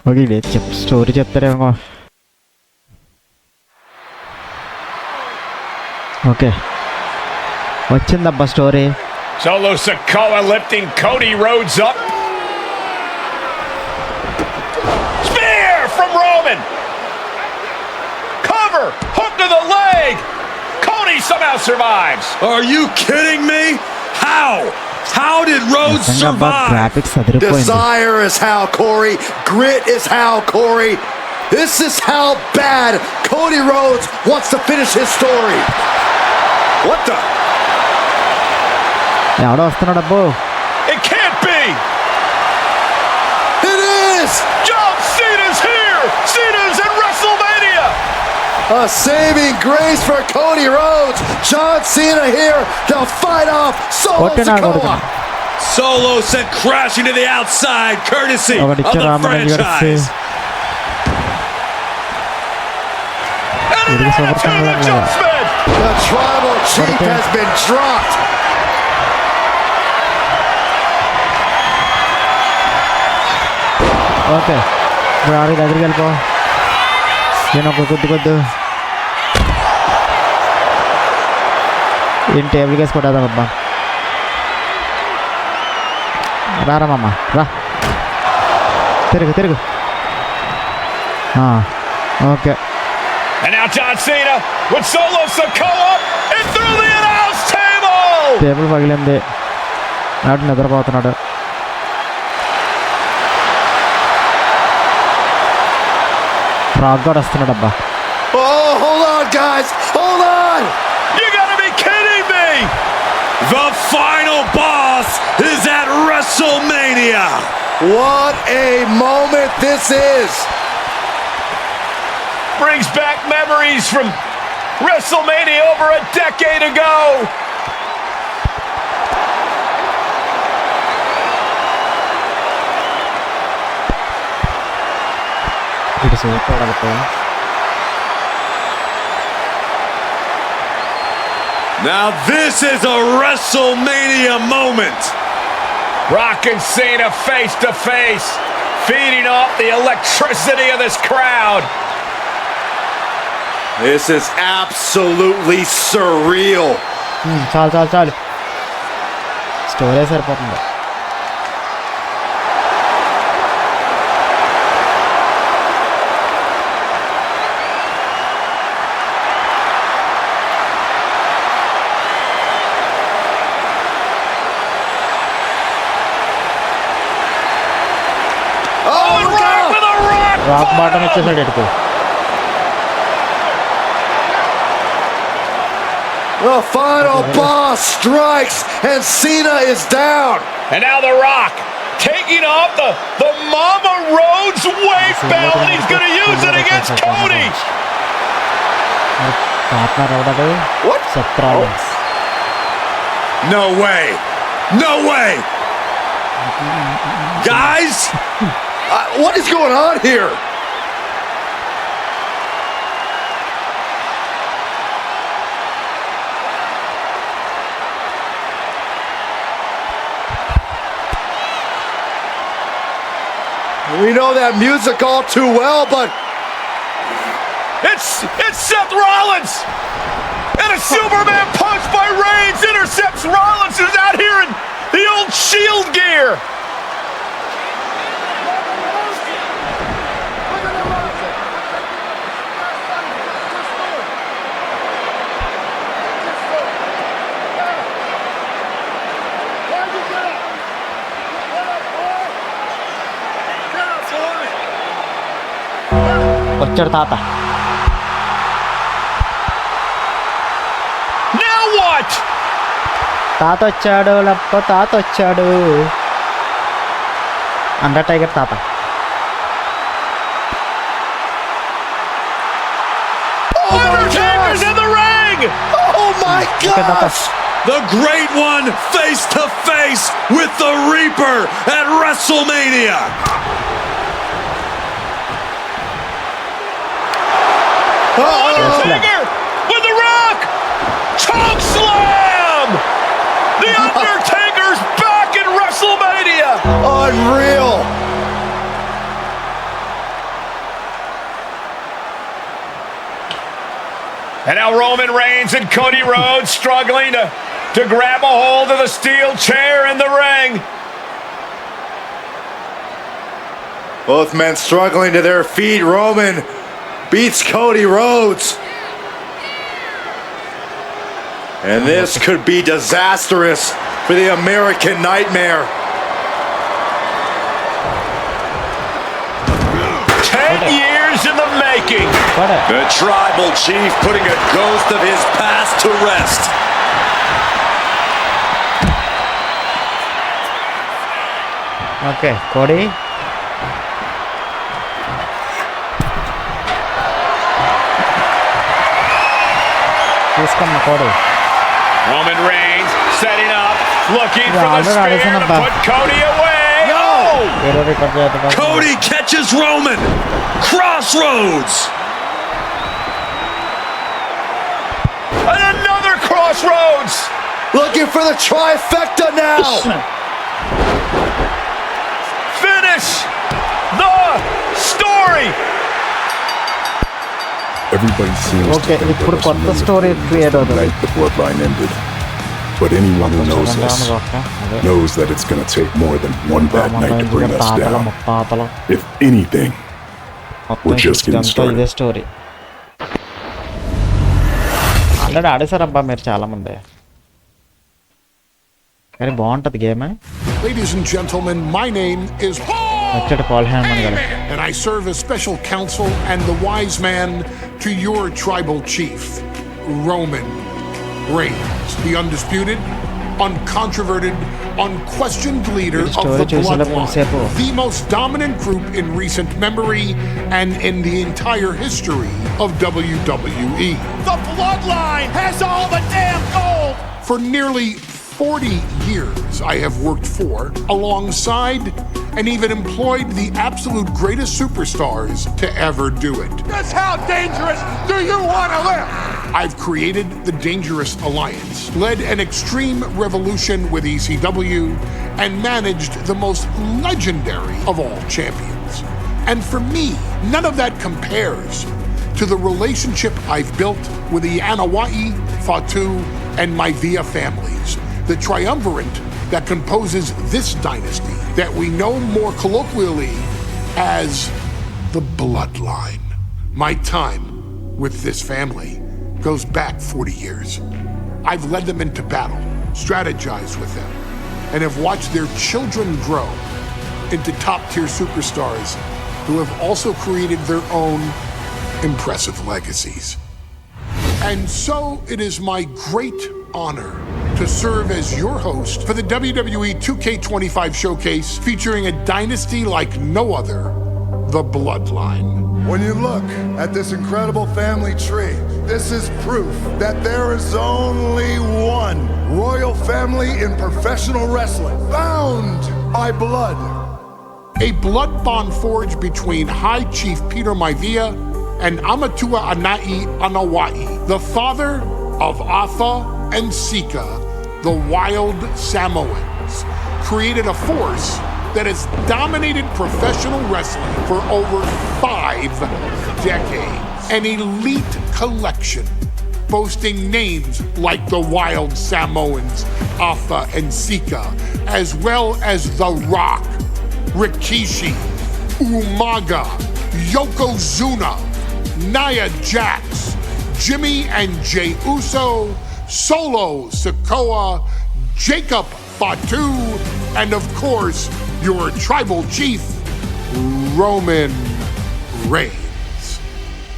Okay story చెప్తారేమో. Okay వచ్చిందబ్బా story. Solo Sikoa lifting Cody Rhodes up. Spear from Roman. Cover, hook to the leg. Cody somehow survives. Are you kidding me? How? How did Rhodes survive? Desire is how, Corey. Grit is how, Corey. This is how bad Cody Rhodes wants to finish his story. What the? ఎవడో వస్తున్నాడబ్బో. It can't be. It is. John Cena's here. Cena's in WrestleMania. A saving grace for Cody Rhodes. John Cena here to fight off Solo Sikoa. Solo sent crashing to the outside, courtesy of the franchise. And an attitude adjustment. The tribal chief has been dropped. Okay ఇప్పుడు ఆడి దగ్గరికి వెళ్ళిపో. నేను ఒక కొద్దు ఏం table కేసి కొట్టేద్దామబ్బా. రారమ్మా రా, తిరుగు. Okay. And now John Cena with Solo Sikoa and through the announce table. Table పగిలింది, ఆడు నిద్రపోతున్నాడు. రాక్ కూడా వస్తున్నాడబ్బా. Oh, hold on, guys. Hold on. You gotta be kidding me. The final boss is at WrestleMania. What a moment this is. Brings back memories from WrestleMania over a decade ago. Now this is a WrestleMania moment. Rock and Cena face to face, feeding off the electricity of this crowd. This is absolutely surreal. చాలు story సరిపోతుంది. Rock bottom వచ్చేసాడు ఎడుకు. The final boss strikes and Cena is down. And now The Rock taking off the Mama Rhodes weight belt, and he's going to use it against Cody. What? No way. No way. Guys, What is going on here? We know that music all too well, but It's Seth Rollins, and a Superman punch by Reigns intercepts Rollins, who's out here in the old Shield gear. వచ్చాడు తాత. Now what? తాత వచ్చాడు. Undertaker తాత. Undertaker's in the ring! oh my gosh! the great one face to face with the Reaper at WrestleMania. Undertaker with The Rock! Choke slam! The Undertaker's back in WrestleMania! Unreal! And now Roman Reigns and Cody Rhodes struggling to grab a hold of the steel chair in the ring. Both men struggling to their feet. Roman beats Cody Rhodes. And this could be disastrous for the American Nightmare. 10 years in the making. The Tribal Chief putting a ghost of his past to rest. Okay, Cody. తీసుకున్నా Cody. Roman Reigns setting up, looking Yeah, for the I don't spear know, to put Cody away. Oh! ఏదో record చేద్దాం. Cody catches Roman. Crossroads. And another crossroads. Looking for the trifecta now. Finish the story. Everybody seems okay to think ఇప్పుడు there was కొత్త some story create the అవుతుంది. night the bloodline ended. But anyone who knows చూడండి, us okay, అదే. knows that it's going to take more than one bad మన night to bring us తాతల down. ముత్తాతల If anything, మొత్తం We're just getting ఇదంతా started. ఇదే story. Already ఆడేశారబ్బా మీరు చాలా మంది, కానీ బాగుంటుంది game. Ladies and gentlemen, my name is వచ్చాడు పాల్ హేమన్ గారు. and I serve as special counsel and the wise man to your tribal chief, Roman Reigns, the undisputed, uncontroverted, unquestioned leader This of story the choose Bloodline, a the most dominant group in recent memory and in the entire history of WWE. The bloodline has all the damn gold. For nearly 40 years, I have worked for, alongside, and even employed the absolute greatest superstars to ever do it. Just how dangerous do you want to live? I've created the Dangerous Alliance, led an extreme revolution with ECW, and managed the most legendary of all champions. And for me, none of that compares to the relationship I've built with the Anoa'i, Fatu, and Maivia families, the triumvirate that composes this dynasty that we know more colloquially as the Bloodline. My time with this family goes back 40 years. I've led them into battle, strategized with them, and have watched their children grow into top-tier superstars who have also created their own impressive legacies. And so it is my great honor to serve as your host for the WWE 2K25 showcase featuring a dynasty like no other, the Bloodline. When you look at this incredible family tree, this is proof that there is only one royal family in professional wrestling, bound by blood. A blood bond forged between High Chief Peter Maivia and Amatua Anai Anoa'i, the father of Afa and Sika, the wild Samoans, created a force that has dominated professional wrestling for over 5 decades. An elite collection boasting names like the Wild Samoans, Afa and Sika, as well as The Rock, Rikishi, Umaga, Yokozuna, Nia Jax, Jimmy and Jey Uso, Solo Sikoa, Jacob Fatu, and of course, your tribal chief, Roman Reigns.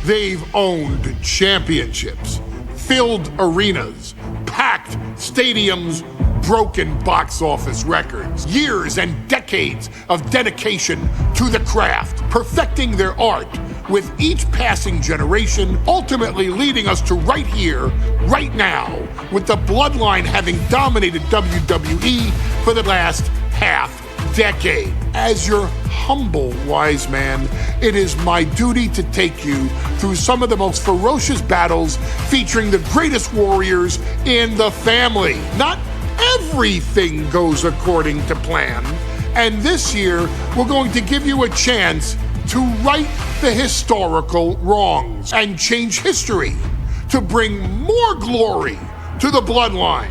They've owned championships, filled arenas, packed stadiums, broken box office records, years and decades of dedication to the craft, perfecting their art with each passing generation, ultimately leading us to right here, right now, with the Bloodline having dominated WWE for the last half decade. As your humble wise man, it is my duty to take you through some of the most ferocious battles featuring the greatest warriors in the family. Not everything goes according to plan, and this year we're going to give you a chance to right the historical wrongs and change history to bring more glory to the bloodline.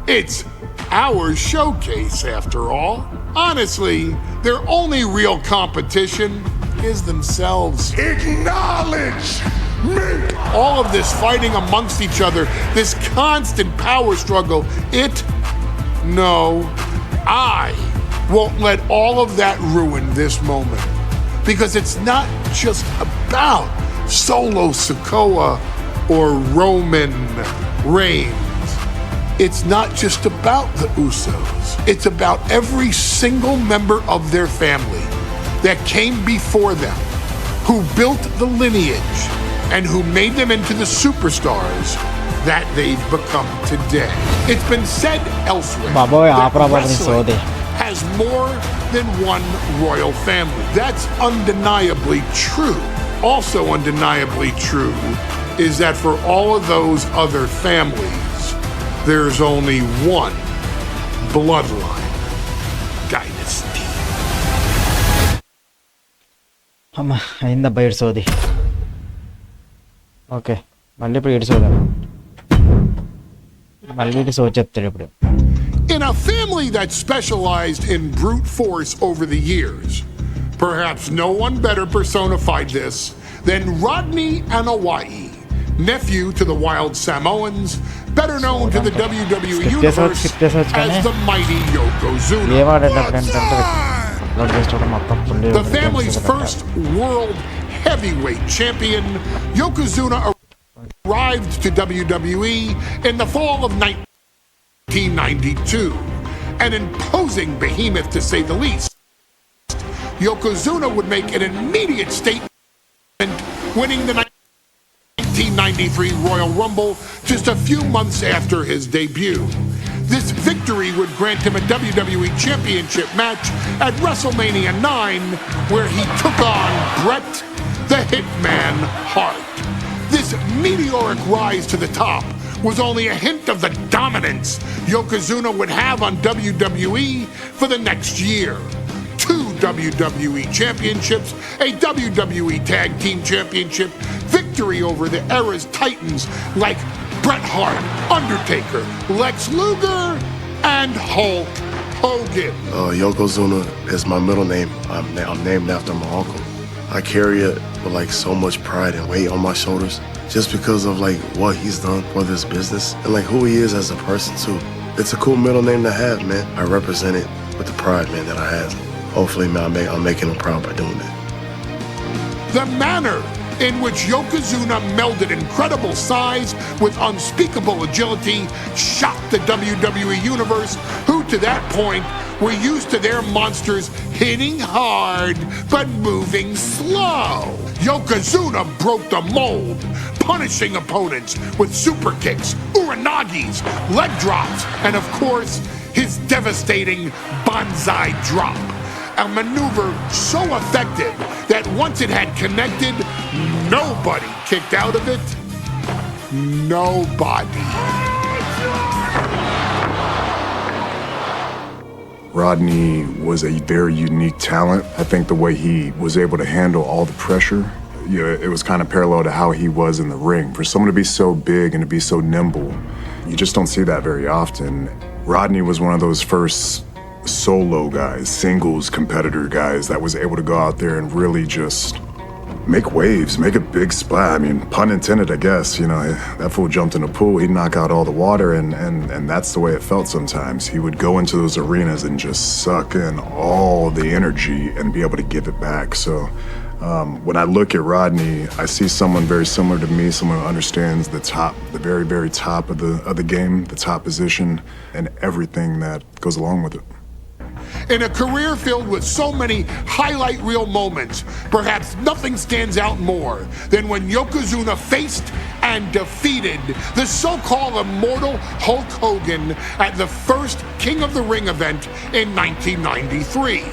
It's our showcase, after all. Honestly, their only real competition is themselves. Acknowledge me! All of this fighting amongst each other, this constant power struggle, no, I won't let all of that ruin this moment. Because it's not just about Solo Sikoa or Roman Reigns. It's not just about the Usos. It's about every single member of their family that came before them, who built the lineage, and who made them into the superstars that they've become today. It's been said elsewhere Baboy, that aapra badni wrestling sode. has more than one royal family. That's undeniably true. Also undeniably true is that for all of those other families, there's only one bloodline dynasty. అమ్మ అయిందబ్బా ఏడ్సోది. Okay మళ్ళీ ఇప్పుడు ఏడ్సోదా, మళ్ళీ ఇటు so చెప్తాడు ఇప్పుడు. In a family that specialized in brute force over the years, perhaps no one better personified this than Rodney Anoa'i, nephew to the Wild Samoans, better known to the WWE Universe as the mighty Yokozuna. The family's first world heavyweight champion, Yokozuna arrived to WWE in the fall of 1992, an imposing behemoth to say the least. Yokozuna would make an immediate statement, winning the 1993 Royal Rumble just a few months after his debut. This victory would grant him a WWE Championship match at WrestleMania 9, where he took on Bret the Hitman Hart. This meteoric rise to the top was only a hint of the dominance Yokozuna would have on WWE for the next year. 2 WWE championships, a WWE Tag Team Championship, victory over the era's titans like Bret Hart, Undertaker, Lex Luger, and Hulk Hogan. Yokozuna is my middle name. I'm named after my uncle. I carry it with like so much pride and weight on my shoulders just because of like what he's done for this business and like who he is as a person too. It's a cool middle name to have, man. I represent it with the pride, man, that I have. Hopefully, man, I'm making him proud by doing that. The manner in which Yokozuna melded incredible size with unspeakable agility shocked the WWE Universe, who to that point were used to their monsters hitting hard but moving slow. Yokozuna broke the mold, punishing opponents with super kicks, uranagis, leg drops, and of course, his devastating Banzai drop. A maneuver so effective that once it had connected, nobody kicked out of it. Nobody. Rodney was a very unique talent. I think the way he was able to handle all the pressure, it was kind of parallel to how he was in the ring. For someone to be so big and to be so nimble, you just don't see that very often. Rodney was one of those first solo guys, singles competitor guys that was able to go out there and really just make waves, make a big splash. I mean, pun intended, I guess. You know, that fool jumped in the pool, he'd knock out all the water, and that's the way it felt sometimes. He would go into those arenas and just suck in all the energy and be able to give it back. So when I look at Rodney, I see someone very similar to me, someone who understands the top, the very, very top of the game, the top position, and everything that goes along with it. In a career filled with so many highlight reel moments, perhaps nothing stands out more than when Yokozuna faced and defeated the so-called immortal Hulk Hogan at the first King of the Ring event in 1993.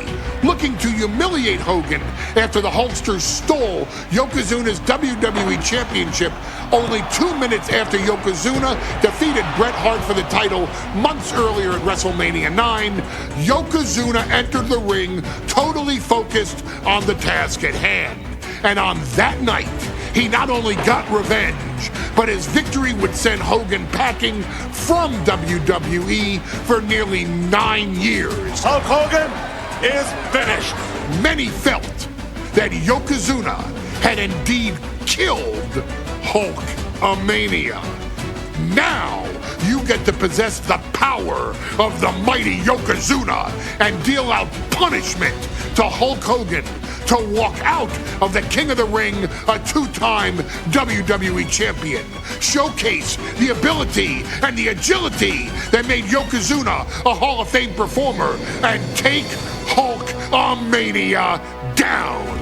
Looking to humiliate Hogan after the Hulkster stole Yokozuna's WWE Championship only 2 minutes after Yokozuna defeated Bret Hart for the title months earlier at WrestleMania 9, Yokozuna entered the ring totally focused on the task at hand. And on that night, he not only got revenge, but his victory would send Hogan packing from WWE for nearly 9 years. Hulk Hogan is finished. Many felt that Yokozuna had indeed killed Hulkamania. Now you get to possess the power of the mighty Yokozuna and deal out punishment to Hulk Hogan to walk out of the King of the Ring, a 2-time WWE champion. Showcase the ability and the agility that made Yokozuna a Hall of Fame performer and take Hulkamania down.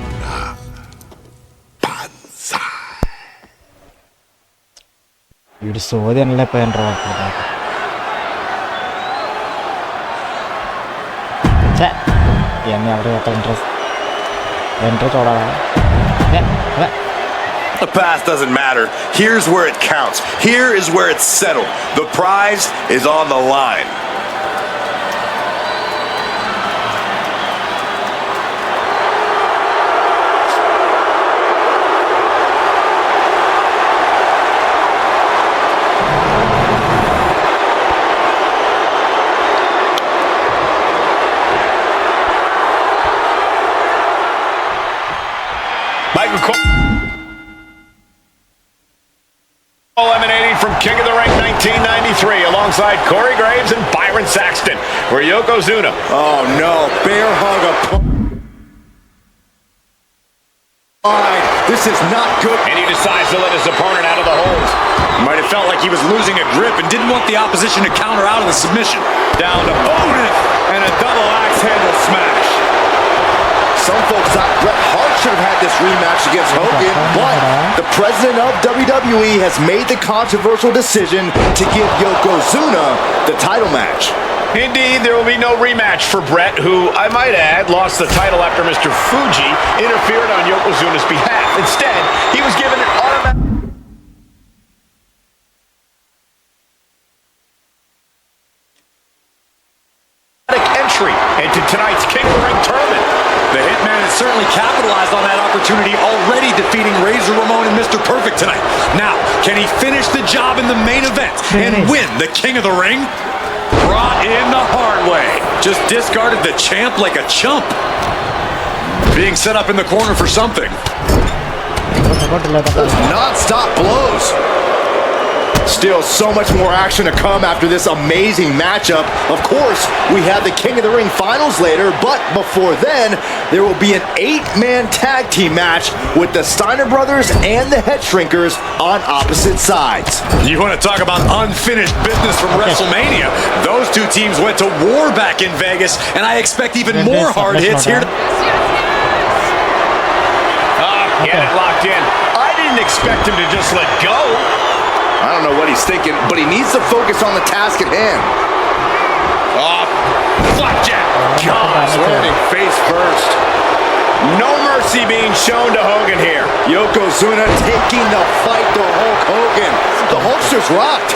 వీడు సోది అనలేకపోయాను రా ఇవన్నీ ఎవరు ఒక interest చూడాలా The past doesn't matter. Here's where it counts. Here is where it's settled. The prize is on the line. Emanating from King of the Ring 1993 alongside Corey Graves and Byron Saxton, where Yokozuna. Oh no, bear hug a This is not good. And he decides to let his opponent out of the hold. Might have felt like he was losing a grip and didn't want the opposition to counter out of the submission. Down to Otis and a double axe handle smash. Some folks thought Bret Hart should have had this rematch against Hogan, but the president of WWE has made the controversial decision to give Yokozuna the title match. Indeed, there will be no rematch for Bret, who, I might add, lost the title after Mr. Fuji interfered on Yokozuna's behalf. Instead, he was given an automatic entry into tonight's King of the Ring tournament. The Hitman has certainly capitalized on that opportunity, already defeating Razor Ramon and Mr. Perfect tonight. Now, can he finish the job in the main event and win the King of the Ring? Brought in the hard way. Just discarded the champ like a chump. Being set up in the corner for something. Non-stop blows. Still so much more action to come after this amazing matchup. Of course, we have the King of the Ring finals later, but before then, there will be an 8-man tag team match with the Steiner brothers and the Head Shrinkers on opposite sides. You want to talk about unfinished business from WrestleMania? Those two teams went to war back in Vegas, and I expect even more hard hits here. Get it locked in. I didn't expect him to just let go. I don't know what he's thinking, but he needs to focus on the task at hand. Flapjack. God, landing face first. No mercy being shown to Hogan here. Yokozuna taking the fight to Hulk Hogan. The Hulkster's rocked.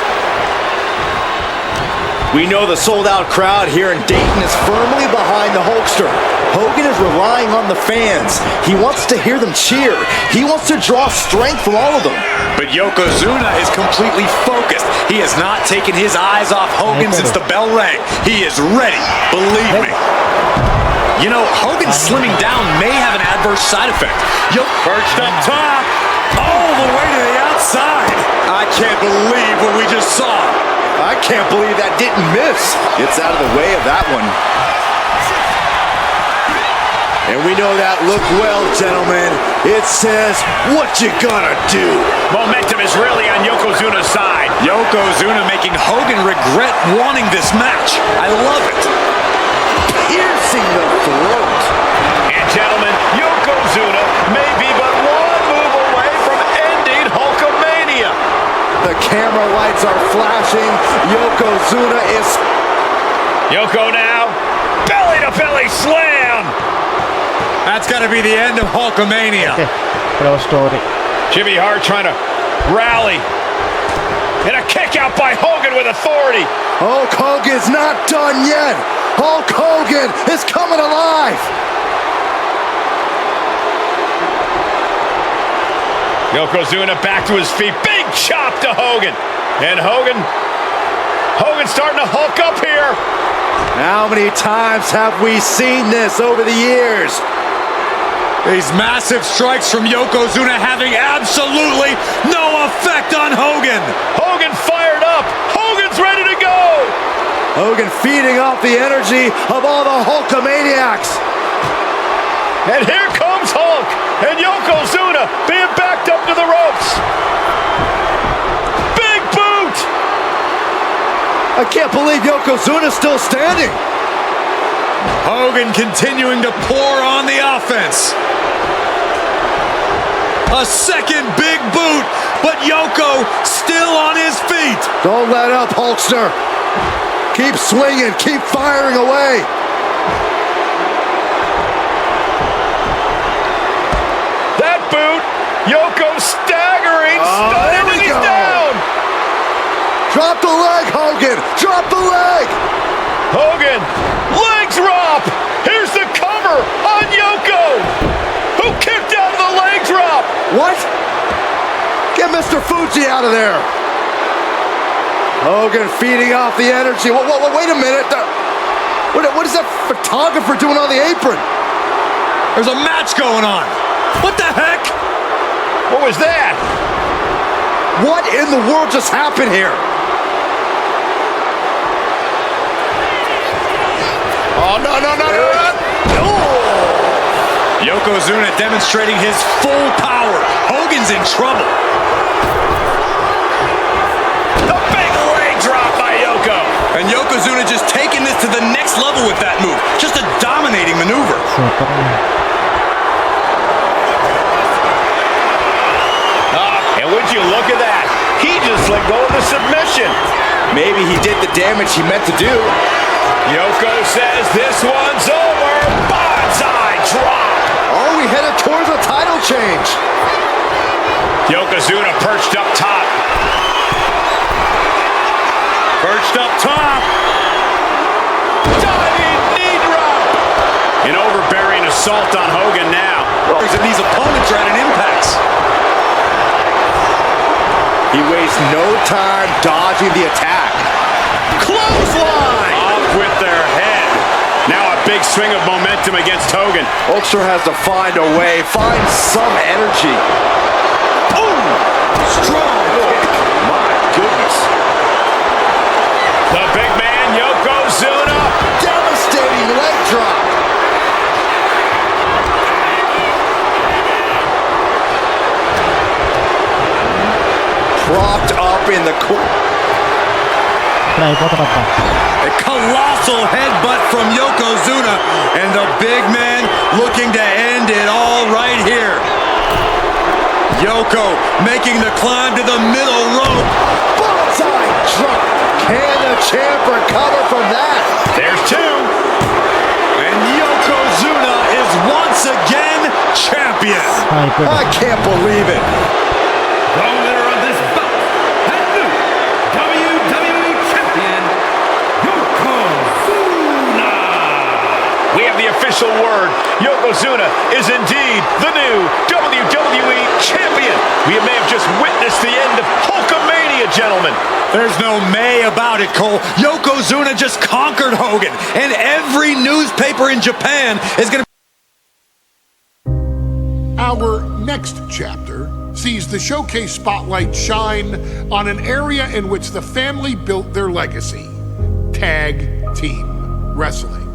We know the sold-out crowd here in Dayton is firmly behind the Hulkster. Hogan is relying on the fans. He wants to hear them cheer. He wants to draw strength from all of them. But Yokozuna is completely focused. He has not taken his eyes off Hogan since the bell rang. He is ready, believe me. You know, Hogan slimming down may have an adverse side effect. Perched up top. All the way to the outside. I can't believe what we just saw. I can't believe that didn't miss. It's out of the way of that one. And we know that look well, gentlemen. It says, what you gonna do? Momentum is really on Yokozuna's side. Yokozuna making Hogan regret wanting this match. I love it. Piercing the throat. And gentlemen, Yokozuna may be but one move away from ending Hulkamania. The camera lights are flashing. Yokozuna is... Yoko now. Belly-to-belly slam. That's got to be the end of Hulkamania. Pro story. Jimmy Hart trying to rally. And a kick out by Hogan with authority. Hulk Hogan's not done yet. Hulk Hogan is coming alive. Yokozuna back to his feet. Big chop to Hogan. And Hogan's starting to hulk up here. How many times have we seen this over the years? These massive strikes from Yokozuna having absolutely no effect on Hogan. Hogan fired up. Hogan's ready to go. Hogan feeding off the energy of all the Hulkamaniacs. And here comes Hulk. And Yokozuna being backed up to the ropes. Big boot. I can't believe Yokozuna's still standing. Hogan continuing to pour on the offense. A second big boot, but Yoko still on his feet. Don't let up, Hulkster. Keep swinging, keep firing away. That boot, Yoko staggering, stunning, and he's down. Drop the leg, Hogan. Drop the leg. Hogan, leg drop. Here's the cover on Yoko, who kicked out of the leg drop. What? Get Mr. Fuji out of there. Hogan feeding off the energy. Wait a minute. What is that photographer doing on the apron? There's a match going on. What the heck? What was that? What in the world just happened here? Oh, no. Yokozuna demonstrating his full power. Hogan's in trouble. The big leg drop by Yoko. And Yokozuna just taking this to the next level with that move. Just a dominating maneuver. And would you look at that? He just let go of the submission. Maybe he did the damage he meant to do. Yoko says this one's over. Bonsai drop. Are we headed towards a title change? Yokozuna perched up top. Perched up top. Diving knee drop. An overbearing assault on Hogan now. And these opponents are at an impasse. He wastes no time dodging the attack. Clothesline. Off with their head. Now a big swing of momentum against Hogan. Hulkster has to find a way, find some energy. Ooh! Strong kick. My goodness. The big man, Yokozuna. Devastating leg drop. Propped up in the corner. A colossal headbutt from Yokozuna, and the big man looking to end it all right here. Yoko making the climb to the middle rope. Bonsai drop. Can the champ recover from that? There's two. And Yokozuna is once again champion. I can't believe it. The winner of this bout, and new WWE Champion, Yokozuna. We have the official word. Yokozuna is indeed the new WWE Champion. We may have just witnessed the end of Hulkamania, gentlemen. There's no may about it, Cole. Yokozuna just conquered Hogan, and every newspaper in Japan is going to... Our next chapter sees the showcase spotlight shine on an area in which the family built their legacy: tag team wrestling.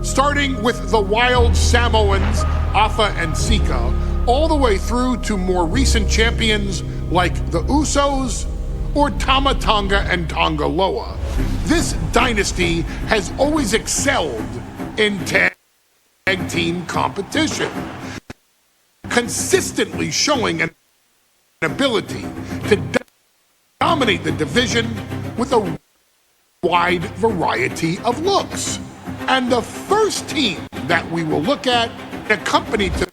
Starting with the Wild Samoans, Afa and Sika, all the way through to more recent champions like the Usos or Tama Tonga and Tonga Loa. This dynasty has always excelled in tag team competition, consistently showing an ability to dominate the division with a wide variety of looks. And the first team that we will look at, accompanied to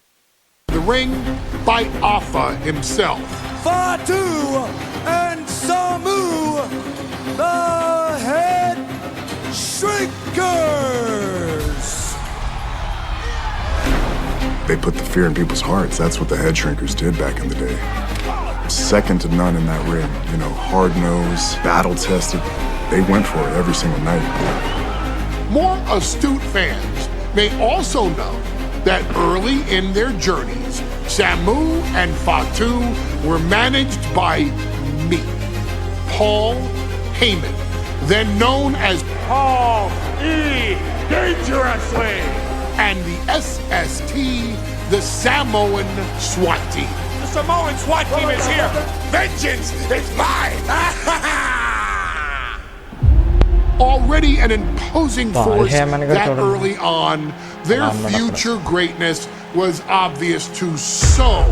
the ring by Afa himself. Fatu and Samu, the Head Shrinkers. They put the fear in people's hearts. That's what the Head Shrinkers did back in the day. second to none in that ring. You know, hard-nosed, battle-tested. They went for it every single night. More astute fans may also know that early in their journeys, Samu and Fatu were managed by me, Paul Heyman, then known as Paul E. Dangerously, and the SST, the Samoan SWAT team. The Samoan SWAT team is here. Vengeance is mine. Already an imposing force Heyman that got early on, their future greatness was obvious to so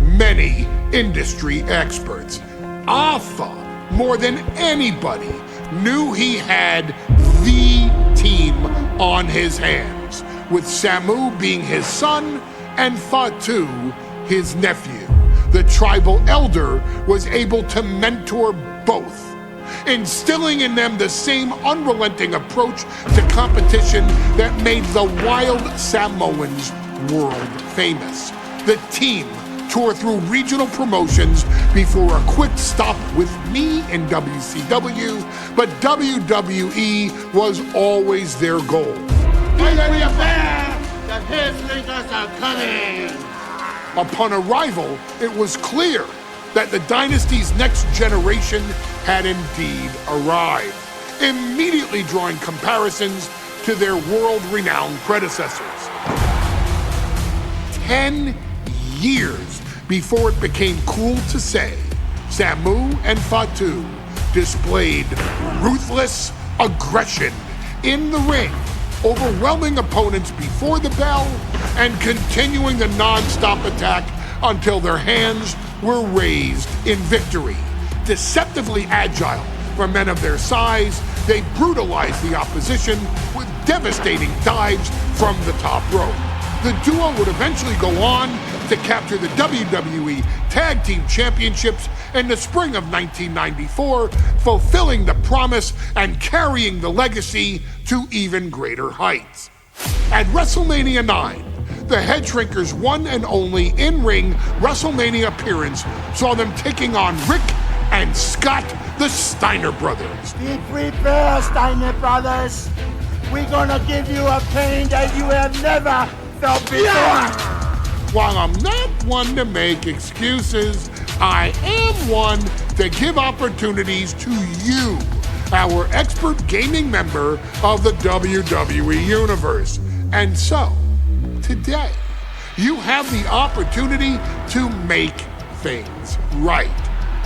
many industry experts. Alpha, more than anybody, knew he had the team on his hands, with Samu being his son and Fatu his nephew. The tribal elder was able to mentor both, instilling in them the same unrelenting approach to competition that made the wild Samoans world famous. The team toured through regional promotions before a quick stop with me in WCW, but WWE was always their goal. The Headslingers are coming. Upon arrival, it was clear that the dynasty's next generation had indeed arrived, immediately drawing comparisons to their world-renowned predecessors. 10 years before it became cool to say, Samu and Fatu displayed ruthless aggression in the ring, overwhelming opponents before the bell and continuing the non-stop attack until their hands were raised in victory. Deceptively agile for men of their size, they brutalized the opposition with devastating dives from the top rope. The duo would eventually go on to capture the WWE Tag Team Championships in the spring of 1994, fulfilling the promise and carrying the legacy to even greater heights. At WrestleMania 9, the Headshrinkers' one and only in-ring WrestleMania appearance saw them taking on Rick and Scott, the Steiner brothers. Be prepared, Steiner brothers. We're gonna give you a pain that you have never felt before. While I'm not one to make excuses, I am one to give opportunities to you, our expert gaming member of the WWE Universe. And so, today, you have the opportunity to make things right.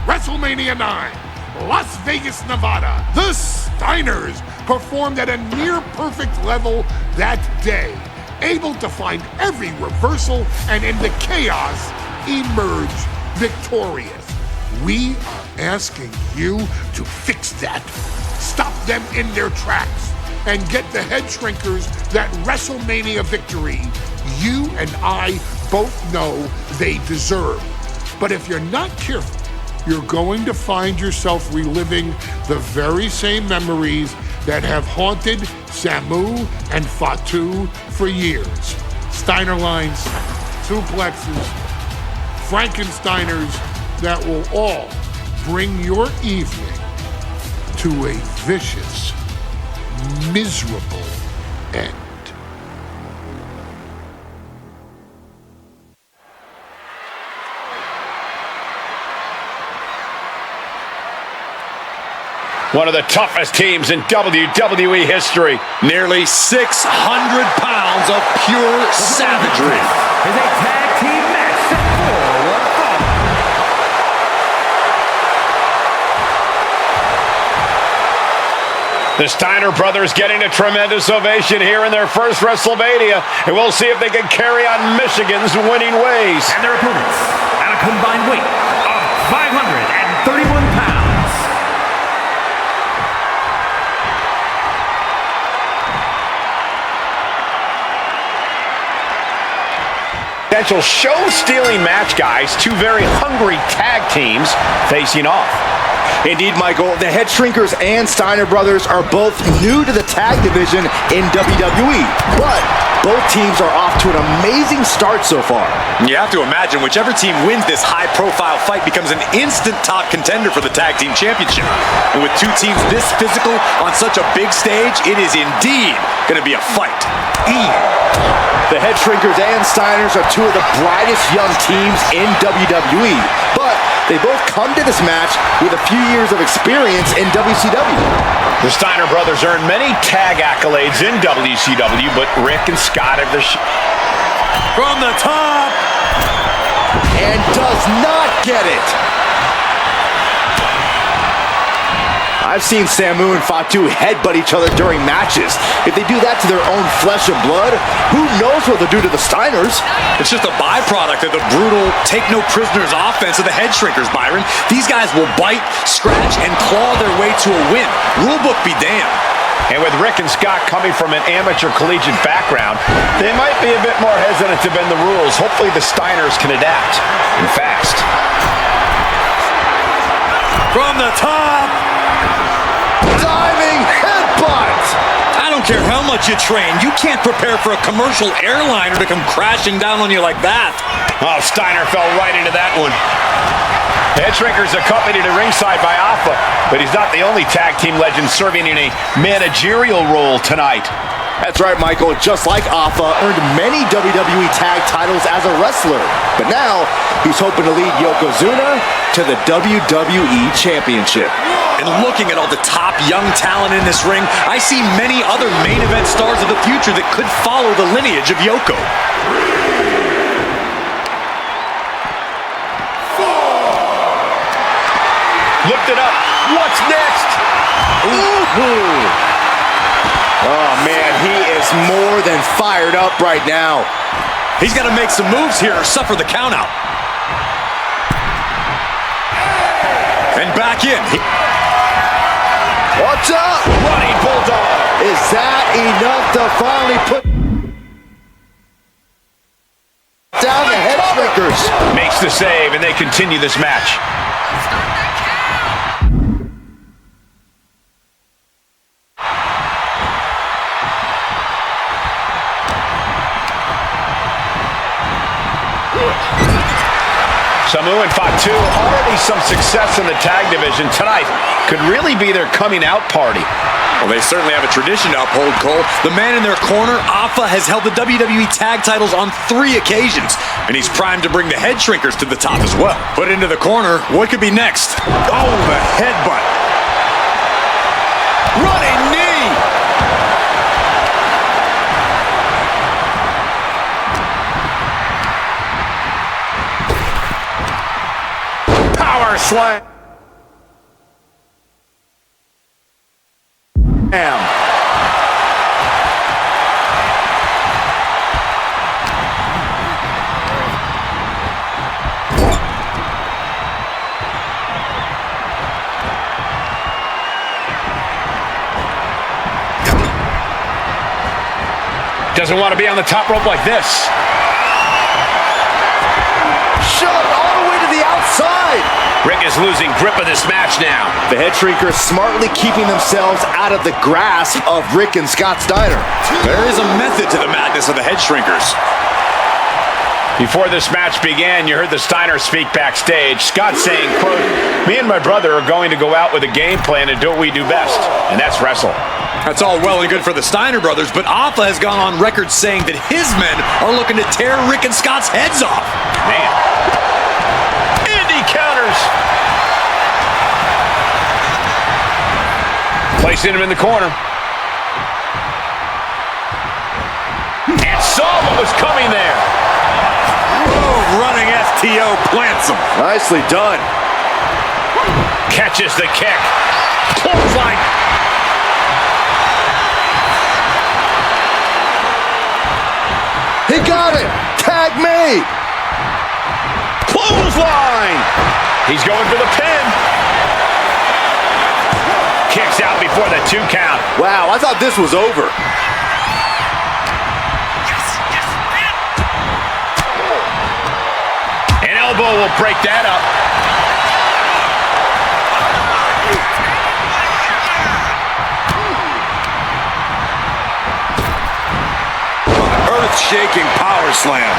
WrestleMania 9, Las Vegas, Nevada. The Steiners performed at a near-perfect level that day, able to find every reversal and in the chaos emerge victorious. We are asking you to fix that, stop them in their tracks, and get the Headshrinkers that WrestleMania victory you and I both know they deserve. But if you're not careful, you're going to find yourself reliving the very same memories that have haunted Samu and Fatu for years. Steiner lines, suplexes, Frankensteiners that will all bring your evening to a vicious, miserable end. One of the toughest teams in WWE history. Nearly 600 pounds of pure savagery. Is a tag team match set for one fall. The Steiner brothers getting a tremendous ovation here in their first WrestleMania, and we'll see if they can carry on Michigan's winning ways. And their opponents at a combined weight of 531 pounds. Potential show-stealing match, guys. Two very hungry tag teams facing off. Indeed, Michael, the Head Shrinkers and Steiner brothers are both new to the tag division in WWE, but both teams are off to an amazing start so far. You have to imagine whichever team wins this high-profile fight becomes an instant top contender for the Tag Team Championship. And with two teams this physical on such a big stage, it is indeed going to be a fight. The Head Shrinkers and Steiners are two of the brightest young teams in WWE, but they both come to this match with a few years of experience in WCW. The Steiner brothers earned many tag accolades in WCW, but Rick and Scott have the From the top! And does not get it. I've seen Samu and Fatu headbutt each other during matches. If they do that to their own flesh and blood, who knows what they'll do to the Steiners? It's just a byproduct of the brutal take-no-prisoners offense of the Head Shrinkers, Byron. These guys will bite, scratch, and claw their way to a win. Rulebook be damned. And with Rick and Scott coming from an amateur collegiate background, they might be a bit more hesitant to bend the rules. Hopefully the Steiners can adapt, and fast. From the top! Diving headbutt! I don't care how much you train, you can't prepare for a commercial airliner to come crashing down on you like that. Oh, Steiner fell right into that one. The Head Shrinkers accompanied to ringside by Alpha, but he's not the only tag team legend serving in a managerial role tonight. That's right, Michael. Just like Alpha, earned many WWE tag titles as a wrestler. But now, he's hoping to lead Yokozuna to the WWE Championship. And looking at all the top young talent in this ring, I see many other main event stars of the future that could follow the lineage of Yoko. Lift it up. What's next? Ooh. Oh, man, he is more than fired up right now. He's got to make some moves here or suffer the countout. And back in. What's up? Running Bulldog. Is that enough to finally put down the Head Shrinkers? Makes the save, and they continue this match. Samu and Fatu, already some success in the tag division tonight, could really be their coming out party. Well, they certainly have a tradition to uphold, Cole. The man in their corner, Alpha, has held the WWE tag titles on 3 occasions, and he's primed to bring the Head Shrinkers to the top as well. Put into the corner, what could be next? Oh, the headbutt. Running knee! Power slam. Doesn't want to be on the top rope like this. Shoved all the way to the outside. Rick is losing grip of this match now. The Head Shrinkers smartly keeping themselves out of the grasp of Rick and Scott Steiner. There is a method to the madness of the Head Shrinkers. Before this match began, you heard the Steiner speak backstage. Scott saying, quote, "Me and my brother are going to go out with a game plan and do what we do best, and that's wrestle." That's all well and good for the Steiner brothers, but Alpha has gone on record saying that his men are looking to tear Rick and Scott's heads off. Man. Indy counters. Placing him in the corner. And saw what was coming there. Oh, running STO plants him. Nicely done. Catches the kick. Clothesline. He got it! Tag me! Clothesline! He's going for the pin. Kicks out before the 2 count. Wow, I thought this was over. An elbow will break that up. earth-shaking power slam.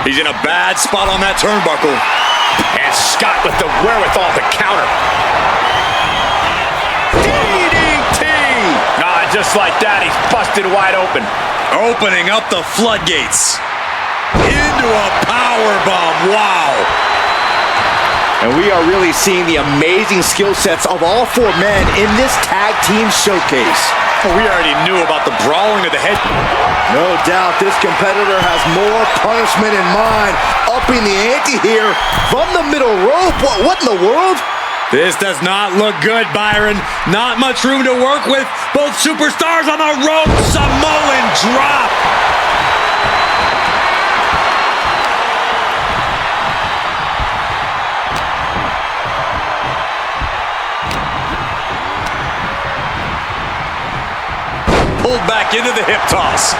He's in a bad spot on that turnbuckle. And Scott with the wherewithal to counter. DDT! Nah, just like that, he's busted wide open. Opening up the floodgates. Into a powerbomb. Wow. And we are really seeing the amazing skill sets of all four men in this tag team showcase. We already knew about the brawling of the head. No doubt this competitor has more punishment in mind. Upping the ante here from the middle rope. What in the world? This does not look good, Byron. Not much room to work with. Both superstars on the rope. Samoan drop. Pulled back into the hip toss.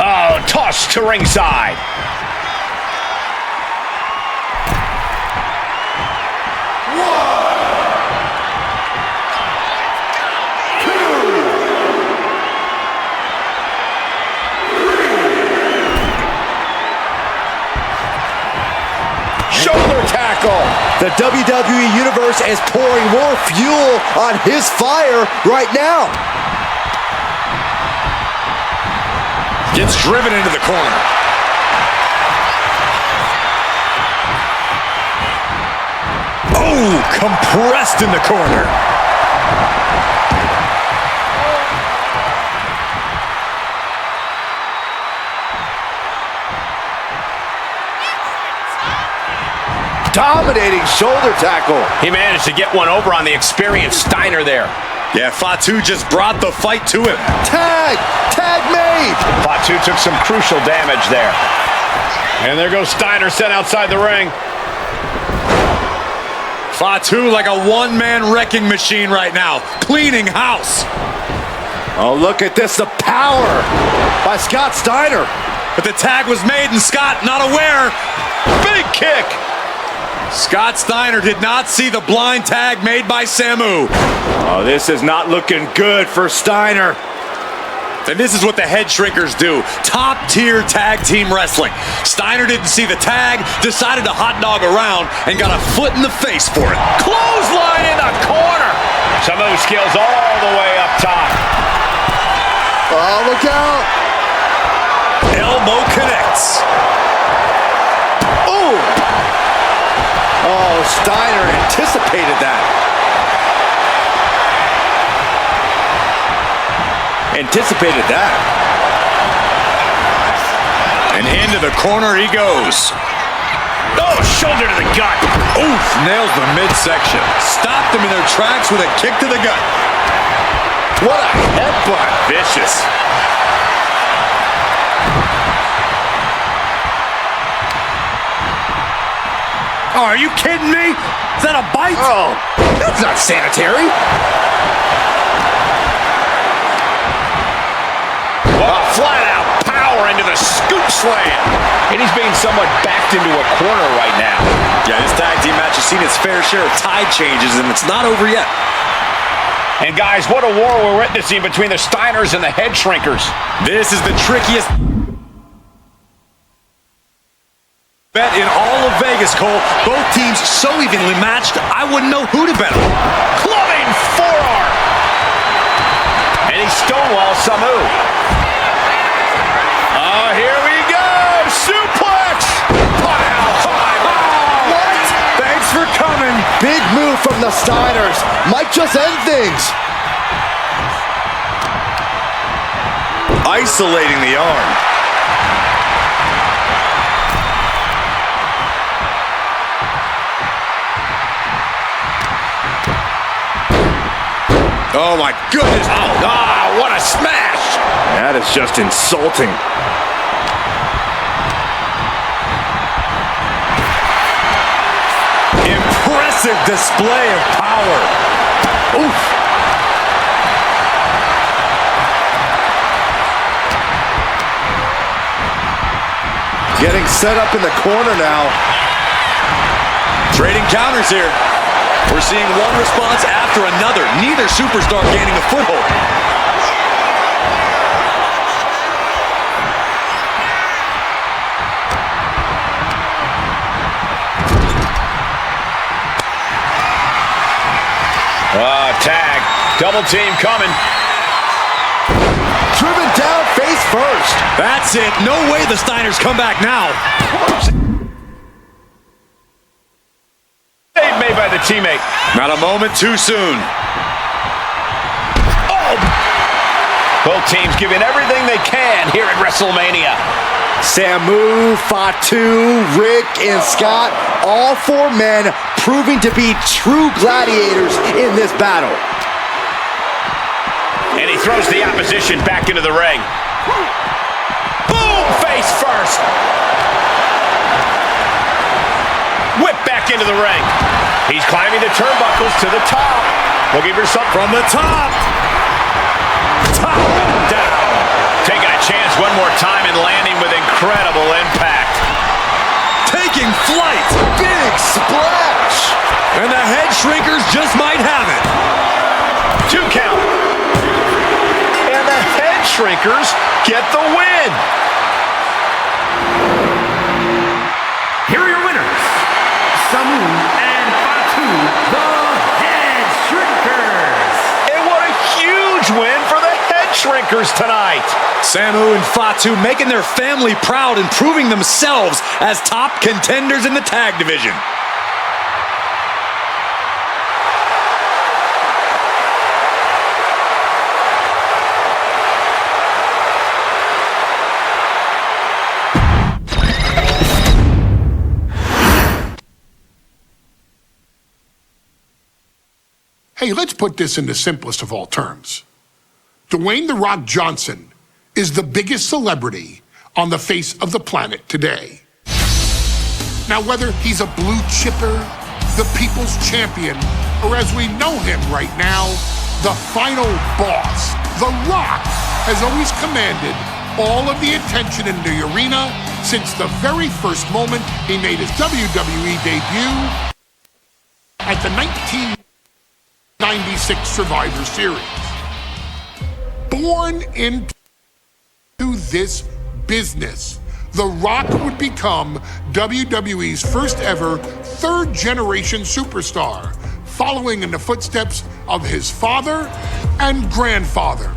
Oh, toss to ringside. Shoulder tackle. The WWE Universe is pouring more fuel on his fire right now. Gets driven into the corner. Oh, compressed in the corner. Dominating shoulder tackle. He managed to get one over on the experienced Steiner there. Yeah, Fatu just brought the fight to him. Tag made. Fatu took some crucial damage there. And there goes Steiner sent outside the ring. Fatu like a one-man wrecking machine right now, cleaning house. Oh, look at this, the power by Scott Steiner. But the tag was made and Scott not aware. Big kick. Scott Steiner did not see the blind tag made by Samu. Oh, this is not looking good for Steiner. And this is what the head shrinkers do. Top-tier tag team wrestling. Steiner didn't see the tag, decided to hot dog around, and got a foot in the face for it. Clothesline in the corner. Samu scales all the way up top. Oh, look out. Elbow connects. Oh! Oh, Steiner anticipated that. Anticipated that. And into the corner he goes. Oh, shoulder to the gut. Oof, nails the midsection. Stopped them in their tracks with a kick to the gut. What a headbutt. Vicious. Oh, are you kidding me? Is that a bite? Oh, that's not sanitary. Flat out power into the scoop slam. And he's being somewhat backed into a corner right now. Yeah, this tag team match has seen its fair share of tide changes, and it's not over yet. And guys, what a war we're witnessing between the Steiners and the Head Shrinkers. This is the trickiest bet in all of Vegas, Cole. Both teams so evenly matched, I wouldn't know who to bet on. Clubbing forearm. And he stonewalls Samu. Oh, here we go. Suplex. Pile driver. What? Thanks for coming. Big move from the Steiners. Might just end things. Isolating the arm. Oh my goodness. Oh, what a smash. That is just insulting. Impressive display of power. Oof. Getting set up in the corner now. Trading counters here. We're seeing one response after another. Neither superstar gaining a foothold. Tag. Double team coming. Driven down face first. That's it. No way the Steiners come back now. Save made by the teammate. Not a moment too soon. Oh! Both teams giving everything they can here at WrestleMania. Samu, Fatu, Rick, and Scott, all four men proving to be true gladiators in this battle. And he throws the opposition back into the ring. Boom! Face first. Whip back into the ring. He's climbing the turnbuckles to the top. Looking for something From the top. top down. Taking a chance one more time and landing with incredible impact. Taking flight. Big splash. And the head shrinkers just might have it. 2 count. And the head shrinkers get the win. Here are your winners, Samu and Fatu, the Head Shrinkers. And what a huge win for the head shrinkers tonight. Samu and Fatu making their family proud and proving themselves as top contenders in the tag division. Hey, let's put this in the simplest of all terms. Dwayne "The Rock" Johnson is the biggest celebrity on the face of the planet today. Now, whether he's a blue chipper, the people's champion, or as we know him right now, the final boss, The Rock has always commanded all of the attention in the arena since the very first moment he made his WWE debut at the 1996 Survivor Series. Born into this business, The Rock would become WWE's first ever third-generation superstar, following in the footsteps of his father and grandfather.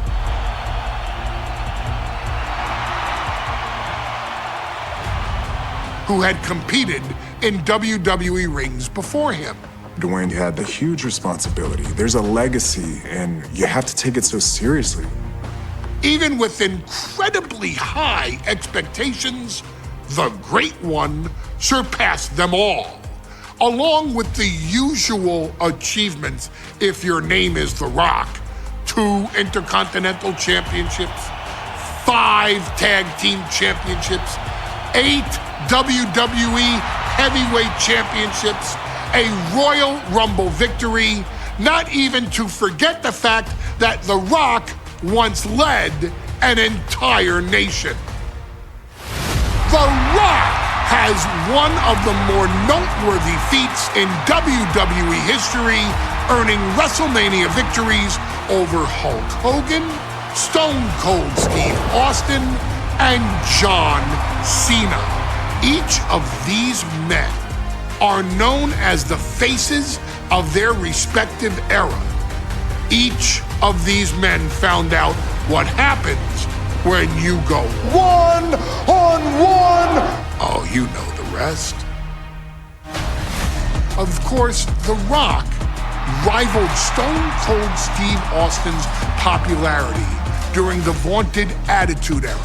Who had competed in WWE rings before him. Dwayne had the huge responsibility. There's a legacy, and you have to take it so seriously. Even with incredibly high expectations, the Great One surpassed them all. Along with the usual achievements, if your name is The Rock: 2 Intercontinental Championships, 5 Tag Team Championships, 8 WWE Heavyweight Championships, a Royal Rumble victory, not even to forget the fact that The Rock once led an entire nation. The Rock has one of the more noteworthy feats in WWE history, earning WrestleMania victories over Hulk Hogan, Stone Cold Steve Austin, and John Cena. Each of these men are known as the faces of their respective era. Each of these men found out what happens when you go one-on-one. Oh, you know the rest. Of course, The Rock rivaled Stone Cold Steve Austin's popularity during the vaunted Attitude Era,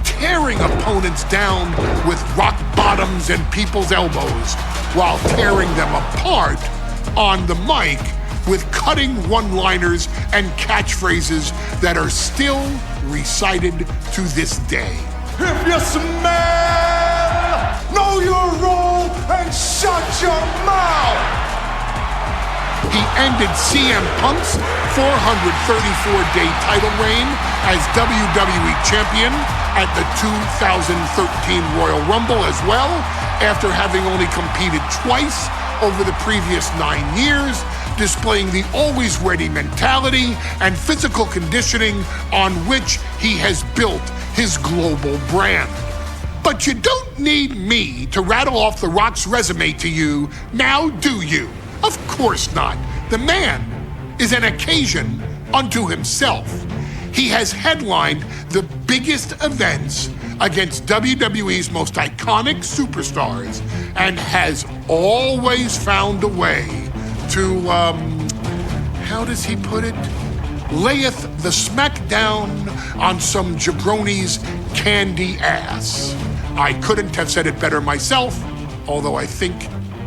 tearing opponents down with rock bottoms and people's elbows while tearing them apart on the mic with cutting one-liners and catchphrases that are still recited to this day. If you smell, know your role and shut your mouth. he ended CM Punk's 434-day title reign as WWE Champion at the 2013 Royal Rumble as well, after having only competed twice over the previous 9 years, displaying the always ready mentality and physical conditioning on which he has built his global brand. But you don't need me to rattle off The Rock's resume to you, now do you? Of course not. The man is an occasion unto himself. He has headlined the biggest events against WWE's most iconic superstars and has always found a way to, how does he put it? Layeth the smackdown on some jabroni's candy ass. I couldn't have said it better myself, although I think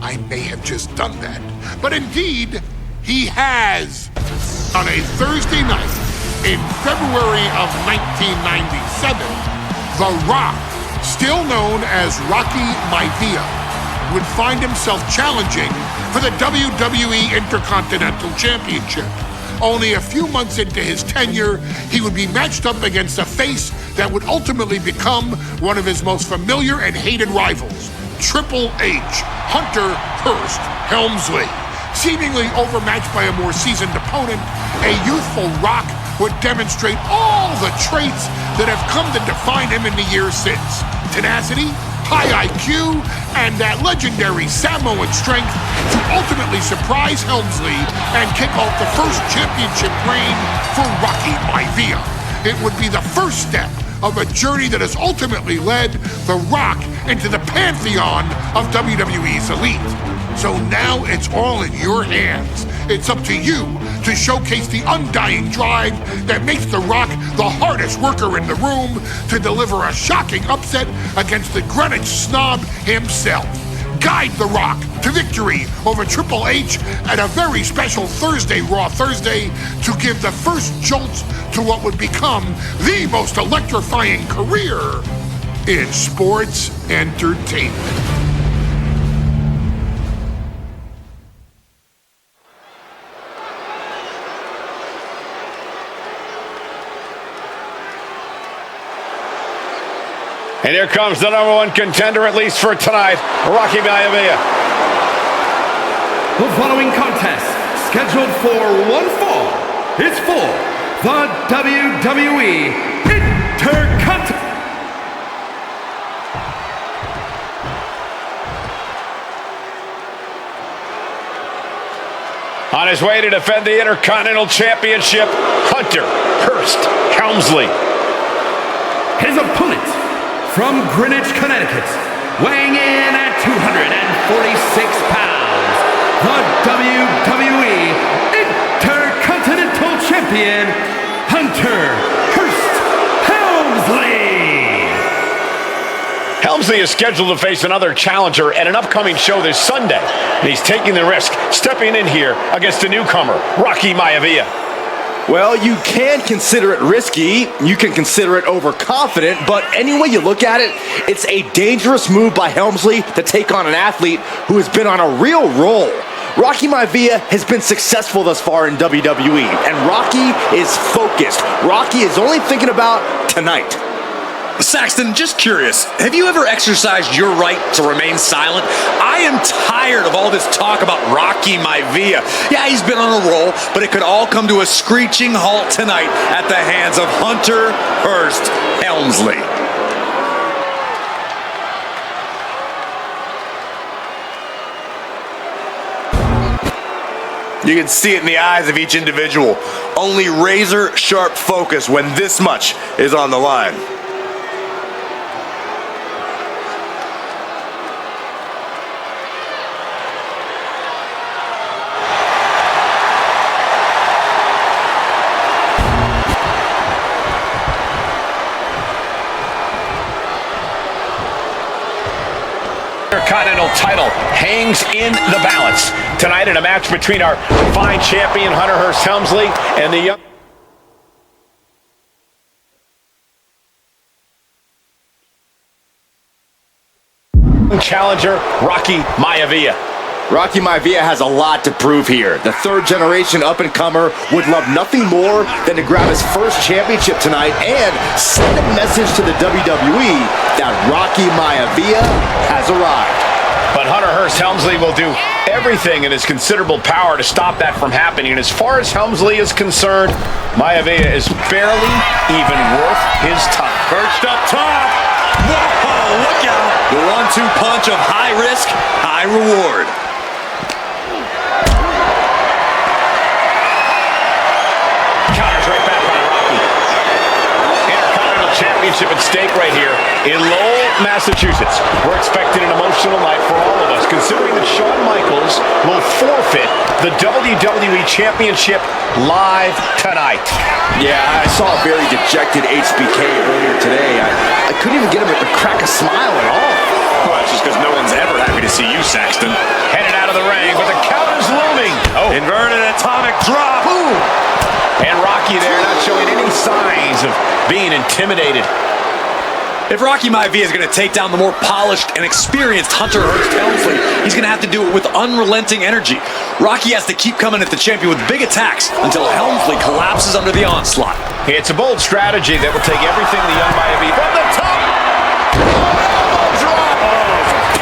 I may have just done that. But indeed, he has. On a Thursday night in February of 1997, The Rock, still known as Rocky Maivia, would find himself challenging for the WWE Intercontinental Championship. Only a few months into his tenure, he would be matched up against a face that would ultimately become one of his most familiar and hated rivals, Triple H, Hunter Hearst Helmsley. Seemingly overmatched by a more seasoned opponent, a youthful Rock would demonstrate all the traits that have come to define him in the years since. Tenacity, high IQ, and that legendary Samoan strength to ultimately surprise Helmsley and kick off the first championship reign for Rocky Maivia. It would be the first step of a journey that has ultimately led The Rock into the pantheon of WWE's elite. So now it's all in your hands. It's up to you to showcase the undying drive that makes The Rock the hardest worker in the room to deliver a shocking upset against the Greenwich snob himself. Guide The Rock to victory over Triple H at a very special Thursday, Raw Thursday, to give the first jolts to what would become the most electrifying career in sports entertainment. And here comes the #1 contender, at least for tonight, Rocky Maivia. The following contest, scheduled for one fall, is for the WWE Intercontinental. On his way to defend the Intercontinental Championship, Hunter Hearst Helmsley. His opponent, from Greenwich, Connecticut, weighing in at 246 pounds, the WWE Intercontinental Champion, Hunter Hearst Helmsley. Helmsley is scheduled to face another challenger at an upcoming show this Sunday. And he's taking the risk, stepping in here against a newcomer, Rocky Maivia. Well, you can consider it risky, you can consider it overconfident, but any way you look at it, it's a dangerous move by Helmsley to take on an athlete who has been on a real roll. Rocky Maivia has been successful thus far in WWE, and Rocky is focused. Rocky is only thinking about tonight. Saxton, just curious, have you ever exercised your right to remain silent? I am tired of all this talk about Rocky Maivia. Yeah, he's been on a roll, but it could all come to a screeching halt tonight at the hands of Hunter Hearst Helmsley. You can see it in the eyes of each individual. Only razor-sharp focus when this much is on the line. Intercontinental title hangs in the balance tonight in a match between our fine champion Hunter Hearst Helmsley and the young challenger Rocky Maivia. Rocky Maivia has a lot to prove here. The third-generation up-and-comer would love nothing more than to grab his first championship tonight and send a message to the WWE that Rocky Maivia has arrived. But Hunter Hearst Helmsley will do everything in his considerable power to stop that from happening. And as far as Helmsley is concerned, Maivia is barely even worth his time. Perched up top. Whoa, look out. The 1-2 punch of high risk, high reward. Counters right back on Rocky. Intercontinental Championship at stake right here in Lowell, Massachusetts. We're expecting an emotional night for all of us, considering that Shawn Michaels will forfeit the WWE Championship live tonight. Yeah, I saw a very dejected HBK earlier today. I couldn't even get him to crack a smile at all. Well, that's just because no one's ever happy to see you, Saxton. Headed out of the ring, but the counter's looming. Oh, Inverted atomic drop. Boom! And Rocky there not showing any signs of being intimidated. If Rocky Maivia is going to take down the more polished and experienced Hunter Hearst Helmsley, he's going to have to do it with unrelenting energy. Rocky has to keep coming at the champion with big attacks until Helmsley collapses under the onslaught. It's a bold strategy that will take everything the young Maivia from the top. Elbow drop.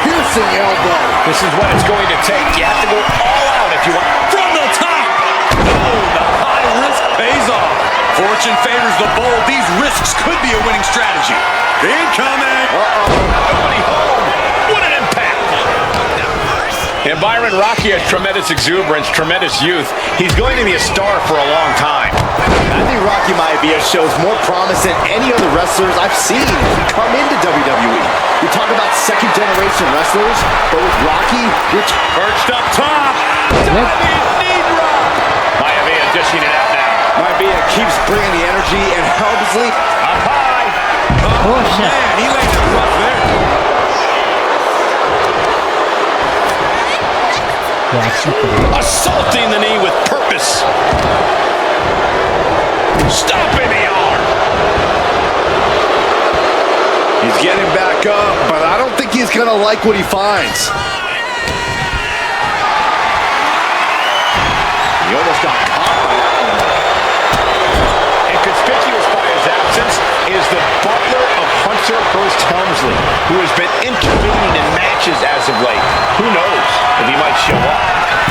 Piercing elbow. This is what it's going to take. You have to go all out if you want. From the top. Oh, the high risk pays off. Fortune favors the bold. These risks could be a winning strategy. Incoming! Nobody home. What an impact! And Byron, Rocky has tremendous exuberance, tremendous youth. He's going to be a star for a long time. I think Rocky Maivia shows more promise than any other wrestlers I've seen come into WWE. We talk about second-generation wrestlers, but with Rocky, which Perched up top! Diving knee drop! Maivia dishing it out now. Maivia keeps bringing the energy, and Helmsley Up high. Oh, shit. Man, he laid it rough there. Yeah, accepted. Assaulting the knee with purpose. Stopping the arm. He's getting back up, but I don't think he's going to like what he finds. He almost got caught by that one. And conspicuous by his absence is the butler of Hunter Hearst Helmsley, who has been intervening in matches as of late. Who knows if he might show up?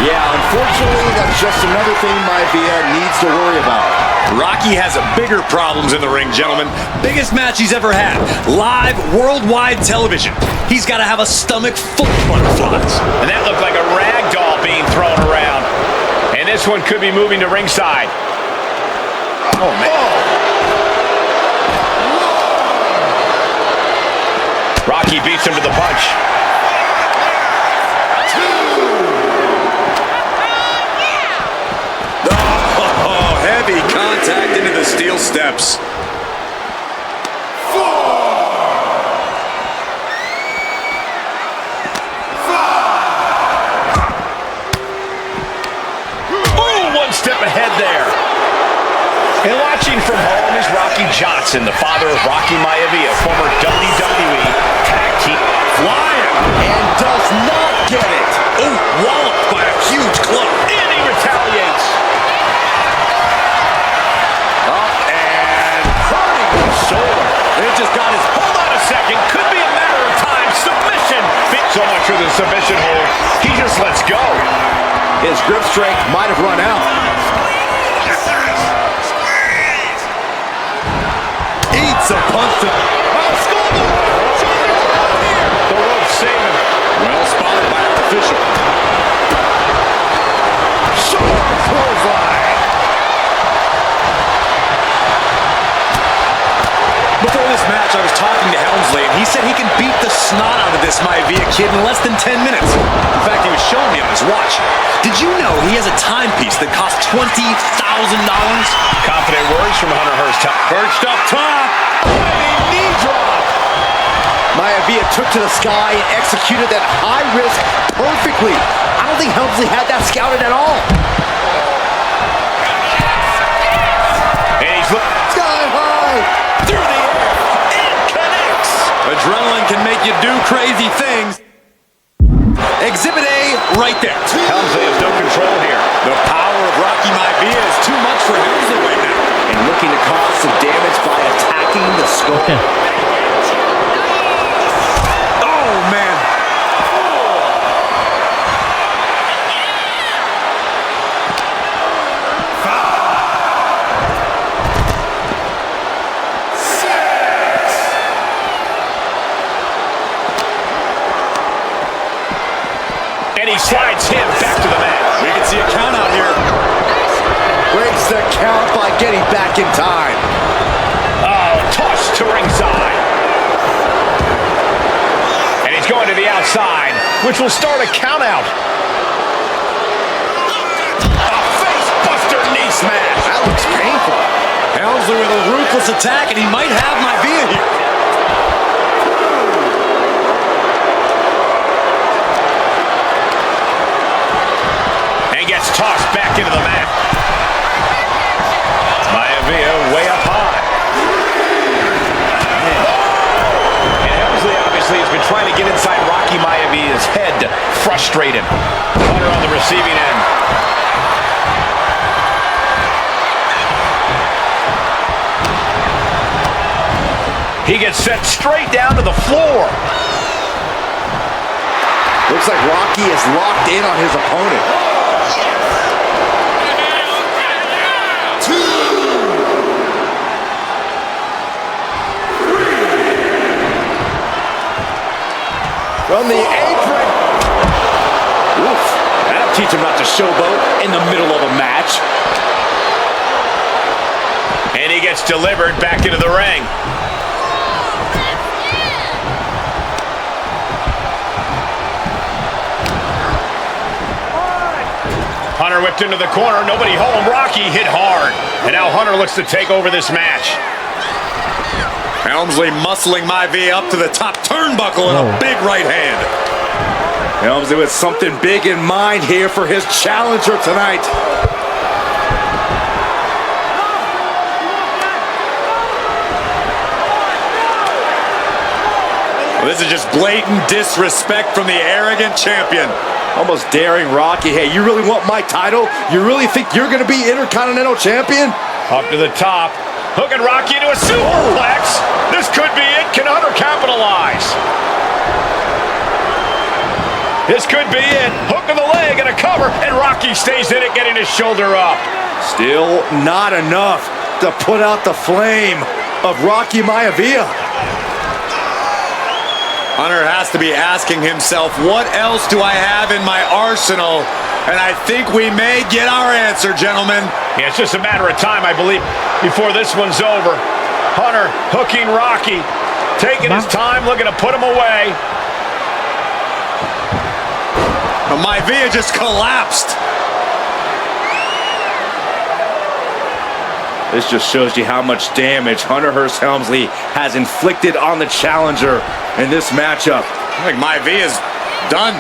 Yeah, unfortunately, that's just another thing Maivia needs to worry about. Rocky has bigger problems in the ring, gentlemen. Biggest match he's ever had. Live, worldwide television. He's got to have a stomach full of butterflies. And that looked like a rag doll being thrown around. And this one could be moving to ringside. Oh, man. Rocky beats him to the punch. Oh, heavy contact into the steel steps. Ooh, one step ahead there. And watching from home is Rocky Johnson, the father of Rocky Maivia, former WWE Tag Team. Flying. And does not get it. Oh, walloped by a huge club. And he retaliates. Up and hurting his shoulder. It just got his... Hold on a second. Could be a matter of time. Submission. So much for the submission hold. He just lets go. His grip strength might have run out. Eats a punch to... The rope saving. Well spotted by our official. Shoulder clothesline. Before this match, I was talking to Helmsley, and he said he can beat the snot out of this Maivia kid in less than 10 minutes. In fact, he was showing me on his watch. Did you know he has a timepiece that costs $20,000? Confident words from Hunter Hearst. Perched up top. Knee drop. Maivia took to the sky and executed that high risk perfectly. I don't think Helmsley had that scouted at all. And he's looking Sky high. through the air. And connects. Adrenaline can make you do crazy things. Exhibit A, right there. Helmsley has no control here. The power of Rocky Maivia is too much for Helmsley right now. And looking to cause some damage by attacking the skull. Okay. Oh, man. And he slides him back to the mat. We can see a count out here. Breaks the count by getting back in time. Oh, tossed to ringside. And he's going to the outside, which will start a count out. A face buster knee smash. That looks painful. Helmsley with a ruthless attack, and he might have Maivia here. Gets tossed back into the mat. Maivia way up high. And Helmsley obviously has been trying to get inside Rocky Maivia's head, frustrated. Hunter on the receiving end. He gets sent straight down to the floor. Looks like Rocky is locked in on his opponent. From the apron. Oof. That'll teach him not to showboat in the middle of a match. And he gets delivered back into the ring. Hunter whipped into the corner. Nobody home. Rocky hit hard. And now Hunter looks to take over this match. Helmsley muscling Maivia up to the top turnbuckle and a big right hand. Helmsley with something big in mind here for his challenger tonight. Well, this is just blatant disrespect from the arrogant champion. Almost daring Rocky. Hey, you really want my title? You really think you're going to be Intercontinental Champion? Up to the top. Hooking Rocky into a superplex. This could be it. Can Hunter capitalize? This could be it. Hook of the leg and a cover, and Rocky stays in it, getting his shoulder up. Still not enough to put out the flame of Rocky Maivia. Hunter has to be asking himself, what else do I have in my arsenal? And I think we may get our answer, gentlemen. Yeah, it's just a matter of time, I believe, before this one's over. Hunter hooking Rocky, taking his time, looking to put him away. But Maivia just collapsed. This just shows you how much damage Hunter Hearst Helmsley has inflicted on the challenger in this matchup. I think Maivia's done.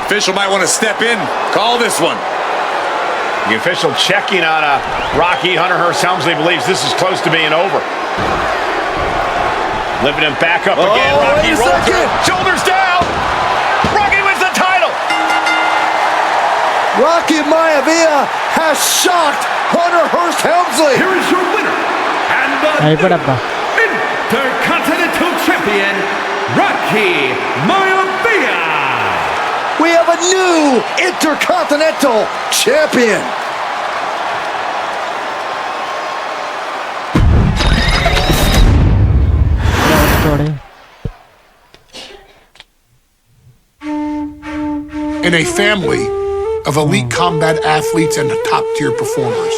Official might want to step in, call this one. The official checking on Rocky. Hunter Hearst Helmsley believes this is close to being over. Lifting him back up again. Rocky rolls through. Shoulders down. Rocky wins the title. Rocky Maivia has shocked Hunter Hearst Helmsley. Here is your winner and the Intercontinental Champion, Rocky Maivia. We have a new Intercontinental Champion. In a family of elite combat athletes and top-tier performers,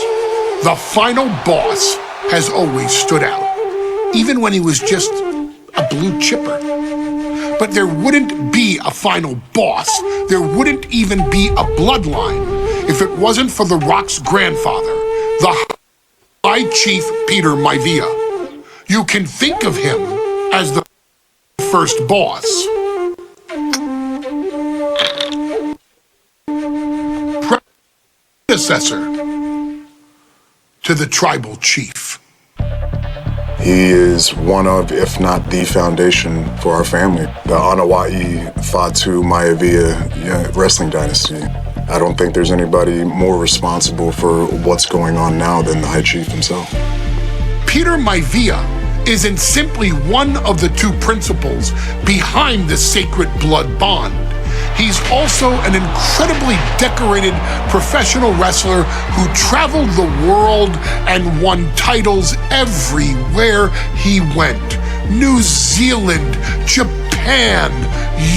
the final boss has always stood out, even when he was just a blue chipper. But there wouldn't be a final boss. There wouldn't even be a bloodline if it wasn't for The Rock's grandfather, the High Chief Peter Maivia. You can think of him as the first boss. Predecessor to the tribal chief. He is one of, if not the foundation for our family. The Anoa'i Fatu Maivia wrestling dynasty. I don't think there's anybody more responsible for what's going on now than the High Chief himself. Peter Maivia isn't simply one of the two principals behind the sacred blood bond. He's also an incredibly decorated professional wrestler who traveled the world and won titles everywhere he went. New Zealand, Japan,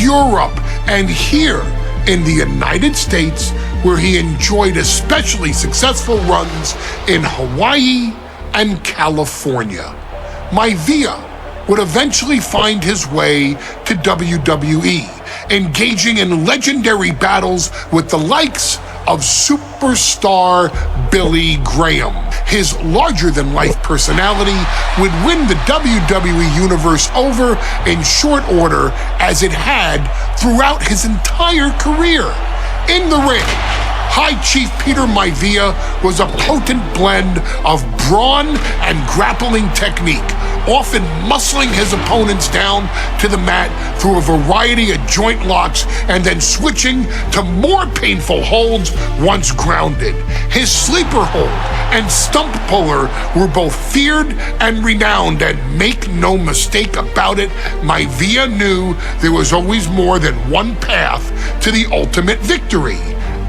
Europe, and here in the United States, where he enjoyed especially successful runs in Hawaii and California. Maivia would eventually find his way to WWE, engaging in legendary battles with the likes of superstar Billy Graham. His larger-than-life personality would win the WWE Universe over in short order, as it had throughout his entire career. In the ring, High Chief Peter Maivia was a potent blend of brawn and grappling technique, often muscling his opponents down to the mat through a variety of joint locks and then switching to more painful holds once grounded. His sleeper hold and stump puller were both feared and renowned, and make no mistake about it, Maivia knew there was always more than one path to the ultimate victory.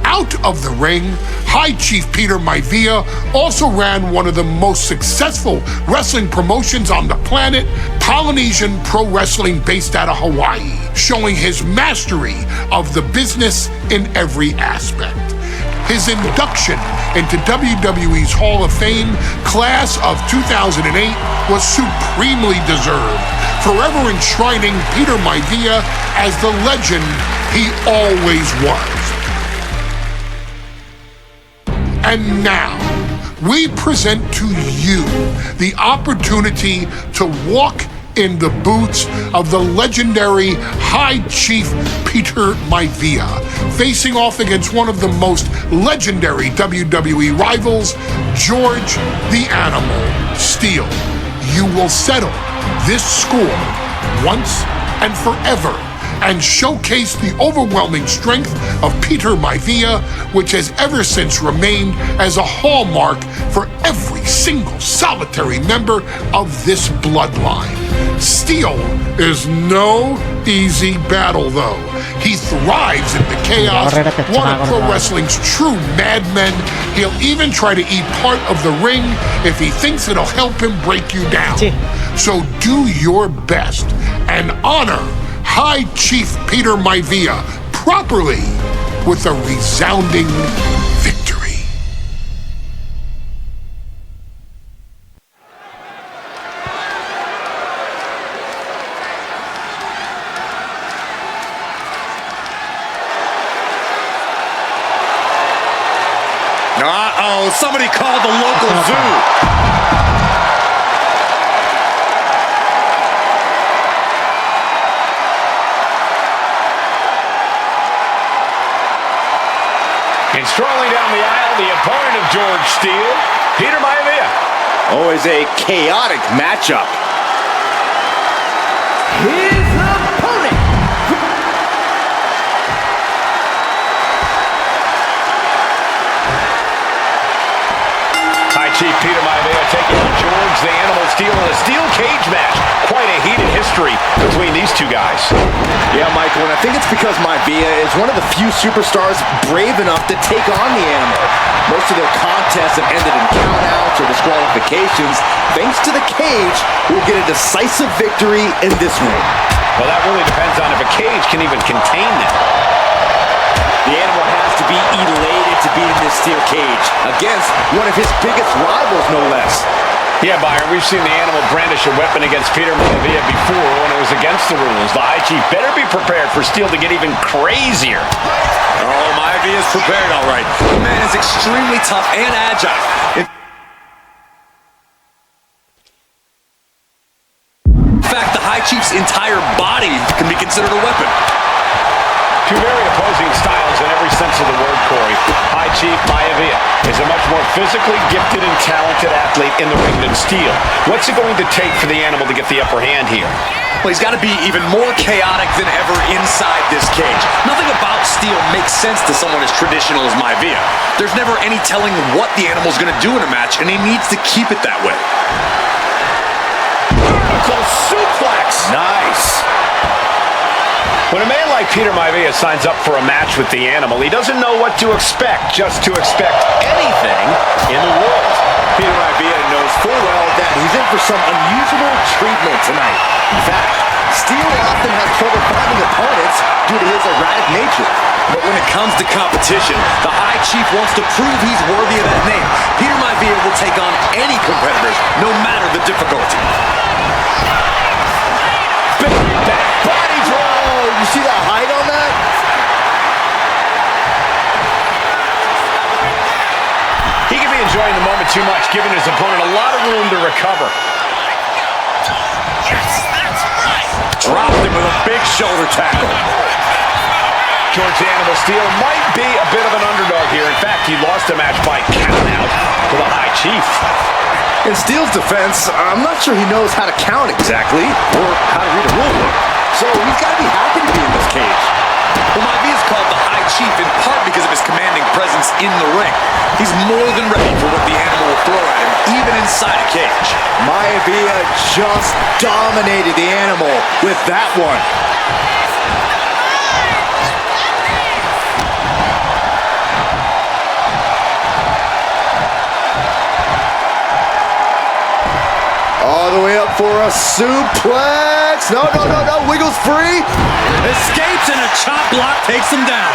Out of the ring, High Chief Peter Maivia also ran one of the most successful wrestling promotions on the planet, Polynesian Pro Wrestling, based out of Hawaii, showing his mastery of the business in every aspect. His induction into WWE's Hall of Fame class of 2008 was supremely deserved, forever enshrining Peter Maivia as the legend he always was. And now, we present to you the opportunity to walk in the boots of the legendary High Chief Peter Maivia, facing off against one of the most legendary WWE rivals, George the Animal Steele. You will settle this score once and forever, and showcase the overwhelming strength of Peter Maivia, which has ever since remained as a hallmark for every single solitary member of this bloodline. Steele is no easy battle, though. He thrives in the chaos, one of pro wrestling's true madmen. He'll even try to eat part of the ring if he thinks it'll help him break you down. So do your best and honor High Chief Peter Maivia properly with a resounding victory. Uh-oh, somebody called the local zoo. And strolling down the aisle, the opponent of George Steele, Peter Maivia. Always a chaotic matchup. His opponent. High Chief Peter Maivia taking on George the Animal Steele in a steel cage match. Quite a heated history between these two guys. Yeah, Michael, and I think it's because Maivia is one of the few superstars brave enough to take on the Animal. Most of their contests have ended in countouts or disqualifications. Thanks to the cage, we'll get a decisive victory in this ring. Well, that really depends on if a cage can even contain them. The Animal has to be elated to be in this steel cage against one of his biggest rivals, no less. Yeah, Byron, we've seen the Animal brandish a weapon against Peter Maivia before when it was against the rules. The High Chief better be prepared for Steele to get even crazier. Oh, Maivia's prepared, all right. The man is extremely tough and agile. In fact, the High Chief's entire body can be considered a weapon. Two very opposing styles in every sense of the word, Corey. High Chief Maivia is a much more physically gifted and talented athlete in the ring than Steel. What's it going to take for the animal to get the upper hand here? Well, he's got to be even more chaotic than ever inside this cage. Nothing about Steel makes sense to someone as traditional as Maivia. There's never any telling what the animal's going to do in a match, and he needs to keep it that way. Vertical suplex. Nice. When a man like Peter Maivia signs up for a match with the animal, he doesn't know what to expect, just to expect anything in the world. Peter Maivia knows full well that he's in for some unusual treatment tonight. In fact, Steel often has trouble finding opponents due to his erratic nature. But when it comes to competition, the High Chief wants to prove he's worthy of that name. Peter Maivia will take on any competitors, no matter the difficulty. Big back body drop. You see that height on that? He could be enjoying the moment too much, giving his opponent a lot of room to recover. Dropped him with a big shoulder tackle. George Animal Steel might be a bit of an underdog here. In fact, he lost the match by countout to the High Chief. In Steel's defense, I'm not sure he knows how to count exactly, or how to read a rule book. So he's got to be happy to be in this cage. Well, Maivia is called the High Chief in part because of his commanding presence in the ring. He's more than ready for what the animal will throw at him, even inside a cage. Maivia just dominated the animal with that one. All the way up for a suplex. No. Wiggles free. Escapes and a chop block takes him down.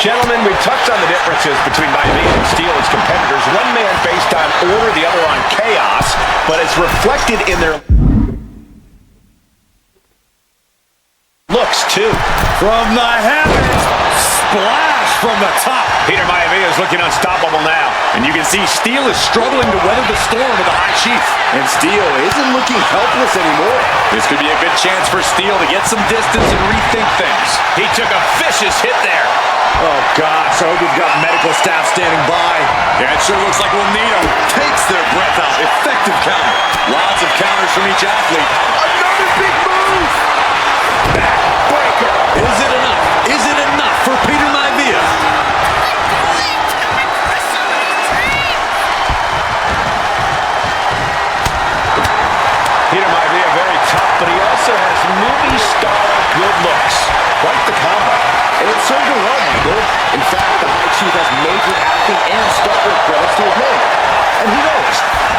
Gentlemen, we've touched on the differences between Maivia and Steel as competitors. One man based on order, the other on chaos, but it's reflected in their looks, too. From the heavens, splash from the top. Peter Maivia is looking unstoppable now. And you can see Steel is struggling to weather the storm of the High Chief. And Steel isn't looking helpless anymore. This could be a good chance for Steel to get some distance and rethink things. He took a vicious hit there. Oh, gosh, I hope we've got medical staff standing by. Yeah, it sure looks like we'll need them. Takes their breath out. Effective counter. Lots of counters from each athlete. Another big move. Backbreaker. Is it enough? Is it enough for Peter Maivia? Peter Maivia very tough, but he also has movie star good looks. Quite the combo. And it served him well, Michael. In fact, the High Chief has major acting and star credits to his name. And who knows?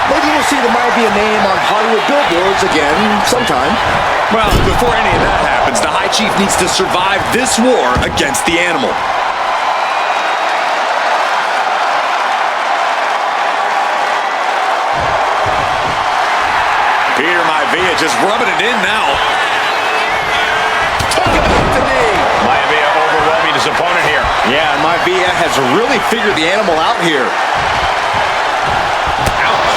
Maybe we'll see the Maivia name on Hollywood billboards again sometime. Well, before any of that happens, the High Chief needs to survive this war against the animal. Peter Maivia just rubbing it in now. Talk about the knee. Maivia overwhelming his opponent here. Yeah, Maivia has really figured the animal out here. Ouch.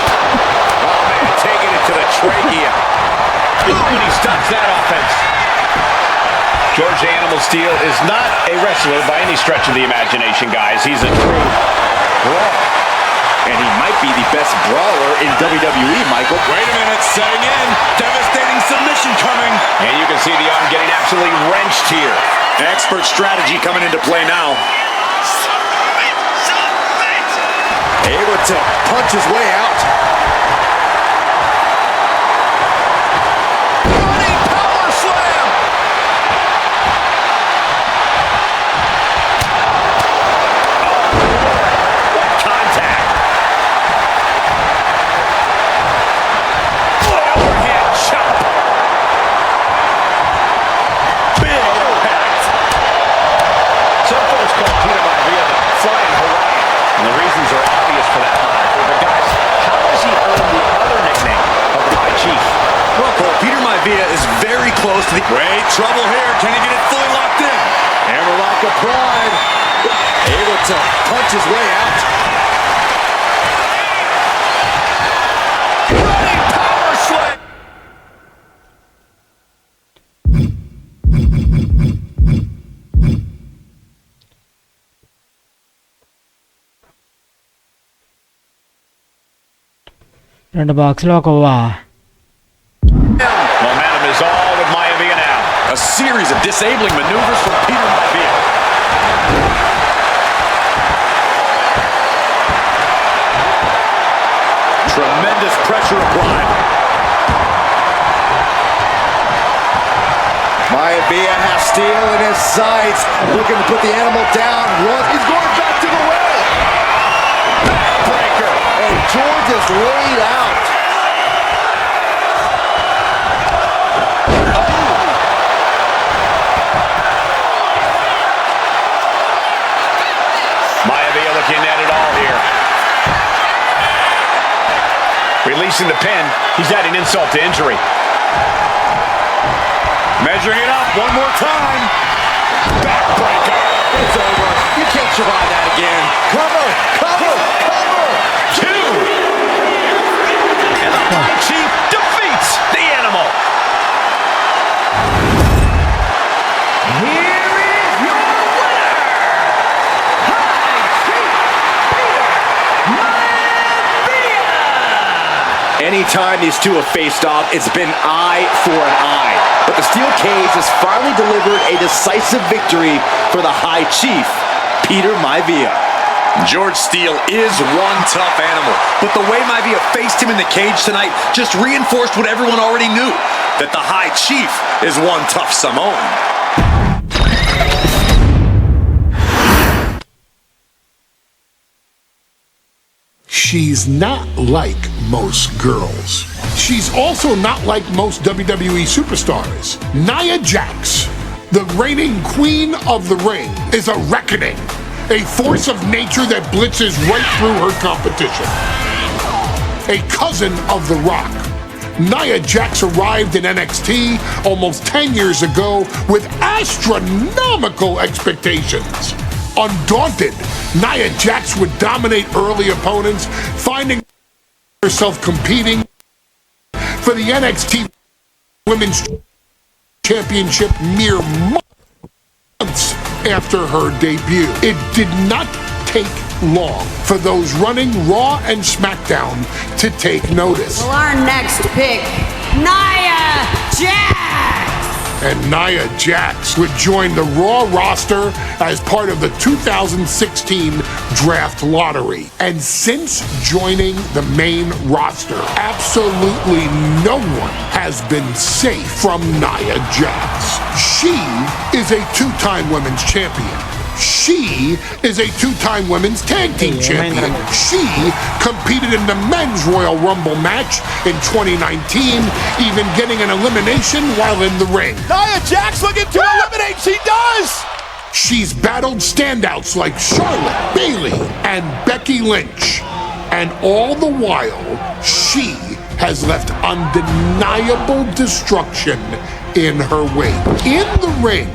Oh, man, taking it to the trachea. And he stops that offense. George Animal Steel is not a wrestler by any stretch of the imagination, guys. He's a true brawler. And he might be the best brawler in WWE, Michael. Wait a minute, setting in. Devastating submission coming. And you can see the arm getting absolutely wrenched here. Expert strategy coming into play now. Able to punch his way out. Running power slam. What contact. What overhead chop. Big impact. Some folks call Peter Maivia the Flying Hawaiian. And the reasons are obvious for that moniker. But guys, how does he earn the other nickname of the High Chief? Well, Cole, Peter Maivia is very close to the... Great trouble here. Can he get it fully locked in? Hammerlock of pride. Able to punch his way out. Running power slam. 2 బాక్స్లో ఒక వా. Momentum is all with Maivia now. A series of disabling maneuvers from Peter Maivia. Tremendous pressure applied. Maivia has steel in his sights, looking to put the animal down. He's going back to the well. Backbreaker, and George is laid out. Maivia looking at it all here. Releasing the pin, he's adding insult to injury. Measuring it up one more time. Backbreaker. It's over. You can't survive that again. Cover, cover, cover. 2. And the High Chief defeats the animal. Here is your winner, High Chief Peter Maivia. Anytime these two have faced off, it's been eye for an eye. But the steel cage has finally delivered a decisive victory for the High Chief, Peter Maivia. George Steele is one tough animal, but the way Maivia faced him in the cage tonight just reinforced what everyone already knew, that the High Chief is one tough Samoan. She's not like most girls. She's also not like most WWE superstars. Nia Jax, the reigning queen of the ring, is a reckoning, a force of nature that blitzes right through her competition. A cousin of The Rock, Nia Jax arrived in NXT almost 10 years ago with astronomical expectations. Undaunted, Nia Jax would dominate early opponents, finding herself competing for the NXT Women's Championship mere months after her debut. It did not take long for those running Raw and SmackDown to take notice. Well, our next pick, Nia Jax! And Nia Jax would join the Raw roster as part of the 2016 Draft Lottery. And since joining the main roster, absolutely no one has been safe from Nia Jax. She is a 2-time women's champion. She is a 2-time women's tag team champion. She competed in the men's Royal Rumble match in 2019, even getting an elimination while in the ring. Nia Jax looking to eliminate. She does. She's battled standouts like Charlotte, Bayley, and Becky Lynch. And all the while, she has left undeniable destruction in her wake. In the ring,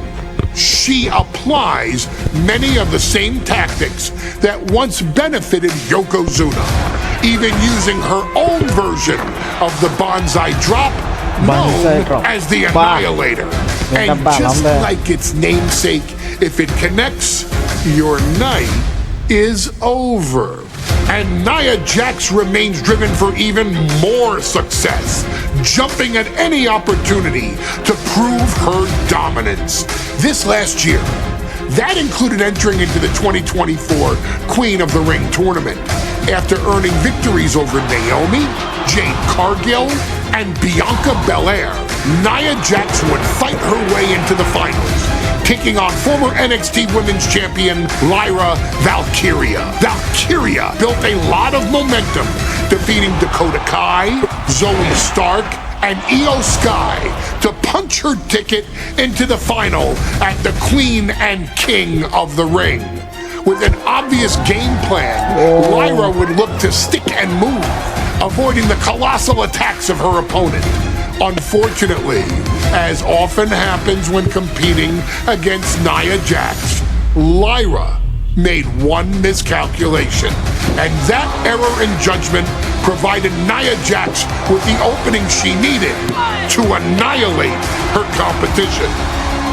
she applies many of the same tactics that once benefited Yokozuna, even using her own version of the Banzai Drop, known as the Annihilator. And just like its namesake, if it connects, your night is over. And Nia Jax remains driven for even more success, jumping at any opportunity to prove her dominance. This last year, that included entering into the 2024 Queen of the Ring tournament after earning victories over Naomi, Jade Cargill, and Bianca Belair. Nia Jax would fight her way into the finals, taking on former NXT Women's Champion Lyra Valkyria. Valkyria built a lot of momentum, defeating Dakota Kai, Zoe Stark, and Io Sky to punch her ticket into the final at the Queen and King of the Ring. With an obvious game plan, Lyra would look to stick and move, avoiding the colossal attacks of her opponent. Unfortunately, as often happens when competing against Nia Jax, Lyra made one miscalculation, and that error in judgment provided Nia Jax with the opening she needed to annihilate her competition.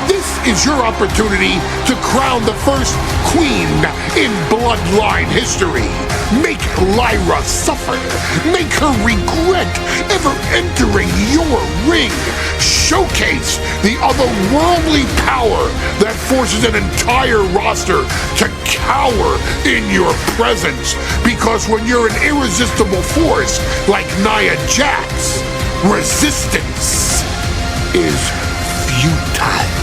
This is your opportunity to crown the first queen in Bloodline history. Make Lyra suffer. Make her regret ever entering your ring. Showcase the otherworldly power that forces an entire roster to cower in your presence. Because when you're an irresistible force like Nia Jax, resistance is futile.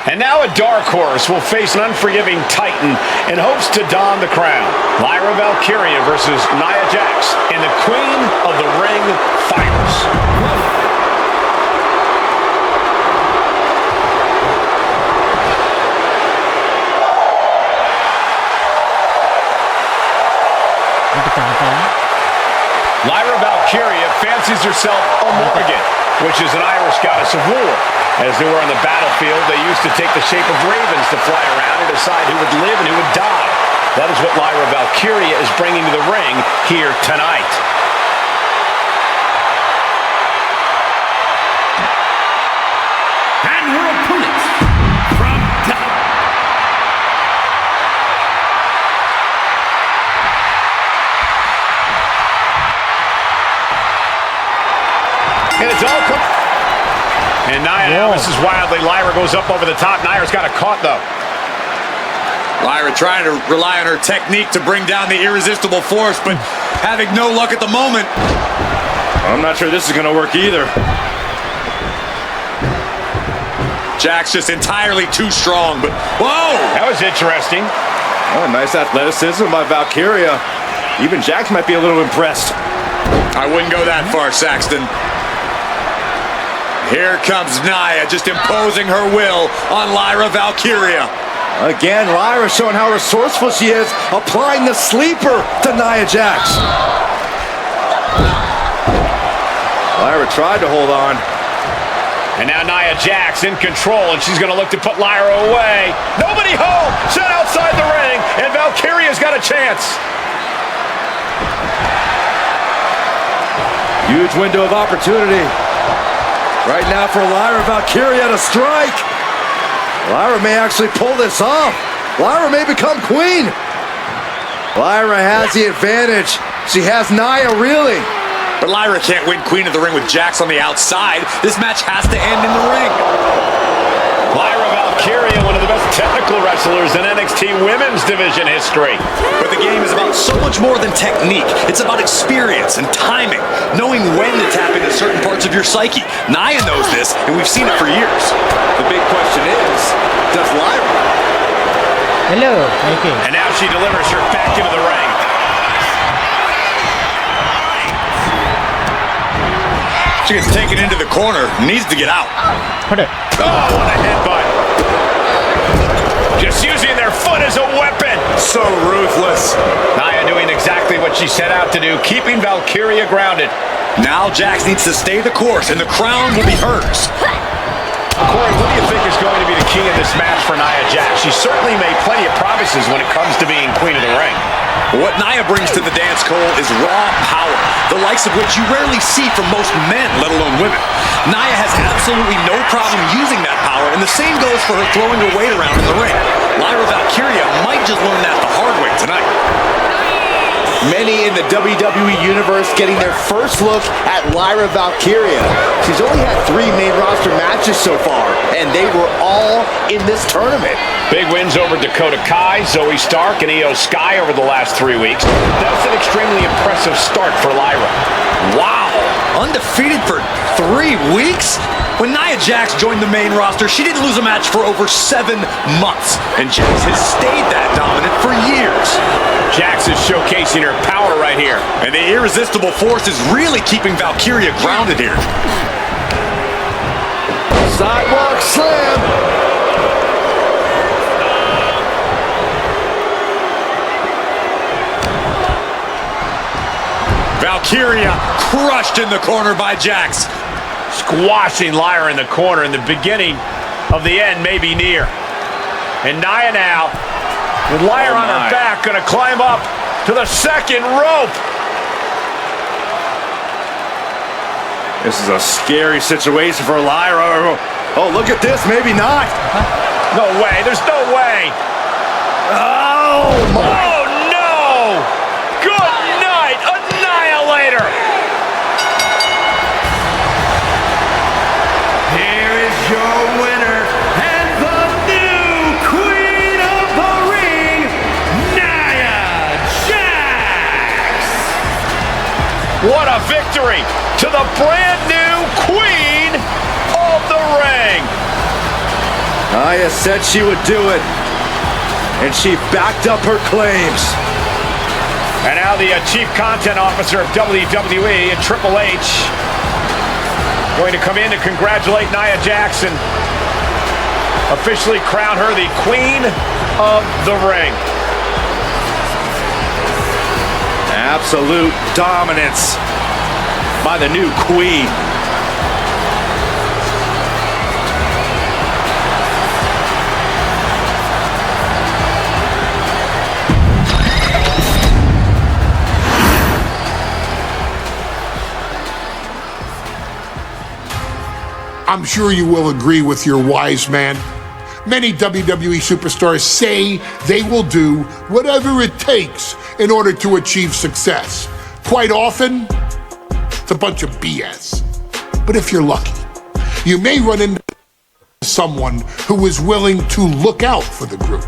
And now a dark horse will face an unforgiving titan in hopes to don the crown. Lyra Valkyria versus Nia Jax in the Queen of the Ring Finals. Lyra Valkyria fancies herself a Morgan, which is an Irish goddess of war. As they were on the battlefield, they used to take the shape of ravens to fly around and decide who would live and who would die. That is what Lyra Valkyria is bringing to the ring here tonight. And her opponents from And it's all come. And Nia now misses wildly. Lyra goes up over the top. Nia's got it caught, though. Lyra trying to rely on her technique to bring down the irresistible force, but having no luck at the moment. I'm not sure this is going to work either. Jax just entirely too strong, but whoa! That was interesting. Oh, nice athleticism by Valkyria. Even Jax might be a little impressed. I wouldn't go that far, Saxton. Here comes Nia, just imposing her will on Lyra Valkyria. Again, Lyra showing how resourceful she is, applying the sleeper to Nia Jax. Lyra tried to hold on. And now Nia Jax in control, and she's going to look to put Lyra away. Nobody home! Set outside the ring, and Valkyria's got a chance. Huge window of opportunity. Right now for Lyra Valkyria to strike. Lyra may actually pull this off. Lyra may become queen. Lyra has the advantage. She has Nia reeling. But Lyra can't win Queen of the Ring with Jax on the outside. This match has to end in the ring. Lyra Valkyria, one of the best technical wrestlers in NXT Women's Division history. But the game is about so much more than technique. It's about experience and timing, knowing when to tap into certain parts of your psyche. Nia knows this, and we've seen it for years. The big question is, does Lyra? Hello, okay. And now she delivers her back into the ring. She gets taken into the corner, needs to get out. Put it. Oh, what a headbutt. Just using their foot as a weapon. So ruthless. Nia doing exactly what she set out to do, keeping Valkyria grounded. Now Jax needs to stay the course, and the crown will be hers. Corey, what do you think is going to be the key in this match for Nia Jax? She certainly made plenty of promises when it comes to being Queen of the Ring. What Nia brings to the dance, Cole, is raw power, the likes of which you rarely see from most men, let alone women. Nia has absolutely no problem using that power, and the same goes for her throwing her weight around in the ring. Lyra Valkyria might just learn that the hard way tonight. Many in the WWE Universe getting their first look at Lyra Valkyria. She's only had 3 main roster matches so far, and they were all in this tournament. Big wins over Dakota Kai, Zoe Stark, and Io Sky over the last 3 weeks. That's an extremely impressive start for Lyra. Wow! Undefeated for 3 weeks? When Nia Jax joined the main roster, she didn't lose a match for over 7 months, and Jax has stayed that dominant for years. Jax is showcasing her power right here. And the irresistible force is really keeping Valkyria grounded here. Sidewalk slam. Valkyria crushed in the corner by Jax. Squashing Lyra in the corner, and the beginning of the end may be near. And Nia now With Lyra on her back, gonna climb up to the second rope. This is a scary situation for Lyra. Oh, look at this. Maybe not. No way. There's no way. Oh, my. Oh, no. Good night, Annihilator. Here is your winner and the new Queen of the Ring, Nia Jax. What a victory to the brand new Queen of the Ring. Nia said she would do it, and she backed up her claims. And now the Chief Content Officer of WWE, Triple H, going to come in to congratulate Nia Jax, officially crown her the Queen of the Ring. Absolute dominance by the new Queen. I'm sure you will agree with your wise man. Many WWE superstars say they will do whatever it takes in order to achieve success. Quite often, it's a bunch of BS. But if you're lucky, you may run into someone who is willing to look out for the group.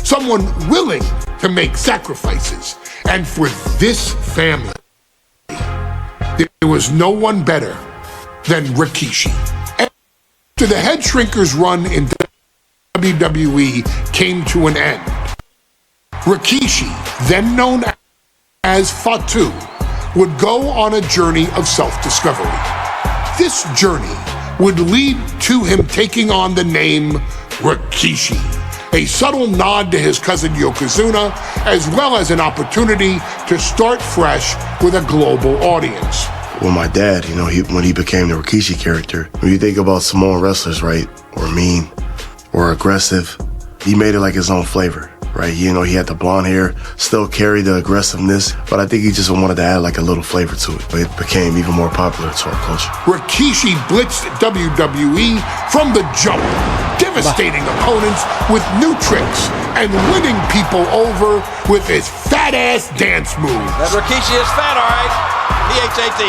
Someone willing to make sacrifices. And for this family, there was no one better than Rikishi. After the Head Shrinkers run in WWE came to an end, Rikishi, then known as Fatu, would go on a journey of self-discovery. This journey would lead to him taking on the name Rikishi, a subtle nod to his cousin Yokozuna, as well as an opportunity to start fresh with a global audience. With my dad, you know, when he became the Rikishi character, when you think about Samoan wrestlers, right, or mean, or aggressive, he made it like his own flavor, right? You know, he had the blonde hair, still carried the aggressiveness, but I think he just wanted to add like a little flavor to it. But it became even more popular to our culture. Rikishi blitzed WWE from the jump, devastating opponents with new tricks and winning people over with his fat-ass dance moves. That Rikishi is fat, all right. P-H-A-T.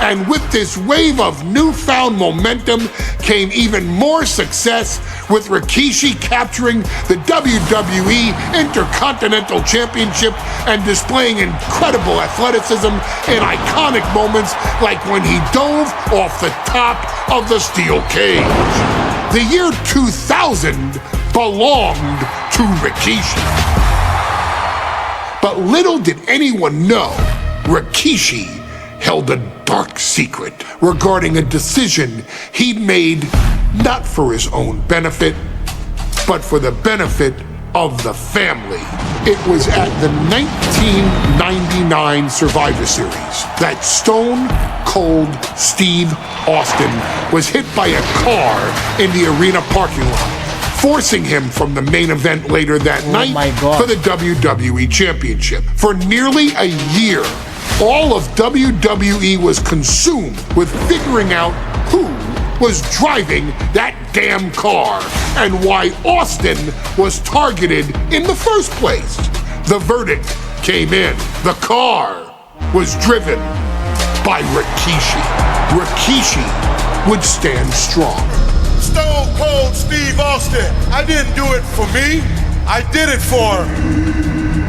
And with this wave of newfound momentum came even more success, with Rikishi capturing the WWE Intercontinental Championship and displaying incredible athleticism in iconic moments like when he dove off the top of the steel cage. The year 2000 belonged to Rikishi. But little did anyone know, Rikishi held a dark secret regarding a decision he'd made not for his own benefit, but for the benefit of the family. It was at the 1999 Survivor Series that Stone Cold Steve Austin was hit by a car in the arena parking lot, forcing him from the main event later that night for the WWE Championship. For nearly a year, all of WWE was consumed with figuring out who was driving that damn car and why Austin was targeted in the first place. The verdict came in. The car was driven by Rikishi. Rikishi would stand strong. Stone Cold Steve Austin. I didn't do it for me. I did it for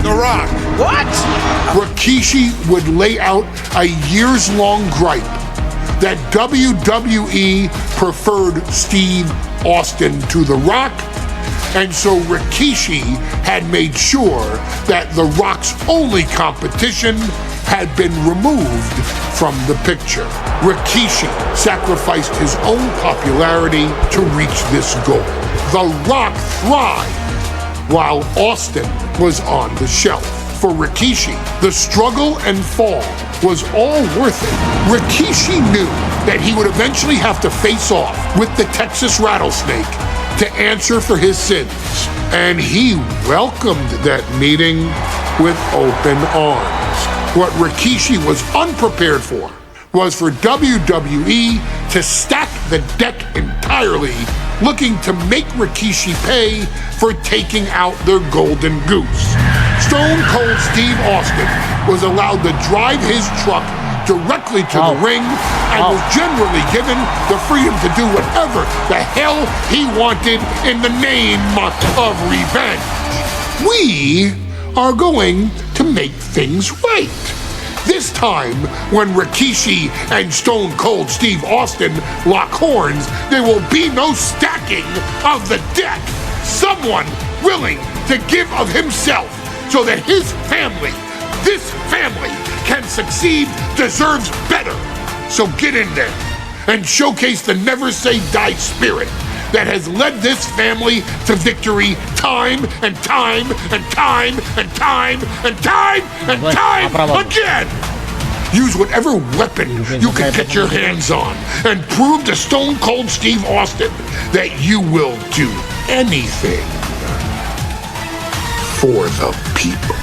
The Rock. What? Rikishi would lay out a years-long gripe that WWE preferred Steve Austin to The Rock, and so Rikishi had made sure that The Rock's only competition had been removed from the picture. Rikishi sacrificed his own popularity to reach this goal. The Rock thrived while Austin was on the shelf. For Rikishi, the struggle and fall was all worth it. Rikishi knew that he would eventually have to face off with the Texas Rattlesnake to answer for his sins. and he welcomed that meeting with open arms. What Rikishi was unprepared for was for WWE to stack the deck entirely, looking to make Rikishi pay for taking out their golden goose. Stone Cold Steve Austin was allowed to drive his truck directly to the ring and was generally given the freedom to do whatever the hell he wanted in the name of revenge. We are going to make things right. This time, when Rikishi and Stone Cold Steve Austin lock horns, there will be no stacking of the deck. Someone willing to give of himself so that his family, this family, can succeed deserves better. So get in there and showcase the never say die spirit that has led this family to victory time and time and time and time and time and time again. Use whatever weapon you can get your hands on and prove to Stone Cold Steve Austin that you will do anything for the people.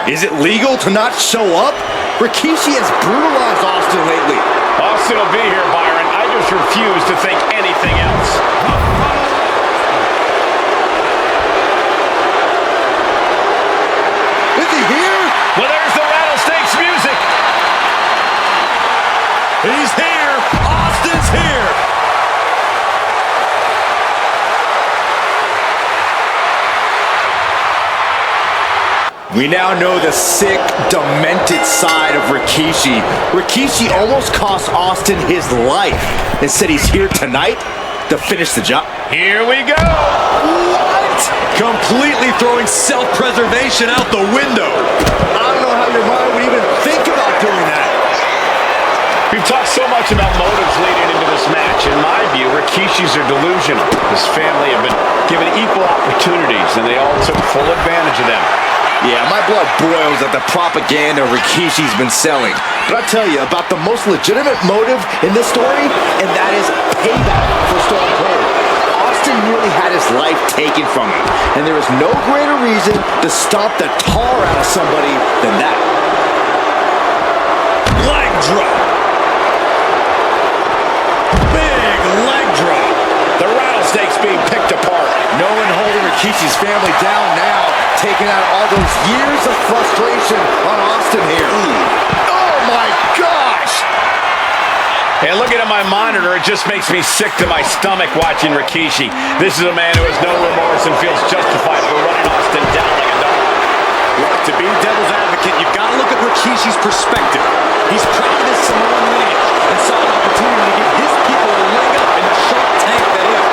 Is it legal to not show up? Rikishi has brutalized Austin lately. Austin will be here, Byron. I just refuse to think anything else. Is he here? Well, there's the Rattlesnakes music. He's here. Austin's here. We now know the sick, demented side of Rikishi. Rikishi almost cost Austin his life and said he's here tonight to finish the job. Here we go. What? Completely throwing self-preservation out the window. I don't know how your mind would even think about doing that. We've talked so much about motives leading into this match. In my view, Rikishis are delusional. His family have been given equal opportunities, and they all took full advantage of them. Yeah, my blood boils at the propaganda Rikishi's been selling. But I'll tell you about the most legitimate motive in this story, and that is payback for Stone Cold. Austin nearly had his life taken from him, and there is no greater reason to stomp the tar out of somebody than that. Leg drop. Big leg drop. The Rattlesnakes being picked apart. No one holding Rikishi's family down now, taking out all those years of frustration on Austin here. Oh my gosh! And looking at my monitor, it just makes me sick to my stomach watching Rikishi. This is a man who has no remorse and feels justified for running Austin down like a dog. Look, to be devil's advocate, you've got to look at Rikishi's perspective. He's proud of his Samoan lineage and saw an opportunity to give his people a leg up in the Shark Tank that is.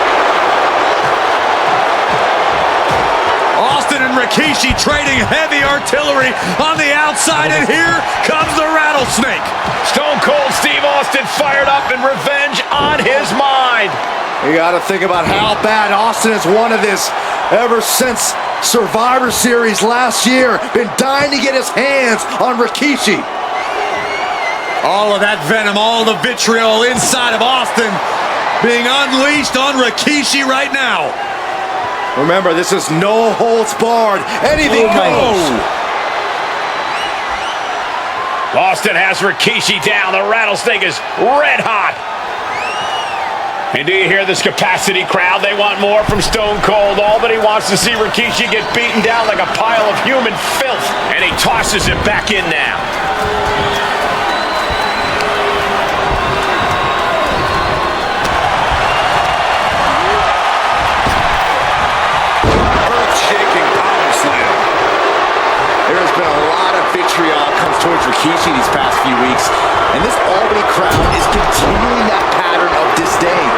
Austin and Rikishi trading heavy artillery on the outside, and here comes the Rattlesnake. Stone Cold Steve Austin fired up and revenge on his mind. You got to think about how bad Austin has wanted this ever since Survivor Series last year. Been dying to get his hands on Rikishi. All of that venom, all the vitriol inside of Austin being unleashed on Rikishi right now. Remember, this is no holds barred. Anything goes. Austin has Rikishi down. The Rattlesnake is red hot. And do you hear this capacity crowd? They want more from Stone Cold. All that he wants to see Rikishi get beaten down like a pile of human filth. And he tosses him back in now. There's been a lot of vitriol comes towards Rikishi these past few weeks, and this Albany crowd is continuing that pattern of disdain.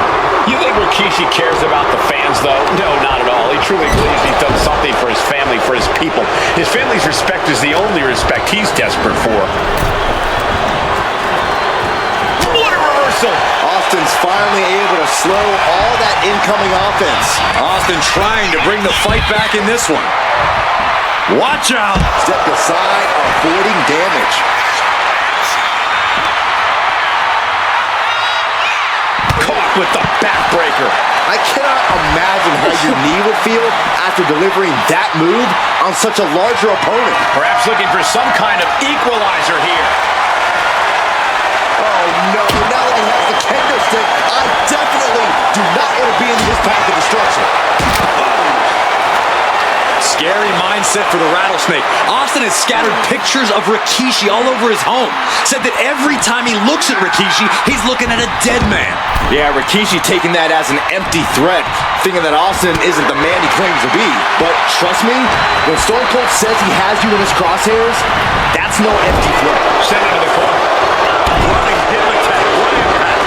You think Rikishi cares about the fans, though? No, not at all. He truly believes he's done something for his family, for his people. His family's respect is the only respect he's desperate for. What a reversal! Austin's finally able to slow all that incoming offense. Austin trying to bring the fight back in this one. Watch out. Stepped aside, avoiding damage. Caught with the backbreaker. I cannot imagine how your knee would feel after delivering that move on such a larger opponent. Perhaps looking for some kind of equalizer here. Oh no, now that he has the kendo stick, I definitely do not want to be in his path of destruction. Scary mindset for the Rattlesnake. Austin has scattered pictures of Rikishi all over his home. Said that every time he looks at Rikishi, he's looking at a dead man. Yeah, Rikishi taking that as an empty threat, thinking that Austin isn't the man he claims to be. But trust me, when Stone Cold says he has you in his crosshairs, that's no empty threat. Send him to the corner. Running hip attack. What impact.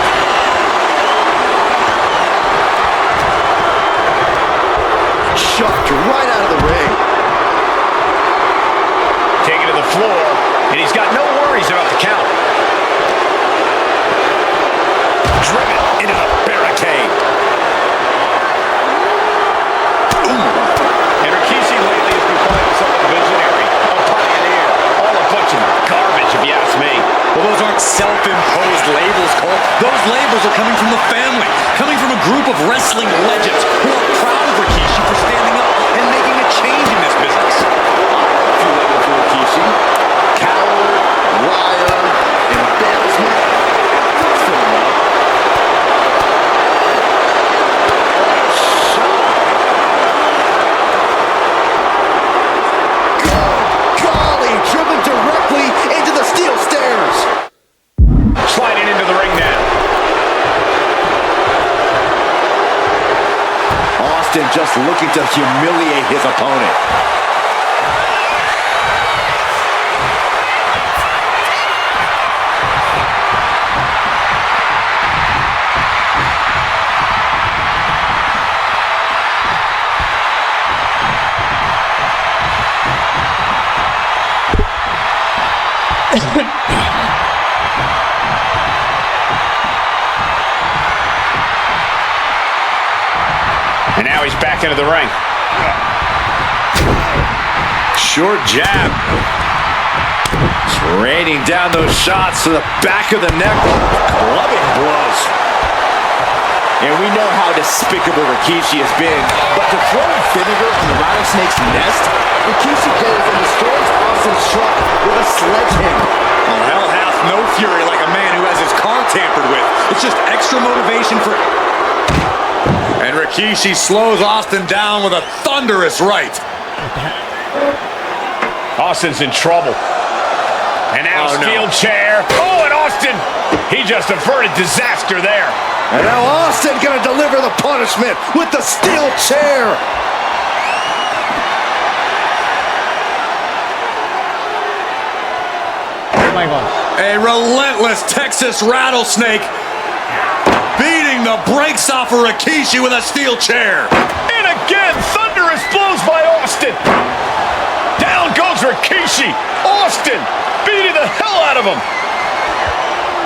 Shoved right out of the ring. Taken to the floor, and he's got no worries about the count. Driven into the barricade. Ooh. And Rikishi lately has been calling himself a visionary, a pioneer, all a bunch of garbage if you ask me. Well, those aren't self-imposed labels, Cole. Those labels are coming from the family, coming from a group of wrestling legends who are proud of Rikishi for standing up and making a change in this business. A few levels for Rikishi. Coward, liar, embarrassment. Fill him up. Golly, driven directly into the steel stairs. Sliding into the ring now. Austin just looking to humiliate his opponent. And now he's back into the ring. Short jab. Raining down those shots to the back of the neck. Clubbing blows. And we know how despicable Rikishi has been, but to throw vinegar on the Rattlesnake's nest, Rikishi goes and destroys Austin's truck with a sledgehammer. Oh, hell hath no fury like a man who has his car tampered with. It's just extra motivation for... And Rikishi slows Austin down with a thunderous right. Austin's in trouble. And now steel chair. Oh, and Austin, he just averted disaster there. And now Austin gonna deliver the punishment with the steel chair. Oh my God. A relentless Texas Rattlesnake beating the brakes off of Rikishi with a steel chair. And again, thunderous blows by Austin. Down goes Rikishi. Austin beating the hell out of him.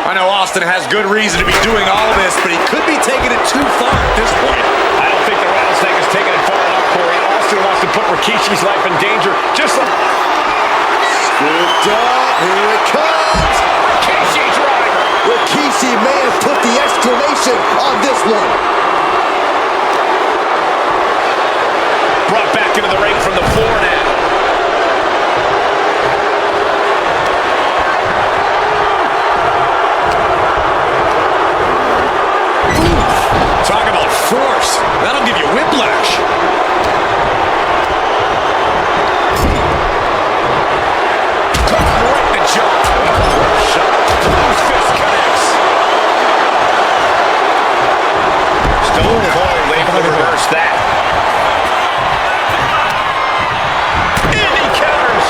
I know Austin has good reason to be doing all this, but he could be taking it too far at this point. I don't think the Rattlesnake is taking it far enough, Corey. Austin wants to put Rikishi's life in danger, just like... Scooped up, here it comes. Rikishi driver. Rikishi may have put the exclamation on this one. Brought back into the ring from the floor now. Talk about force. That'll give you whiplash. Right in the jaw. Shot. His fist connects. Stone Cold able to reverse that. And he counters.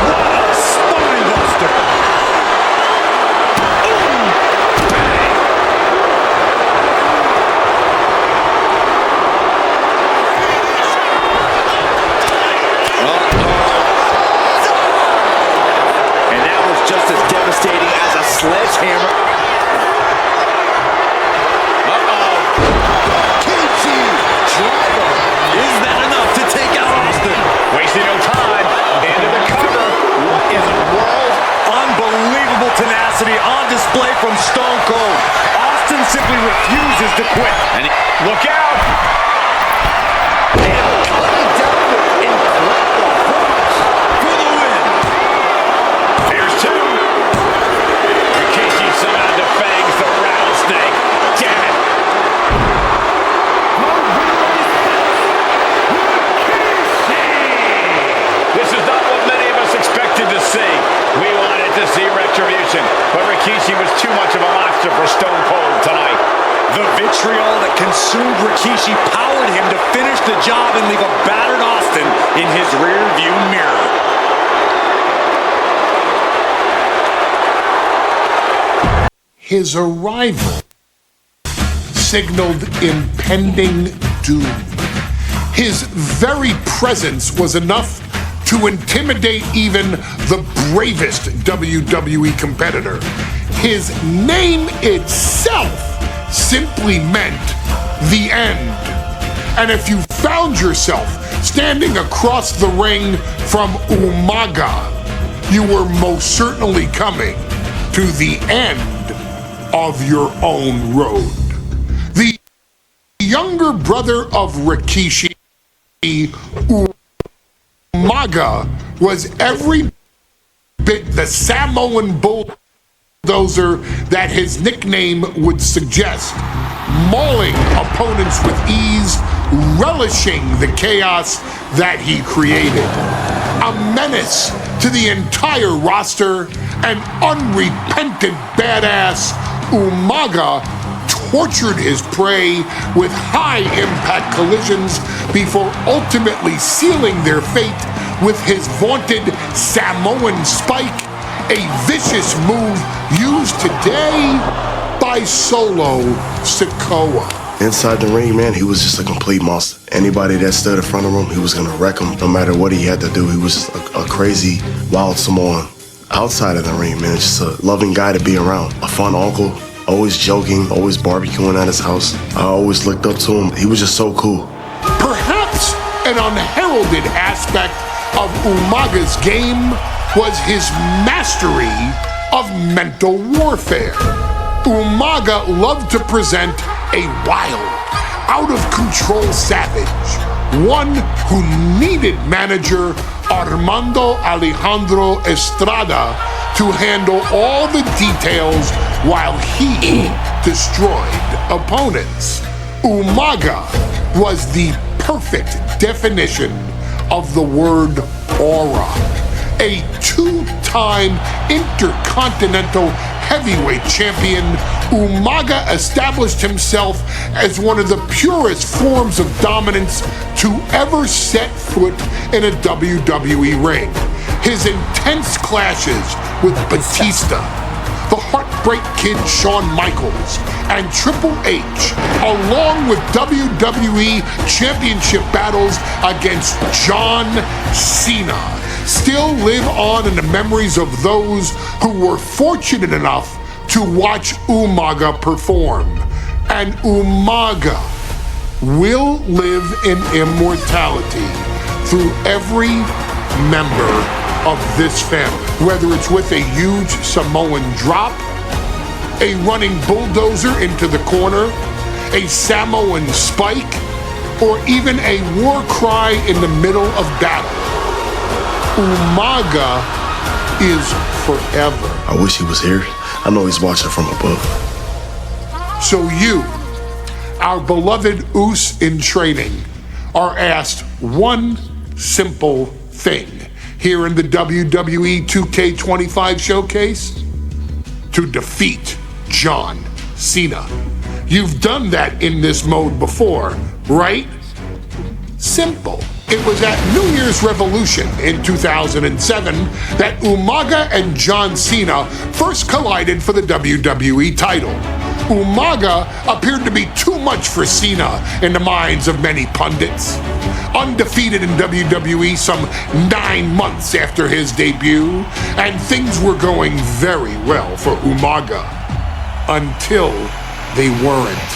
What a spine buster. And that was just as devastating as a sledgehammer. Rikishi driver display from Stone Cold. Austin simply refuses to quit. And look out! And coming down with incredible force For the win. Here's two. Rikishi somehow defangs the rattlesnake. Damn it! This is not what many of us expected to see. We wanted to see retribution, but Rikishi was too much of a monster for Stone Cold tonight. The vitriol that consumed Rikishi powered him to finish the job and leave a battered Austin in his rear-view mirror. His arrival signaled impending doom. His very presence was enough to intimidate even the bravest WWE competitor. His name itself simply meant the end. And if you found yourself standing across the ring from Umaga, you were most certainly coming to the end of your own road. The younger brother of Rikishi, Umaga, was every bit the Samoan bulldozer that his nickname would suggest, mauling opponents with ease, relishing the chaos that he created. A menace to the entire roster, an unrepentant badass, Umaga tortured his prey with high-impact collisions before ultimately sealing their fate with his vaunted Samoan spike, a vicious move used today by Solo Sikoa. Inside the ring, man, he was just a complete monster. Anybody that stood in front of him, he was gonna wreck him no matter what he had to do. He was just a crazy, wild Samoan. Outside of the ring, man, just a loving guy to be around. A fun uncle, always joking, always barbecuing at his house. I always looked up to him. He was just so cool. Perhaps an unheralded aspect of Umaga's game was his mastery of mental warfare. Umaga loved to present a wild, out-of-control savage, one who needed manager Armando Alejandro Estrada to handle all the details while he destroyed opponents. Umaga was the perfect definition of the word aura. A two-time intercontinental heavyweight champion, Umaga established himself as one of the purest forms of dominance to ever set foot in a WWE ring. His intense clashes with Batista, the Heartbreak Kid Shawn Michaels, and Triple H, along with WWE Championship battles against John Cena, still live on in the memories of those who were fortunate enough to watch Umaga perform. And Umaga will live in immortality through every member of this family, whether it's with a huge Samoan drop, a running bulldozer into the corner, a Samoan spike, or even a war cry in the middle of battle. Umaga is forever. I wish he was here. I know he's watching from above. So you, our beloved Us in training, are asked one simple thing here in the WWE 2K25 showcase: to defeat John Cena. You've done that in this mode before, right? Simple. It was at New Year's Revolution in 2007 that Umaga and John Cena first collided for the WWE title. Umaga appeared to be too much for Cena in the minds of many pundits. Undefeated in WWE some 9 months after his debut, and things were going very well for Umaga. Until they weren't.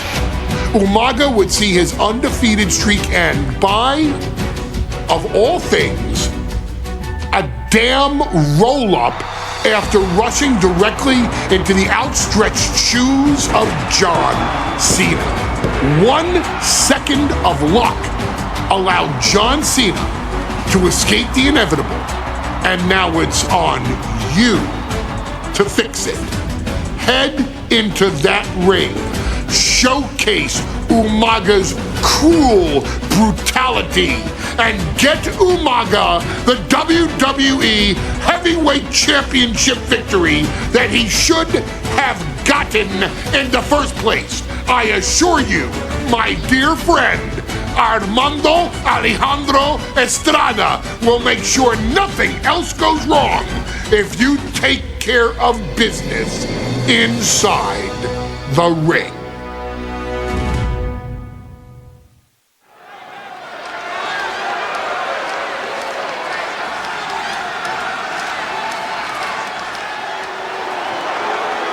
Umaga would see his undefeated streak end by, of all things, a damn roll-up after rushing directly into the outstretched shoes of John Cena. 1 second of luck allowed John Cena to escape the inevitable, and now it's on you to fix it. Head into that ring, showcase Umaga's cruel brutality, and get Umaga the WWE Heavyweight Championship victory that he should have gotten in the first place. I assure you, my dear friend, Armando Alejandro Estrada will make sure nothing else goes wrong if you take care of business inside the ring.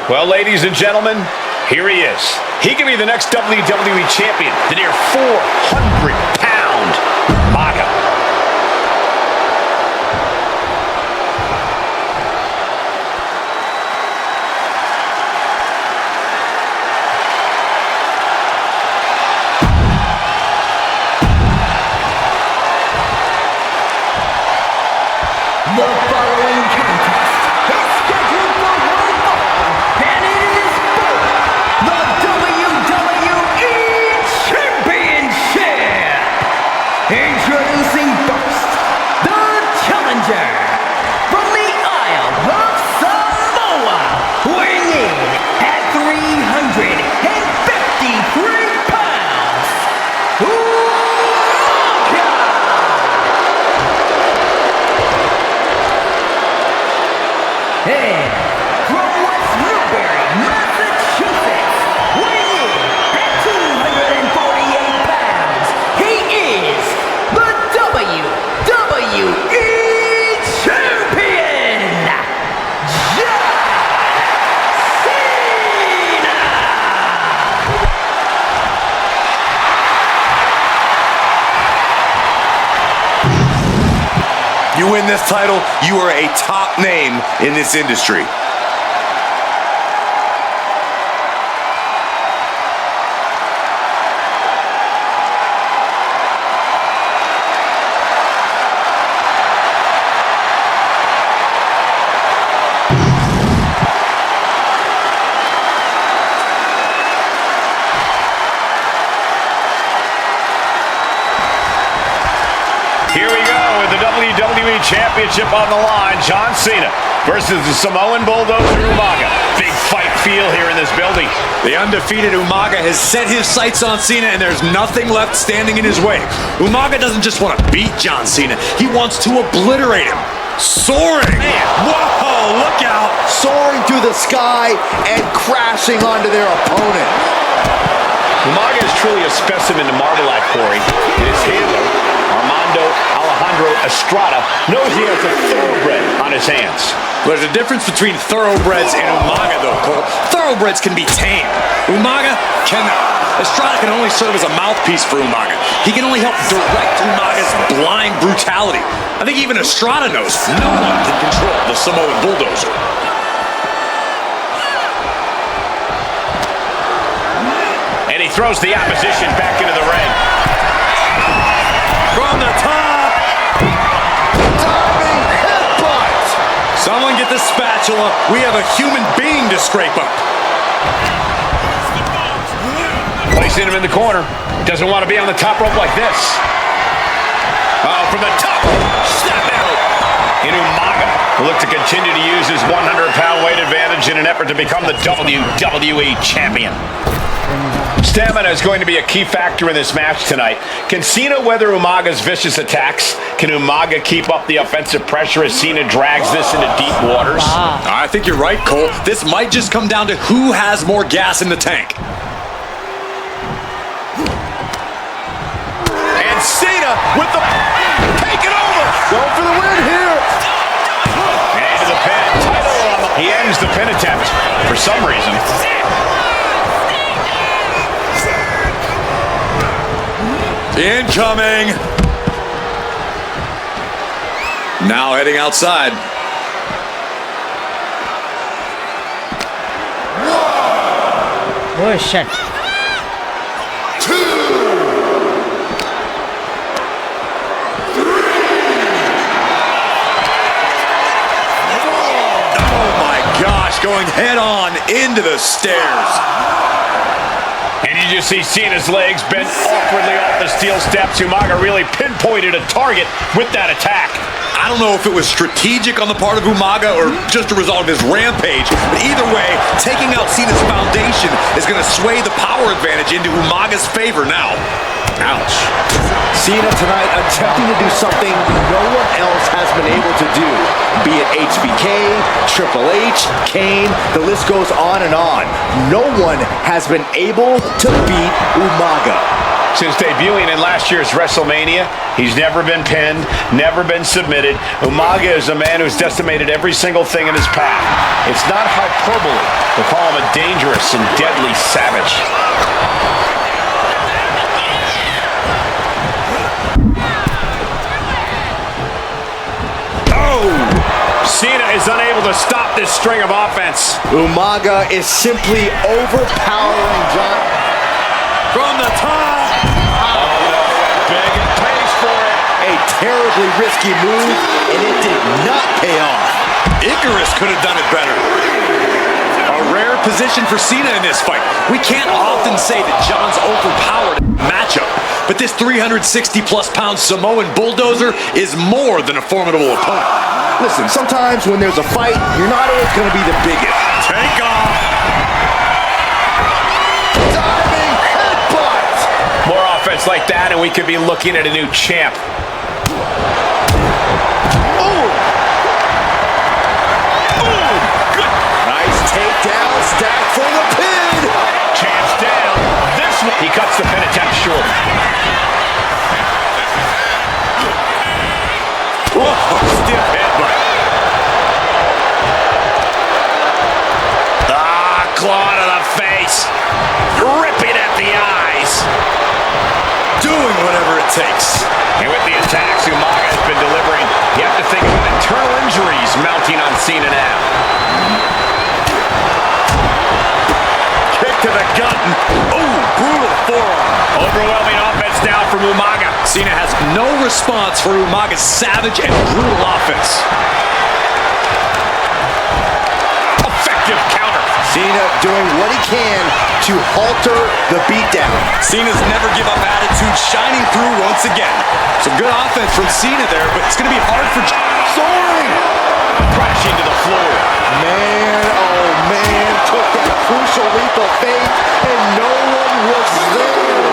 Well, ladies and gentlemen, here he is. He can be the next WWE champion, the near 400-pound Umaga. The following contest is scheduled for one fall, and it is for the WWE Championship. Introducing first, the challenger from the Isle of Samoa, weighing in at 353 pounds, and from West Newbury, Massachusetts, weighing in at 248 pounds, he is the WWE Champion, John Cena! You win this title, you are a top name in this industry. Here we go with the WWE Championship on the line. John Cena versus the Samoan Bulldozer Umaga. Big fight feel here in this building. The undefeated Umaga has set his sights on Cena, and there's nothing left standing in his way. Umaga doesn't just want to beat John Cena, he wants to obliterate him. Soaring! Man. Whoa, look out! Soaring through the sky and crashing onto their opponent. Umaga is truly a specimen to marvel at, Corey. His handler, Armando Alejandro Estrada, knows he has a thoroughbred on his hands. There's a difference between thoroughbreds and Umaga, though, Cole. Thoroughbreds can be tamed. Estrada can only serve as a mouthpiece for Umaga. He can only help direct Umaga's blind brutality. I think even Estrada knows no one can control the Samoan Bulldozer. And he throws the opposition back into the ring. From the top. Diving headbutt. Someone get the spatula. We have a human being to scrape up. Placing him in the corner. Doesn't want to be on the top rope like this. From the top. Snap out. And Umaga will look to continue to use his 100-pound weight advantage in an effort to become the WWE Champion. Stamina is going to be a key factor in this match tonight. Can Cena weather Umaga's vicious attacks? Can Umaga keep up the offensive pressure as Cena drags this into deep waters? I think you're right, Cole. This might just come down to who has more gas in the tank. And Cena with the... Take it over! Going for the win here. And into the pin. He ends the pin attempt for some reason. Incoming. Now heading outside. Oh, shit. Going head on into the stairs. And you just see Cena's legs bent awkwardly off the steel steps. Umaga really pinpointed a target with that attack. I don't know if it was strategic on the part of Umaga or just a result of his rampage, but either way, taking out Cena's foundation is going to sway the power advantage into Umaga's favor now. Ouch. Cena tonight attempting to do something no one else has been able to do. Be it HBK, Triple H, Kane, the list goes on and on. No one has been able to beat Umaga. Since debuting in last year's WrestleMania, he's never been pinned, never been submitted. Umaga is a man who's decimated every single thing in his path. It's not hyperbole to call him a dangerous and deadly savage. Cena is unable to stop this string of offense. Umaga is simply overpowering John. From the top. Big and pays for it. A terribly risky move, and it did not pay off. Icarus could have done it better. A rare position for Cena in this fight. We can't often say that John's overpowered matchup, but this 360-plus pound Samoan bulldozer is more than a formidable opponent. Listen, sometimes when there's a fight, you're not always going to be the biggest. Take off. Diving headbutt. More offense like that, and we could be looking at a new champ. Nice takedown, stack for the pin. Champ's down. This one, he cuts the pin attempt short. Stiff headbutt. Claw to the face. Ripping at the eyes. Doing whatever it takes. And with the attacks Umaga has been delivering, you have to think about internal injuries mounting on Cena now. Kick to the gut. Ooh, brutal forearm. Overwhelming offense now from Umaga. Cena has no response for Umaga's savage and brutal offense. Effective counter. Cena doing what he can to halter the beatdown. Cena's never give up attitude shining through once again. Some good offense from Cena there, but it's going to be hard for Soaring! Crashing to the floor. Man, oh man, took that crucial leap of faith and no one was there.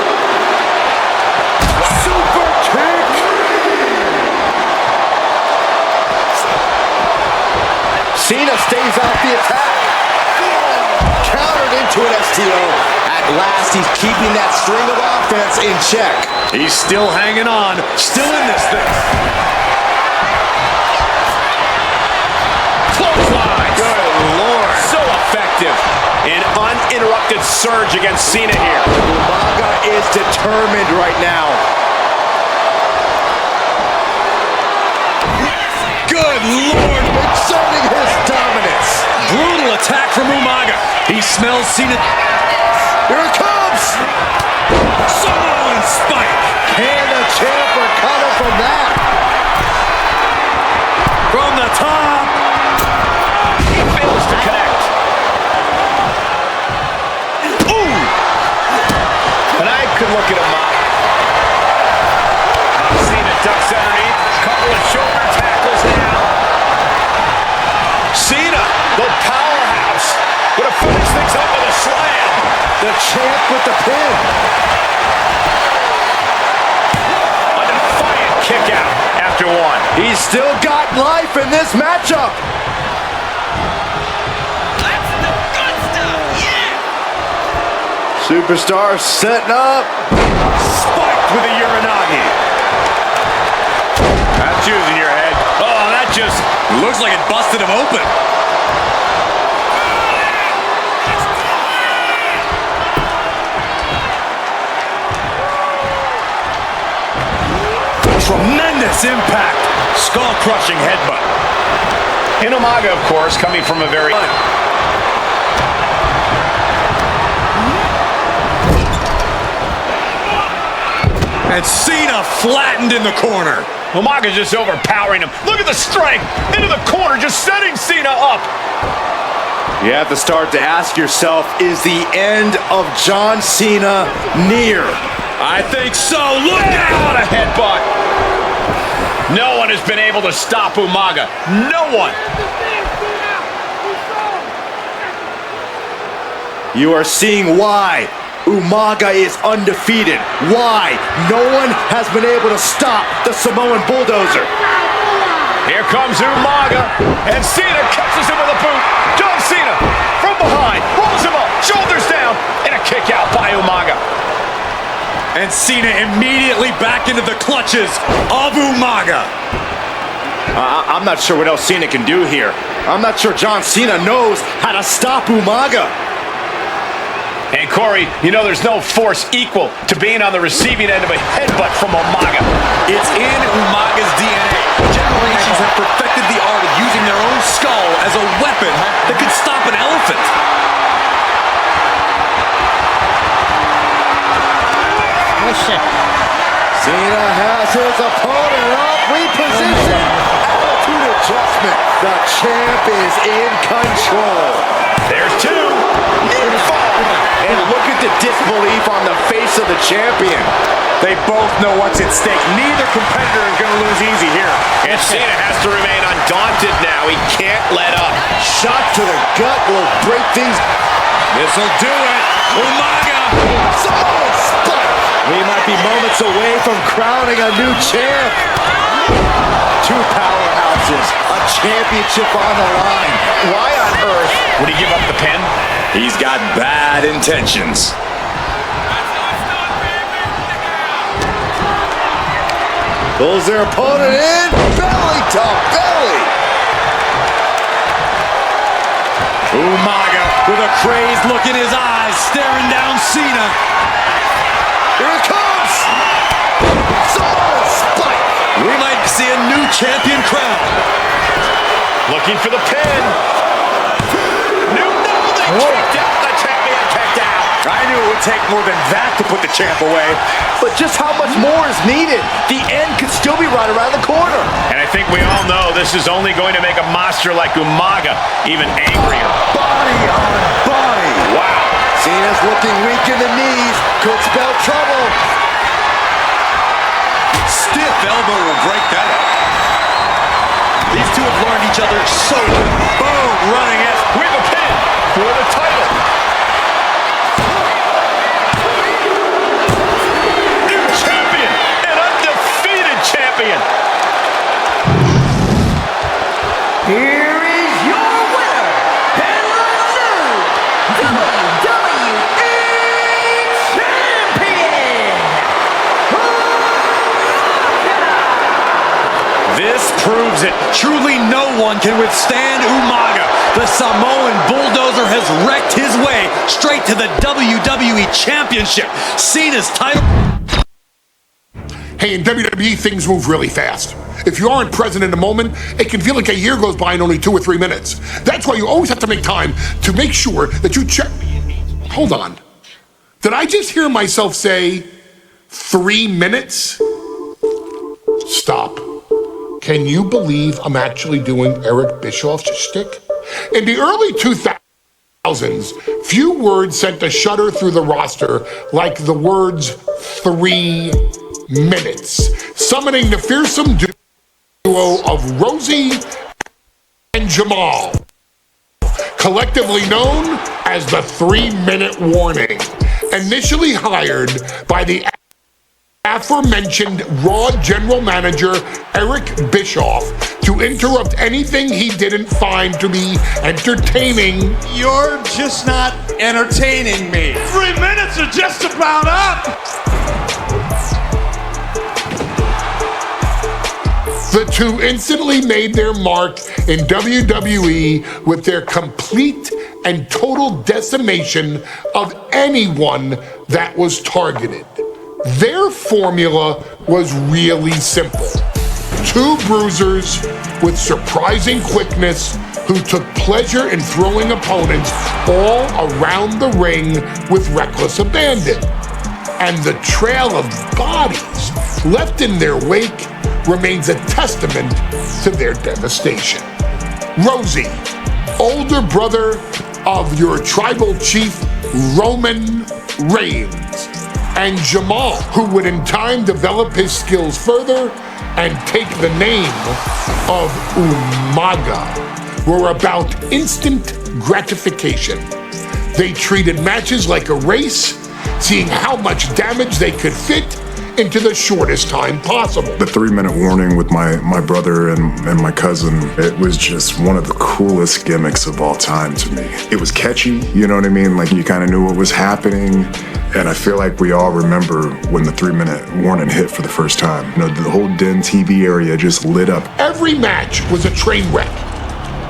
Super kick! Cena stays off the attack. Countered into an STO. At last, he's keeping that string of offense in check. He's still hanging on, still in this thing. Clothesline. Good Lord. So effective. An uninterrupted surge against Cena here. Umaga is determined right now. Good Lord. Exerting his dominance. Brutal attack from Umaga. He smells Cena. Here it comes. Samoan spike. Can the champ recover from that? From the top. He fails to connect. Ooh. And I could look at him. Cena ducks underneath. Couple of shoulder tackles now. Cena, the powerhouse, would have finished things up with a slam. The champ with the pin. A defiant kick out after one. He's still got life in this matchup. That's the good stuff, yeah! Superstar setting up. Spiked with a Uranagi. That's using your head. Oh, that just looks like it busted him open. Tremendous impact. Skull-crushing headbutt. And Umaga, of course, coming from a very... And Cena flattened in the corner. Umaga's just overpowering him. Look at the strength. Into the corner, just setting Cena up. You have to start to ask yourself, is the end of John Cena near? I think so. Look out! What a headbutt. No one has been able to stop Umaga. No one. You are seeing why Umaga is undefeated. Why no one has been able to stop the Samoan Bulldozer. Here comes Umaga, and Cena catches him with a boot. John Cena from behind, rolls him up, shoulders down, and a kick out by Umaga. And Cena immediately back into the clutches of Umaga. I'm not sure what else Cena can do here. I'm not sure John Cena knows how to stop Umaga. And Corey, you know there's no force equal to being on the receiving end of a headbutt from Umaga. It's in Umaga's DNA. Generations have perfected the art of using their own skull as a weapon that could stop an elephant. Cena has his opponent up, reposition, attitude adjustment. The champ is in control. There's two. And look at the disbelief on the face of the champion. They both know what's at stake. Neither competitor is going to lose easy here. And Cena has to remain undaunted now. He can't let up. Shot to the gut will break things. This'll do it. Umaga. Samoan spike. We might be moments away from crowning a new champ. Two powerhouses, a championship on the line. Why on earth would he give up the pin? He's got bad intentions. Pulls their opponent in, belly to belly. Umaga with a crazed look in his eyes, staring down Cena. Here it comes. Samoan spike. We might see a new champion crown. Looking for the pin. Kicked out, the champion kicked out. I knew it would take more than that to put the champ away. But just how much more is needed? The end could still be right around the corner. And I think we all know this is only going to make a monster like Umaga even angrier. Body on body. Wow. Cena's looking weak in the knees. Could spell trouble. Stiff elbow will break that up. These two have learned each other so well. Boom, running it. With a pin for the title. New champion, an undefeated champion. Here is your winner, and the new WWE Champion, This proves it. Truly no one can withstand Umaga. The Samoan Bulldozer has wrecked his way straight to the WWE Championship. Cena's title. Hey, in WWE, things move really fast. If you aren't present in the moment, it can feel like a year goes by in only 2 or 3 minutes. That's why you always have to make time to make sure that you check. Hold on. Did I just hear myself say 3 minutes? Stop. Can you believe I'm actually doing Eric Bischoff's shtick? In the early 2000s, few words sent a shudder through the roster like the words 3 minutes, summoning the fearsome duo of Rosie and Jamal, collectively known as the 3-minute warning, initially hired by the aforementioned Raw General Manager Eric Bischoff to interrupt anything he didn't find to be entertaining. You're just not entertaining me. 3 minutes are just about up. The two instantly made their mark in WWE with their complete and total decimation of anyone that was targeted. Their formula was really simple. Two bruisers with surprising quickness who took pleasure in throwing opponents all around the ring with reckless abandon. and the trail of bodies left in their wake remains a testament to their devastation. Rosie, older brother of your tribal chief Roman Reigns, and Jamal, who would in time develop his skills further and take the name of Umaga, were about instant gratification. They treated matches like a race, seeing how much damage they could fit into the shortest time possible. The 3-minute warning with my brother and my cousin, it was just one of the coolest gimmicks of all time to me. It was catchy, you know what I mean? Like, you kind of knew what was happening. And I feel like we all remember when the 3-minute warning hit for the first time. You know, the whole Den TV area just lit up. Every match was a train wreck,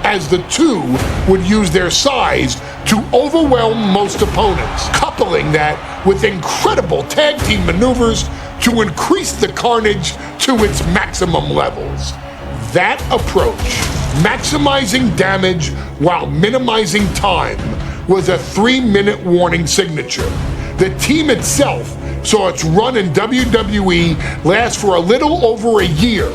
as the two would use their size to overwhelm most opponents, coupling that with incredible tag team maneuvers to increase the carnage to its maximum levels. That approach, maximizing damage while minimizing time, was a 3-minute warning signature. The team itself saw its run in WWE last for a little over a year,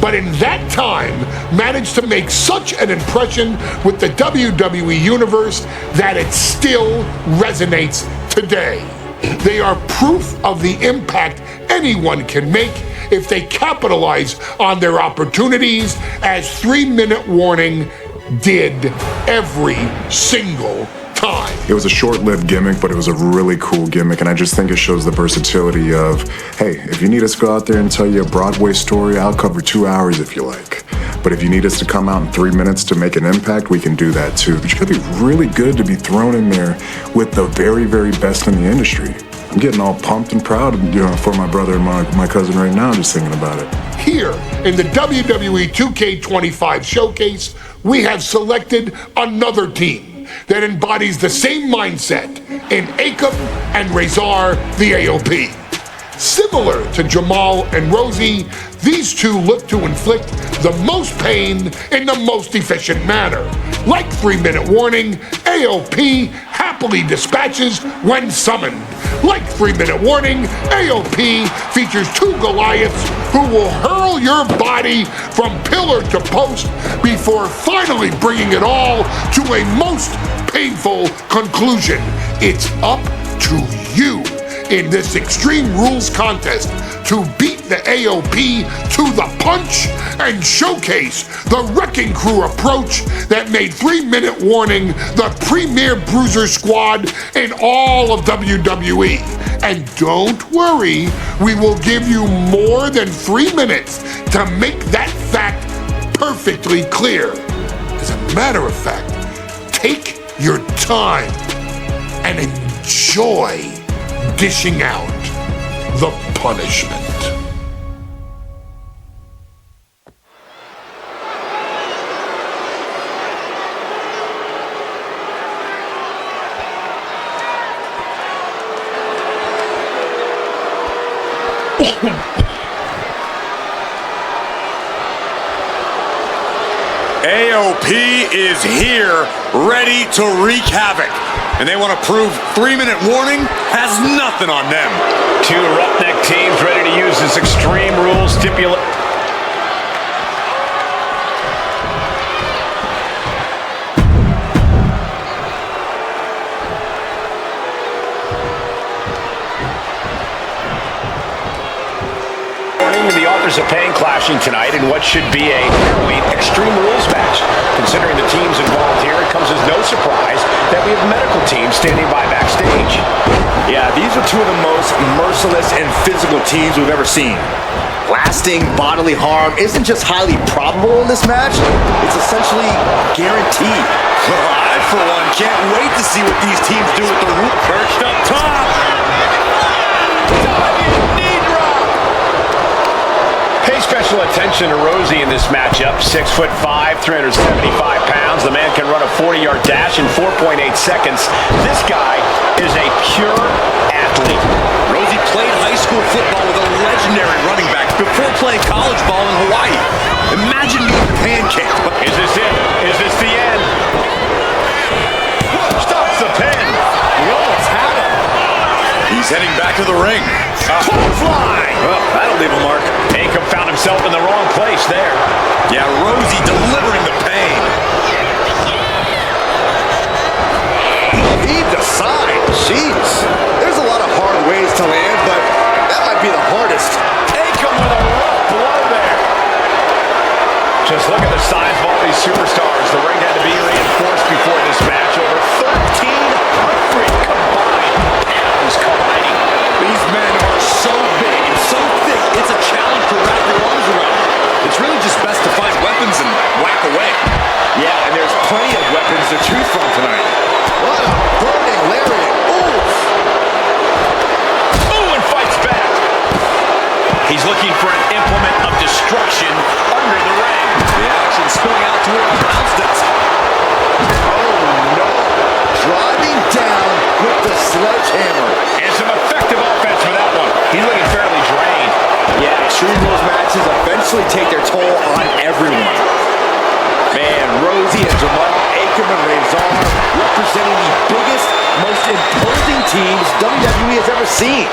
but in that time managed to make such an impression with the WWE Universe that it still resonates today. They are proof of the impact anyone can make if they capitalize on their opportunities, as 3-minute warning did every single time. It was a short-lived gimmick, but it was a really cool gimmick, and I just think it shows the versatility of, hey, if you need us to go out there and tell you a Broadway story, I'll cover 2 hours if you like. But if you need us to come out in 3 minutes to make an impact, we can do that too. But you gotta be really good to be thrown in there with the very, very best in the industry. I'm getting all pumped and proud, you know, for my brother and my cousin right now, just thinking about it. Here in the WWE 2K25 showcase, we have selected another team that embodies the same mindset in Akam and Razor the AOP. Similar to Jamal and Rosie, these two look to inflict the most pain in the most efficient manner. Like 3-minute warning, AOP happily dispatches when summoned. Like 3-minute warning, AOP features 2 Goliaths who will hurl your body from pillar to post before finally bringing it all to a most painful conclusion. It's up to you in this Extreme Rules contest to beat the AOP to the punch and showcase the Wrecking Crew approach that made 3-minute warning the premier bruiser squad in all of WWE. And don't worry, we will give you more than 3 minutes to make that fact perfectly clear. As a matter of fact, take your time and enjoy dishing out the punishment. AOP is here, ready to wreak havoc. And they want to prove 3-minute warning has nothing on them. 2 roughneck teams ready to use this Extreme Rules stipulation. The authors of pain clashing tonight in what should be a fairly Extreme Rules match. Considering the teams involved here, it comes as no surprise that we have medical teams standing by backstage. Yeah, these are 2 of the most merciless and physical teams we've ever seen. Lasting bodily harm isn't just highly probable in this match, it's essentially guaranteed. Well, I, for one, can't wait to see what these teams do with the root perched up top. Pay special attention to Rosie in this matchup. 6'5", 375 pounds. The man can run a 40-yard dash in 4.8 seconds. This guy is a pure athlete. Rosie played high school football with a legendary running back before playing college ball in Hawaii. Imagine being pancaked. Is this it? Is this the end? Stops the pin. We almost had him. He's heading back to the ring. Clothesline! Well, that'll leave a mark. Akam found himself in the wrong place there. Yeah, Rosie delivering the pain. Heaved aside. Jeez. There's a lot of hard ways to land, but that might be the hardest. Akam with a rough blow there. Just look at the size of all these superstars. The ring had to be reinforced before this match. Over 1,300 combined pounds colliding. These men are so big and so thick, it's a challenge to wrap your arms around. It's really just best to find weapons and whack away. Yeah, and there's plenty of weapons to choose from tonight. What a burning lariat. Ooh, and fights back. He's looking for an implement of destruction under the ring. The action spilling out to our announce desk. Oh, no. Driving down with the sledgehammer. And some effective offense for that one. He's looking fairly drained. Yeah, Extreme Rules matches eventually take their toll on everyone. Man, Rosie and Jamal, Akam and Rezar representing the biggest, most imposing teams WWE has ever seen.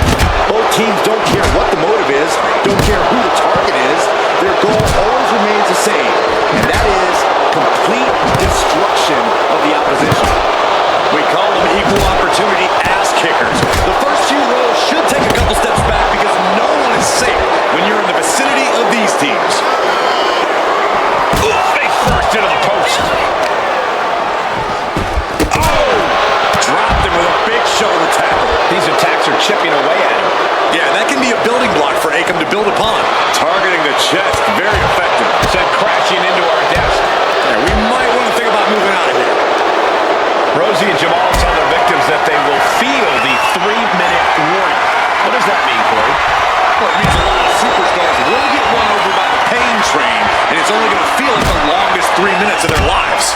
Both teams don't care what the motive is, don't care who the target is. Their goal always remains the same, and that is complete destruction of the opposition. We call them equal opportunity ass kickers. The first few rows should take a couple steps back because no one is safe when you're in the vicinity of these teams. Face first into the post. Oh! Dropped him with a big shoulder tackle. These attacks are chipping away at him. Yeah, that can be a building block for Akam to build upon. Targeting the chest, very effective. Sent crashing into our desk. Yeah, we might want to think about moving out of here. Rosie and Jamal tell their victims that they will feel the 3-minute warning. What does that mean, Corey? Well, it means a lot of superstars will get run over by the pain train, and it's only going to feel like the longest 3 minutes of their lives.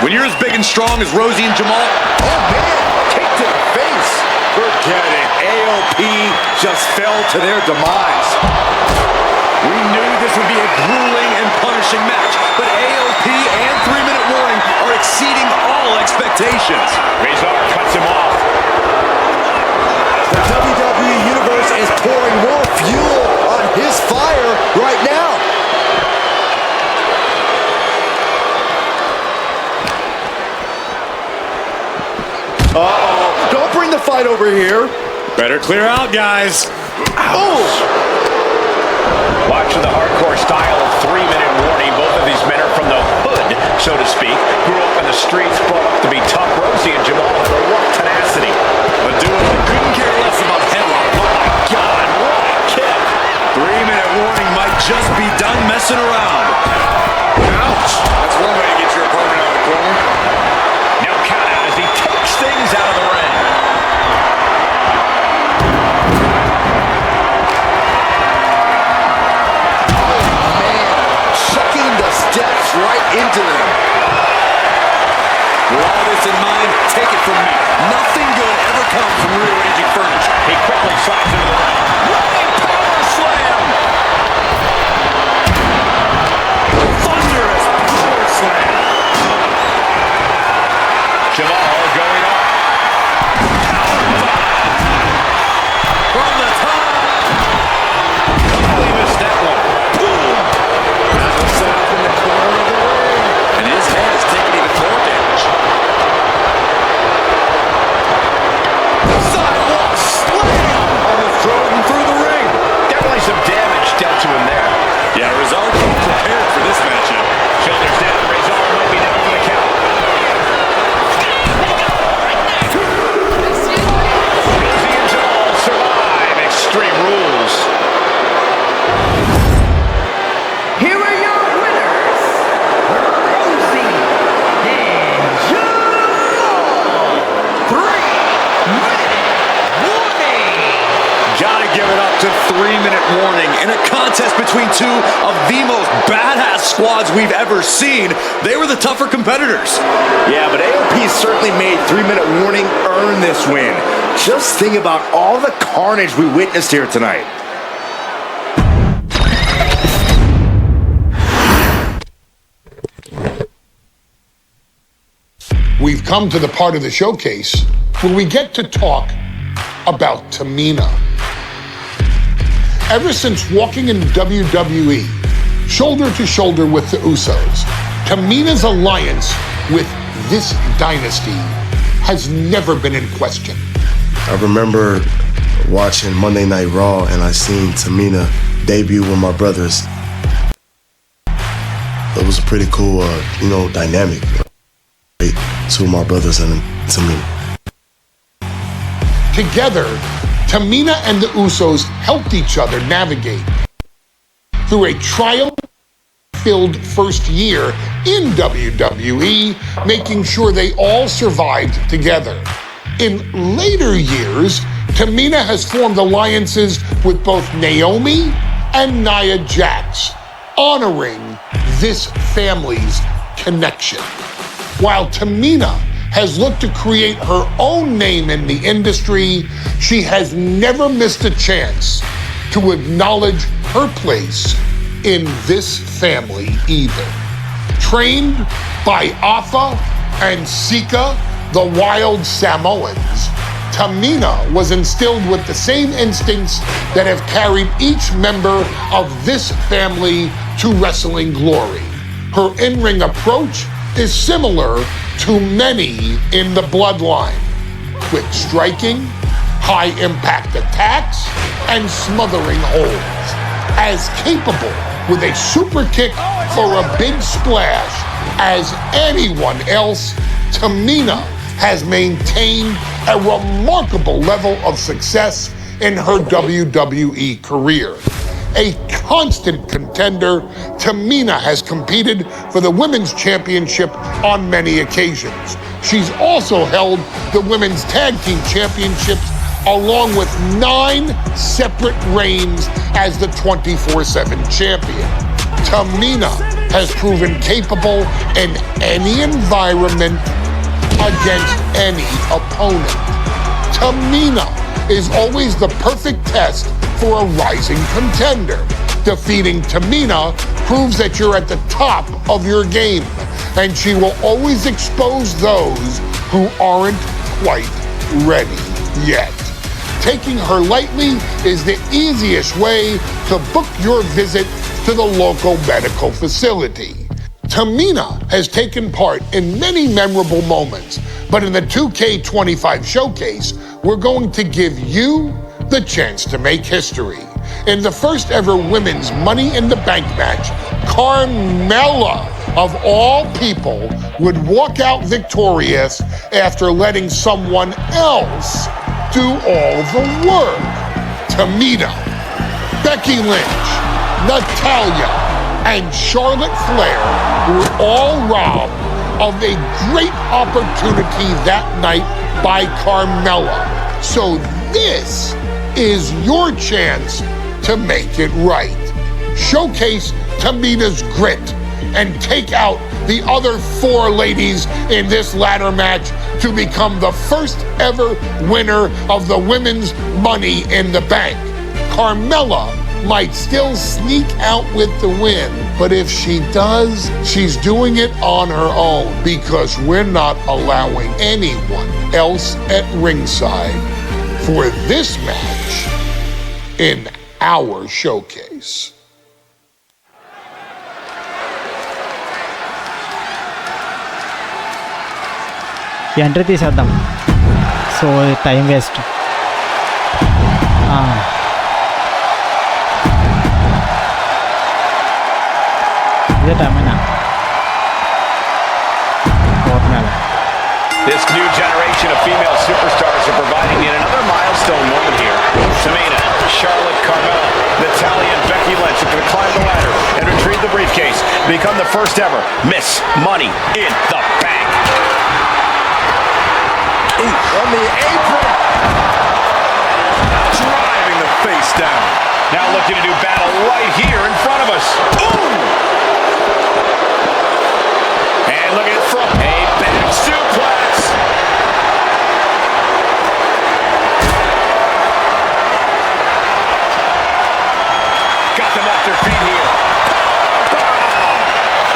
When you're as big and strong as Rosie and Jamal, oh man, kick to the face. Forget it. AOP just fell to their demise. we knew this would be a grueling and punishing match, but AOP and 3-minute warning are exceeding all expectations. Rezar cuts him off. The WWE Universe is pouring more fuel on his fire right now. Uh-oh. Don't bring the fight over here. Better clear out, guys. Oh! Watching the hardcore style of 3-minute warning. Both of these men are from the hood, so to speak. Grew up in the streets, brought up to be tough. Rosie and Jamal have a rough tenacity. A duo that couldn't care less about headlock. Oh my God, what a kick. 3-minute warning might just be done messing around. Ouch. That's one way to get your opponent out of the corner. Now count out as he takes things out of the ring. Steps right into them. With all this in mind, take it from me. Nothing good ever comes from rearranging furniture. He quickly slides into the ring. Running power slam! Thunderous power slam. Jamal going up. From the top. He missed that one. Set up in the corner of the ring. And his head is taking even more damage. Sidewalk slam! Almost drove him through the ring. Definitely some damage dealt to him there. Yeah, Rezar came prepared for this matchup. Shoulders down. Rezar might be down for the count. Rosie and Jamal survive Extreme Rules. Here are your winners, Rosie and Jamal. 3-minute warning. Gotta give it up to 3-minute warning. In a contest between two of the most badass squads we've ever seen, they were the tougher competitors. Yeah, but AOP certainly made 3-minute warning earn this win. Just think about all the carnage we witnessed here tonight. We've come to the part of the showcase where we get to talk about Tamina. Ever since walking in WWE, shoulder to shoulder with the Usos, Tamina's alliance with this dynasty has never been in question. I remember watching Monday Night Raw and I seen Tamina debut with my brothers. It was a pretty cool, dynamic. Two of my brothers and Tamina. Together, Tamina and the Usos helped each other navigate through a trial-filled first year in WWE, making sure they all survived together. In later years, Tamina has formed alliances with both Naomi and Nia Jax, honoring this family's connection. While Tamina has looked to create her own name in the industry, she has never missed a chance to acknowledge her place in this family either. Trained by Afa and Sika, the Wild Samoans, Tamina was instilled with the same instincts that have carried each member of this family to wrestling glory. Her in-ring approach is similar to many in the bloodline. Quick striking, high-impact attacks, and smothering holds. As capable with a super kick or a big splash as anyone else, Tamina has maintained a remarkable level of success in her WWE career. A constant contender, Tamina has competed for the Women's Championship on many occasions. She's also held the Women's Tag Team Championships along with 9 separate reigns as the 24/7 champion. Tamina has proven capable in any environment against any opponent. Tamina is always the perfect test for a rising contender. Defeating Tamina proves that you're at the top of your game, and she will always expose those who aren't quite ready yet. Taking her lightly is the easiest way to book your visit to the local medical facility. Tamina has taken part in many memorable moments, but in the 2K25 showcase, we're going to give you the chance to make history. In the first ever women's Money in the Bank match, Carmella, of all people, would walk out victorious after letting someone else do all the work. Tamina, Becky Lynch, Natalya, and Charlotte Flair were all robbed of a great opportunity that night by Carmella. So this is your chance to make it right. Showcase Tamina's grit and take out the other 4 ladies in this ladder match to become the first ever winner of the Women's Money in the Bank. Carmella might still sneak out with the win, but if she does, she's doing it on her own because we're not allowing anyone else at ringside for this match in our showcase. Entry తీసేద్దాం so time waste ఇదే టైమేనా This new generation of female superstars are providing yet another milestone moment here. Tamina, Charlotte, Carmella, Natalya, and Becky Lynch are going to climb the ladder and retrieve the briefcase, become the first ever Miss Money in the Bank. On the apron. Driving the face down. Now looking to do battle right here in front of us. Ooh! And look at it from a back suplex. Got them off their feet here.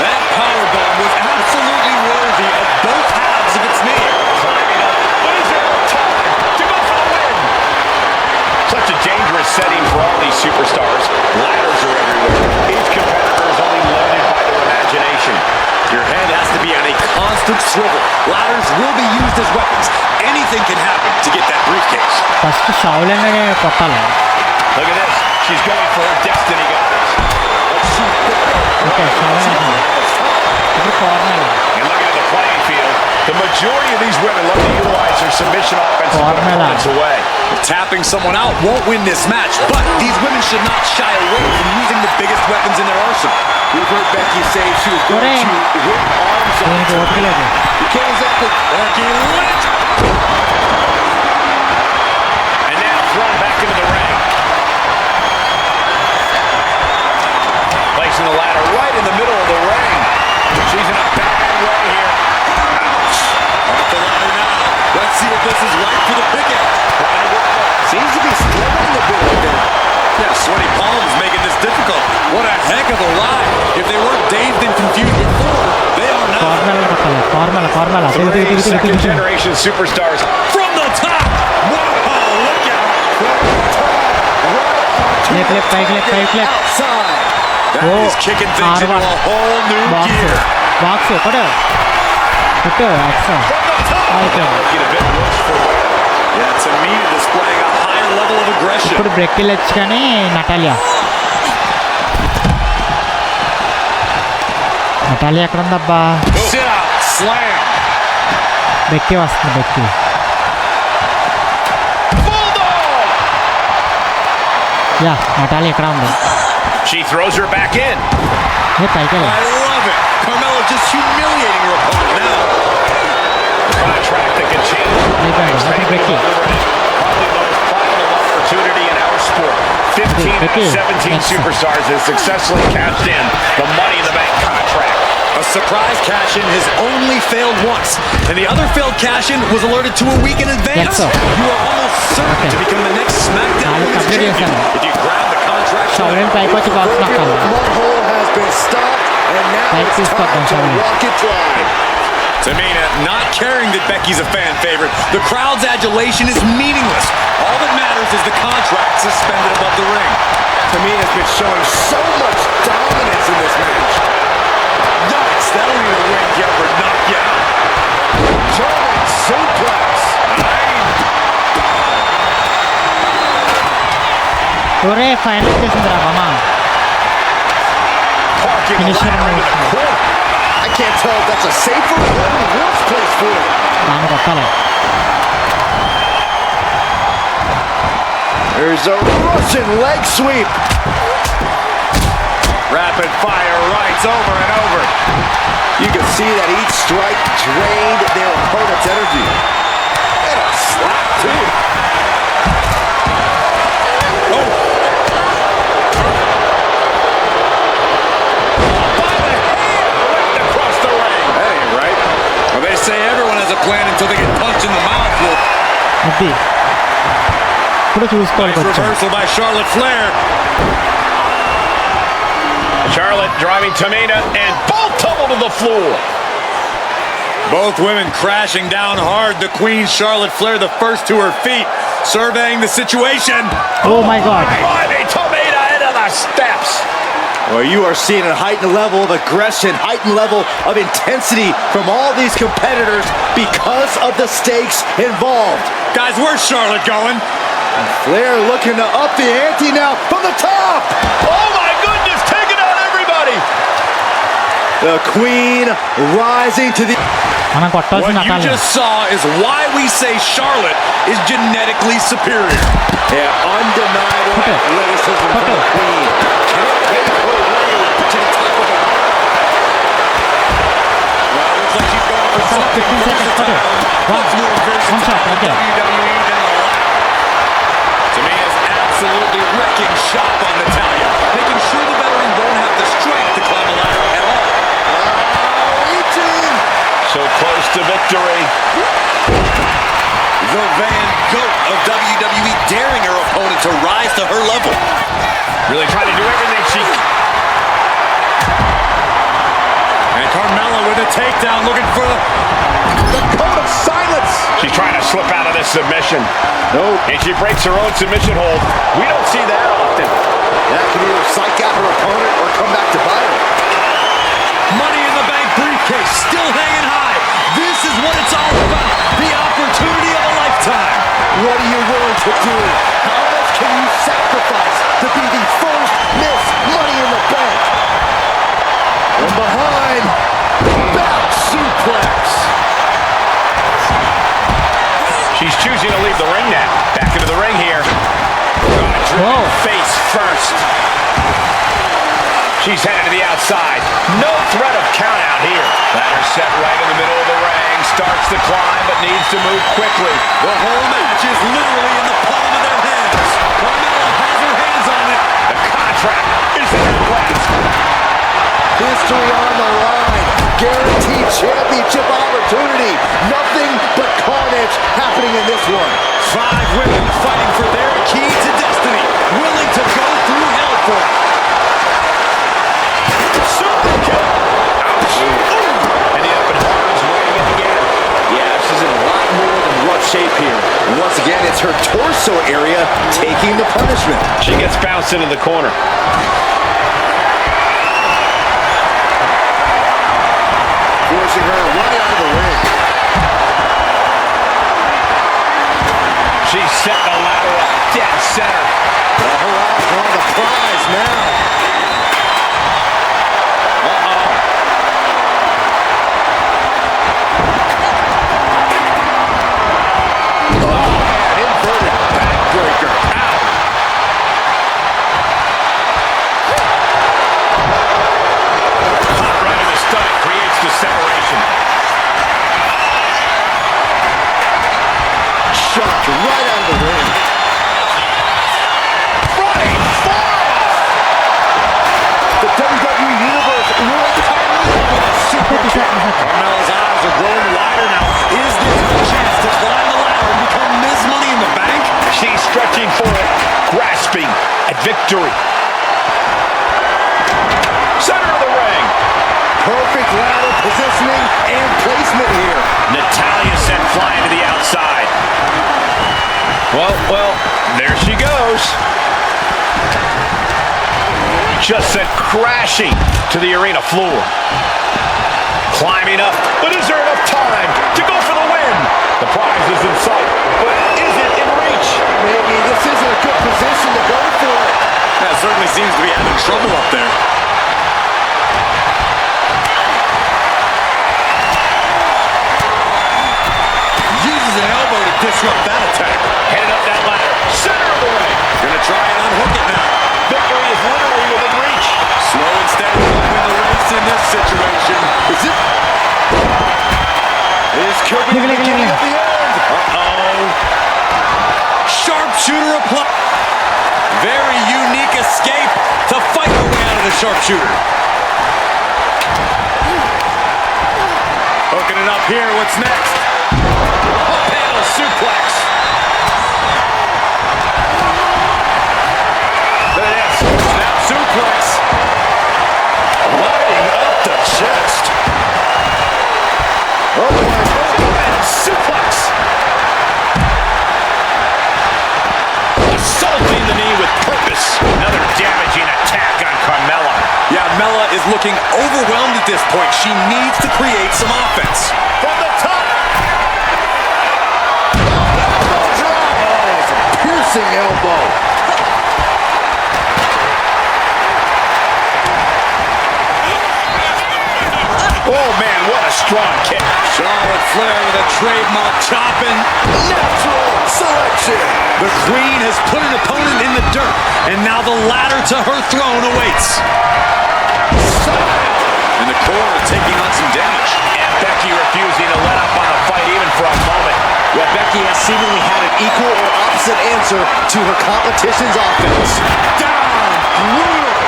That powerbomb was absolutely worthy of both halves of its name. Climbing up. What is there time to go for the win? setting for all these superstars. Ladders are everywhere. Each competitor is only limited by their imagination. Your head has to be on a constant swivel. Ladders will be used as weapons. Anything can happen to get that briefcase. First షౌలనే కొట్టాలి. Look at this. She's going for her destiny, guys. Okay షౌలనే ఇప్పుడు corner. And looking at the playing field, the majority of these women love to utilize their submission offense to put opponents away. Tapping someone out won't win this match, but these women should not shy away from using the biggest weapons in their arsenal. We've heard Becky say she was going to hit arms on you can't exactly... Becky Lynch! And now thrown back into the ring. Placing the ladder right in the middle of the ring. She's in a bad way here. Ouch. Off the ladder now. Let's see if this is right for the picket. Seems to be struggling a bit with it. Yeah, sweaty palms making this difficult. What a heck of a ride. If they weren't dazed and confused before, they are now. Corner. Three second-generation superstars From the top. Whoa, look out. Left. Outside. That is kicking things into a whole new gear. Box కొట్టు extra. get a bit worse for wear. Yeah, Tamina displaying a higher level of aggression. ఇప్పుడు break వెళ్ళొచ్చు కానీ Natalia ఎక్కడ ఉందబ్బా? Sit out, slam. Becky వస్తుంది Becky. Yeah Natalia ఎక్కడ ఉంది? She throws her back in. పైకి I love it. Carmella just humiliating her opponent now. Contract that can change. Becky Probably the most profitable opportunity in our sport. 15 out of 17 superstars have successfully cashed in the Money in the Bank contract. A surprise cash-in has only failed once, and the other failed cash-in was alerted to a week in advance. Yes, sir. You are almost certain to become the next SmackDown Women's Champion if you grab the contract. షౌలెన్ పైకి వచ్చి box నొక్కాలి. Hole has been stopped, and now Pike it's తీసుకొద్దాం time to షౌలెన్. walk it dry. Tamina not caring that Becky's a fan favorite. The crowd's adulation is meaningless. All that matters is the contract suspended above the ring. Tamina's been showing so much dominance in this match. Yikes, that'll need a ring Gilbert knock you out. German suplex. ఒరే final వచ్చేసిందిరా మామ. Parking Finisher ladder into the move. corner. I can't tell if that's a safer or a worse place for it. దాన్ని కొట్టాలి. There's a Russian leg sweep. Rapid fire rights over and over. You can see that each strike drained their opponent's energy. And a slap, too. Oh. By the head, right across the ring. That ain't right. Well, they say everyone has a plan until they get punched in the mouth. Well, అది ఇప్పుడు చూసుకోవాలి nice కొంచెం. reversal by Charlotte Flair. Charlotte driving Tamina, and both tumble to the floor. Both women crashing down hard. The Queen, Charlotte Flair, the first to her feet, surveying the situation. Oh my God. Driving Tamina into the steps. Well, you are seeing a heightened level of aggression, heightened level of intensity from all these competitors because of the stakes involved. Guys, where's Charlotte going? Flair looking to up the ante now from the top. Oh my goodness, taking out everybody. The Queen rising to the... మనం కొట్టాల్సిన What you Natalia. just saw is why we say Charlotte is genetically superior. Yeah, undeniable Okay. athleticism from the Queen. Can it take her way to the top of it? Well, looks like she's going for something 15 seconds, versatile. Much more One shot, versatile okay. in WWE than the last. Tamina's absolutely wrecking shop on Natalya, making sure the veteran won't have the strength to climb the ladder at all. Reaching. So close to victory. The Van Gogh of WWE daring her opponent to rise to her level. Really trying to do everything she... And Carmella with a takedown, looking for the The code of silence. She's trying to slip out of this submission. Nope. And she breaks her own submission hold. We don't see that often. That can either psych out her opponent or come back to bite her. Money in the Bank briefcase still hanging high. This is what it's all about. The opportunity of a lifetime. What are you willing to do? How much can you sacrifice to be the first Miss Money in the Bank? From behind, back suplex. She's choosing to leave the ring now. Back into the ring here. Whoa. Face first. She's headed to the outside. No threat of count out here. Ladder set right in the middle of the ring. Starts to climb, but needs to move quickly. The whole match is literally in the palm of their hands. Carmella has her hands on it. The contract is in her grasp. History on the line. Guaranteed championship opportunity. Nothing but carnage happening in this one. 5 women fighting for their key to destiny. Willing to go through hell for it. Super kick. Ouch. And the open heart is weighing in again. Yeah, she's in a lot more than rough shape here. And once again, it's her torso area taking the punishment. She gets bounced into the corner. Forcing her right out of the ring. She's set the ladder up dead center. Her eyes are on the prize now. Inverted backbreaker. Ow. Hot right in the stomach creates the separation. Shocked right out of the ring. Running forward. The WWE Universe World title with a super kick. Carmella's eyes are growing wider now. Is this a chance to climb the ladder and become Ms. Money in the Bank? She's stretching for it, grasping at victory. Center of the ring. Perfect ladder positioning and placement here. Natalya sent flying to the outside. Well, there she goes. Just sent crashing to the arena floor. Climbing up, but is there enough time to go for the win? The prize is in sight, but is it in reach? Maybe this isn't a good position to go for it. That certainly seems to be having trouble up there. Uses an elbow to disrupt that attack. Headed up that ladder, center of the ring. Gonna try and unhook it now. Victory is literally within reach. Slow and steady win the race in this situation. Is it? This could be the beginning of the end. Uh-oh. Sharpshooter apply. Very unique escape to fight her way out of the sharpshooter. Hooking it up here. What's next? A panel suplex. Yes, snap suplex. Lighting up the chest. Oh my God. Suplex. Assaulting the knee with purpose. Another damaging attack on Carmella. Yeah, Mella is looking overwhelmed at this point. She needs to create some offense. From the top. Elbow drop. Oh, it's a piercing elbow. Oh man, what a strong kick. Charlotte Flair with a trademark chopping. Natural selection. The Queen has put an opponent in the dirt, and now the ladder to her throne awaits. And the corner taking on some damage. And Becky refusing to let up on the fight even for a moment. Yeah, Becky has seemingly had an equal or opposite answer to her competition's offense. Down, brutal.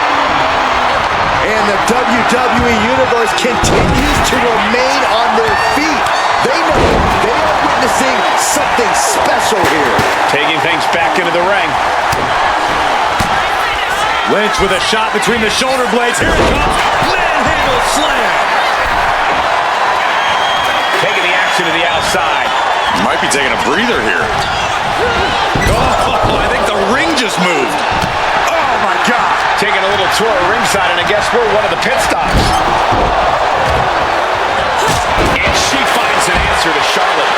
And the WWE Universe continues to remain on their feet. They know they are witnessing something special here. Taking things back into the ring. Lynch with a shot between the shoulder blades. Here it comes. Manhandle slam. Taking the action to the outside. Might be taking a breather here. Oh, I think the ring just moved. Oh, my God. Taking a little tour of ringside, and I guess we're one of the pit stops. And she finds an answer to Charlotte.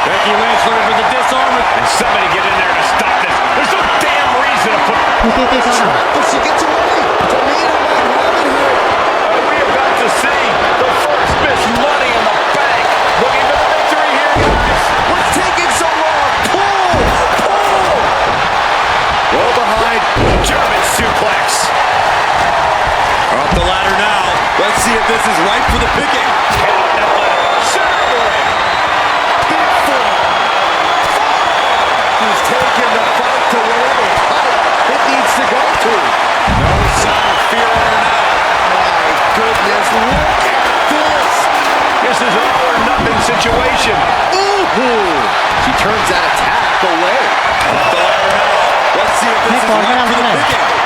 Becky Lynch looking for the disarm. And somebody get in there to stop this. There's no damn reason to put... But she gets away. Tamina might have it here. Are we about to see the first Miss Money in the Bank? Looking for the victory here, guys. What's taking so long? Pull! Well behind. German suplex. Up the ladder now. Let's see if this is right for the picking. Head up that ladder. Center of the ring. Big four. He's taking the fight to whatever height it needs to go to. No sign of fear in her now. My goodness, look at this. This is an all-or-nothing situation. Ooh! She turns that attack away. Up the ladder now. Let's see if this is right for the picking.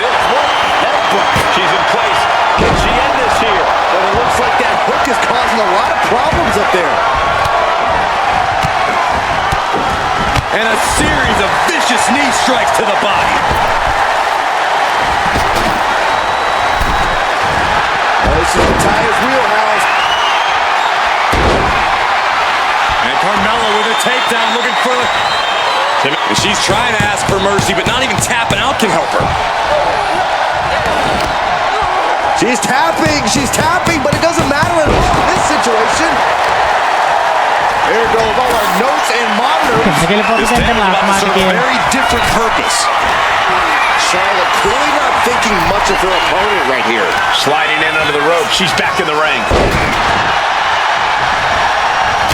This one. Headbutt. She's in place. Can she end this here? But it looks like that hook is causing a lot of problems up there. And a series of vicious knee strikes to the body. This is Natalya's wheelhouse. And Carmella with a takedown looking for... And she's trying to ask for mercy, but not even tapping out can help her. She's tapping, but it doesn't matter at all in this situation. There goes all our notes and monitors. This thing is about to serve a very different purpose. Charlotte clearly not thinking much of her opponent right here. Sliding in under the rope. She's back in the ring.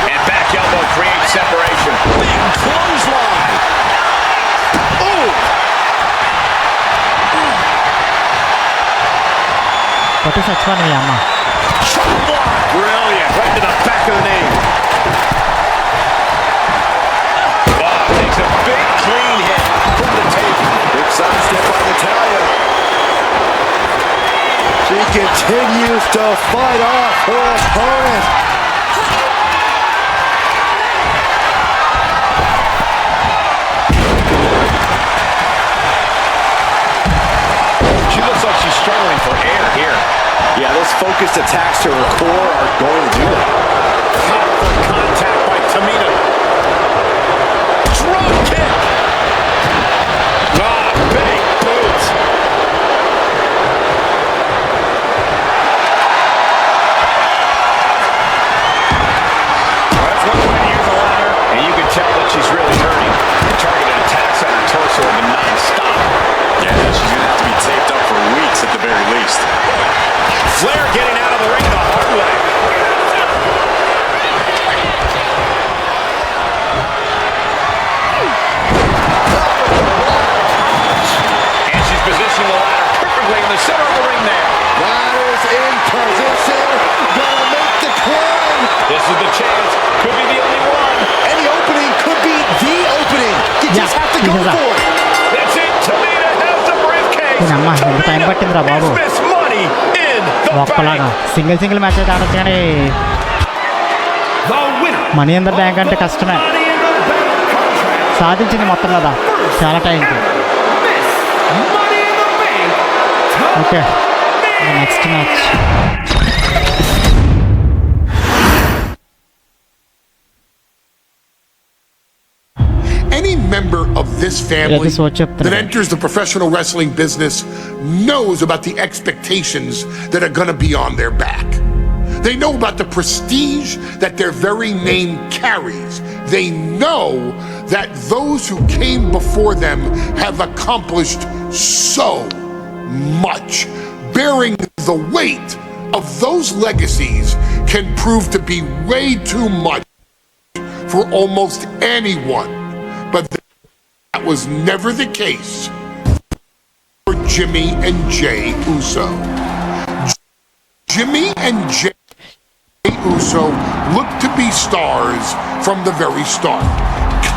And back elbow creates separation. Big clothesline. Oh! What is that one, Yama? Chop block. Brilliant. Right to the back of the knee. Takes a big clean hit from the table. Big side step by Natalya. She continues to fight off her opponent. She looks like she's struggling for air here. Yeah, those focused attacks to her core are going to do that. Powerful contact by Tamina. Drop kick. Big boots. That's one way to use the ladder. And you can tell that she's really hurting. Targeted attacks on her torso have been non-stop. Yeah, she's going to have to be taped up for weeks at the very least. Flair getting out of the ring the hard way. And she's positioning the ladder perfectly in the center of the ring there. Ladder's in position. Gonna make the climb. This is the chance. Could be the only one. And the opening could be the opening. You just have to go for it. That's it. Tamina has the briefcase. Time పట్టిందిరా బాబు Miss Money in the ఒక్కలాగా bank. Single match అయితే ఆడొచ్చు కానీ The winner. Money in the bank అంటే కష్టమే Money in the Bank contract. సాధించింది మొత్తం కదా చాలా టైంకి Miss Money in the Bank. Okay next match Any member of this family that enters the professional wrestling business knows about the expectations that are going to be on their back. They know about the prestige that their very name carries. They know that those who came before them have accomplished so much. Bearing the weight of those legacies can prove to be way too much for almost anyone. But that was never the case for Jimmy and Jey Uso. Jimmy and Jey Uso look to be stars from the very start,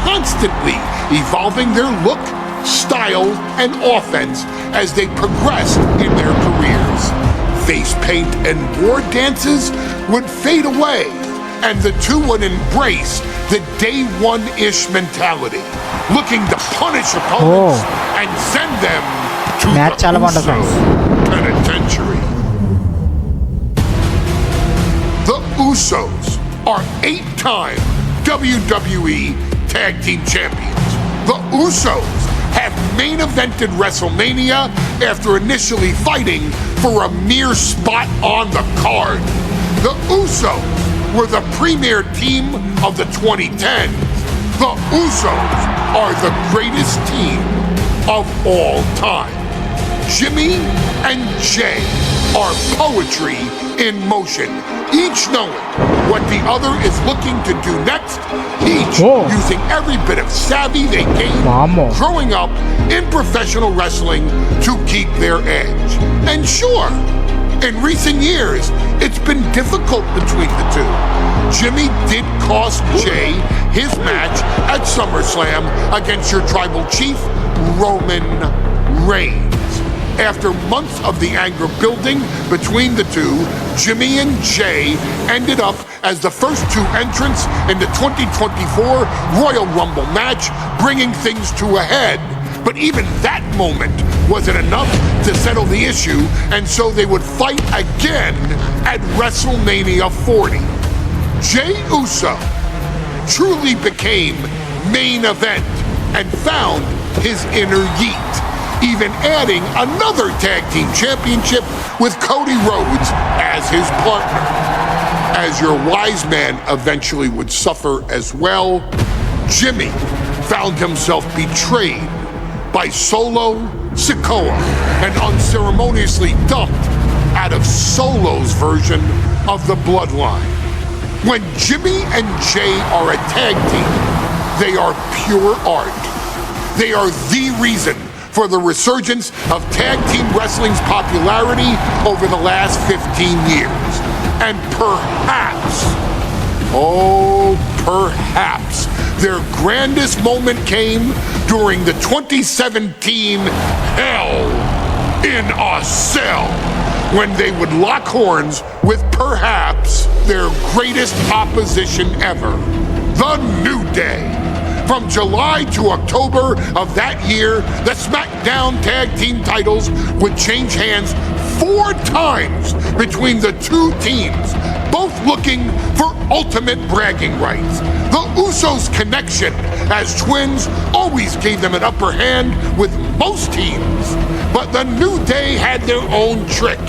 constantly evolving their look, style, and offense as they progressed in their careers. face paint and war dances would fade away, and the two would embrace the day one-ish mentality, looking to punish opponents and send them to Match the చాలా బాగుంటుంది Uso penitentiary. The Usos are 8-time WWE Tag Team Champions. The Usos have main evented WrestleMania after initially fighting for a mere spot on the card. The Usos were the premier team of the 2010s. The Usos are the greatest team of all time. Jimmy and Jay are poetry in motion, each knowing what the other is looking to do next, each using every bit of savvy they gained growing up in professional wrestling to keep their edge. And sure, in recent years, it's been difficult between the two. Jimmy did cost Jay his match at SummerSlam against your tribal chief, Roman Reigns. After months of the anger building between the two, Jimmy and Jay ended up as the first two entrants in the 2024 Royal Rumble match, bringing things to a head. But even that moment wasn't enough to settle the issue, and so they would fight again at WrestleMania 40. Jey Uso truly became main event and found his inner Yeet, even adding another tag team championship with Cody Rhodes as his partner. As your wise man eventually would suffer as well, Jimmy found himself betrayed by Solo Sikoa and unceremoniously dumped out of Solo's version of the Bloodline. When Jimmy and Jay are a tag team, they are pure art. They are the reason for the resurgence of tag team wrestling's popularity over the last 15 years. And perhaps, perhaps, their grandest moment came during the 2017 Hell in a Cell, when they would lock horns with perhaps their greatest opposition ever, The New Day. From July to October of that year, the SmackDown Tag Team titles would change hands 4 times between the two teams, both looking for ultimate bragging rights. The Usos' connection as twins always gave them an upper hand with most teams, but the New Day had their own trick,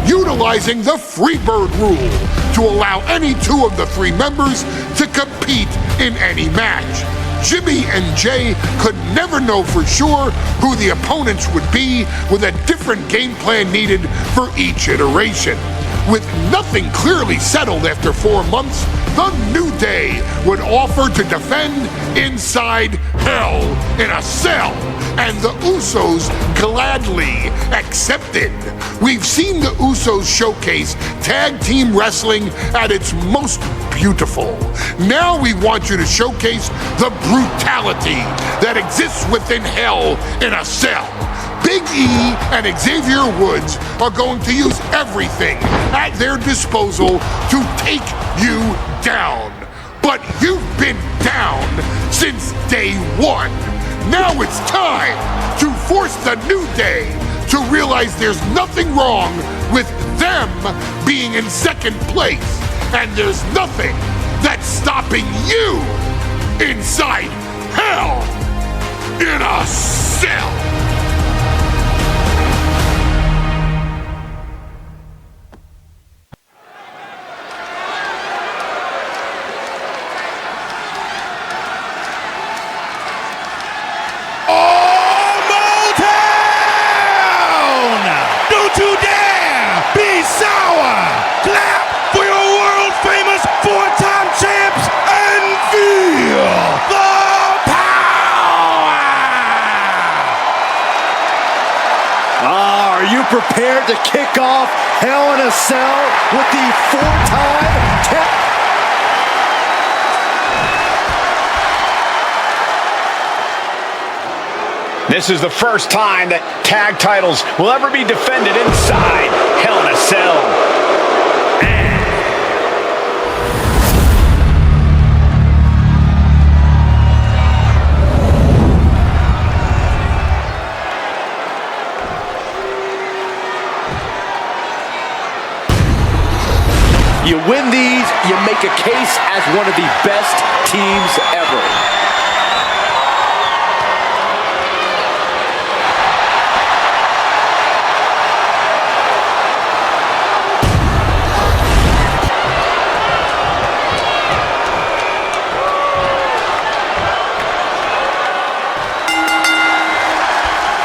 utilizing the Freebird rule to allow any 2 of the 3 members to compete in any match. Jimmy and Jay could never know for sure who the opponents would be, with a different game plan needed for each iteration. With nothing clearly settled after 4 months, the New Day would offer to defend inside Hell in a Cell, and the Usos gladly accepted. We've seen the Usos showcase tag team wrestling at its most beautiful. Now we want you to showcase the brutality that exists within Hell in a Cell. Big E and Xavier Woods are going to use everything at their disposal to take you down. But you've been down since day 1. Now it's time to force the New Day to realize there's nothing wrong with them being in second place, and there's nothing that's stopping you inside Hell in a Cell. Prepared to kick off Hell in a Cell with the 4-time This is the first time that tag titles will ever be defended inside Hell in a Cell. You win these, you make a case as one of the best teams ever.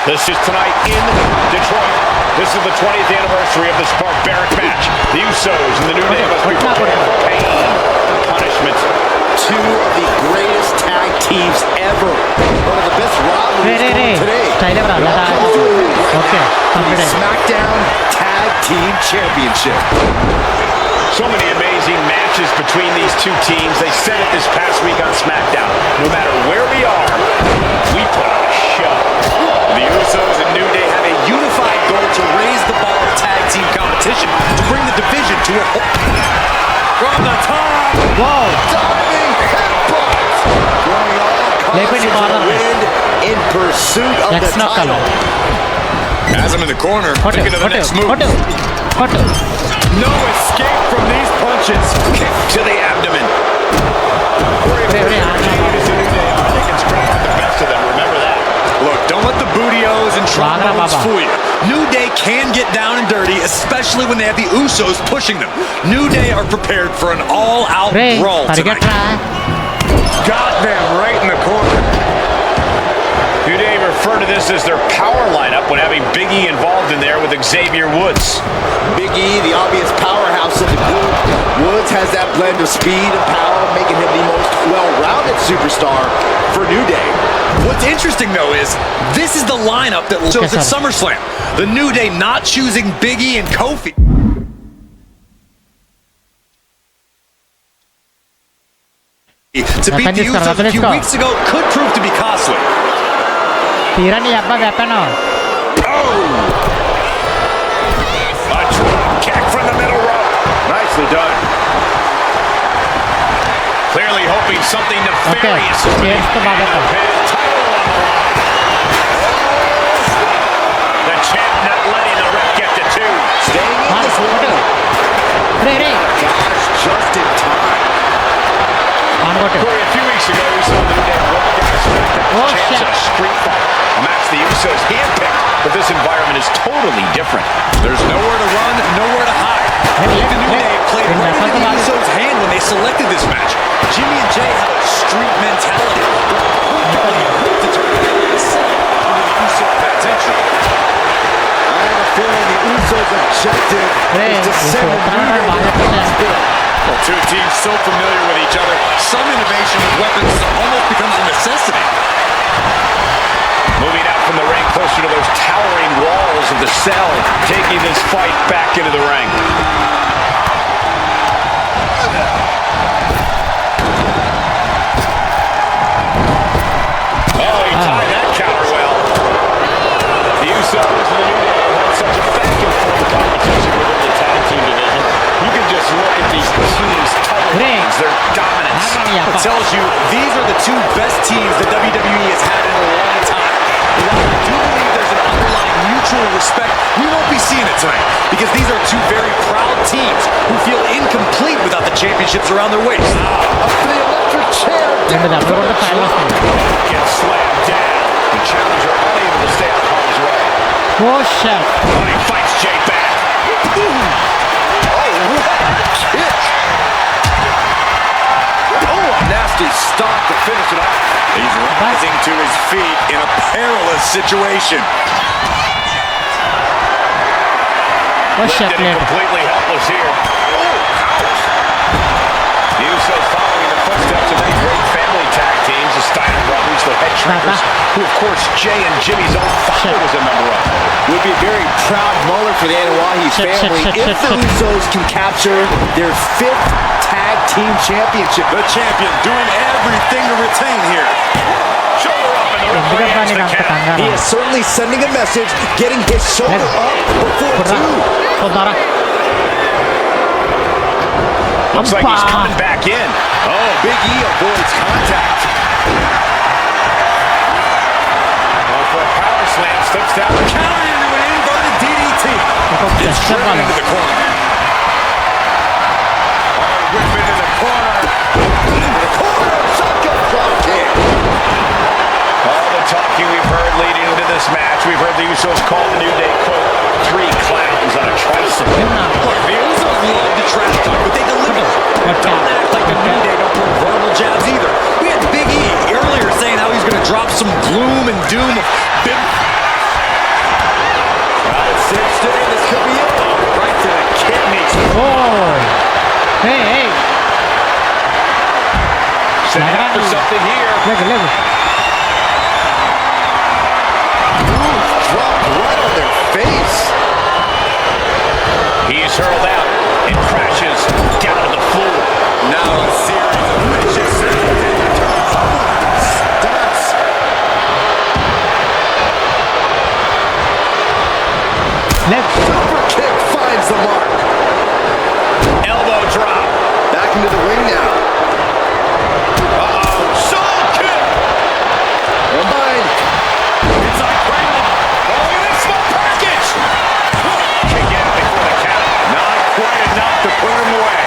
This is tonight in Detroit. This is the 20th anniversary of this barbaric match. The Usos and the New Day must be prepared for pain, punishment. Two of the greatest tag teams ever. One of the best rivalries going today. Okay, the SmackDown Tag Team Championship. So many amazing matches between these two teams. They said it this past week on SmackDown. No matter where we are, we put on a show. The Usos and New Day have a unified goal to raise the bar of tag team competition, to bring the division to a from the top. Wow. Diving headbutt. Going all causes to the wind in pursuit of the title. Has him in the corner, thinking of the next move. No escape from these punches. Kick to the abdomen. Look, don't let the bootios and trombones fool you. New Day can get down and dirty, especially when they have the Usos pushing them. New Day are prepared for an all-out brawl tonight. Got them right in the corner. New Day refer to this as their power lineup when having Big E involved in there with Xavier Woods. Big E, the obvious powerhouse of the group. Woods has that blend of speed and power, making him the most well-rounded superstar for New Day. What's interesting, though, is this is the lineup that shows at SummerSlam. The New Day not choosing Big E and Kofi. To beat the Usos a few weeks ago could prove to be costly. A drop kick from the middle rope. Nicely done. Clearly hoping something nefarious is going to happen. The champ not letting the ref get to two. Staying in this one. Gosh, just in time. Corey, a few weeks ago, we saw the New Day walk down SmackDown champs in a street fight. A match the Usos handpicked, but this environment is totally different. There's nowhere to run, nowhere to hide. I think the New Day played right into the Usos' hand when they selected this match. Jimmy and Jay have a street mentality. To turn this into the Uso penitentiary. I have a feeling the Usos' objective is to send the New Day to the hospital. Well, two teams so familiar with each other, some innovation with weapons almost becomes a necessity. Moving out from the ring closer to those towering walls of the cell, taking this fight back into the ring. Oh, he tied that counter well. The Usos and the New Day had such a back-and-forth competition within the tag team division. You can just look at these teams' title reigns, their dominance. It tells you these are the two best teams that WWE has had in a long time. And while I do believe there's an underlying mutual respect, we won't be seeing it tonight because these are two very proud teams who feel incomplete without the championships around their waist. Up to the electric chair. Gets slammed down. The challenger unable to stay out of harm's way. Oh, shit. Oh, he fights Jay back. Nasty stop to finish it off. He's rising to his feet in a perilous situation. Completely helpless here. The Usos following the footsteps of many great family tag teams, the Steiner brothers, the Head Shrinkers, who of course Jay and Jimmy's own father was a member of. Would be a very proud moment for the Anoa'i family if the Usos can capture their 5th tag team championship. The champion doing everything to retain here. Shoulder up and the referee has the count. He is certainly sending a message, getting his shoulder up before 2. Looks like he's coming back in. Oh, Big E avoids contact. Oh, for a power slam, slips down. Counter into an inverted DDT. It's driven into the corner. Whip into the corner. Into the corner. Shotgun drop kick. All the talking we've heard leading into this match, we've heard the Usos call the New Day, quote, 3 clowns on a tricycle. Look, the Usos love to trash talk, but they deliver. Don't act like the New Day don't throw verbal jabs either. We had Big E earlier saying how he's going to drop some gloom and doom. Cinched in. This could be it. Right to the kidneys. Oh. Hey. Setting up for something here. Level. Drop right on their face. He's hurled out and crashes down to the floor. Now a series of vicious Stunts. Super kick finds the mark. Elbow drop. Back into the ring now. Uh-oh. Soul kick. Combined. Inside cradle. Oh, look at this small package. Kick out before the count. Not quite enough to put him away.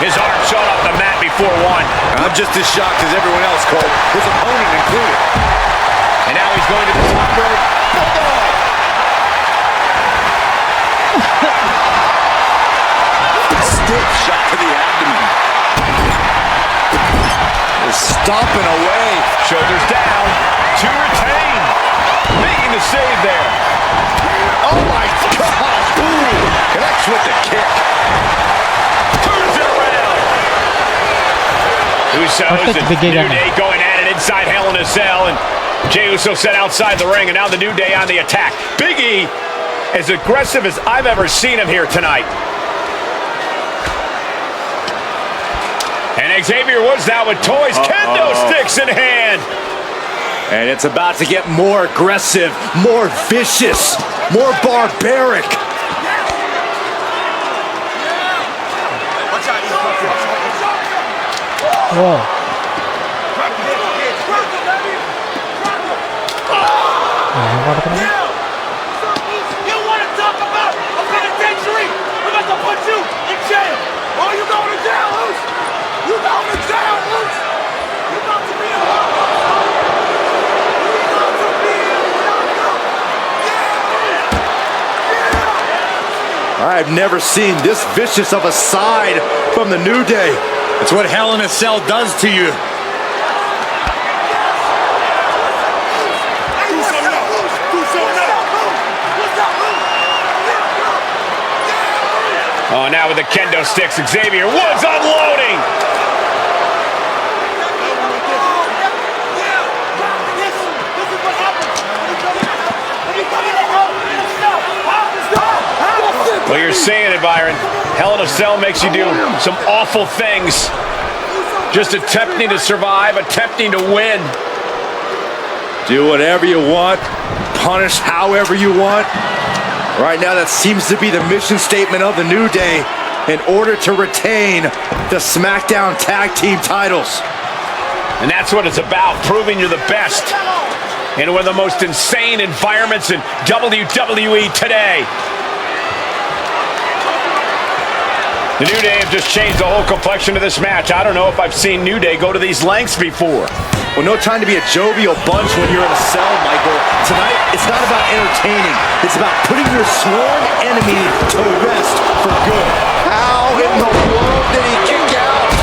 His arm shot off the mat before one. I'm just as shocked as everyone else, Cole. His opponent included. And now he's going to the top rope. Bulldog. Stiff shot to the abdomen. They're stomping away. Shoulders down. To retain. Making the save there. Oh my God! Ooh! Connects with the kick. Turns it around. Usos and New Day going at it inside Hell in a Cell, and Jey Uso set outside the ring, and now the New Day on the attack. Big E, as aggressive as I've ever seen him here tonight. And Xavier Woods now with toys, kendo sticks in hand. And it's about to get more aggressive, more vicious, more barbaric. Whoa. You want to talk about a penitentiary? We're about to put you in jail. Oh, you going to jail, Luce? You going to jail, Luce? You about to be a I've never seen this vicious of a side from the New Day. It's what Hell in a Cell does to you. Oh, now with the kendo sticks, Xavier Woods unloading. Well, you're saying it, Byron. Hell in a Cell makes you do some awful things. Just attempting to survive, attempting to win. Do whatever you want, punish however you want. Right now, that seems to be the mission statement of the New Day in order to retain the SmackDown Tag Team titles. And that's what it's about, proving you're the best in one of the most insane environments in WWE today. The New Day have just changed the whole complexion of this match. I don't know if I've seen New Day go to these lengths before. Well, no time to be a jovial bunch when you're in a cell, Michael. Tonight, it's not about entertaining. It's about putting your sworn enemy to rest for good. How in the world did he kick out?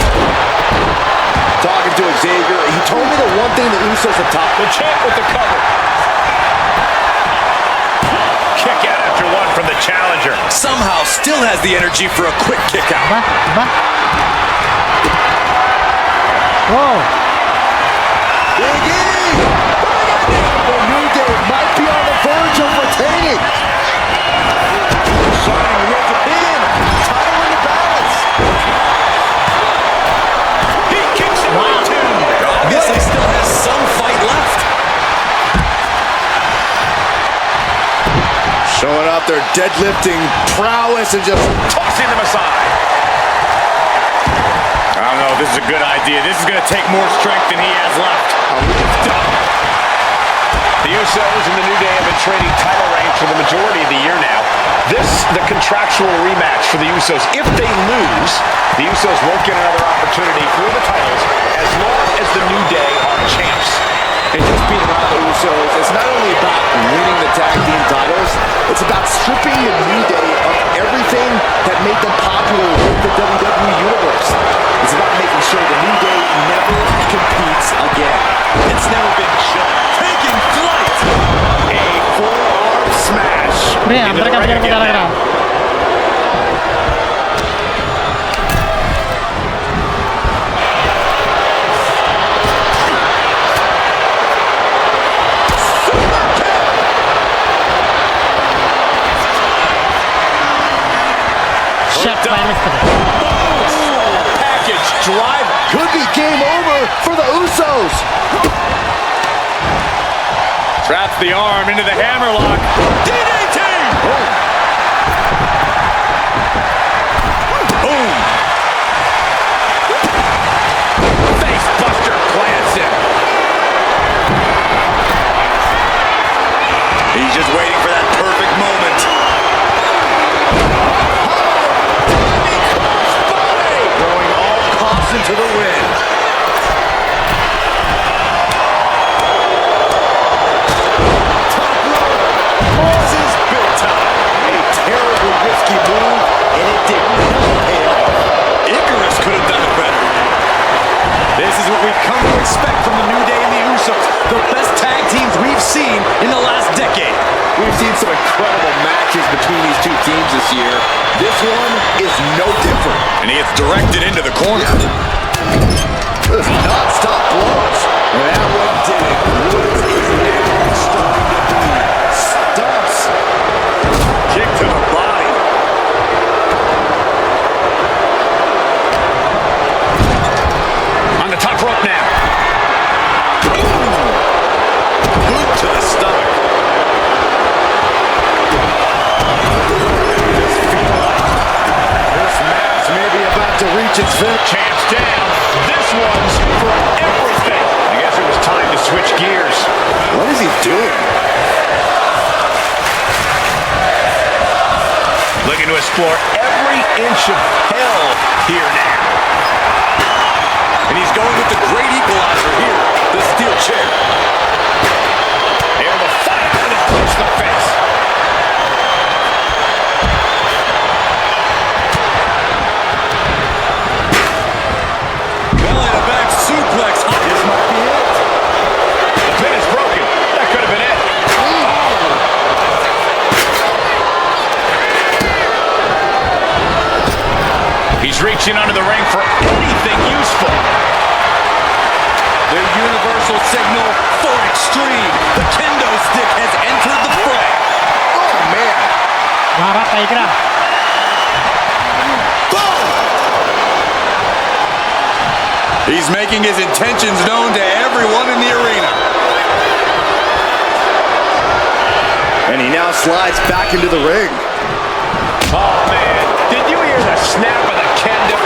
Talking to Xavier, he told me the one thing the Usos have taught. The champ with the cover. Kick out after one from the challenger. Somehow still has the energy for a quick kick out. Whoa. Big E! The New Day might be on the verge of retaining. Shining with the pin. Title in the balance. He kicks it out too. I guess he still has some fight left. Showing off their deadlifting prowess and just Tossing them aside. if this is a good idea. This is going to take more strength than he has left. The Usos and the New Day have been trading title reigns for the majority of the year now. This, the contractual rematch for the Usos. If they lose, the Usos won't get another opportunity for the titles as long as the New Day are champs. And just beating out the Usos, it's not only about winning the tag team titles, it's about stripping the New Day of everything that made them popular with the WWE Universe. It's about making sure the New Day never competes again. It's never been shown. Taking flight. A forearm smash. Into the ring again now. Package drive. Could be game over for the Usos. Traps the arm into the hammerlock. DDT! Boom! Face buster plants him. He's just waiting for that perfect moment. Throwing all caution to the wind. Top rope. This is big time. A terribly risky move, and it did not pay off. Icarus could have done it better. This is what we've come to expect from the New Day and the Usos. The best tag teams we've seen in the last decade. We've seen some incredible matches between these two teams this year. This one is no different. And he gets directed into the corner. Those non-stop blows. That one did it. Woods is now starting to be stumps. Kick to the body. On the top rope now. Boot to the stomach. This match may be about to reach its finish. Champs down. This one's for everything. I guess it was time to switch gears. What is he doing? Looking to explore every inch of hell here now. And he's going with the great equalizer here. The steel chair. Able to fight and a punch to the face. Belly to back suplex. This might be it. The pin is broken. That could have been it. He's reaching under the ring for anything useful. The universal signal for extreme. The kendo stick has entered the fray. Oh, man. Harap kay Gra. He's making his intentions known to everyone in the arena. And he now slides back into the ring. Oh, man. Did you hear the snap of the kendo?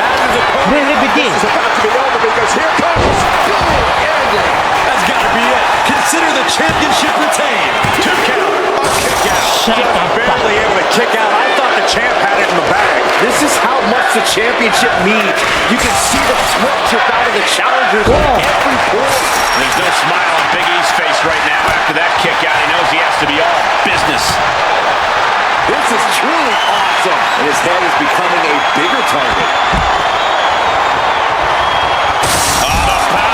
Really begin. It's about to be over because here comes boom, ending. That's got to be it. Consider the championship retained. 2 count. Kick out. Shut up. Barely able to kick out. I thought the champ had it in the bag. This is how much the championship means. You can see the sweat drip out of the challengers at every point. There's no smile on Big E's face right now after that kick out. He knows he has to be all business. This is truly awesome. And his head is becoming a bigger target.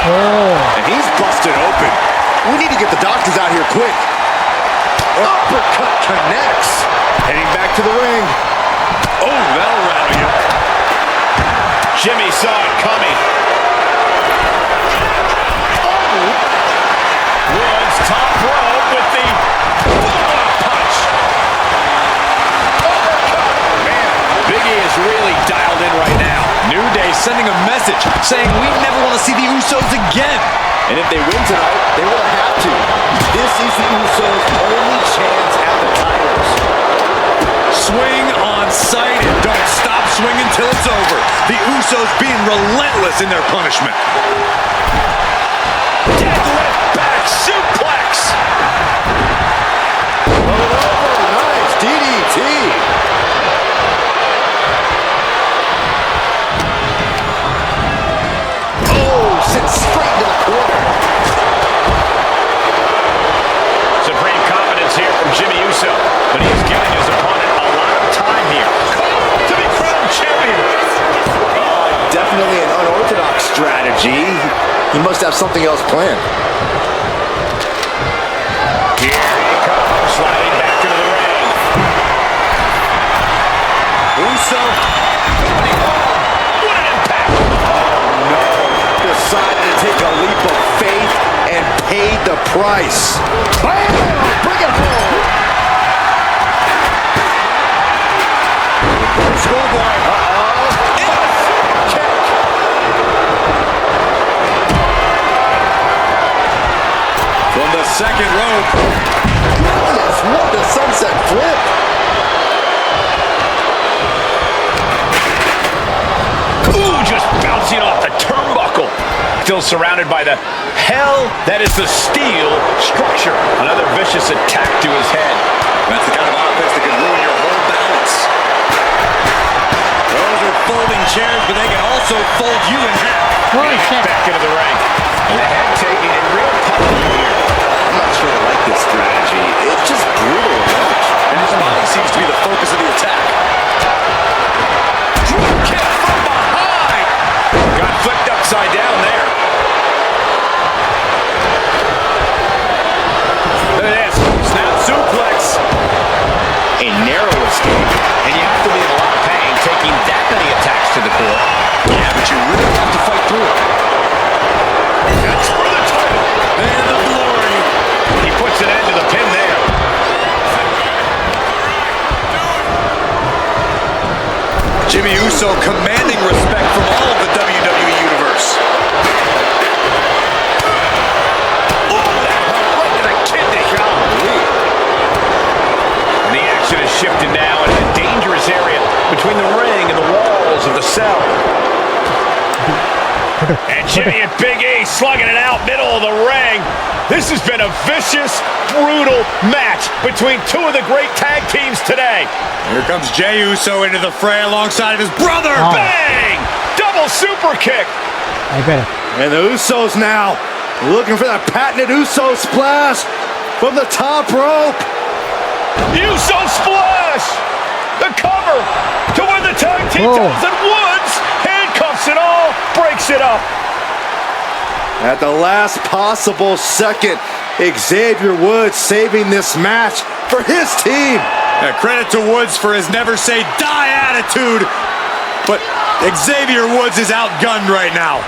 And he's busted open. We need to get the doctors out here quick. Uppercut connects. Heading back to the ring. Oh, that'll rattle you. Jimmy saw it coming. Woods top rope with the punch. Man, Big E is really dialed in right now. New Day sending a message saying we never want to see the Usos again. And if they win tonight, they will have to. This is the Usos' only chance at the titles. Swing on sight and don't stop swing until it's over. The Usos being relentless in their punishment. Deadlift back suplex. Nice DDT. Oh, sent straight to the corner. Supreme confidence here from Jimmy Uso, but he's giving his opponent a lot of time here. To be crowned champion. Definitely an unorthodox strategy. He must have something else planned. Here he comes, sliding back into the ring. Uso. What an impact. No. Decided to take a leap of faith and paid the price. Bam! Bring it home. Scoreboard. From the second rope. Goodness, what a sunset flip. Ooh, just bouncing off the turnbuckle. Still surrounded by the hell that is the steel structure. Another vicious attack to his head. That's the kind of offense that can ruin your whole balance. Those are folding chairs, but they can also fold you in half. Back into the ring. And the head taking in real power here. I'm not sure I like this strategy. It's just brutal. And his body seems to be the focus of the attack. Drop kick from behind. Got flipped upside down there. Look at this. Snap suplex. A narrow escape. And you have to be in a lot of pain taking that many attacks to the core. Yeah, but you really have to fight through it. That's for the title. And the glory. He puts an end to the pin there. Jimmy Uso commanding respect from all of the WWE Universe. Oh, that hurt right to the kidney. And the action is shifted now into a dangerous area between the ring and the walls of the cell. And Jimmy and Big E slugging it out middle of the ring. This has been a vicious, brutal match between two of the great tag teams today. Here comes Jey Uso into the fray alongside of his brother. Bang! Double super kick. And the Usos now looking for that patented Uso splash from the top rope. Uso splash. The cover to win the tag team titles, and Woods handcuffs it all, breaks it up. At the last possible second, Xavier Woods saving this match for his team. Credit to Woods for his never say die attitude, but Xavier Woods is outgunned right now.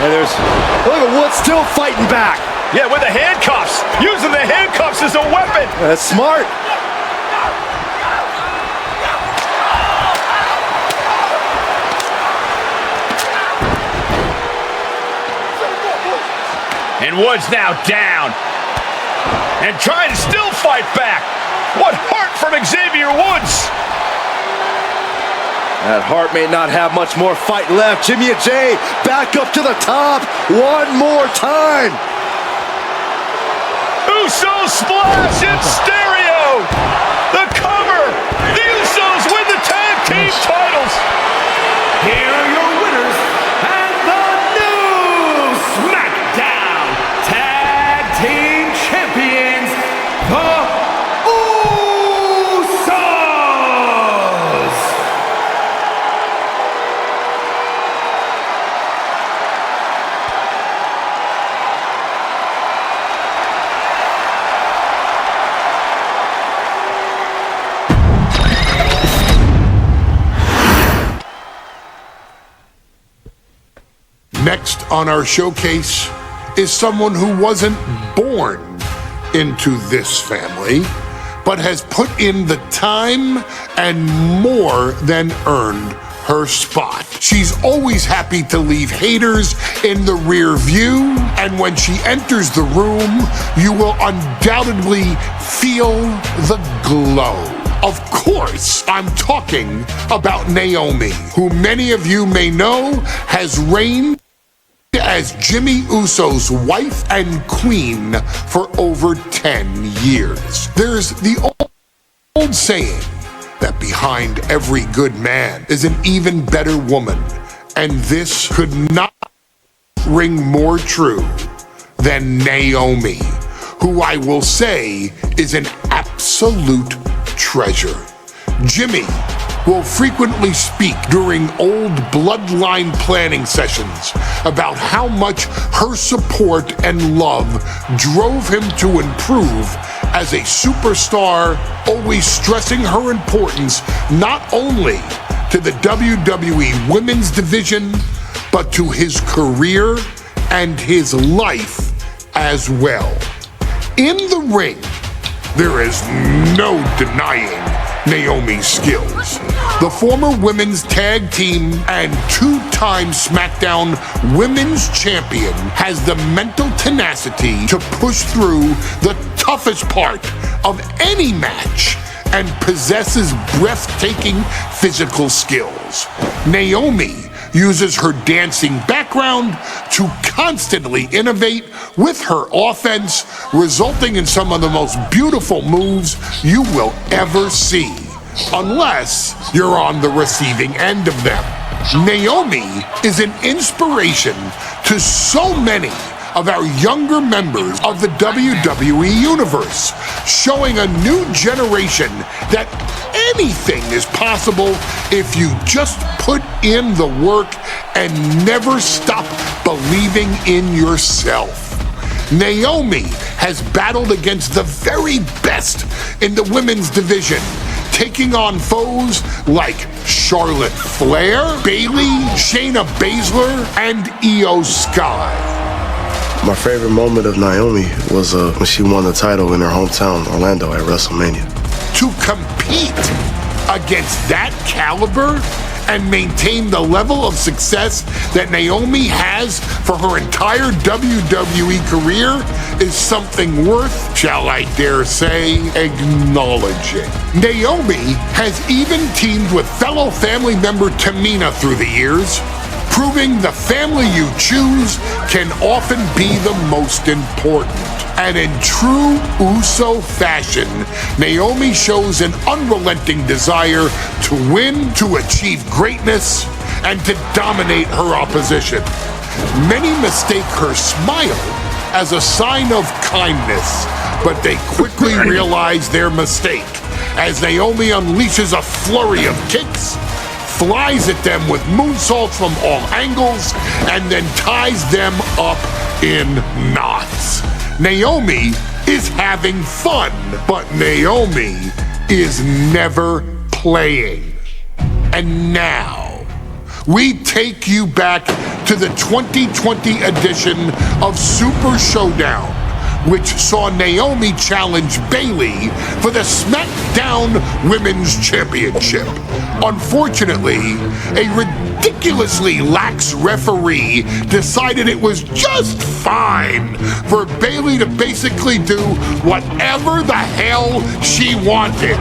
And look at Woods still fighting back. Yeah, with the handcuffs, using the handcuffs as a weapon. That's smart. And Woods now down. And trying to still fight back. What heart from Xavier Woods. That Hart may not have much more fight left. Jimmy and Jey back up to the top one more time. Uso splash in stereo. The cover. The Usos win the tag team titles. Here are your winners and the new SmackDown Tag Team Champions, the Usos! Next on our showcase is someone who wasn't born into this family, but has put in the time and more than earned her spot. She's always happy to leave haters in the rear view, and when she enters the room, you will undoubtedly feel the glow. Of course, I'm talking about Naomi, who many of you may know has reigned as Jimmy Uso's wife and queen for over 10 years. There's the old saying that behind every good man is an even better woman, and this could not ring more true than Naomi, who I will say is an absolute treasure. Jimmy will frequently speak during old bloodline planning sessions about how much her support and love drove him to improve as a superstar, always stressing her importance not only to the WWE Women's Division, but to his career and his life as well. In the ring, there is no denying Naomi's skills. The former women's tag team and two-time SmackDown Women's Champion has the mental tenacity to push through the toughest part of any match and possesses breathtaking physical skills. Naomi uses her dancing background to constantly innovate with her offense, resulting in some of the most beautiful moves you will ever see, unless you're on the receiving end of them. Naomi is an inspiration to so many of our younger members of the WWE Universe, showing a new generation that anything is possible if you just put in the work and never stop believing in yourself. Naomi has battled against the very best in the women's division, taking on foes like Charlotte Flair, Bayley, Shayna Baszler, and Io Sky. My favorite moment of Naomi was when she won the title in her hometown, Orlando, at WrestleMania. To compete against that caliber and maintain the level of success that Naomi has for her entire WWE career is something worth, shall I dare say, acknowledging. Naomi has even teamed with fellow family member Tamina through the years, proving the family you choose can often be the most important. And in true Uso fashion, Naomi shows an unrelenting desire to win, to achieve greatness, and to dominate her opposition. Many mistake her smile as a sign of kindness, but they quickly realize their mistake as Naomi unleashes a flurry of kicks, flies at them with moonsaults from all angles, and then ties them up in knots. Naomi is having fun, but Naomi is never playing. And now, we take you back to the 2020 edition of Super Showdown, which saw Naomi challenge Bayley for the SmackDown Women's Championship. Unfortunately, a ridiculously lax referee decided it was just fine for Bayley to basically do whatever the hell she wanted.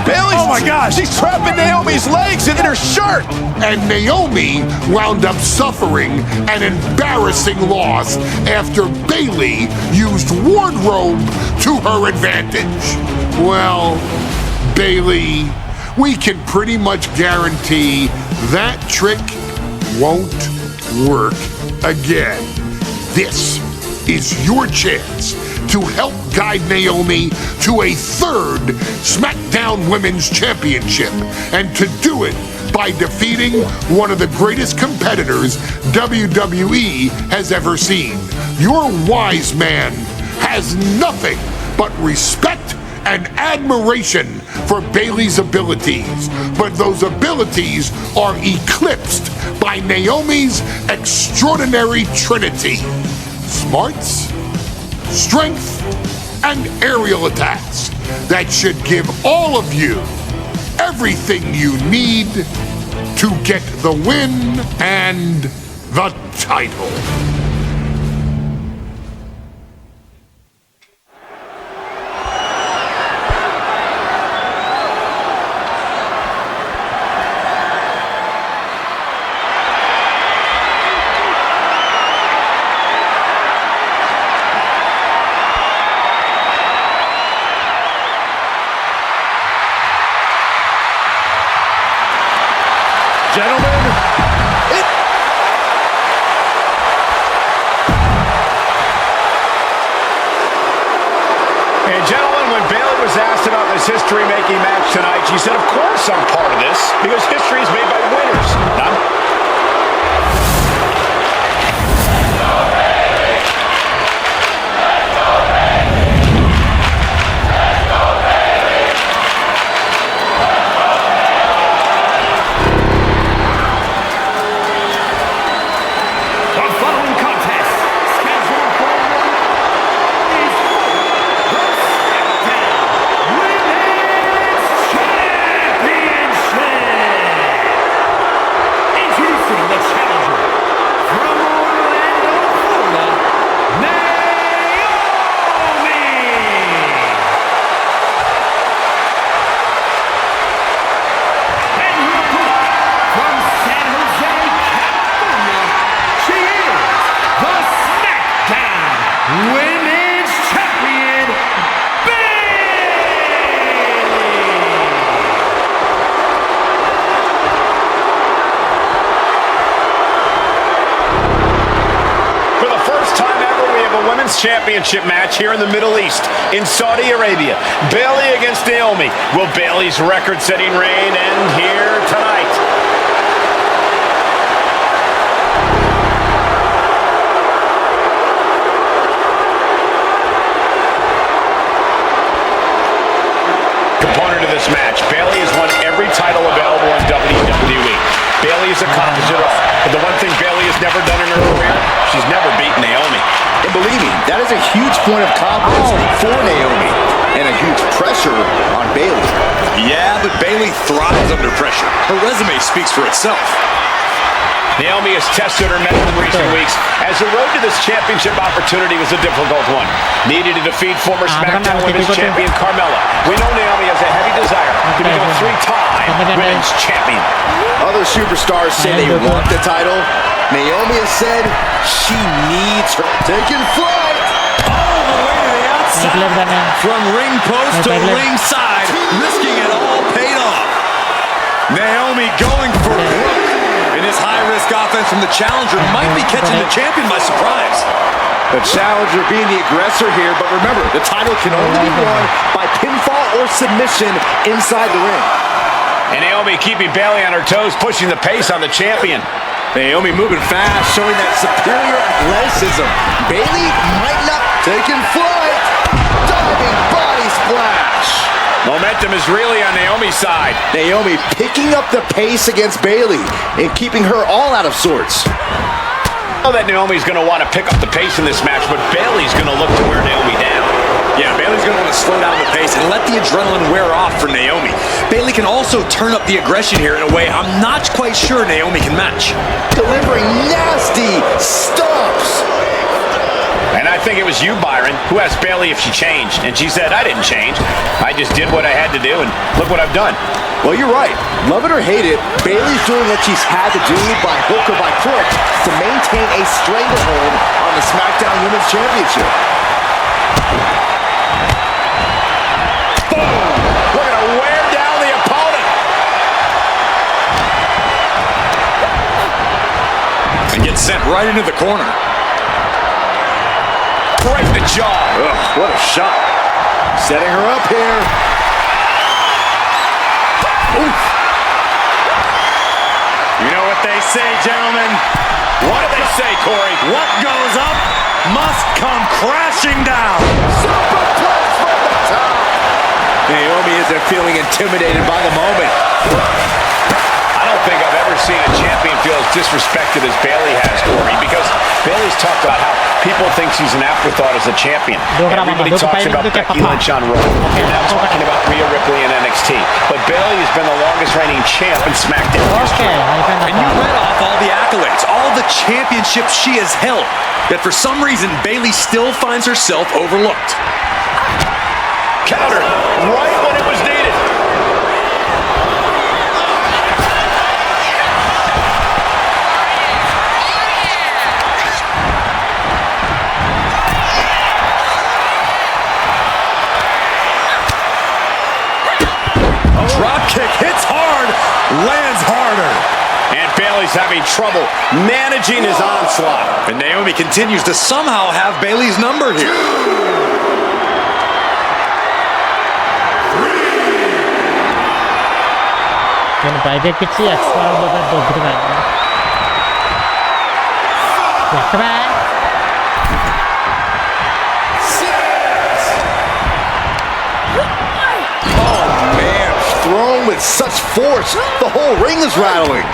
Bayley, oh my gosh, she's trapping Naomi's legs in her shirt. And Naomi wound up suffering an embarrassing loss after Bayley used wardrobe to her advantage. Well, Bayley, we can pretty much guarantee that trick won't work again. This is your chance to help guide Naomi to a third SmackDown Women's Championship, and to do it by defeating one of the greatest competitors WWE has ever seen. Your wise man has nothing but respect and admiration for Bayley's abilities, but those abilities are eclipsed by Naomi's extraordinary trinity: smarts, strength, and aerial attacks that should give all of you everything you need to get the win and the title. Gentlemen, And gentlemen, when Bayley was asked about this history-making match tonight, she said, of course I'm part of this, because history is made by winners. Championship match here in the Middle East, in Saudi Arabia. Bayley against Naomi. Will Bayley's record-setting reign end here tonight? Component of this match, Bayley has won every title available in WWE. Bayley has accomplished it all. But the one thing Bayley has never done in her career, she's never beaten Naomi. And believe me, that is a huge point of confidence for Naomi and a huge pressure on Bayley. Yeah, but Bayley thrives under pressure. Her resume speaks for itself. Naomi has tested her mettle in recent weeks, as the road to this championship opportunity was a difficult one. Needed to defeat former SmackDown Women's Champion Carmella. We know Naomi has a heavy desire to become a three-time Women's Champion. Other superstars say they want the title. Naomi has said she needs her. Taking flight. All the way to the outside. From ring post to ringside. Risking it all paid off. Naomi going for Brooke. And this high-risk offense from the challenger might be catching the champion by surprise. The challenger being the aggressor here, but remember, the title can only be won by pinfall or submission inside the ring. And Naomi keeping Bayley on her toes, pushing the pace on the champion. Naomi moving fast, showing that superior athleticism. Bayley might not taking flight. Diving body splash. Momentum is really on Naomi's side. Naomi picking up the pace against Bayley and keeping her all out of sorts. I know that Naomi's going to want to pick up the pace in this match, but Bayley's going to look to wear Naomi down. Yeah, Bayley's going to want to slow down the pace and let the adrenaline wear off for Naomi. Bayley can also turn up the aggression here in a way I'm not quite sure Naomi can match. Delivering nasty stomps. And I think it was you, Byron, who asked Bayley if she changed. And she said, I didn't change. I just did what I had to do, and look what I've done. Well, you're right. Love it or hate it, Bayley's doing what she's had to do by hook or by crook to maintain a stranglehold on the SmackDown Women's Championship. Boom! We're going to wear down the opponent. And get sent right into the corner. Right in the jaw. Ugh, what a shot. Setting her up here. Oof. You know what they say, gentlemen? What do they say, Corey? What goes up must come crashing down. Superplex from the top. Naomi isn't feeling intimidated by the moment. I don't think I've ever seen a champion feel as disrespected as Bayley has, Corey, because Bayley's talked about how People think she's an afterthought as a champion. Everybody talks about Becky Lynch on Raw. You're now talking about Rhea Ripley in NXT. But Bayley has been the longest reigning champ in SmackDown history. And you read off all the accolades, all the championships she has held. Yet for some reason, Bayley still finds herself overlooked. Counter right when it was needed. Drop kick hits hard, lands harder. And Bayley's having trouble managing his onslaught. And Naomi continues to somehow have Bayley's number here. private କିଛି extra ଦଉଥିବେ ଦେଖିବା Thrown with such force, the whole ring is rattling.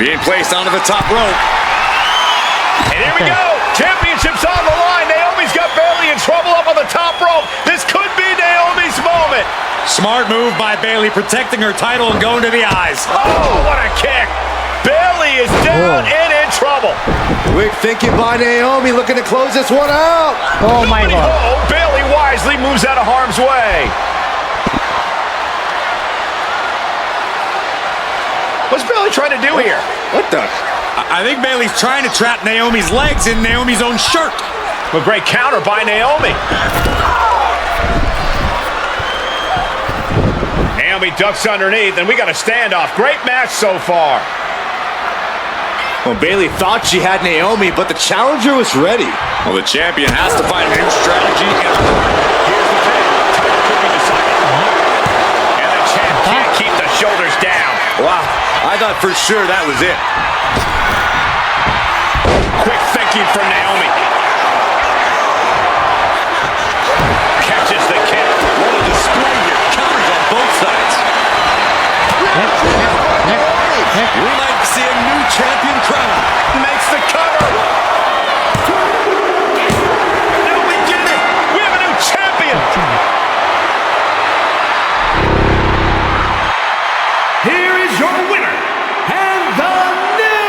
Being placed onto the top rope. And here we go. Championship's on the line. Naomi's got Bayley in trouble up on the top rope. This could be Naomi's moment. Smart move by Bayley, protecting her title and going to the eyes. Oh, what a kick. Bayley is down and in trouble. Quick thinking by Naomi, looking to close this one out. Oh my God. Oh, Bayley wisely moves out of harm's way. What's Bayley trying to do here? What the? I think Bayley's trying to trap Naomi's legs in Naomi's own shirt. A great counter by Naomi. Naomi ducks underneath, and we got a standoff. Great match so far. Well, Bayley thought she had Naomi, but the challenger was ready. Well, the champion has to find a new strategy. Here's the pin. Title could be decided. And the champ can't keep the shoulders down. Wow, I thought for sure that was it. Quick thinking from Naomi. Catches the kick. What a display here. Counters on both sides. We might see a new champion crown. Makes the cover. No, we did it. We have a new champion. Here is your winner, and the new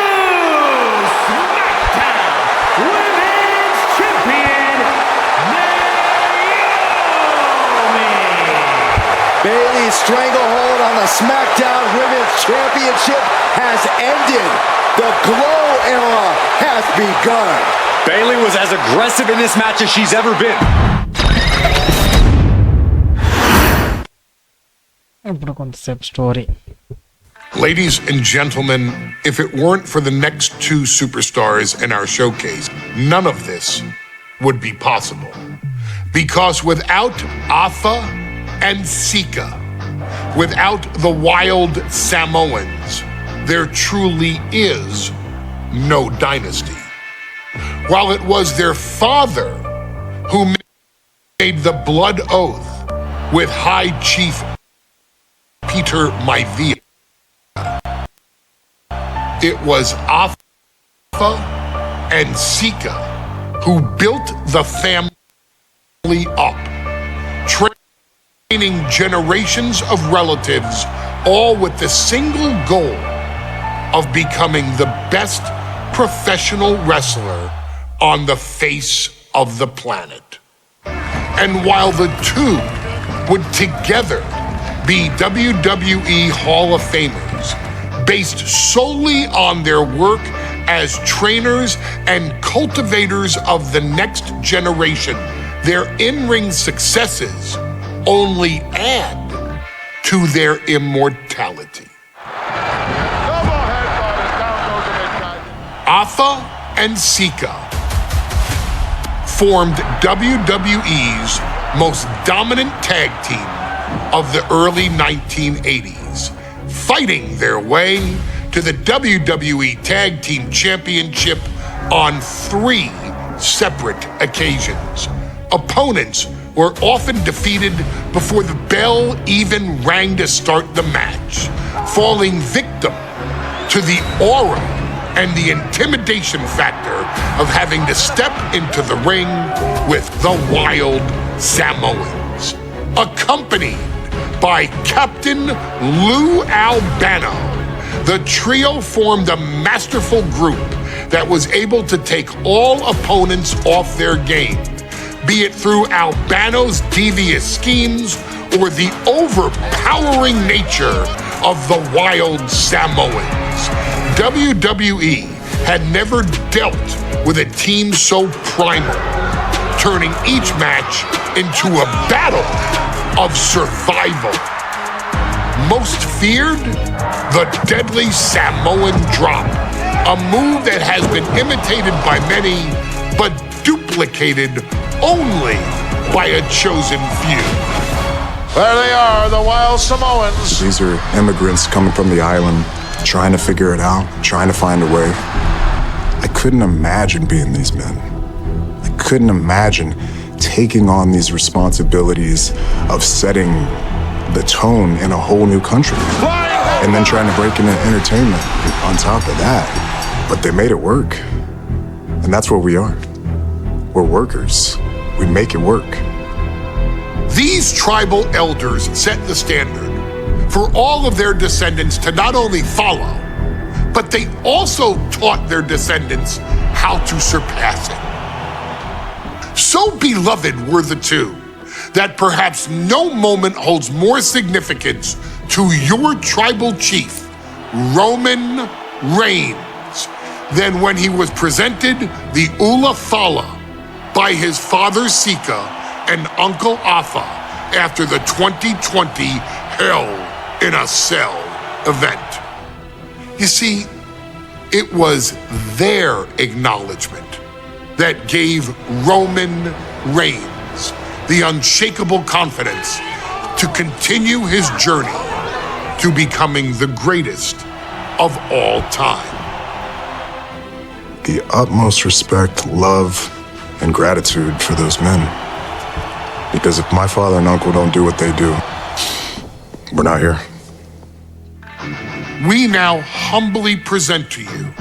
SmackDown Women's Champion, Naomi. Bayley's stranglehold on the SmackDown Women's Championship has ended. The Glow era has begun. Bayley was as aggressive in this match as she's ever been. Concept story. Ladies and gentlemen, if it weren't for the next two superstars in our showcase, none of this would be possible. Because without Atha and Sika, without the Wild Samoans, there truly is no dynasty. While it was their father who made the blood oath with High Chief Peter Maivia, it was Atha and Sika who built the family up, training generations of relatives, all with the single goal of becoming the best professional wrestler on the face of the planet. And while the two would together be WWE Hall of Famers, based solely on their work as trainers and cultivators of the next generation, their in-ring successes only add to their immortality. Atha and Sika formed WWE's most dominant tag team of the early 1980s, fighting their way to the WWE Tag Team Championship on 3 separate occasions. Opponents were often defeated before the bell even rang to start the match, falling victim to the aura and the intimidation factor of having to step into the ring with the Wild Samoans, accompanied by Captain Lou Albano. The trio formed a masterful group that was able to take all opponents off their game, be it through Albano's devious schemes or the overpowering nature of the Wild Samoans. WWE had never dealt with a team so primal, turning each match into a battle of survival. Most feared, the deadly Samoan drop, a move that has been imitated by many, but duplicated only by a chosen few. There they are, the Wild Samoans. These are immigrants coming from the island, trying to figure it out, trying to find a way. I couldn't imagine being these men. I couldn't imagine taking on these responsibilities of setting the tone in a whole new country. And then trying to break into entertainment on top of that. But they made it work. And that's what we are. We're workers. We make it work. These tribal elders set the standard for all of their descendants to not only follow, but they also taught their descendants how to surpass it. So beloved were the two that perhaps no moment holds more significance to your tribal chief, Roman Reigns, than when he was presented the Ula Fala by his father Sika and Uncle Afa after the 2020 Hell in a Cell event. You see, it was their acknowledgement that gave Roman Reigns the unshakable confidence to continue his journey to becoming the greatest of all time. The utmost respect, love, and gratitude for those men. Because if my father and uncle don't do what they do, we're not here. We now humbly present to you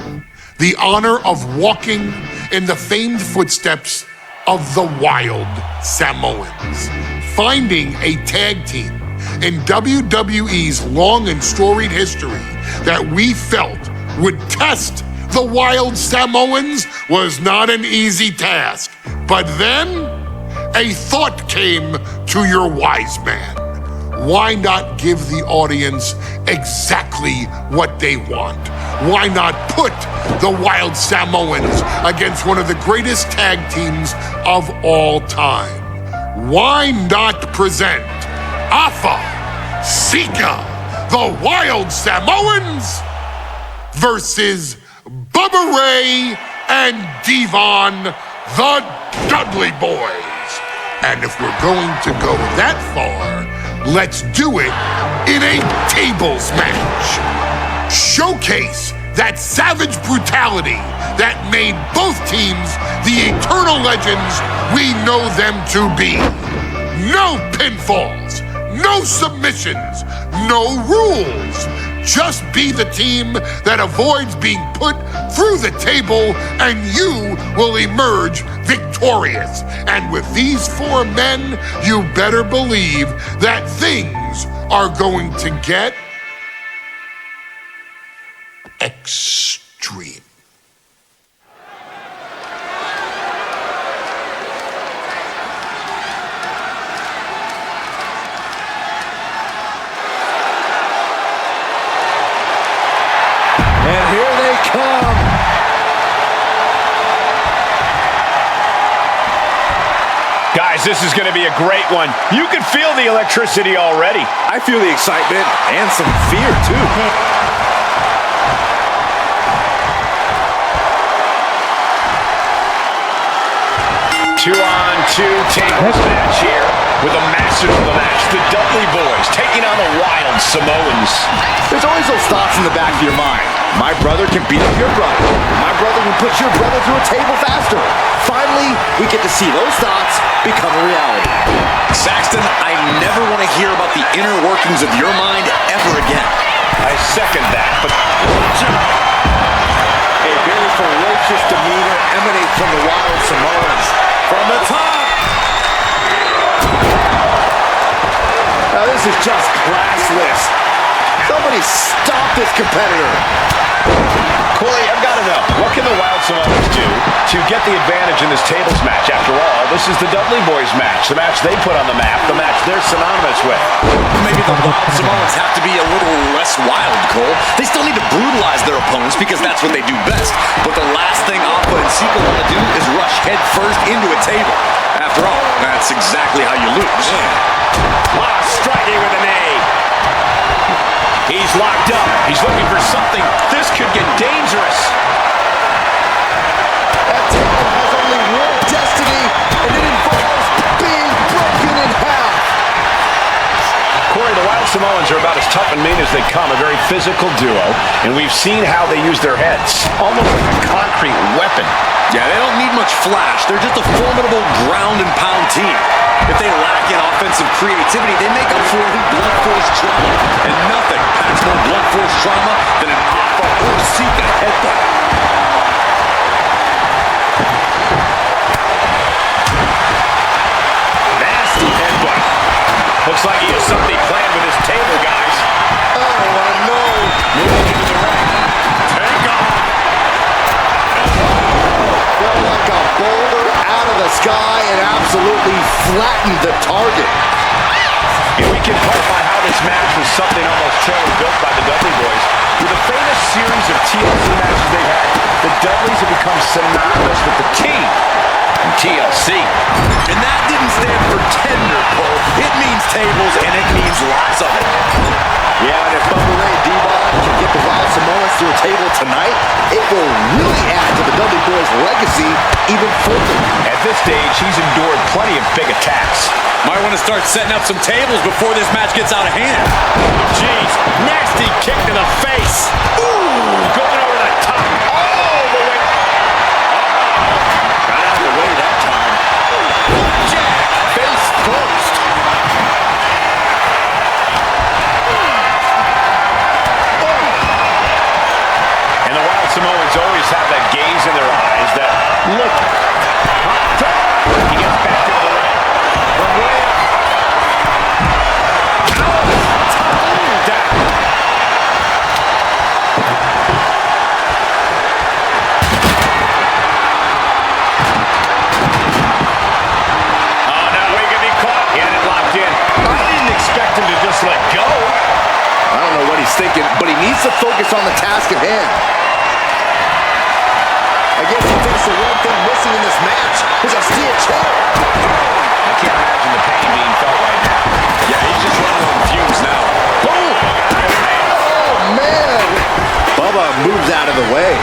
the honor of walking in the famed footsteps of the Wild Samoans, finding a tag team in WWE's long and storied history that we felt would test the Wild Samoans was not an easy task. But then a thought came to your wise man. Why not give the audience exactly what they want? Why not put the Wild Samoans against one of the greatest tag teams of all time? Why not present Afa, Sika, the Wild Samoans versus Bubba Ray and Devon, the Dudley Boys? And if we're going to go that far, let's do it in a tables match. Showcase that savage brutality that made both teams the eternal legends we know them to be. No pinfalls, no submissions, no rules. Just be the team that avoids being put through the table and you will emerge victorious. And with these four men, you better believe that things are going to get extreme. And here they come. Guys, this is going to be a great one. You can feel the electricity already. I feel the excitement and some fear, too. 2-on-2 tables match here with the masters of the match, the Dudley Boys, taking on the Wild Samoans. There's always those thoughts in the back of your mind. My brother can beat up your brother. My brother can put your brother through a table faster. Finally, we get to see those thoughts become a reality. Saxton, I never want to hear about the inner workings of your mind ever again. I second that, but emanate from the Wild Samoans. From the top. Now this is just classless. Somebody stop this competitor. Corey, I've got to know, what can the Wild Samoans do to get the advantage in this tables match? After all, this is the Dudley Boys match, the match they put on the map, the match they're synonymous with. Maybe the Wild Samoans have to be a little less wild, Cole. They still need to brutalize their opponents because that's what they do best. But the last thing Afa and Sika want to do is rush head first into a table. After all, that's exactly how you lose. Striking with a knee. He's locked up. He's looking for something. This could get dangerous. That table has only one destiny, and it involves being broken in half. Corey, the Wild Samoans are about as tough and mean as they come, a very physical duo, and we've seen how they use their heads, almost like a concrete weapon. Yeah, they don't need much flash. They're just a formidable ground and pound team. If they lack in offensive creativity, they make up for it in blunt force trauma. And nothing packs more blunt force trauma than an Afa or Sika headbutt. Nasty headbutt. Looks like he has something planned with his table, guys. Oh, no. Moving into the ring. Take off. Felt like a boulder out of the sky and absolutely flattened the target. And we can clarify how this match was something almost tailor-built by the Dudley Boys. With a famous series of TLC matches they've had, the Dudleys have become synonymous with the team in TLC. And that didn't stand for tender, Cole. It means tables, and it means lots of it. Yeah, and if Bubba Ray Devon can get the Wild Samoans to a table tonight, it will really add to the Dudley Boys' legacy even further. At this stage, he's endured plenty of big attacks. Might want to start setting up some tables before this match gets out of hand. Jeez, nasty kick to the face. Ooh, going over the top. All the way. Got out of the way that time. Jack, face first. And the Wild Samoans always have that gaze in their eyes, that look. He gets back into the ring. From way up. Down. Oh, no, we could be caught. He had it locked in. I didn't expect him to just let go. I don't know what he's thinking, but he needs to focus on the task at hand. I guess he thinks the one thing missing in this match is a steel chair. I can't imagine the pain being felt right now. Yeah, he's just running on fumes now. Boom! Oh, man! Bubba moves out of the way.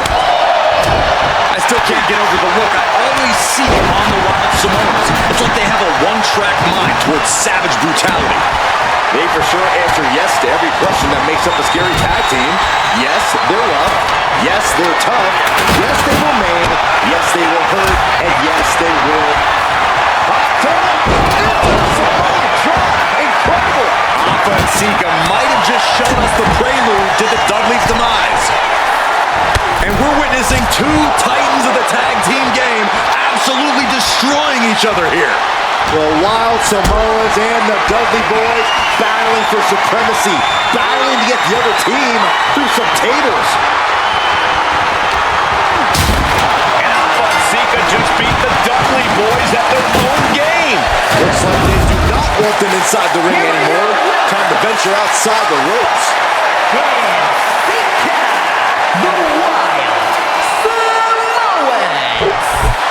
I still can't get over the look I always see on the Wild Samoans. It's like they have a one-track mind towards savage brutality. They for sure answer yes to every question that makes up a scary tag team. Yes, they're rough. Yes, they're tough. Yes, they will maim. Yes, they will hurt. And yes, they will. Incredible! Afa and Sika might have just shown us the prelude to the Dudley's demise. And we're witnessing two titans of the tag team game absolutely destroying each other here. The Wild Samoans and the Dudley Boys battling for supremacy, battling to get the other team through some tables. And Afa and Sika just beat the Dudley Boys at their own game. Looks like they do not want them inside the ring anymore. Time to venture outside the ropes.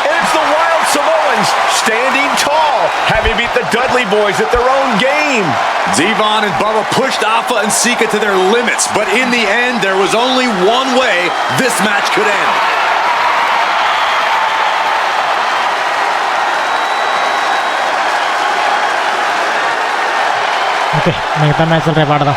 It's the Wild Samoans standing tall, having beat the Dudley Boys at their own game. Devon and Bubba pushed Afa and Sika to their limits, but in the end, there was only one way this match could end. Okay మిగతా మ్యాచ్లు రేపు ఆడదాం.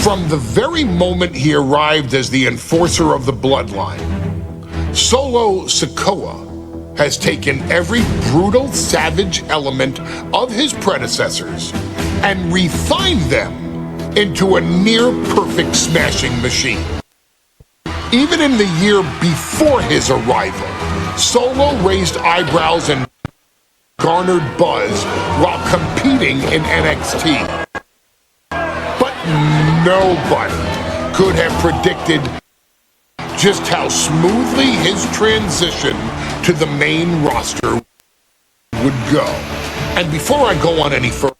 From the very moment he arrived as the enforcer of the bloodline, Solo Sikoa has taken every brutal, savage element of his predecessors and refined them into a near-perfect smashing machine. Even in the year before his arrival, Solo raised eyebrows and garnered buzz while competing in NXT. But nobody could have predicted just how smoothly his transition to the main roster would go. And before I go on any further,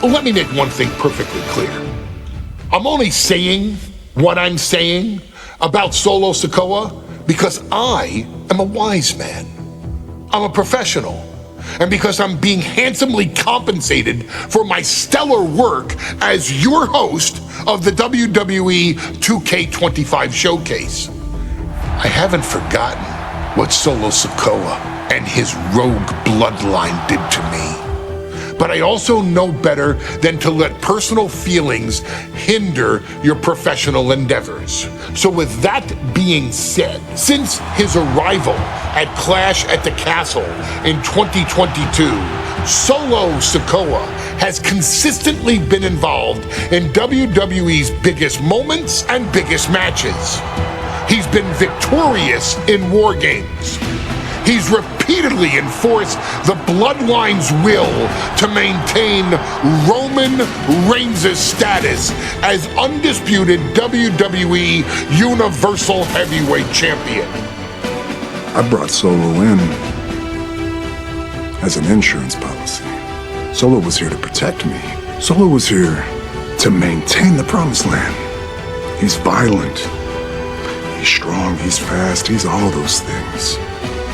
let me make one thing perfectly clear. I'm only saying what I'm saying about Solo Sikoa because I am a wise man. I'm a professional. And because I'm being handsomely compensated for my stellar work as your host of the WWE 2K25 Showcase. I haven't forgotten what Solo Sikoa and his rogue bloodline did to me. But I also know better than to let personal feelings hinder your professional endeavors. So with that being said, since his arrival at Clash at the Castle in 2022, Solo Sikoa has consistently been involved in WWE's biggest moments and biggest matches. He's been victorious in War Games. He's repeatedly enforced the Bloodline's will to maintain Roman Reigns' status as undisputed WWE Universal Heavyweight Champion. I brought Solo in as an insurance policy. Solo was here to protect me. Solo was here to maintain the Promised Land. He's violent. He's strong. He's fast. He's all those things.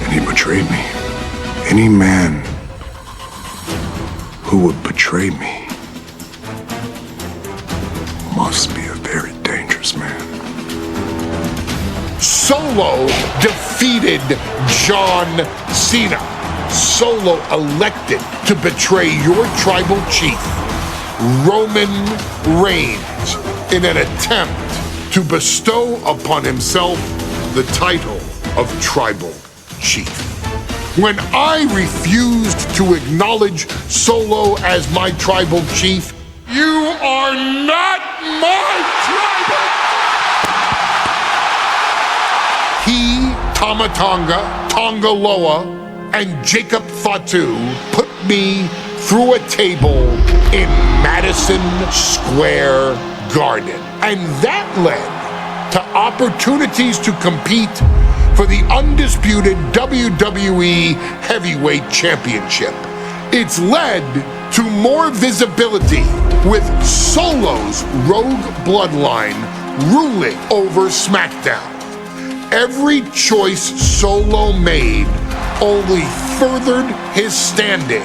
And he betrayed me. Any man who would betray me must be a very dangerous man. Solo defeated John Cena. Solo elected to betray your tribal chief, Roman Reigns, in an attempt to bestow upon himself the title of tribal chief. When I refused to acknowledge Solo as my tribal chief, you are not my tribal. He, Tama Tonga, Tonga Loa, and Jacob Fatu put me through a table in Madison Square Garden. And that led to opportunities to compete for the undisputed WWE Heavyweight Championship. It's led to more visibility with Solo's rogue bloodline ruling over SmackDown. Every choice Solo made only furthered his standing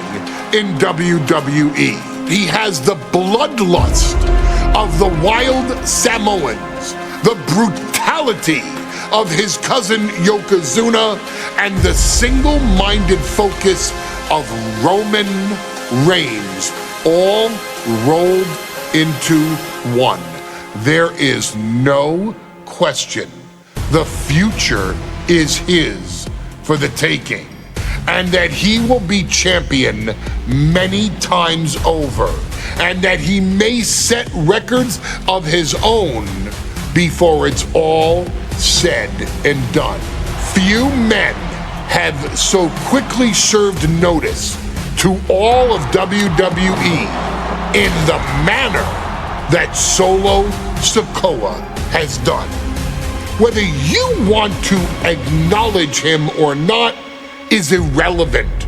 in WWE. He has the bloodlust of the wild Samoans, the brutality of his cousin Yokozuna, and the single-minded focus of Roman Reigns, all rolled into one. There is no question. The future is his for the taking, and that he will be champion many times over, and that he may set records of his own before it's all said and done. Few men have so quickly served notice to all of WWE in the manner that Solo Sikoa has done. Whether you want to acknowledge him or not is irrelevant.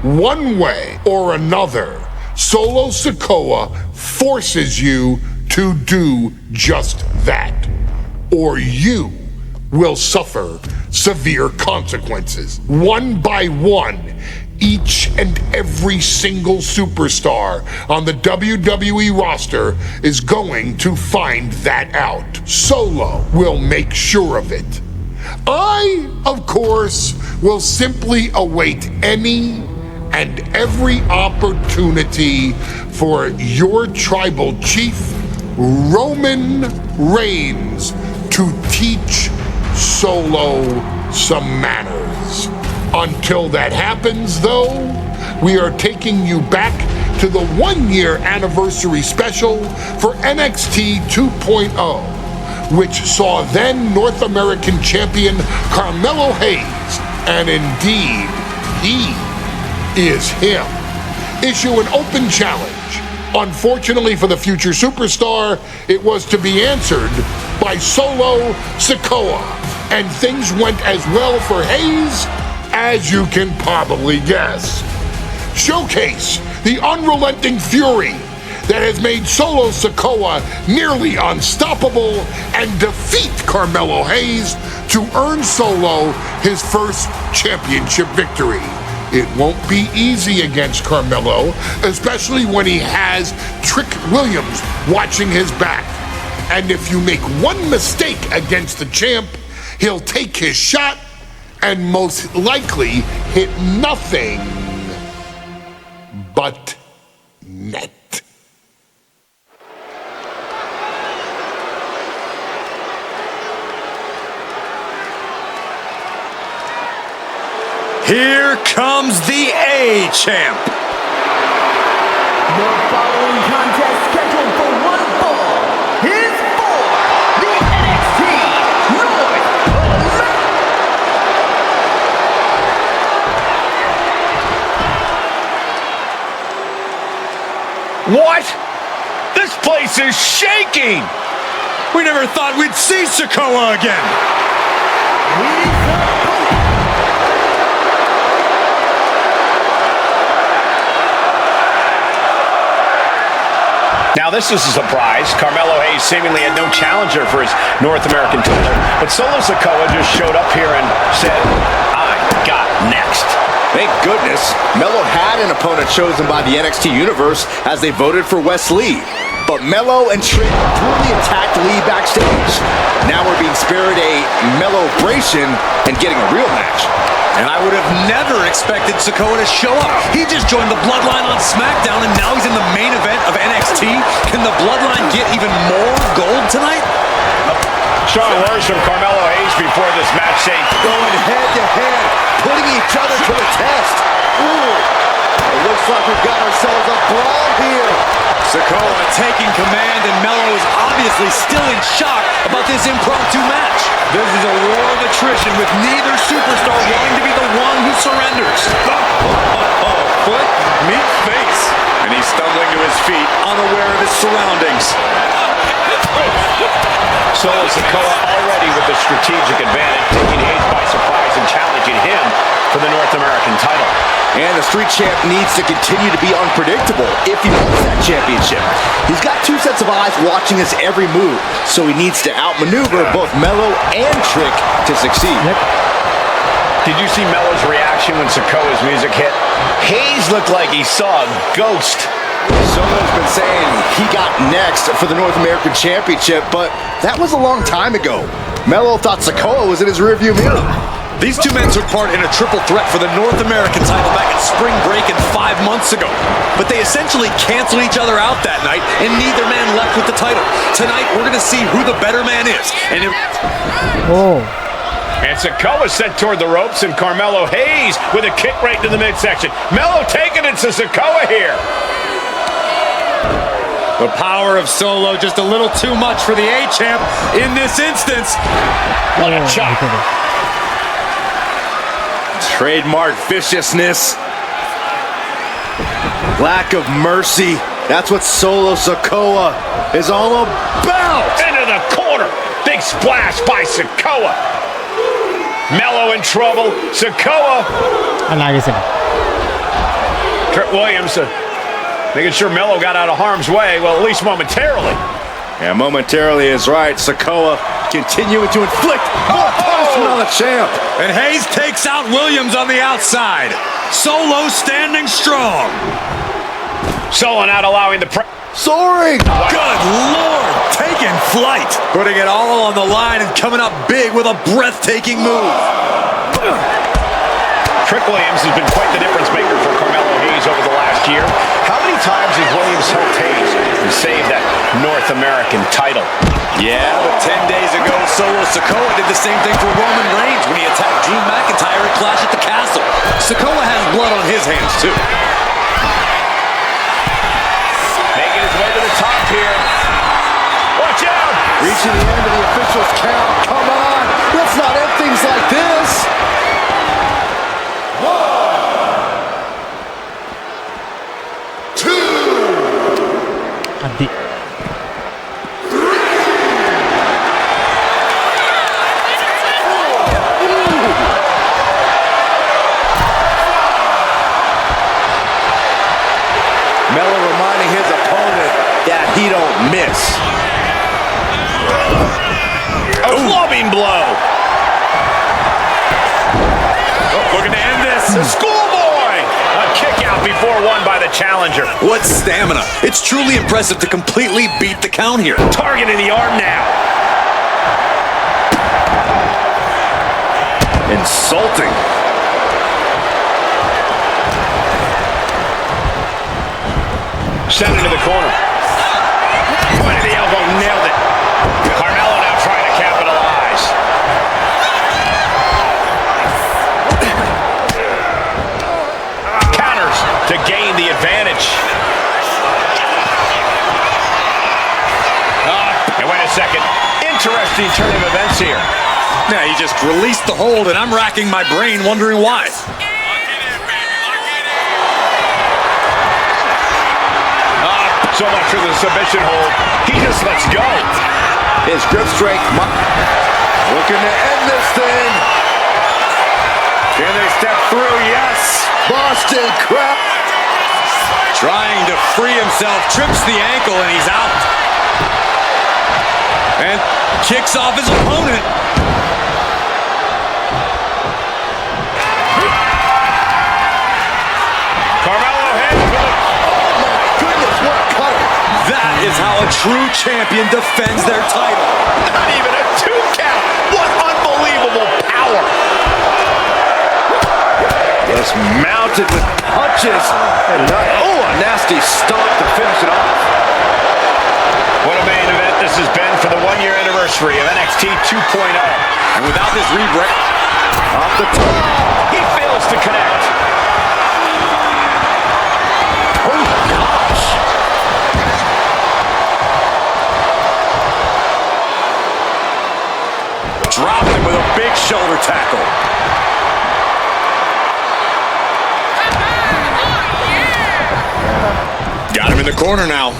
One way or another, Solo Sikoa forces you to do just that, or you will suffer severe consequences. One by one, each and every single superstar on the WWE roster is going to find that out. Solo will make sure of it. I, of course, will simply await any and every opportunity for your tribal chief, Roman Reigns, to teach Solo some manners. Until that happens, though, we are taking you back to the 1-year anniversary special for NXT 2.0, which saw then North American champion Carmelo Hayes, and indeed, he is him, issue an open challenge. Unfortunately for the future superstar, it was to be answered by Solo Sikoa, and things went as well for Hayes as you can probably guess. Showcase the unrelenting fury that has made Solo Sikoa nearly unstoppable and defeat Carmelo Hayes to earn Solo his first championship victory. It won't be easy against Carmelo, especially when he has Trick Williams watching his back. And if you make one mistake against the champ, he'll take his shot and most likely hit nothing but net. Here comes the A-Champ. The following contest scheduled for one fall is for the NXT North What? This place is shaking! We never thought we'd see Sikoa again. Now this is a surprise. Carmelo Hayes seemingly had no challenger for his North American title, but Solo Sikoa just showed up here and said, I got next. Thank goodness, Melo had an opponent chosen by the NXT Universe as they voted for Wes Lee. But Melo and Trick brutally attacked Lee backstage. Now we're being spared a Melo-bration and getting a real match. And I would have never expected Sikoa to show up. He just joined the Bloodline on SmackDown, and now he's in the main event of NXT. Can the Bloodline get even more gold tonight? Strong words from Carmelo Hayes before this match saying, going head-to-head, putting each other to the test. Ooh, it looks like we've got ourselves a brawl here. Sikoa taking command, and Melo is obviously still in shock about this impromptu match. This is a war of attrition with neither superstar wanting to be the one who surrenders. Foot meet face. And he's stumbling to his feet, unaware of his surroundings. Solo Sikoa already with the strategic advantage, taking Hayes by surprise and challenging him for the North American title. And the Street Champ needs to continue to be unpredictable if he wants that championship. He's got two sets of eyes watching his every move, so he needs to outmaneuver both Melo and Trick to succeed. Did you see Melo's reaction when Sikoa's music hit? Hayes looked like he saw a ghost. Solo's been saying he got next for the North American Championship, but that was a long time ago. Melo thought Sikoa was in his rearview mirror. These two men took part in a triple threat for the North American title back at Spring Break 5 months ago. But they essentially canceled each other out that night, and neither man left with the title. Tonight, we're going to see who the better man is. And And Sikoa sent toward the ropes, and Carmelo Hayes with a kick right to the midsection. Melo taking it to Sikoa here. The power of Solo just a little too much for the A-Champ in this instance. What a chop. Trademark viciousness. Lack of mercy. That's what Solo Sikoa is all about. Into the corner. Big splash by Sikoa. Melo in trouble. Sikoa. Trick Williams making sure Melo got out of harm's way, well, at least momentarily. Yeah, momentarily is right. Sikoa continuing to inflict more punishment on the champ. And Hayes takes out Williams on the outside. Solo standing strong. Solo not allowing the soaring. Good Lord, taking flight. Putting it all on the line and coming up big with a breathtaking move. Trick Williams has been quite the difference maker for Carmelo Hayes over the last year. How many times has Williams helped Hayes and saved that North American title? Yeah, but 10 days ago, Solo Sikoa did the same thing for Roman Reigns when he attacked Drew McIntyre at Clash at the Castle. Sikoa has blood on his hands, too. Making his way to the top here. Watch out! Reaching the end of the official's count. Come on, let's not end things like this. Addi. Melo reminding his opponent that he don't miss. A clubbing blow. Looking to end this. The schoolboy. A kick out before won by the challenger. What stamina. It's truly impressive to completely beat the count here. Targeting the arm now. Insulting. Sent into the corner. Point of the elbow, nailed it. Carmelo now trying to capitalize. Counters to gain the advantage. And wait a second. Interesting turn of events here. Now, he just released the hold, and I'm racking my brain wondering why. So much for the submission hold. He just lets go. His grip strength. Looking to end this thing. Can they step through? Yes. Boston Crab. Trying to free himself, trips the ankle, and he's out. And kicks off his opponent. Carmelo heads with a... Oh my goodness, what a cutter. That is how a true champion defends their title. Not even a 2 count. What unbelievable power. Just mounted with punches. And a nasty stomp to finish it off. What a main event this has been for the 1-year anniversary of NXT 2.0. And without this re-break, off the top. He fails to connect. Oh gosh. dropped him with a big shoulder tackle. Got him in the corner now.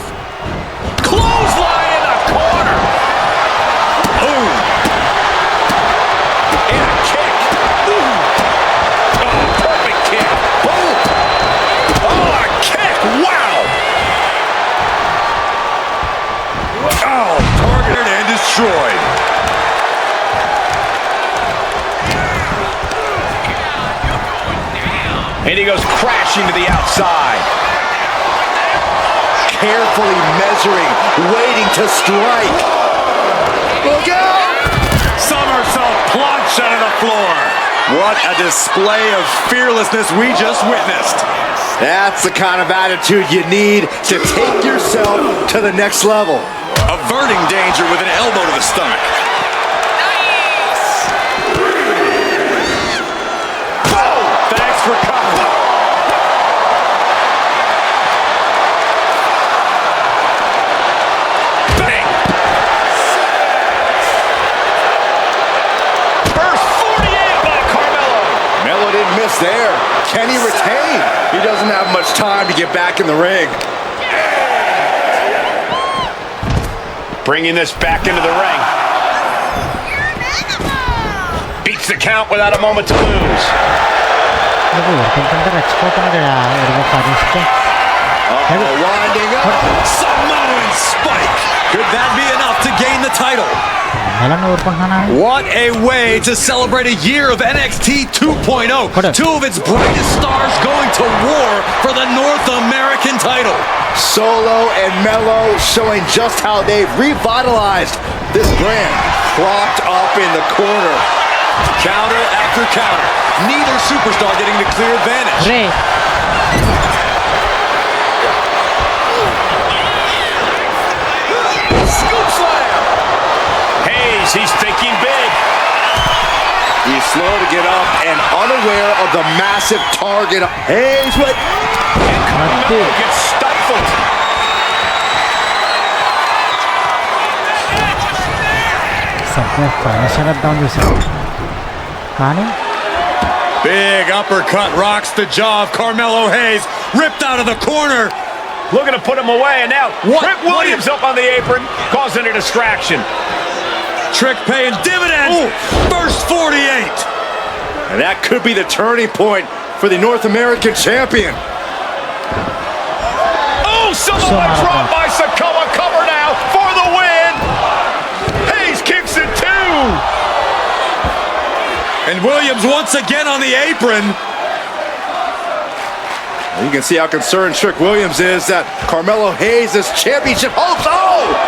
Clothesline in the corner. Boom. And a kick. Ooh. Oh, perfect kick. Boom. Oh, a kick. Wow. Oh, targeted and destroyed. And he goes crashing to the outside. Carefully measuring, waiting to strike. Look out! Somersault plunge onto the floor. What a display of fearlessness we just witnessed. That's the kind of attitude you need to take yourself to the next level. Averting danger with an elbow to the stomach. Thanks for coming. Bang! First 48 by Carmelo. Melo didn't miss there. Can he retain? He doesn't have much time to get back in the ring. Bringing this back into the ring. Beats the count without a moment to lose. Winding up. Samoan spike. Could that be enough to gain the title? What a way to celebrate a year of NXT 2.0. Two of its brightest stars going to war for the North American title. Solo and Melo showing just how they've revitalized this brand. Propped up in the corner. Counter after counter. Neither superstar getting the clear advantage. he's thinking big. He's slow to get up and unaware of the massive target. Hayes, what? Carmelo gets stifled. Shut down yourself. Kani? Big uppercut rocks the jaw of Carmelo Hayes. Ripped out of the corner. Looking to put him away, and now Trick Williams up on the apron, causing a distraction. Trick paying dividends. First 48. And that could be the turning point for the North American champion. Oh, Samoa drop by Sikoa, cover now for the win. Hayes kicks it too. And Williams once again on the apron. You can see how concerned Trick Williams is that Carmelo Hayes' championship hopes,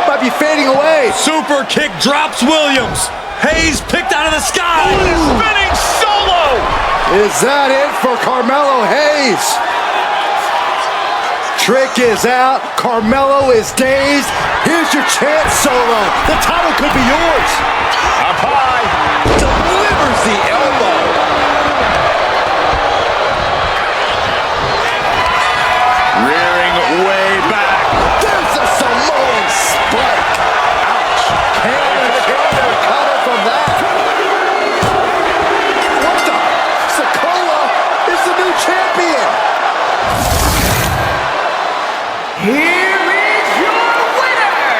might be fading away. Super kick drops Williams. Hayes picked out of the sky. Spinning solo. Is that it for Carmelo Hayes? Trick is out. Carmelo is dazed. Here's your chance, Solo. The title could be yours. Up high. Delivers the elbow. Rearing way back. There's a Samoan spike. Ouch. Can't recover from that. What the? Sikoa is the new champion. Here is your winner,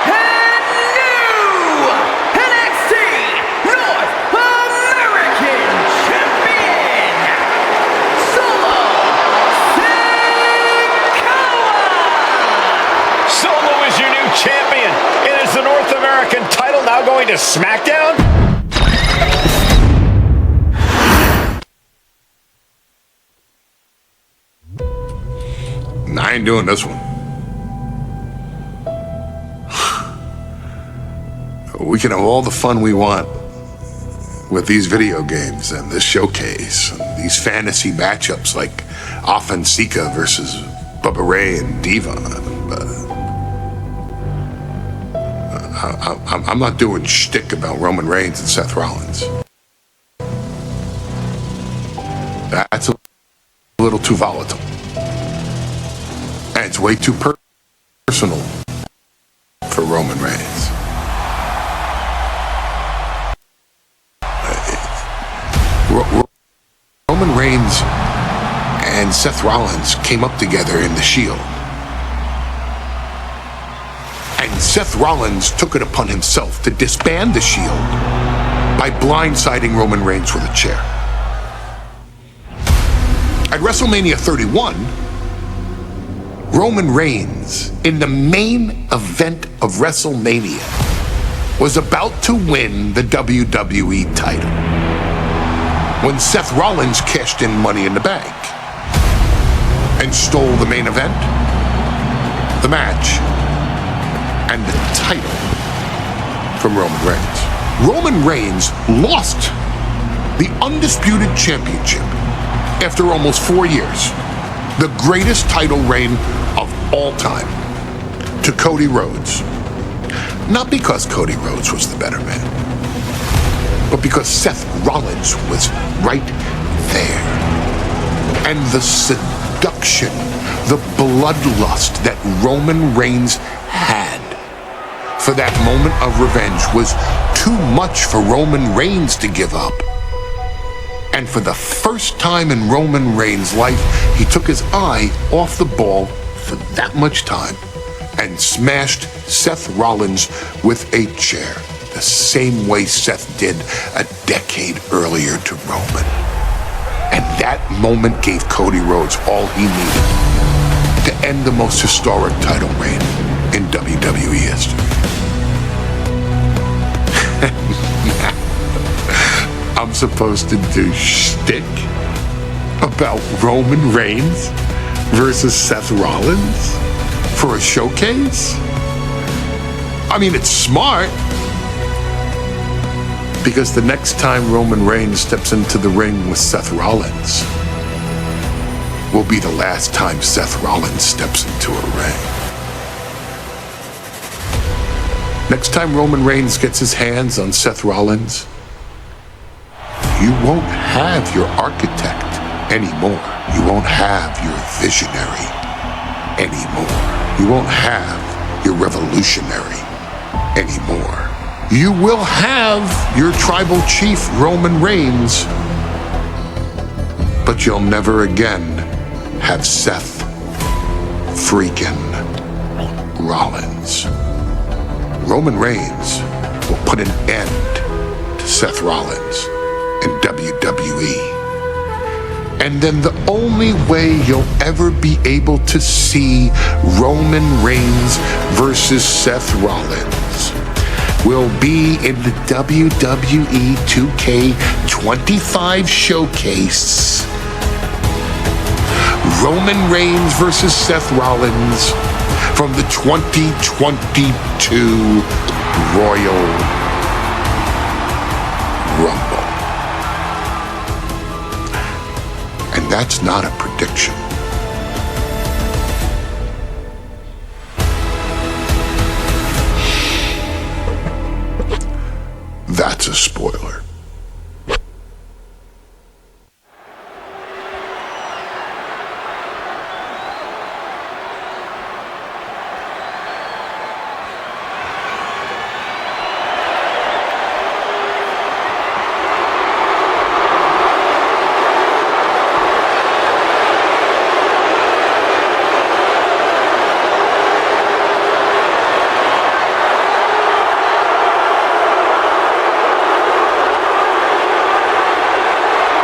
and new NXT North American Champion, Solo Sikoa! Solo is your new champion. And is the North American title now going to SmackDown? I ain't doing this one. We can have all the fun we want with these video games and this showcase and these fantasy matchups like Afa and Sika versus Bubba Ray and Diva. I'm not doing shtick about Roman Reigns and Seth Rollins. That's a little too volatile. And it's way too personal for Roman Reigns. Roman Reigns and Seth Rollins came up together in the Shield. And Seth Rollins took it upon himself to disband the Shield by blindsiding Roman Reigns with a chair. At WrestleMania 31, Roman Reigns, in the main event of WrestleMania, was about to win the WWE title when Seth Rollins cashed in Money in the Bank and stole the main event, the match, and the title from Roman Reigns. Roman Reigns lost the Undisputed Championship after almost 4 years, the greatest title reign of all time, to Cody Rhodes. Not because Cody Rhodes was the better man, but because Seth Rollins was right there. And the seduction, the bloodlust that Roman Reigns had for that moment of revenge was too much for Roman Reigns to give up. And for the first time in Roman Reigns' life, he took his eye off the ball for that much time and smashed Seth Rollins with a chair, the same way Seth did a decade earlier to Roman. And that moment gave Cody Rhodes all he needed to end the most historic title reign in WWE history. I'm supposed to do shtick about Roman Reigns versus Seth Rollins for a showcase? I mean, it's smart, because the next time Roman Reigns steps into the ring with Seth Rollins will be the last time Seth Rollins steps into a ring. Next time Roman Reigns gets his hands on Seth Rollins, you won't have your architect anymore. You won't have your visionary anymore. You won't have your revolutionary anymore. You will have your tribal chief, Roman Reigns, but you'll never again have Seth freaking Rollins. Roman Reigns will put an end to Seth Rollins in WWE. And then the only way you'll ever be able to see Roman Reigns versus Seth Rollins will be in the WWE 2K25 showcase. Roman Reigns versus Seth Rollins from the 2022 Royal Rumble. And that's not a prediction. That's a spoiler.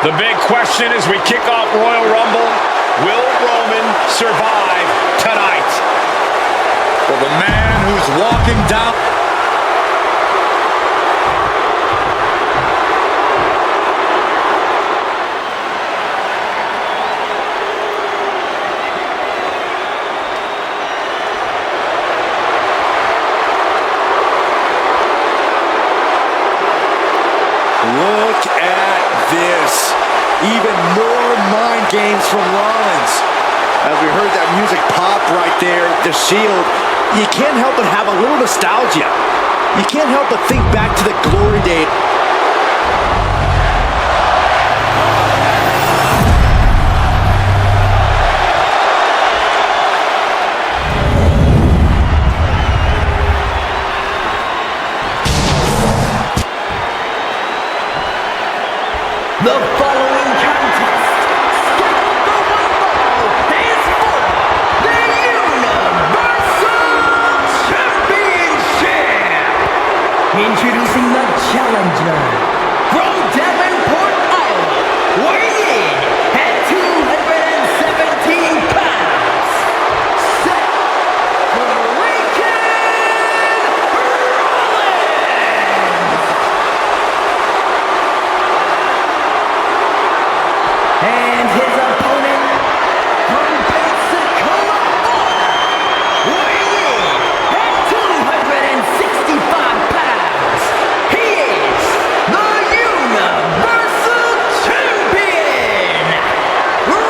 The big question as we kick off Royal Rumble, will Roman survive tonight? For the man who's walking down... Look at this. Even more mind games from Rollins. As we heard that music pop right there, the Shield, you can't help but have a little nostalgia. You can't help but think back to the glory days. The following contest, is for the Universal Championship. Introducing the challenger from Davenport, Iowa, weighing in at 217 pounds, Seth freaking and his opponent from Pensacola, Florida, weighing in at 265 pounds, he is the Universal Champion, Roman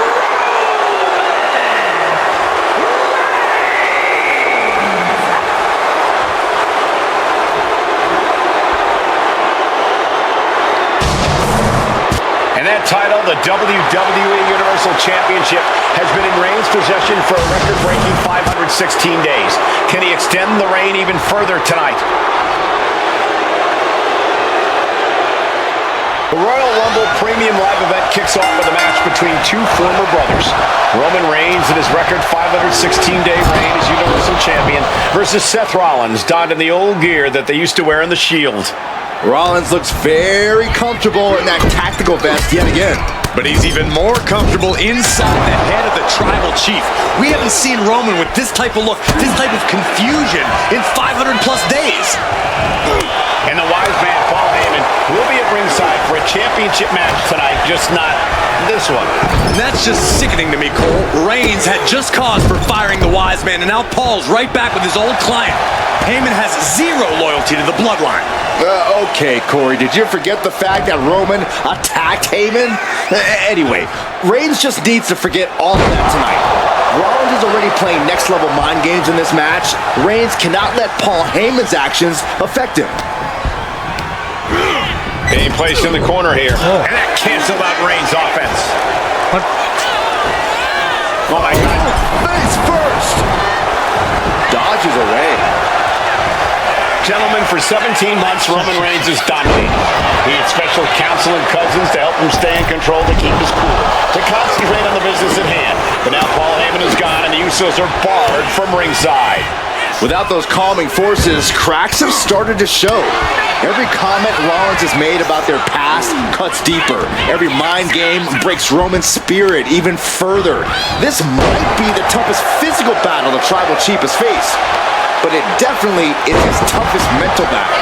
And that title, the WWE Universal Championship, has been in Reigns' possession for a record-breaking 516 days. Can he extend the reign even further tonight? The Royal Rumble Premium Live event kicks off with a match between two former brothers. Roman Reigns in his record 516-day reign as Universal Champion versus Seth Rollins, donned in the old gear that they used to wear in the Shield. Rollins looks very comfortable in that tactical vest yet again. But he's even more comfortable inside the head of the tribal chief. We haven't seen Roman with this type of look, this type of confusion in 500 plus days. And the wise man, Paul Heyman, will be at ringside for a championship match tonight, just not this one. And that's just sickening to me, Cole. Reigns had just cause for firing the wise man, and now Paul's right back with his old client. Heyman has zero loyalty to the bloodline. Okay, Corey, did you forget the fact that Roman attacked Heyman? Anyway, Reigns just needs to forget all of that tonight. Rollins is already playing next-level mind games in this match. Reigns cannot let Paul Heyman's actions affect him. Being placed in the corner here. And that canceled out Reigns' offense. Oh my God. Face first. Dodges away. Gentlemen, for 17 months, Roman Reigns has dominated. He had special counsel and cousins to help him stay in control, to keep his cool, to concentrate on the business at hand. But now Paul Heyman is gone, and the Usos are barred from ringside. Without those calming forces, cracks have started to show. Every comment Rollins has made about their past cuts deeper. Every mind game breaks Roman's spirit even further. This might be the toughest physical battle the Tribal Chief has faced, but it definitely is his toughest mental battle.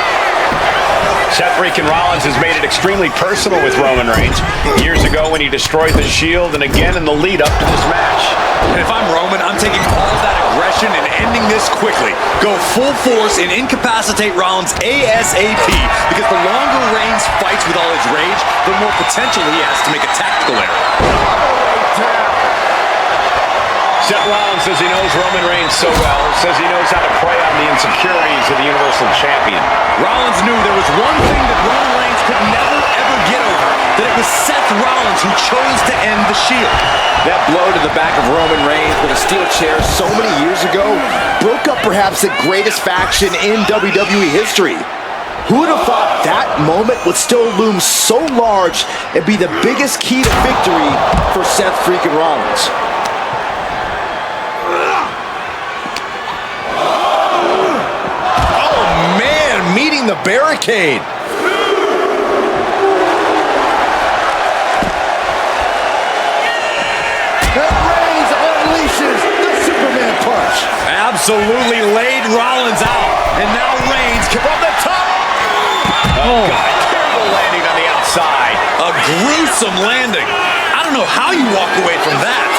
Seth freaking Rollins has made it extremely personal with Roman Reigns. Years ago when he destroyed the Shield, and again in the lead up to this match. And if I'm Roman, I'm taking all that aggression and ending this quickly. Go full force and incapacitate Rollins ASAP, because the longer Reigns fights with all his rage, the more potential he has to make a tactical error. Seth Rollins says he knows Roman Reigns so well, says he knows how to prey on the insecurities of the Universal Champion. Rollins knew there was one thing that Roman Reigns could never, ever get over, that it was Seth Rollins who chose to end the Shield. That blow to the back of Roman Reigns with a steel chair so many years ago broke up perhaps the greatest faction in WWE history. Who would have thought that moment would still loom so large and be the biggest key to victory for Seth freaking Rollins? Meeting the barricade. And Reigns unleashes the Superman punch. Absolutely laid Rollins out. And now Reigns can from the top. Oh, God. Terrible landing on the outside. A gruesome landing. I don't know how you walk away from that.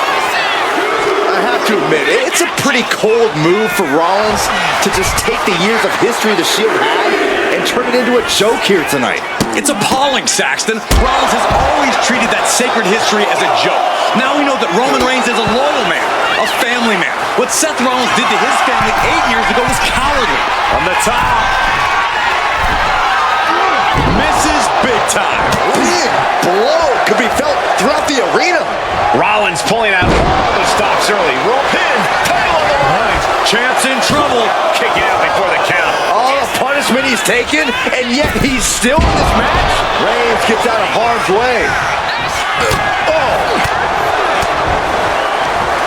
I have to admit, it's a pretty cold move for Rollins to just take the years of history the Shield had and turn it into a joke here tonight. It's appalling, Saxton. Rollins has always treated that sacred history as a joke. Now we know that Roman Reigns is a loyal man, a family man. What Seth Rollins did to his family 8 years ago was cowardly. On the top. Misses big time. Big blow could be felt throughout the arena. Rollins pulling out all the stops early. Rope in. Title on the line. Champ's in trouble. Kicking out before the count. All the punishment he's taken, and yet he's still in this match. Reigns gets out of harm's way.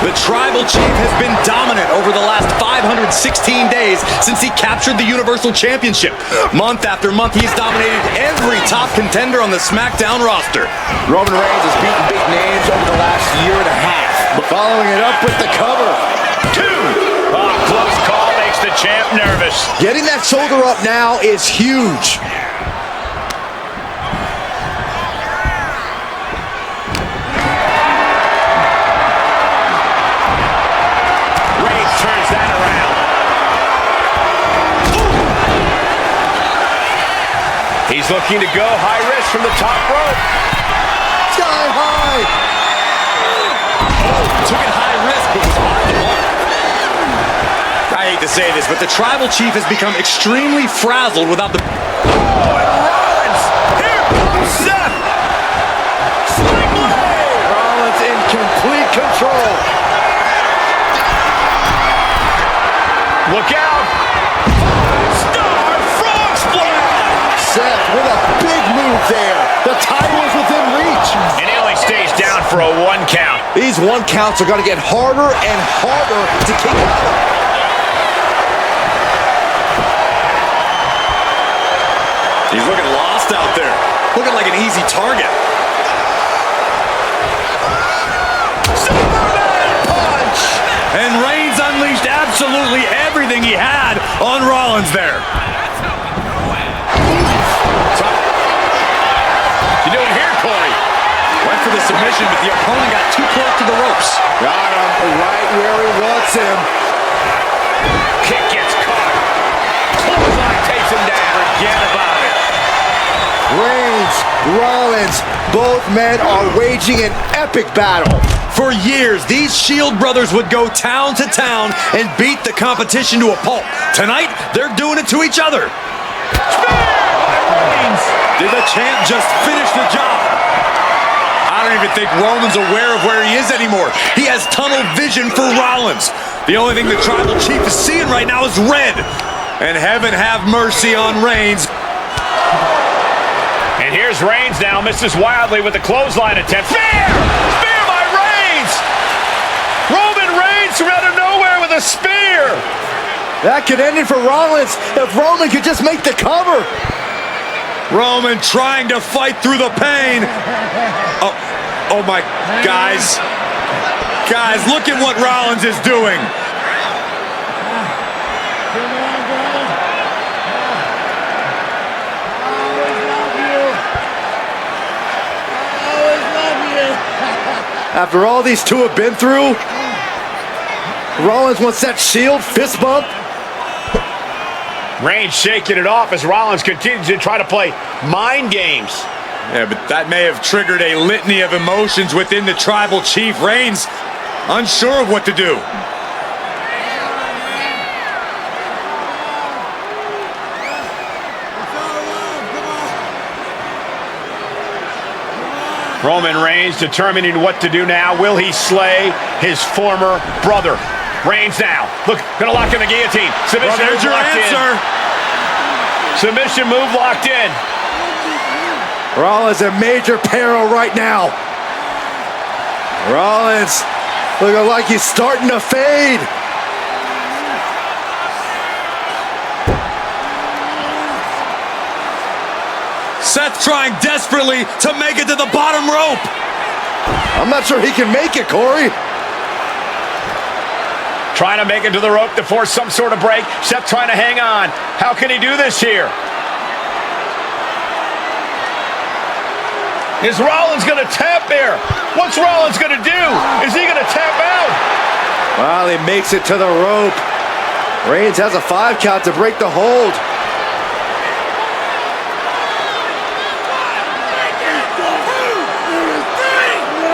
The Tribal Chief has been dominant over the last 516 days since he captured the Universal Championship. Month after month, he's dominated every top contender on the SmackDown roster. Roman Reigns has beaten big names over the last year and a half, but following it up with the cover. 2. Oh, close call makes the champ nervous. Getting that shoulder up now is huge. He's looking to go high risk from the top rope. Sky high. Took it high risk, but was off the mark. I hate to say this, but the Tribal Chief has become extremely frazzled without the... Oh, and Rollins! Here comes Seth! Sling blade! Rollins in complete control. Look out! Star Frog Splash! Seth with a big move there. The title is within reach. And he only stays down for a 1 count. These 1 counts are going to get harder and harder to kick out. He's looking lost out there. Looking like an easy target. Superman punch! And Reigns unleashed absolutely everything he had on Rollins there. You doing here, Corey? Went for the submission, but the opponent got too close to the ropes. Got him right where he wants him. Kick gets caught. Clothesline takes him down. Forget about it. Reigns, Rollins, both men are waging an epic battle. For years, these Shield brothers would go town to town and beat the competition to a pulp. Tonight, they're doing it to each other. Did the champ just finish the job? I don't even think Roman's aware of where he is anymore. He has tunnel vision for Rollins. The only thing the Tribal Chief is seeing right now is red. And heaven have mercy on Reigns. And here's Reigns now, misses wildly with the clothesline attempt. Spear! Spear by Reigns! Roman Reigns from out of nowhere with a spear! That could end it for Rollins if Roman could just make the cover. Roman trying to fight through the pain. Oh my, guys. Guys, look at what Rollins is doing. After all these two have been through, Rollins wants that Shield fist bump. Reigns shaking it off as Rollins continues to try to play mind games. Yeah, but that may have triggered a litany of emotions within the Tribal Chief. Reigns unsure of what to do. Roman Reigns determining what to do now. Will he slay his former brother? Reigns now. Look, gonna lock in the guillotine. Submission Well, there's your answer. Submission move locked in. Rollins in major peril right now. Rollins looking like he's starting to fade. Seth trying desperately to make it to the bottom rope. I'm not sure he can make it, Corey. Trying to make it to the rope to force some sort of break. Seth trying to hang on. How can he do this here? Is Rollins going to tap there? What's Rollins going to do? Is he going to tap out? Well, he makes it to the rope. Reigns has a 5 count to break the hold.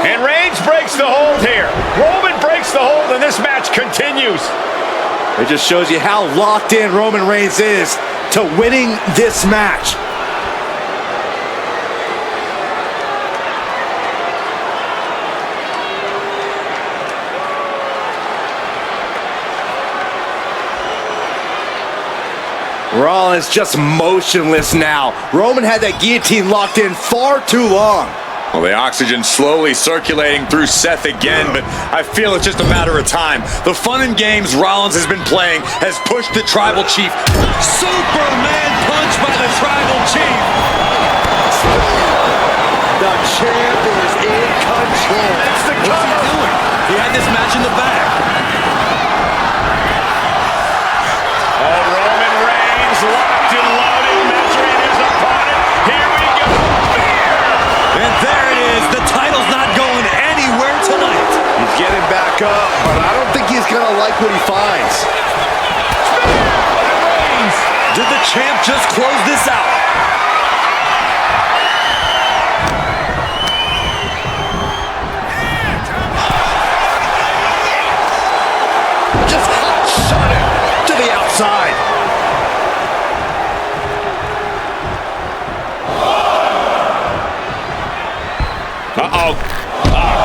And Reigns breaks the hold here. Roman breaks the hold, and this match continues. It just shows you how locked in Roman Reigns is to winning this match. Rollins just motionless now. Roman had that guillotine locked in far too long. Well, the oxygen slowly circulating through Seth again, but I feel it's just a matter of time. The fun and games Rollins has been playing has pushed the Tribal Chief. Superman punch by the Tribal Chief. The champ is in control. What's he doing? He had this match in the bag. Oh, Roman Reigns locked and loaded, measuring his opponent. Here we go. And there it is. The title's not going anywhere tonight. He's getting back up, but I don't think he's going to like what he finds. Did the champ just close this out? Just shot it to the outside. Uh-oh.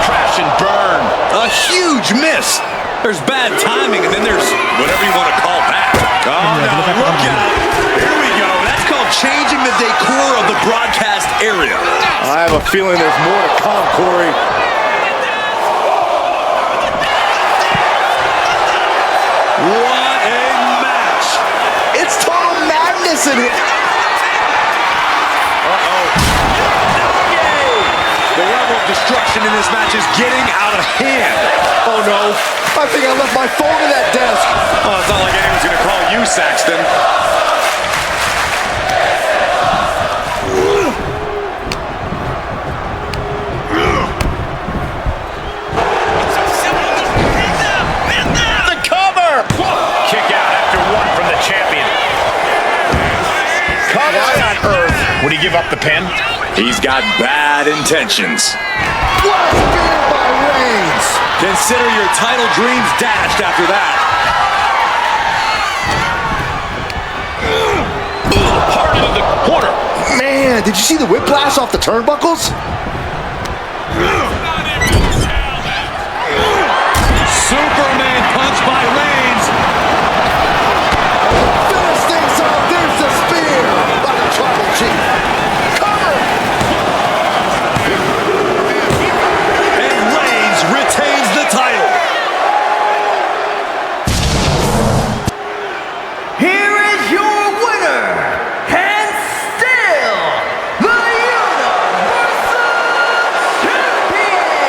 Crash and burn. A huge miss. There's bad timing, and then there's whatever you want to call that. Oh, now look at it. Here we go. That's called changing the decor of the broadcast area. I have a feeling there's more to come, Corey. What a match. It's total madness in here. The level of destruction in this match is getting out of hand. Oh no, I think I left my phone at that desk. Oh, it's not like anyone's gonna call you, Saxton. The cover! Kick out after one from the champion. Why on earth would he give up the pin? He's got bad intentions. What a spear by Reigns! Consider your title dreams dashed after that. Hard into the corner. Man, did you see the whiplash off the turnbuckles? Superman punch by Reigns. Finish things off. There's the spear by the Tribal Chief. Cover! And Reigns retains the title. Here is your winner, and still the Universal Champion,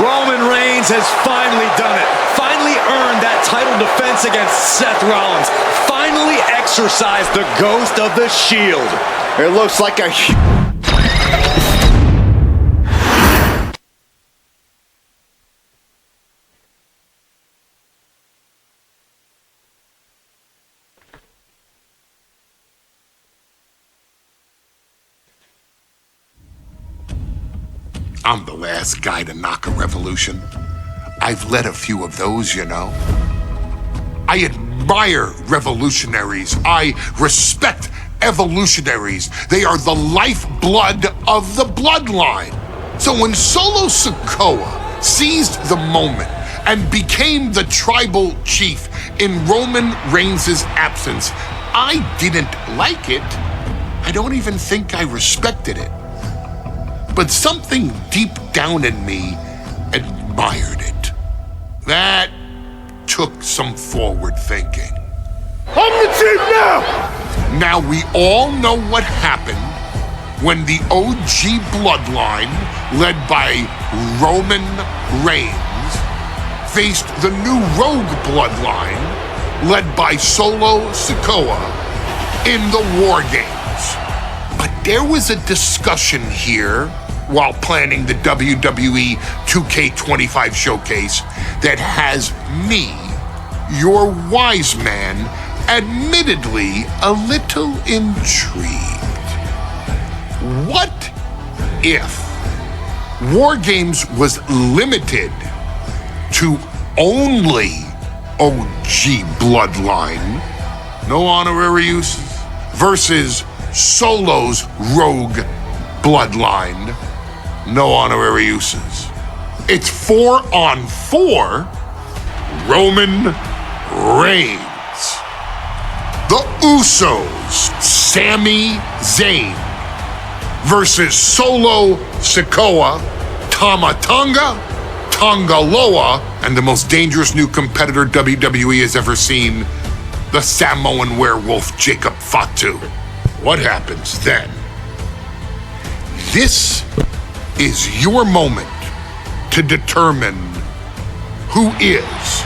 Roman Reigns has finally done it. Finally earned that title defense against Seth Rollins. Finally exorcised the ghost of the Shield. It looks like a... I'm the last guy to knock a revolution. I've led a few of those, you know. I admire revolutionaries. I respect evolutionaries. They are the lifeblood of the bloodline. So when Solo Sikoa seized the moment and became the tribal chief in Roman Reigns' absence, I didn't like it. I don't even think I respected it. But something deep down in me admired it. That took some forward thinking. I'm the chief now! Now we all know what happened when the OG bloodline, led by Roman Reigns, faced the new rogue bloodline, led by Solo Sikoa, in the War Games. But there was a discussion here while planning the WWE 2K25 showcase that has me, your wise man, admittedly a little intrigued. What if War Games was limited to only OG bloodline, no honorary uses, versus Solo's rogue bloodline, no honorary uses? It's 4-on-4 Roman Reigns. The Usos, Sami Zayn versus Solo Sikoa, Tama Tonga, Tonga Loa, and the most dangerous new competitor WWE has ever seen, the Samoan werewolf Jacob Fatu. What happens then? This is your moment to determine who is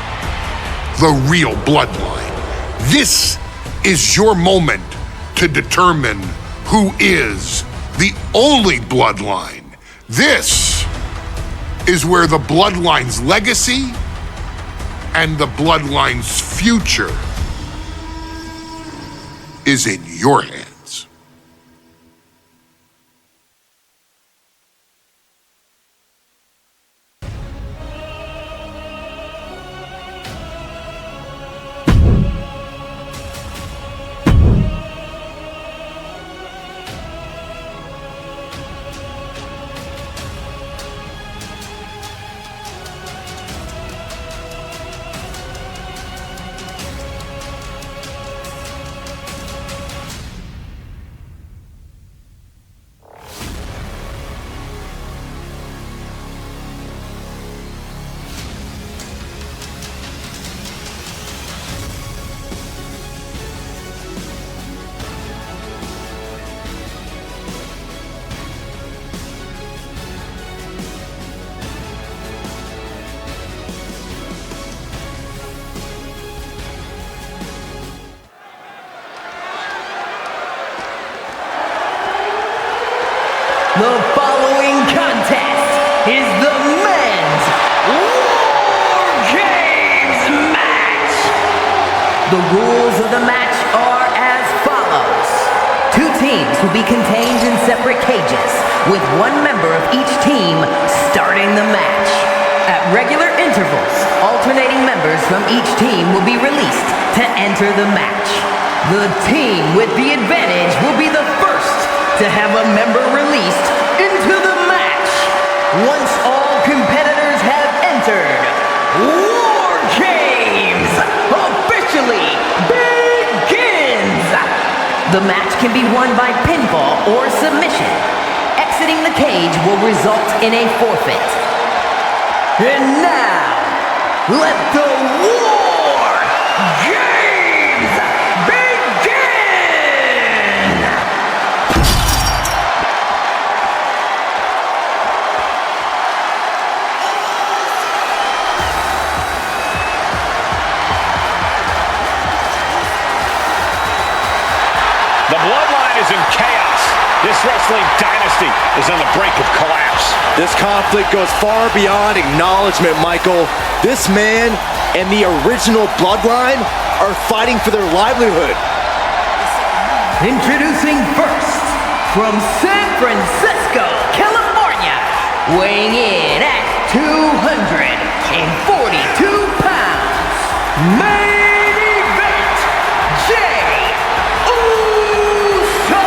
the real bloodline. This is your moment to determine who is the only bloodline. This is where the bloodline's legacy and the bloodline's future is in your hands. The following contest is the men's War Games match The rules of the match are as follows. 2 teams will be contained in separate cages, with 1 member of each team starting the match. At regular intervals, alternating members from each team will be released to enter the match. The team with the advantage will be the first to have a member released into the match. Once all competitors have entered, War Games officially begins! The match can be won by pinfall or submission. Exiting the cage will result in a forfeit. And now, let the War Games begin! The Bloodline is in chaos. This wrestling dynasty is on the brink of collapse. This conflict goes far beyond acknowledgement, Michael. This man and the original Bloodline are fighting for their livelihood. Introducing first, from San Francisco, California, weighing in at 242 pounds, main event, Jey Uso!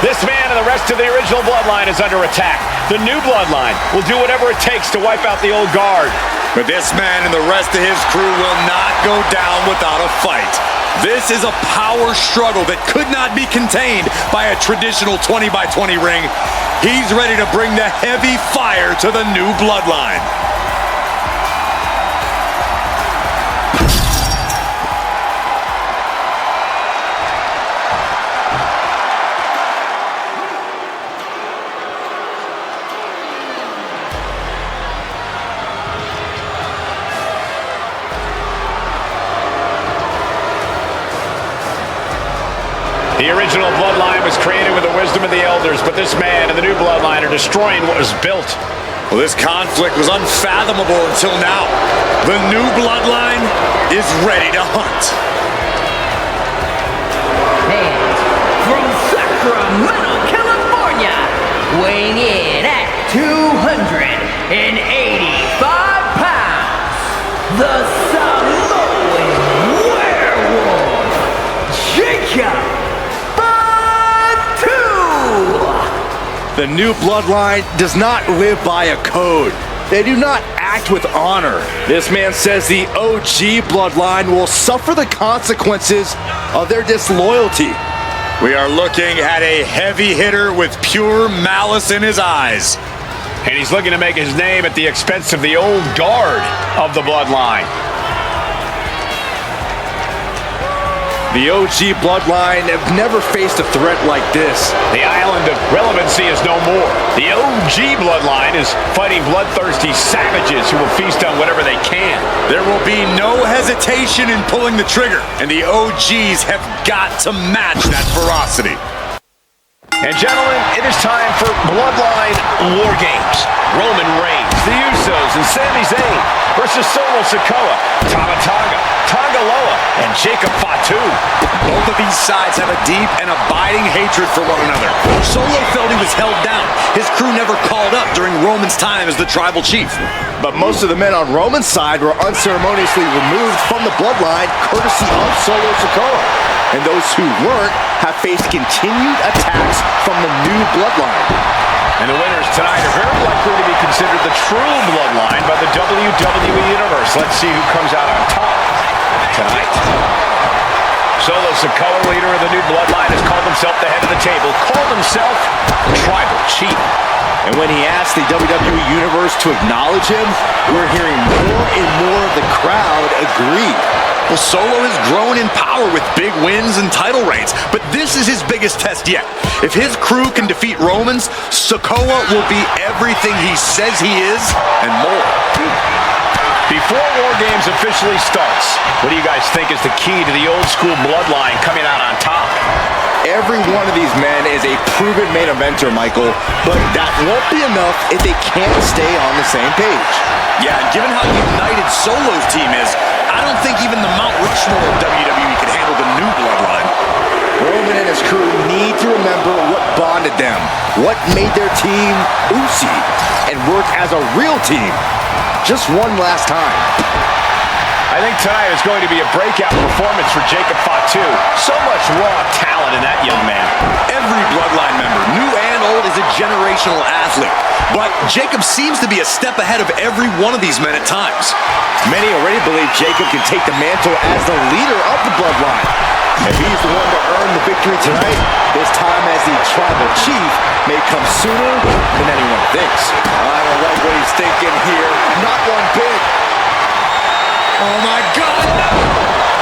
This man and the rest of the original Bloodline is under attack. The new Bloodline will do whatever it takes to wipe out the old guard. But this man and the rest of his crew will not go down without a fight. This is a power struggle that could not be contained by a traditional 20-by-20 ring. He's ready to bring the heavy fire to the new Bloodline. The original Bloodline was created with the wisdom of the elders, but this man and the new Bloodline are destroying what was built. Well, this conflict was unfathomable until now. The new Bloodline is ready to hunt. And from Sacramento, California, weighing in at 285 pounds, the Samoan Werewolf, Jacob The new Bloodline does not live by a code. They do not act with honor. This man says the OG Bloodline will suffer the consequences of their disloyalty. We are looking at a heavy hitter with pure malice in his eyes. And he's looking to make his name at the expense of the old guard of the Bloodline. The OG Bloodline have never faced a threat like this. The island of relevancy is no more. The OG Bloodline is fighting bloodthirsty savages who will feast on whatever they can. There will be no hesitation in pulling the trigger, and the OGs have got to match that ferocity. And gentlemen, it is time for Bloodline War Games. Roman Reigns, the Usos, and Sami Zayn versus Solo Sikoa, Tama Tonga, Tonga Loa, and Jacob Fatu. Both of these sides have a deep and abiding hatred for one another. Solo felt he was held down. His crew never called up during Roman's time as the tribal chief. But most of the men on Roman's side were unceremoniously removed from the Bloodline courtesy of Solo Sikoa. And those who weren't have faced continued attacks from the new Bloodline. And the winners tonight are very likely to be considered the true Bloodline by the WWE Universe. Let's see who comes out on top tonight. Solo Sikoa, leader of the new Bloodline, has called himself the head of the table, called himself tribal chief. And when he asked the WWE Universe to acknowledge him, we're hearing more and more of the crowd agree. Well, Solo has grown in power with big wins and title reigns, but this is his biggest test yet. If his crew can defeat Romans, Sikoa will be everything he says he is and more. Before War Games officially starts, what do you guys think is the key to the old school Bloodline coming out on top? Every one of these men is a proven main eventer, Michael, but that won't be enough if they can't stay on the same page. Yeah, and given how united Solo's team is, I don't think even the Mount much more WWE can handle the new bloodline. Roman and his crew need to remember what bonded them, what made their team Usi, and work as a real team. Just one last time. I think tonight is going to be a breakout performance for Jacob Fatu. So much raw talent in that young man. Every bloodline member, new and old, is a generational athlete. But Jacob seems to be a step ahead of every one of these men at times. Many already believe Jacob can take the mantle as the leader of the bloodline. If he's the one to earn the victory tonight, his time as the tribal chief may come sooner than anyone thinks. I don't like what he's thinking here. Not one bit. Oh my God!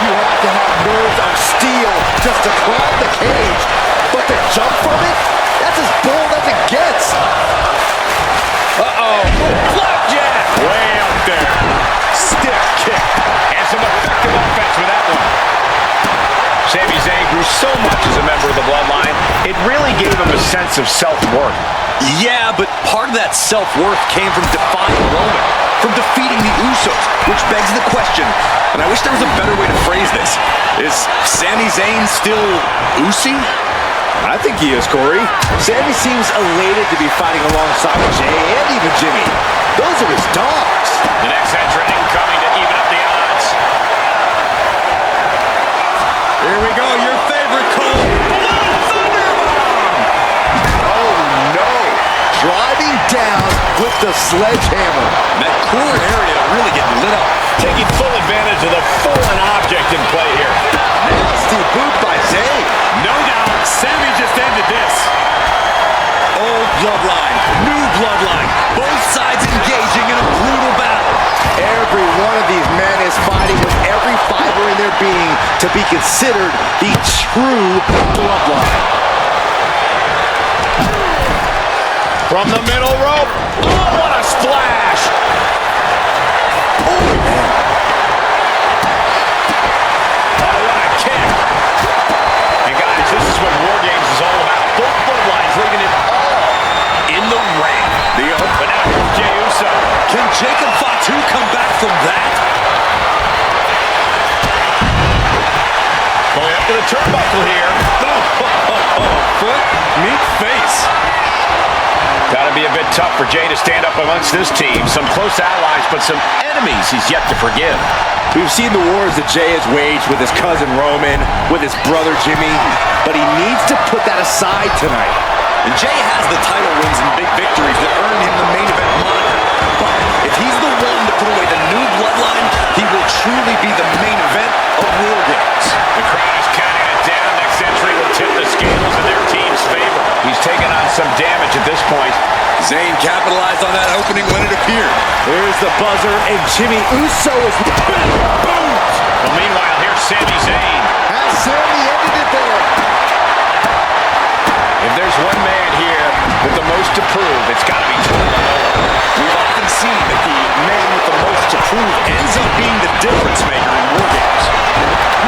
You have to have nerves of steel just to climb the cage. But to jump from it, that's as bold as it gets. Uh-oh. Flapjack! Way out there. Stiff kick. And some effective offense with that one. Sami Zayn grew so much as a member of the Bloodline, it really gave him a sense of self-worth. Yeah, but part of that self-worth came from defying Roman, from defeating the Usos, which begs the question, and I wish there was a better way to phrase this. Is Sami Zayn still Usi? I think he is, Corey. Sami seems elated to be fighting alongside Jay and even Jimmy. Those are his dogs. The next entrant incoming to even up the odds. Here we go, your favorite Cole. Oh no! Driving down with the sledgehammer. That core area really getting lit up. Taking full advantage of the foreign object in play here. Nasty boot by Zayn. No doubt, Sami just ended this. Old bloodline, new bloodline, both sides engaging in a brutal battle. Every one of these men is fighting with every fiber in their being to be considered the true bloodline. From the middle rope. Oh, what a splash! Oh, what a kick! And guys, this is what War Games is all about. Both bloodlines leaving it all in the ring. But now here's Jey Uso. Can Jacob Fatu come back from that? Going up to the turnbuckle here. Foot, meet face. Gotta be a bit tough for Jey to stand up amongst this team. Some close allies, but some enemies he's yet to forgive. We've seen the wars that Jey has waged with his cousin Roman, with his brother Jimmy, but he needs to put that aside tonight. And Jey has the title wins and big victories that earned him the main event moniker. But if he's the one to put away the new bloodline, he will truly be the main event of War Games. The crowd is counting it down. Next entry will tip the scales in their team's favor. He's taken on some damage at this point. Zayn capitalized on that opening when it appeared. There's the buzzer, and Jimmy Uso is boom. Well, meanwhile, here's Sami Zayn. Has Sami ended it there? If there's one man here with the most to prove, it's got to be Tony Manoa. We've often seen that the man with the most to prove ends up being the difference maker in War Games.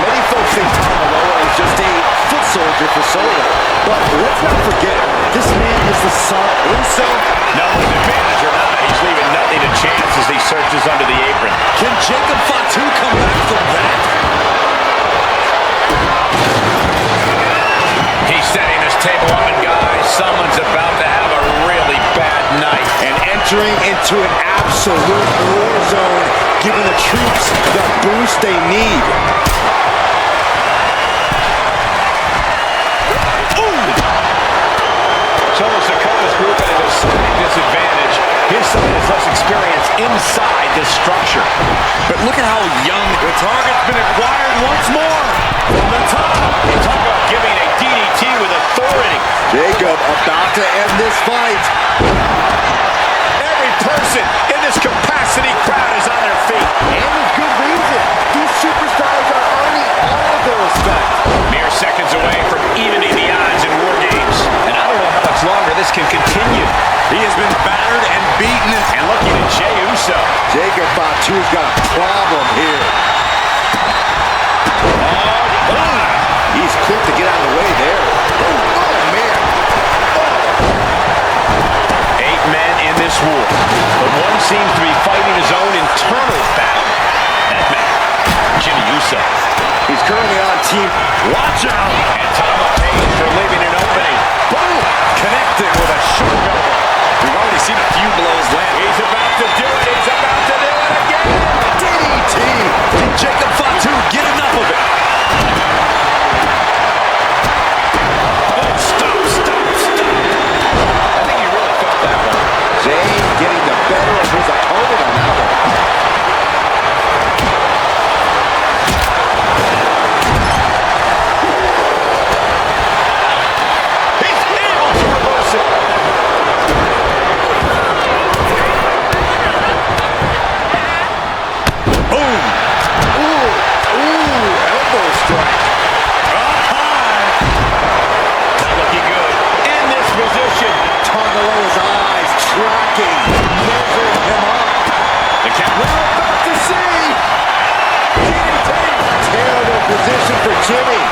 Many folks think Tony Manoa is just a foot soldier for Solo. But let's not forget, this man is the son of Uso. Numbers advantage or not, he's leaving nothing to chance as he searches under the apron. Can Jacob Fatu come back from that? He's setting this table up, and guys, someone's about to have a really bad night. And entering into an absolute war zone, giving the troops the boost they need. Solo Sikoa's group at a slight disadvantage. His side has less experience inside this structure. But look at how young the target's been acquired once more. From the top. Talk about giving a DDT with authority. Jacob about to end this fight. Every person in this capacity crowd is on their feet. And with good reason. These superstars are earning all of their respect. Mere seconds away from evening the odds in War Games. And I don't know how much longer this can continue. He has been battered and beaten. And looking at Jey Uso. Jacob Fatu's got a problem here. He's quick to get out of the way there. Oh, man. 8 men in this war, but one seems to be fighting his own internal battle. That man, Jimmy Uso. He's currently on team. Watch out! And Tommy Page for leaving an opening. Boom! Connected with a short elbow. We've already seen a few blows land. He's about to do it. He's about to do it again. DDT! Did Jacob Fatu get enough of it? Oh, stop. I think he really felt that one. Zayn getting the better of his opponent on that one. He's able to reverse it. Boom! Ooh, elbow strike. Up high! Not looking good. In this position. Tongaloa's eyes tracking, measuring him up. The count. We're about to see. Terrible position for Jimmy.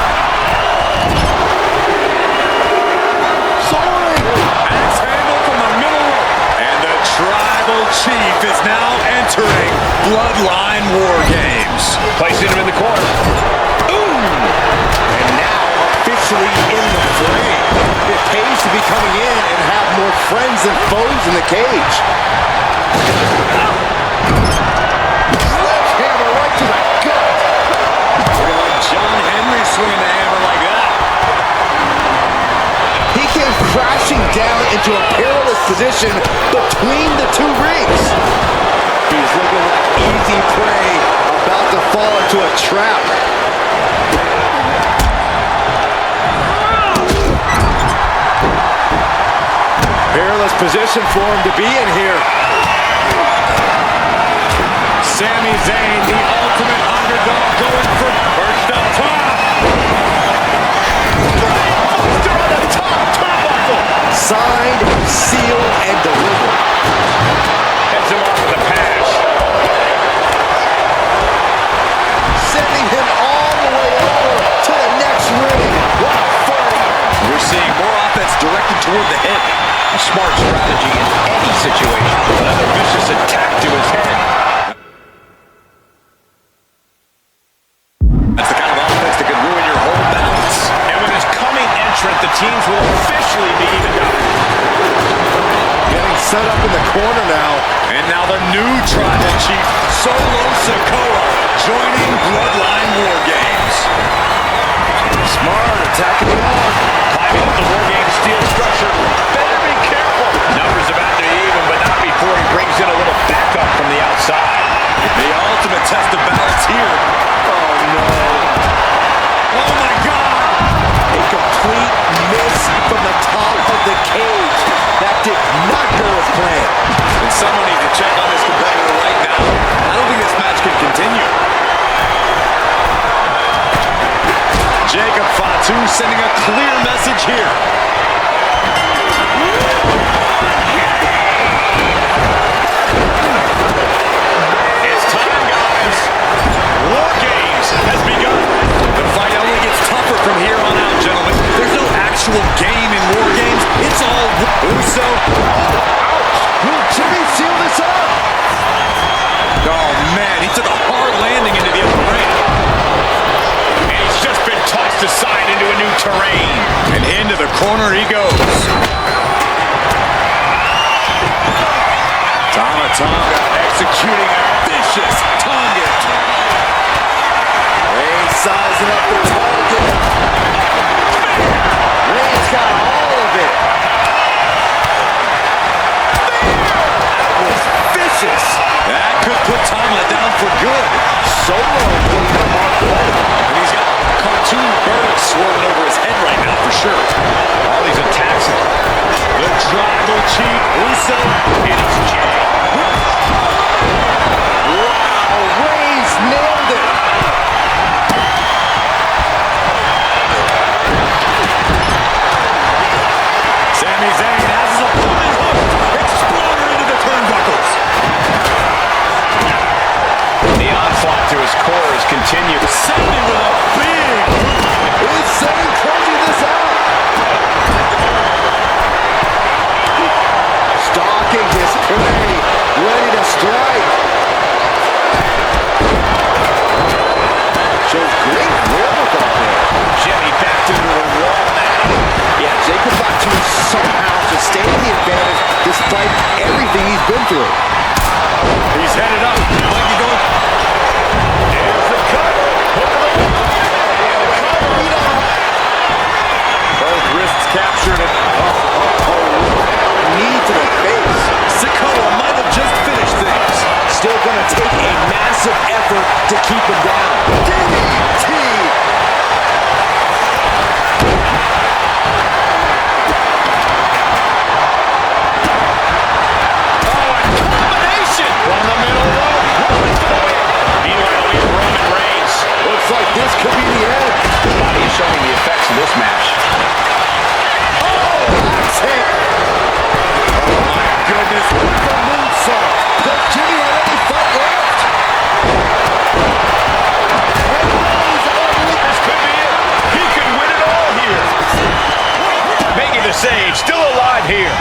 Soaring. Axe handle from the middle rope. And the Tribal Chief is now entering Bloodline War Games. Placing him in the corner. And now officially in the frame. It pays to be coming in and have more friends than foes in the cage. Sledgehammer right to the gut. Looking like John Henry swinging the hammer like that. He came crashing down into a perilous position between the two rings. He's looking like easy prey, about to fall into a trap. Perilous position for him to be in here. Sami Zayn, the ultimate underdog, going for first up top. Buster on the top turnbuckle. Signed, sealed, and delivered. Heads him off with a pass. Sending him all the way over to the next ring. What a fight. We're seeing more offense directed toward the head. A smart strategy in any situation. Another vicious attack to his head. That's the kind of offense that could ruin your whole balance. And with his coming entrant, the teams will officially be evened up. Getting set up in the corner now. And now the new Tribal Chief, Solo Sikoa, joining Bloodline War Games. Smart, attacking the arm. Climbing up the War Games steel structure. Better be careful. Numbers about to even, but not before he brings in a little backup from the outside. The ultimate test of balance here. Oh, no. Oh, my God. A complete miss from the top of the cage. That did not go as planned. And someone needs to check on this competitor right now. I don't think this match can continue. Jacob Fatu sending a clear message here. It's time, guys. War Games has begun. The fight only gets tougher from here on out, gentlemen. There's no actual game in War Games. It's all Uso. Ouch. Will Jimmy seal this up? Oh, man, he took a hard landing into the upper ring. And he's just been tossed aside into a new terrain. And into the corner he goes. Tama Tonga executing a vicious Tonga. Reigns sizing up the target. Reigns got all of it. That was vicious. That could put Tama down for good. Solo putting him on play. And he's got cartoon birds swirling over his head right now for sure. All these attacks. The Tribal Chief Uso in his jab. Wow, Reigns nailed it. Sami Zayn has his opponent hooked. Exploder into the turnbuckles. The onslaught to his core has continued. Sami with a big boot. Is Zayn closing this out? Stalking his prey. come through. He's headed up. Might be going. There's the cut. Both wrists captured it. Knee to the face. Sikoa might have just finished things. Still going to take a massive effort to keep him down. DDT. This could be the end. He's showing the effects of this match. Oh, that's it. Oh, my goodness. What the moonsault. Does Jimmy have any fight left? This could be it. He could win it all here. Making the save. Still alive here.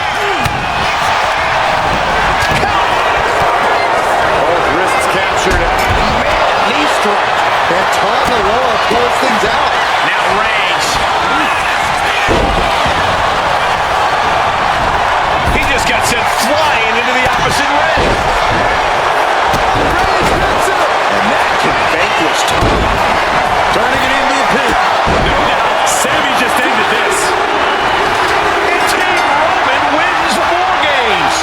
Both wrists captured. Man, knee strike. And Tanga Loa pulls things out. Now Reigns. He just got sent flying into the opposite ring. Reigns gets it. And that can vanquish Tanga. Turning it into a pin. No doubt. Sammy just ended this. And Team Roman wins the War Games.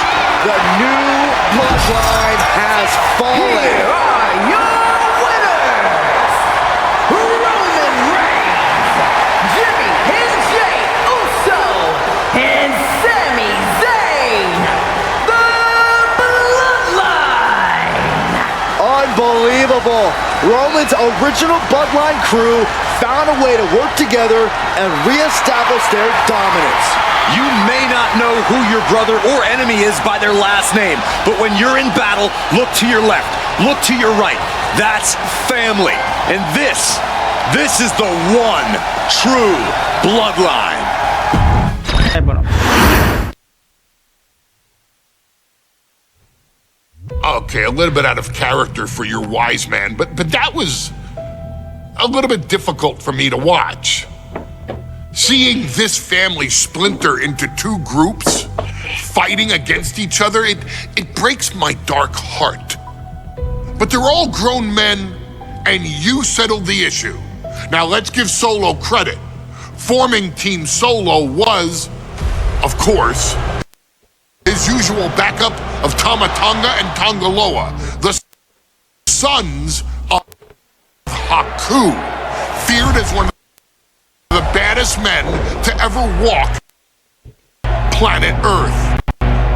The new bloodline has fallen. Here are your winners, Roman Reigns, Jimmy and Jey Uso, and Sami Zayn, the Bloodline. Unbelievable. Roman's original bloodline crew found a way to work together and reestablish their dominance. You may not know who your brother or enemy is by their last name, but when you're in battle, look to your left, look to your right. That's family. And this is the one true bloodline. Okay, a little bit out of character for your wise man, but that was a little bit difficult for me to watch. Seeing this family splinter into two groups, fighting against each other, it breaks my dark heart. But they're all grown men, and you settled the issue. Now let's give Solo credit. Forming Team Solo was, of course, his usual backup of Tama Tonga and Tonga Loa, the sons of Haku, feared as one of the baddest men to ever walk planet Earth.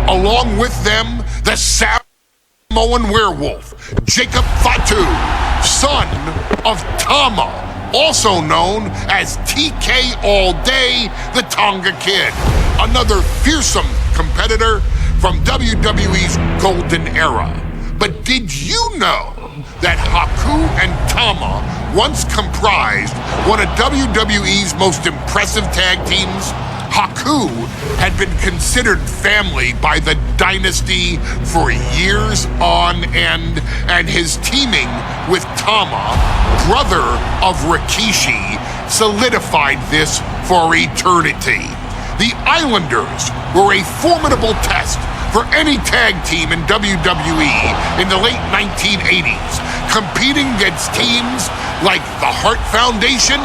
Along with them, the Samoan werewolf, Jacob Fatu, son of Tama, also known as TK All Day, the Tonga Kid, another fearsome competitor from WWE's golden era. But did you know that Haku and Tama once comprised one of WWE's most impressive tag teams? Haku had been considered family by the Dynasty for years on end, and his teaming with Tama, brother of Rikishi, solidified this for eternity. The Islanders were a formidable test for any tag team in WWE in the late 1980s, competing against teams like the Hart Foundation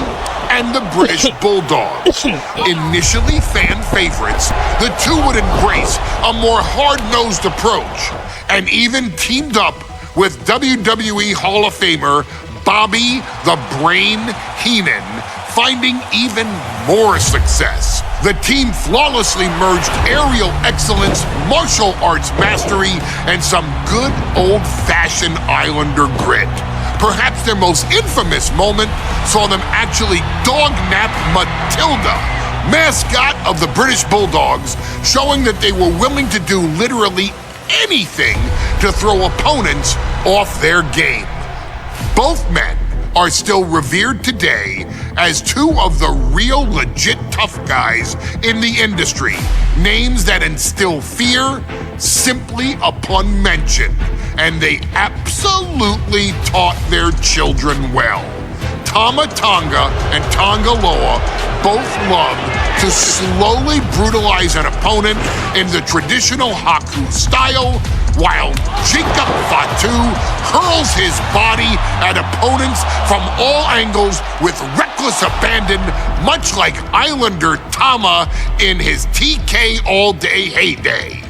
and the British Bulldogs. Initially fan favorites, the two would embrace a more hard-nosed approach and even teamed up with WWE Hall of Famer Bobby the Brain Heenan, finding even more success. The team flawlessly merged aerial excellence, martial arts mastery, and some good old-fashioned Islander grit. Perhaps their most infamous moment saw them actually dog-nap Matilda, mascot of the British Bulldogs, showing that they were willing to do literally anything to throw opponents off their game. Both men are still revered today as two of the real legit tough guys in the industry, names that instill fear simply upon mention, and they absolutely taught their children well. Tama Tonga and Tonga Loa both loved to slowly brutalize an opponent in the traditional Haku style, while Jacob Fatu hurls his body at opponents from all angles with reckless abandon, much like Islander Tama in his TK All-Day heyday.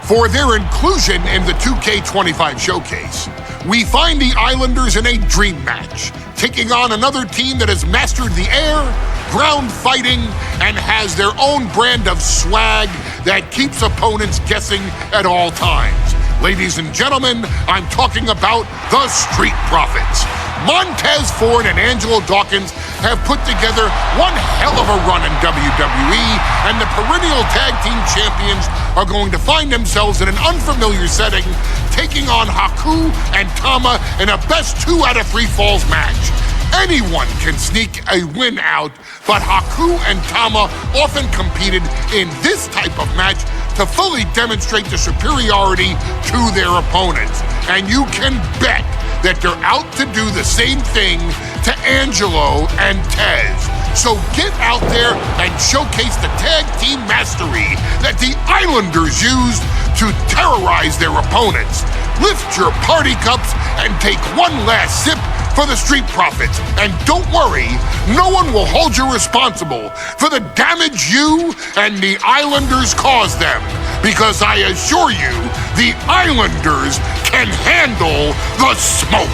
For their inclusion in the 2K25 showcase, we find the Islanders in a dream match, taking on another team that has mastered the air, ground fighting, and has their own brand of swag that keeps opponents guessing at all times. Ladies and gentlemen, I'm talking about the Street Profits. Montez Ford and Angelo Dawkins have put together one hell of a run in WWE, and the perennial tag team champions are going to find themselves in an unfamiliar setting, taking on Haku and Tama in a best 2 out of 3 falls match. Anyone can sneak a win out, but Haku and Tama often competed in this type of match to fully demonstrate the superiority to their opponents. And you can bet that they're out to do the same thing to Angelo and Tez. So get out there and showcase the tag team mastery that the Islanders used to terrorize their opponents. Lift your party cups and take one last sip for the Street Profits. And don't worry, no one will hold you responsible for the damage you and the Islanders caused them. Because I assure you, the Islanders can handle the smoke.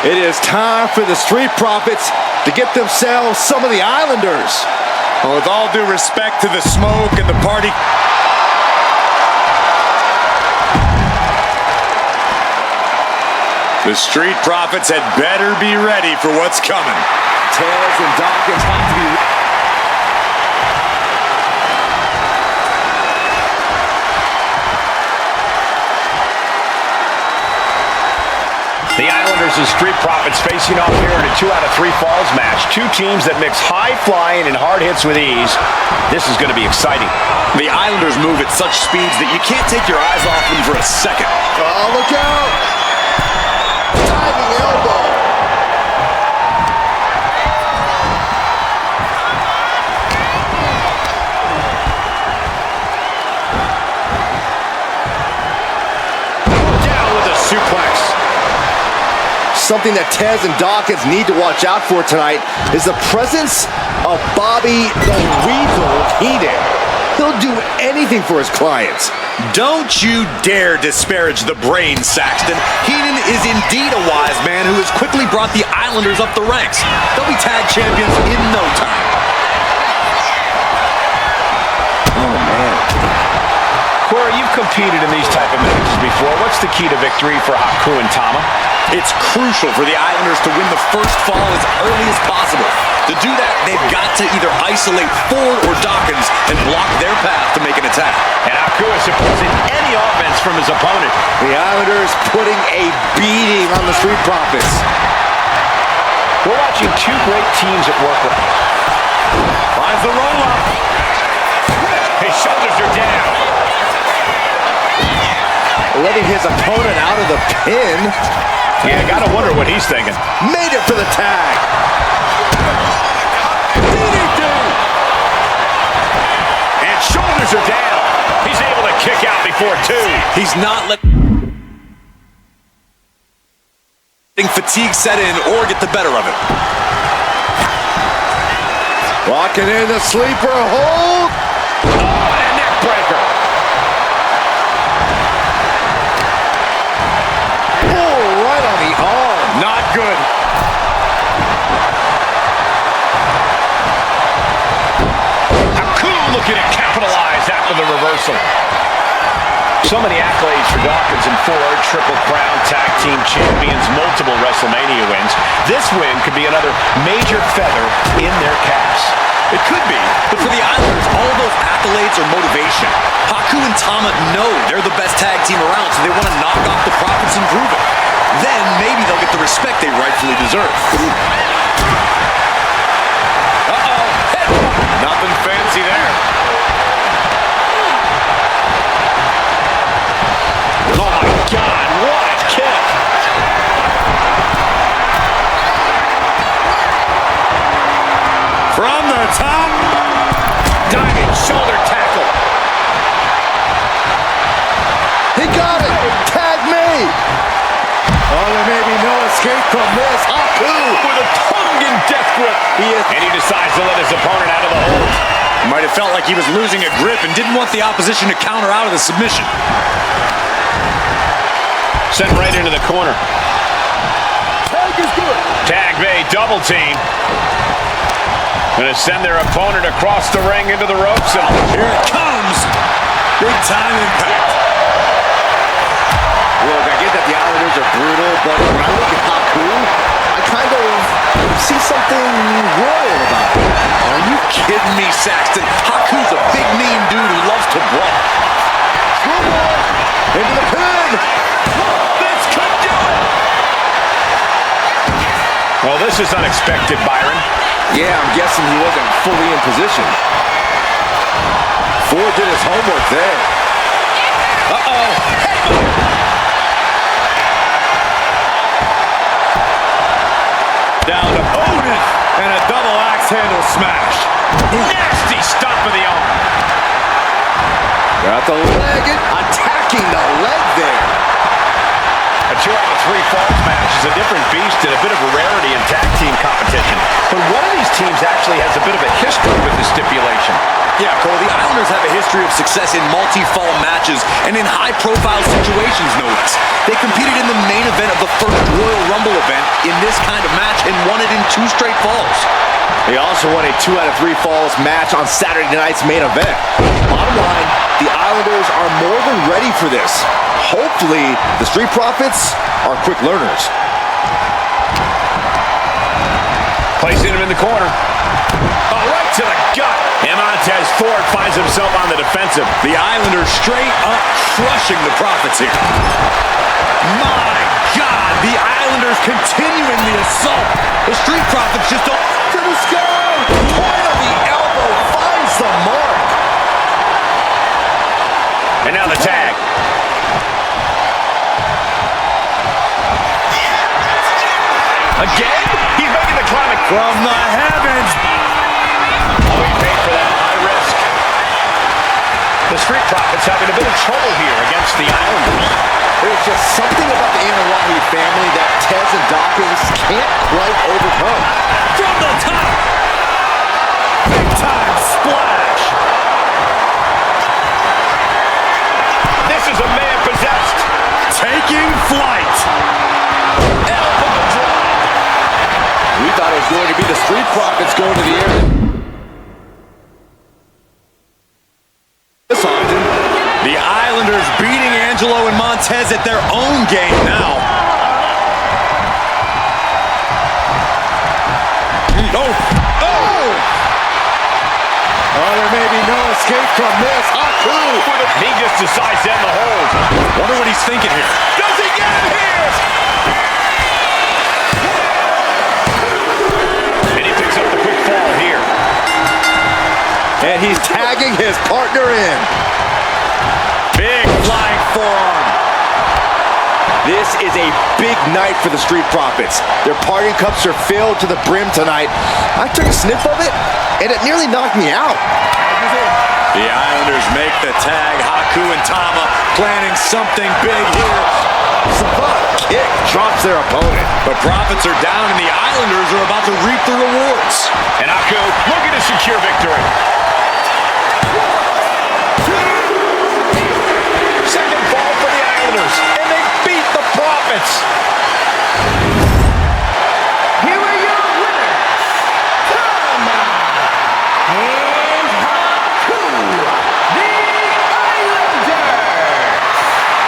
It is time for the Street Profits to get themselves some of the Islanders. Well, with all due respect to the smoke and the party. The Street Profits had better be ready for what's coming. Tez and Dawkins have to be. The Islanders and Street Profits facing off here in a 2 out of 3 falls match. Two teams that mix high flying and hard hits with ease. This is going to be exciting. The Islanders move at such speeds that you can't take your eyes off them for a second. Oh, look out! Diving elbow. Down with a suplex. Something that Tez and Dawkins need to watch out for tonight is the presence of Bobby the Weasel Heenan. He'll do anything for his clients. Don't you dare disparage the brain, Saxton. Heenan is indeed a wise man who has quickly brought the Islanders up the ranks. They'll be tag champions in no time. Oh, man. Corey, you've competed in these type of matches before. What's the key to victory for Haku and Tama? It's crucial for the Islanders to win the first fall as early as possible. To do that, they've got to either isolate Ford or Dawkins and block their path to make an attack. And Haku is supposing any offense from his opponent. The Islanders putting a beating on the Street Profits. We're watching two great teams at work right now. Finds the roll-up. His shoulders are down. Letting his opponent out of the pin. Yeah, gotta wonder what he's thinking. Made it for the tag. DDT. And shoulders are down. He's able to kick out before 2. He's not letting fatigue set in or get the better of it. Walking in the sleeper hold. Oh, and a neck breaker. Not good. Haku looking to capitalize after the reversal. So many accolades for Dawkins and Ford. Triple Crown Tag Team Champions, multiple WrestleMania wins. This win could be another major feather in their caps. It could be, but for the Islanders, all those accolades are motivation. Haku and Tama know they're the best tag team around, so they want to knock off the Profits and prove it. Then maybe they'll get the respect they rightfully deserve. Uh-oh. Nothing fancy there. escape from this. Haku with a tongue-in death grip. And he decides to let his opponent out of the hold. Might have felt like he was losing a grip and didn't want the opposition to counter out of the submission. Sent right into the corner. Tag is good. Tag made, double team. Gonna send their opponent across the ring into the ropes. And here it comes. Big time impact. Look, I get that the Islanders are brutal, but when I look at Haku, I kind of see something royal about him. Are you kidding me, Saxton? Haku's a big, mean dude who loves to brawl. Into the pin. This could do it. Well, this is unexpected, Byron. Yeah, I'm guessing he wasn't fully in position. Ford did his homework there. Uh-oh. Down to Otis. And a double axe handle smash. Nasty stop of the arm. Got the leg, attacking the leg there. A 2 out of 3 falls match is a different beast and a bit of a rarity in tag team competition. But one of these teams actually has a bit of a history with the stipulation. Yeah, Cole, the Islanders have a history of success in multi-fall matches and in high-profile situations, no less. They competed in the main event of the first Royal Rumble event in this kind of match and won it in 2 straight falls. They also won a 2 out of 3 falls match on Saturday night's main event. Bottom line, the Islanders are more than ready for this. Hopefully, the Street Profits are quick learners. Placing him in the corner. Oh, right to the gut. And Montez Ford finds himself on the defensive. The Islanders straight up crushing the Profits here. My God, the Islanders continuing the assault. The Street Profits just don't... To the sky! Point of the elbow finds the mark. And now the tag. Again? He's making the climax. From the heavens. Oh, he paid for that high risk. The Street Profits having a bit of trouble here against the Islanders. There's just something about the Anawahi family that Tez and Dawkins can't quite overcome. From the top. Big time splash. This is a man possessed. Taking flight. Elbow drop. We thought it was going to be the Street Profits going to the air. This often. The Islanders beating Angelo and Montez at their own game now. There may be no escape from this. Haku! He just decides to end the hold. Wonder what he's thinking here. Does he get him here? And he picks up the quick fall here. And he's tagging his partner in. Big flying forearm. This is a big night for the Street Profits. Their party cups are filled to the brim tonight. I took a sniff of it, and it nearly knocked me out. The Islanders make the tag. Haku and Tama planning something big here. Savant kick drops their opponent. The Profits are down, and the Islanders are about to reap the rewards. And Haku looking to secure victory. Second fall for the Islanders, and they beat the Profits. Here are your winners, Tama and Haku, the Islanders.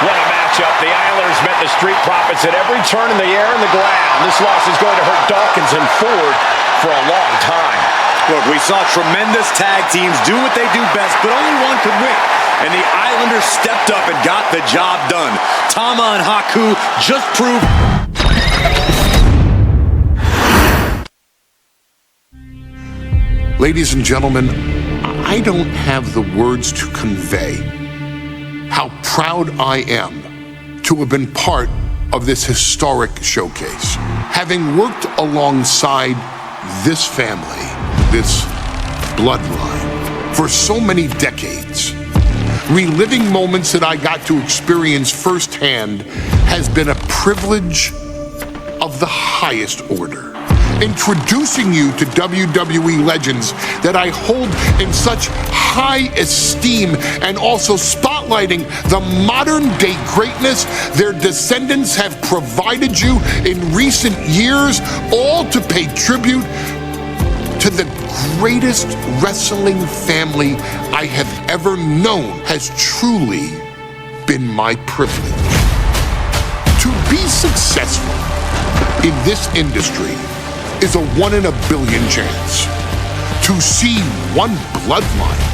What a matchup. The Islanders met the Street Profits at every turn in the air and the ground. This loss is going to hurt Dawkins and Ford for a long time. Look, we saw tremendous tag teams do what they do best, but only one could win. And the Islanders stepped up and got the job done. Tama and Haku just proved... Ladies and gentlemen, I don't have the words to convey how proud I am to have been part of this historic showcase. Having worked alongside this family, this bloodline, for so many decades, reliving moments that I got to experience firsthand has been a privilege of the highest order. Introducing you to WWE legends that I hold in such high esteem, and also spotlighting the modern day greatness their descendants have provided you in recent years, all to pay tribute to the greatest wrestling family I have ever known. Has truly been my privilege. To be successful in this industry is a 1 in a billion chance. To see one bloodline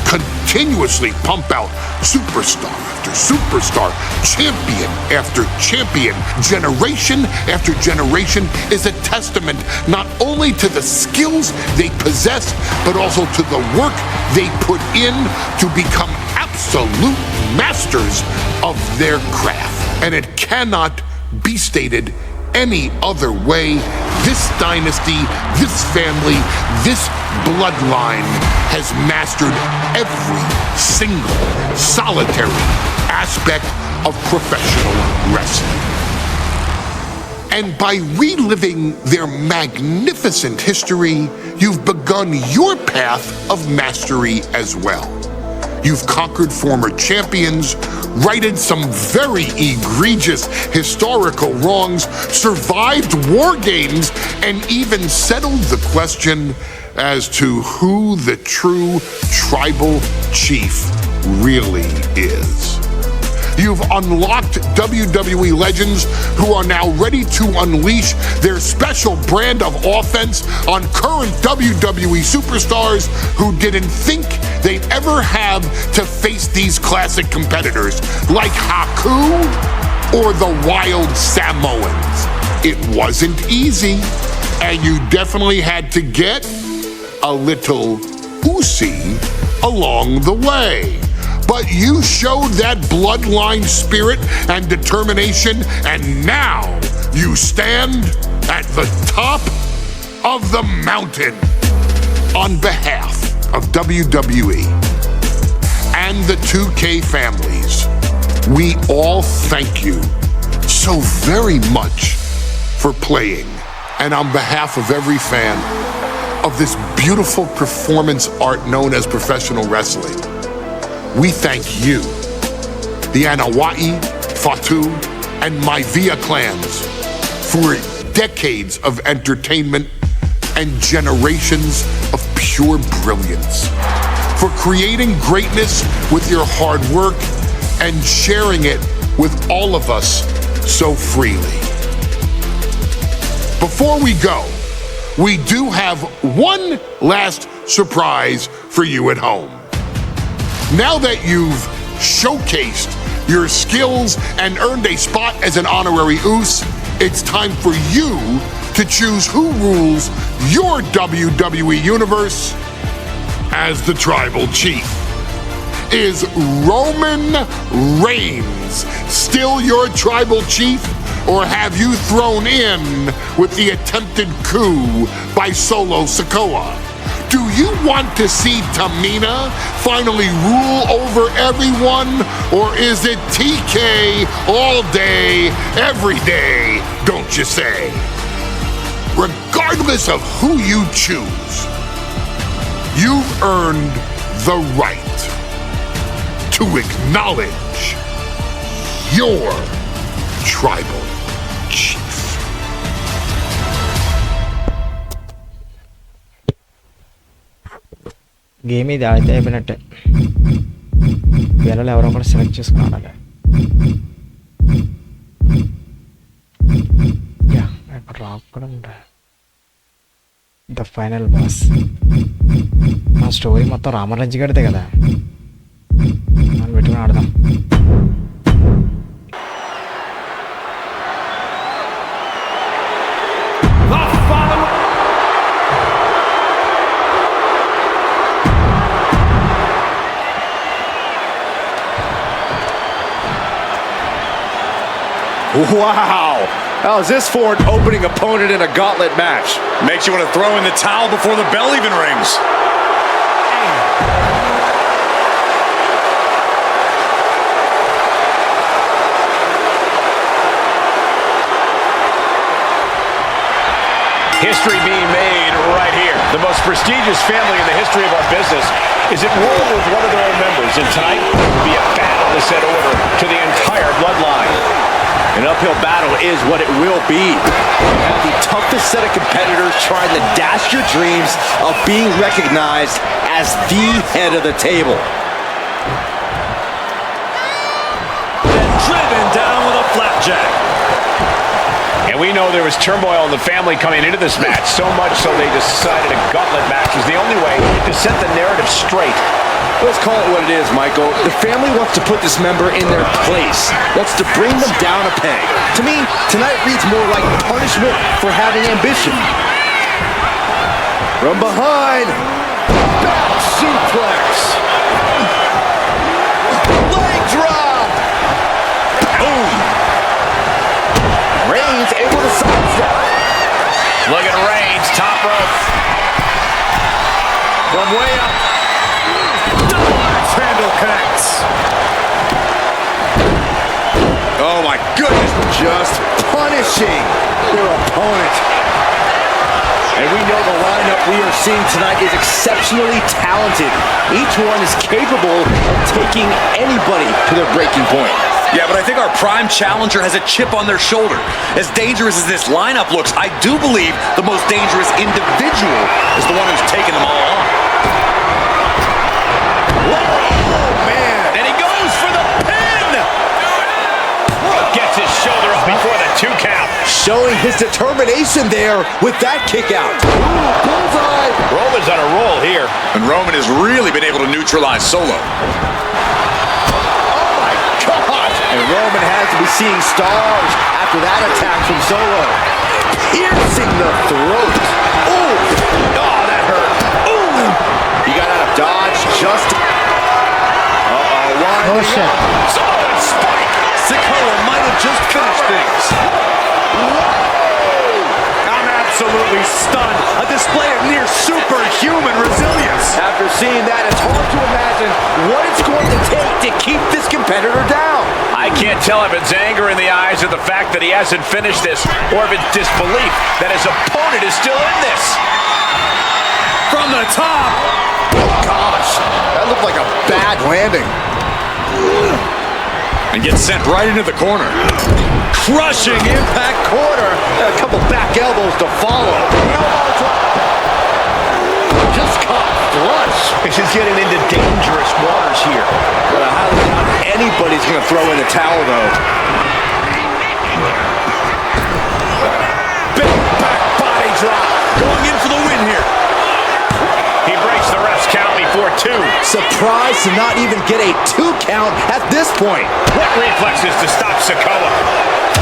continuously pump out superstar after superstar, champion after champion, generation after generation is a testament not only to the skills they possess, but also to the work they put in to become absolute masters of their craft. And it cannot be stated any other way. This dynasty, this family, this bloodline has mastered every single solitary aspect of professional wrestling. And by reliving their magnificent history, you've begun your path of mastery as well. You've conquered former champions, righted some very egregious historical wrongs, survived war games, and even settled the question as to who the true tribal chief really is. You've unlocked WWE legends who are now ready to unleash their special brand of offense on current WWE superstars who didn't think they'd ever have to face these classic competitors like Haku or the Wild Samoans. It wasn't easy, and you definitely had to get a little oozy along the way. But you showed that bloodline spirit and determination, and now you stand at the top of the mountain. On behalf of WWE and the 2K families, we all thank you so very much for playing. And on behalf of every fan of this beautiful performance art known as professional wrestling, we thank you, the Anoa'i, Fatu, and Maivia clans, for decades of entertainment and generations of pure brilliance, for creating greatness with your hard work and sharing it with all of us so freely. Before we go, we do have one last surprise for you at home. Now that you've showcased your skills and earned a spot as an honorary Uce, it's time for you to choose who rules your WWE universe as the Tribal Chief. Is Roman Reigns still your Tribal Chief, or have you thrown in with the attempted coup by Solo Sikoa? Do you want to see Tamina finally rule over everyone? Or is it TK all day, every day, don't you say? Regardless of who you choose, you've earned the right to acknowledge your tribal chief. Game ఇది అయితే అయిపోయినట్టే. వేరే ఎవరో ఒకటి select చేసుకున్నాను. Yeah ఇక్కడ rock కూడా ఉంటా. The final boss. మా స్టోరీ మొత్తం రామరాజ్య గడితే కదా, మనం పెట్టుకుని ఆడదాం. Wow! How is this for an opening opponent in a gauntlet match? Makes you want to throw in the towel before the bell even rings. History being made right here. The most prestigious family in the history of our business is at war with one of their own members. And tonight will be a battle to set order to the entire bloodline. An uphill battle is what it will be. You have the toughest set of competitors trying to dash your dreams of being recognized as the head of the table. Then driven down with a flapjack. And we know there was turmoil in the family coming into this match, so much so they decided a gauntlet match was the only way to set the narrative straight. Let's call it what it is, Michael. The family wants to put this member in their place, wants to bring them down a peg. To me, tonight reads more like punishment for having ambition. From behind, back suplex. Leg drop. Boom. Reigns able to sidestep. Look at Reigns, top rope. From way up. Handle connects. Oh my goodness, just punishing their opponent. And we know the lineup we are seeing tonight is exceptionally talented. Each one is capable of taking anybody to their breaking point. Yeah, but I think our prime challenger has a chip on their shoulder. As dangerous as this lineup looks, I do believe the most dangerous individual is the one who's taking them all on. And he goes for the pin! Gets his shoulder up before the 2 count. Showing his determination there with that kick out. Bullseye! Roman's on a roll here. And Roman has really been able to neutralize Solo. Oh my God! And Roman has to be seeing stars after that attack from Solo. Piercing the throat. Ooh! Oh, that hurt. Ooh! He got out of dodge just... Oh shit. Solid spike. Sikoa might have just finished things. Whoa! I'm absolutely stunned. A display of near superhuman resilience. After seeing that, it's hard to imagine what it's going to take to keep this competitor down. I can't tell if it's anger in the eyes or the fact that he hasn't finished this, or if it's disbelief that his opponent is still in this. From the top. Oh gosh, that looked like a bad landing. And gets sent right into the corner. Crushing impact corner. A couple back elbows to follow. Just caught flush. This is getting into dangerous waters here. But I highly doubt anybody's going to throw in a towel, though. Big back body drop. Going in for the win here. He breaks the ref's count before 2. Surprised to not even get a 2 count at this point. What reflexes to stop Sikoa?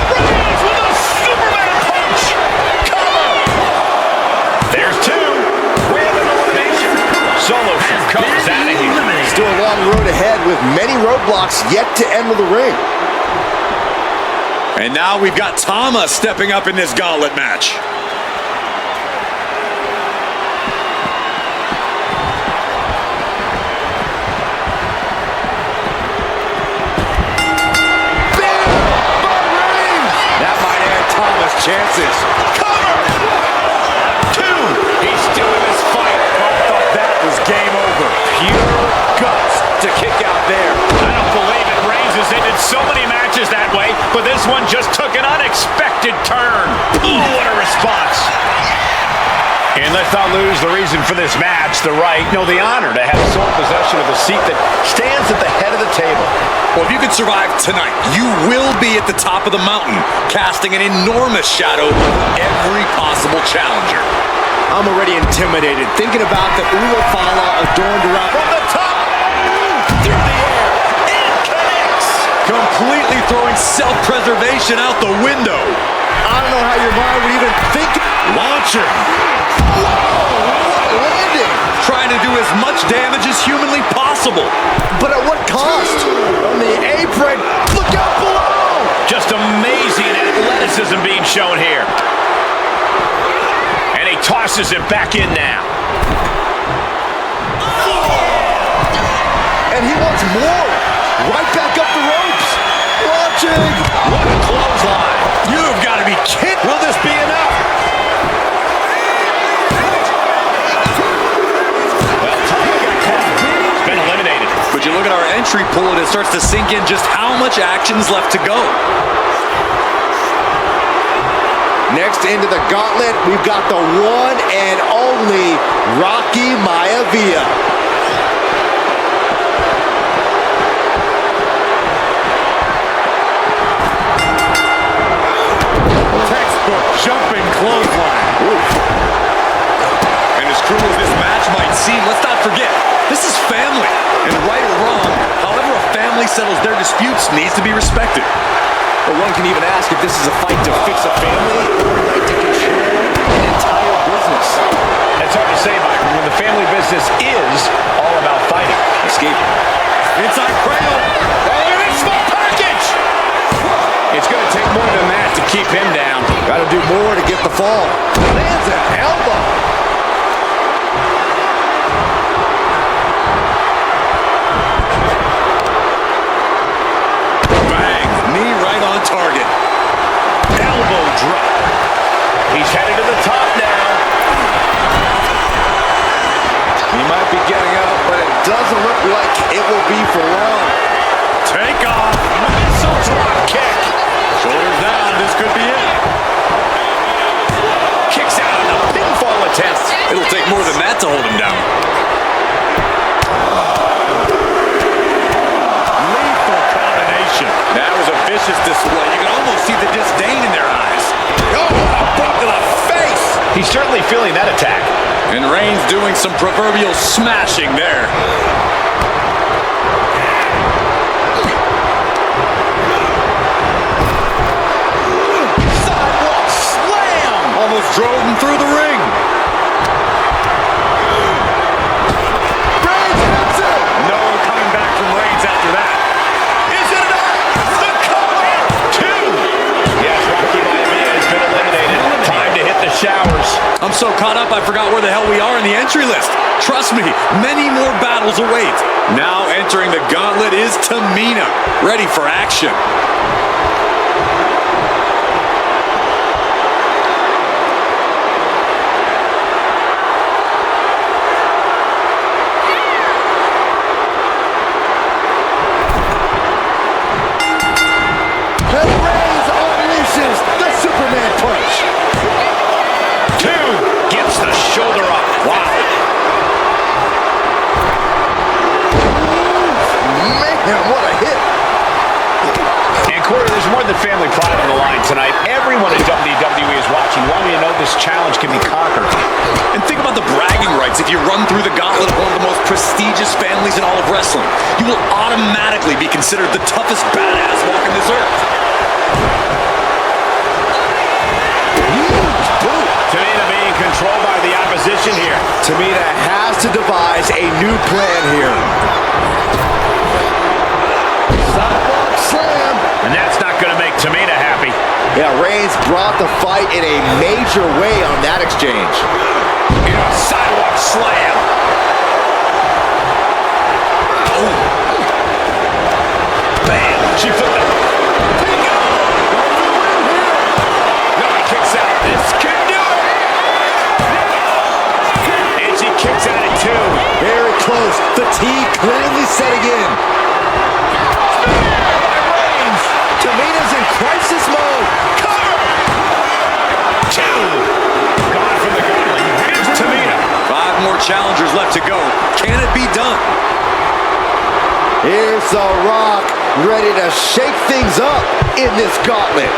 Reigns with a Superman punch! Cover! There's 2. Win and elimination. Solo comes out of here. Still a long road ahead with many roadblocks yet to enter the ring. And now we've got Tama stepping up in this gauntlet match. Chances. Cover! 2. He's still in this fight. I thought that was game over. Pure guts to kick out there. I don't believe it. Reigns has ended so many matches that way, but this one just took an unexpected turn. Ooh, what a response. And let's not lose the reason for this match, the right, no, the honor to have sole possession of the seat that stands at the head of the table. Well, if you could survive tonight, you will be at the top of the mountain, casting an enormous shadow over every possible challenger. I'm already intimidated, thinking about the Ulafala adorned around from the top, through the air, and connects. Completely throwing self-preservation out the window. I don't know how your mind would even think. Launcher. Whoa, what a landing. Trying to do as much damage as humanly possible. But at what cost? On the apron. Look out below. Just amazing athleticism being shown here. And he tosses it back in now. And he wants more. Right back up the ropes. Launching. What a clothesline. You've got to be kidding. Will this be enough? entry pool and it starts to sink in just how much action's left to go. Next into the gauntlet, we've got the one and only Rocky Maivia. Textbook jumping clothesline. And as cruel as this match might seem, let's not forget, this is family. And right or wrong, however a family settles their disputes needs to be respected. But one can even ask if this is a fight to fix a family or a fight to control an entire business. It's hard to say, Michael, when the family business is all about fighting. Escape. Inside cradle. Oh, look at this small package! It's going to take more than that to keep him down. Got to do more to get the fall. Lands an elbow. Target. Elbow drop. He's headed to the top now. He might be getting up, but it doesn't look like it will be for long. Take off. Missile drop kick. Shoulders down. This could be it. Kicks out on the pinfall attempt. It'll take more than that to hold him down. That was a vicious display. You can almost see the disdain in their eyes. Oh, a boot to the face! He's certainly feeling that attack. And Reigns doing some proverbial smashing there. Sidewalk slam! Almost drove him through the ring. Reigns hits it! No coming back from Reigns after that. Showers. I'm so caught up I forgot where the hell we are in the entry list. Trust me, many more battles await. Now entering the gauntlet is Tamina, ready for action. And Reigns unleashes the Superman punch. Gets the shoulder up. Wow. Man, what a hit. And Corey, there's more than family pride on the line tonight. Everyone in WWE is watching, wanting to know this challenge can be conquered. And think about the bragging rights. If you run through the gauntlet of one of the most prestigious families in all of wrestling, you will automatically be considered the toughest badass walking this earth. Tamina being controlled by the opposition here. Tamina has to devise a new plan here. Sidewalk slam. And that's not going to make Tamina happy. Yeah, Reigns brought the fight in a major way on that exchange. Sidewalk slam. Oh. Bam. She flipped it. No, he kicks out. This could do it. And she kicks out at two. Very close. Fatigue clearly setting in. Tamina's in crisis mode. Cover. Two. Gone from the gauntlet. Here's Tamina. 5 more challengers left to go. Can it be done? Here's The Rock, ready to shake things up in this gauntlet.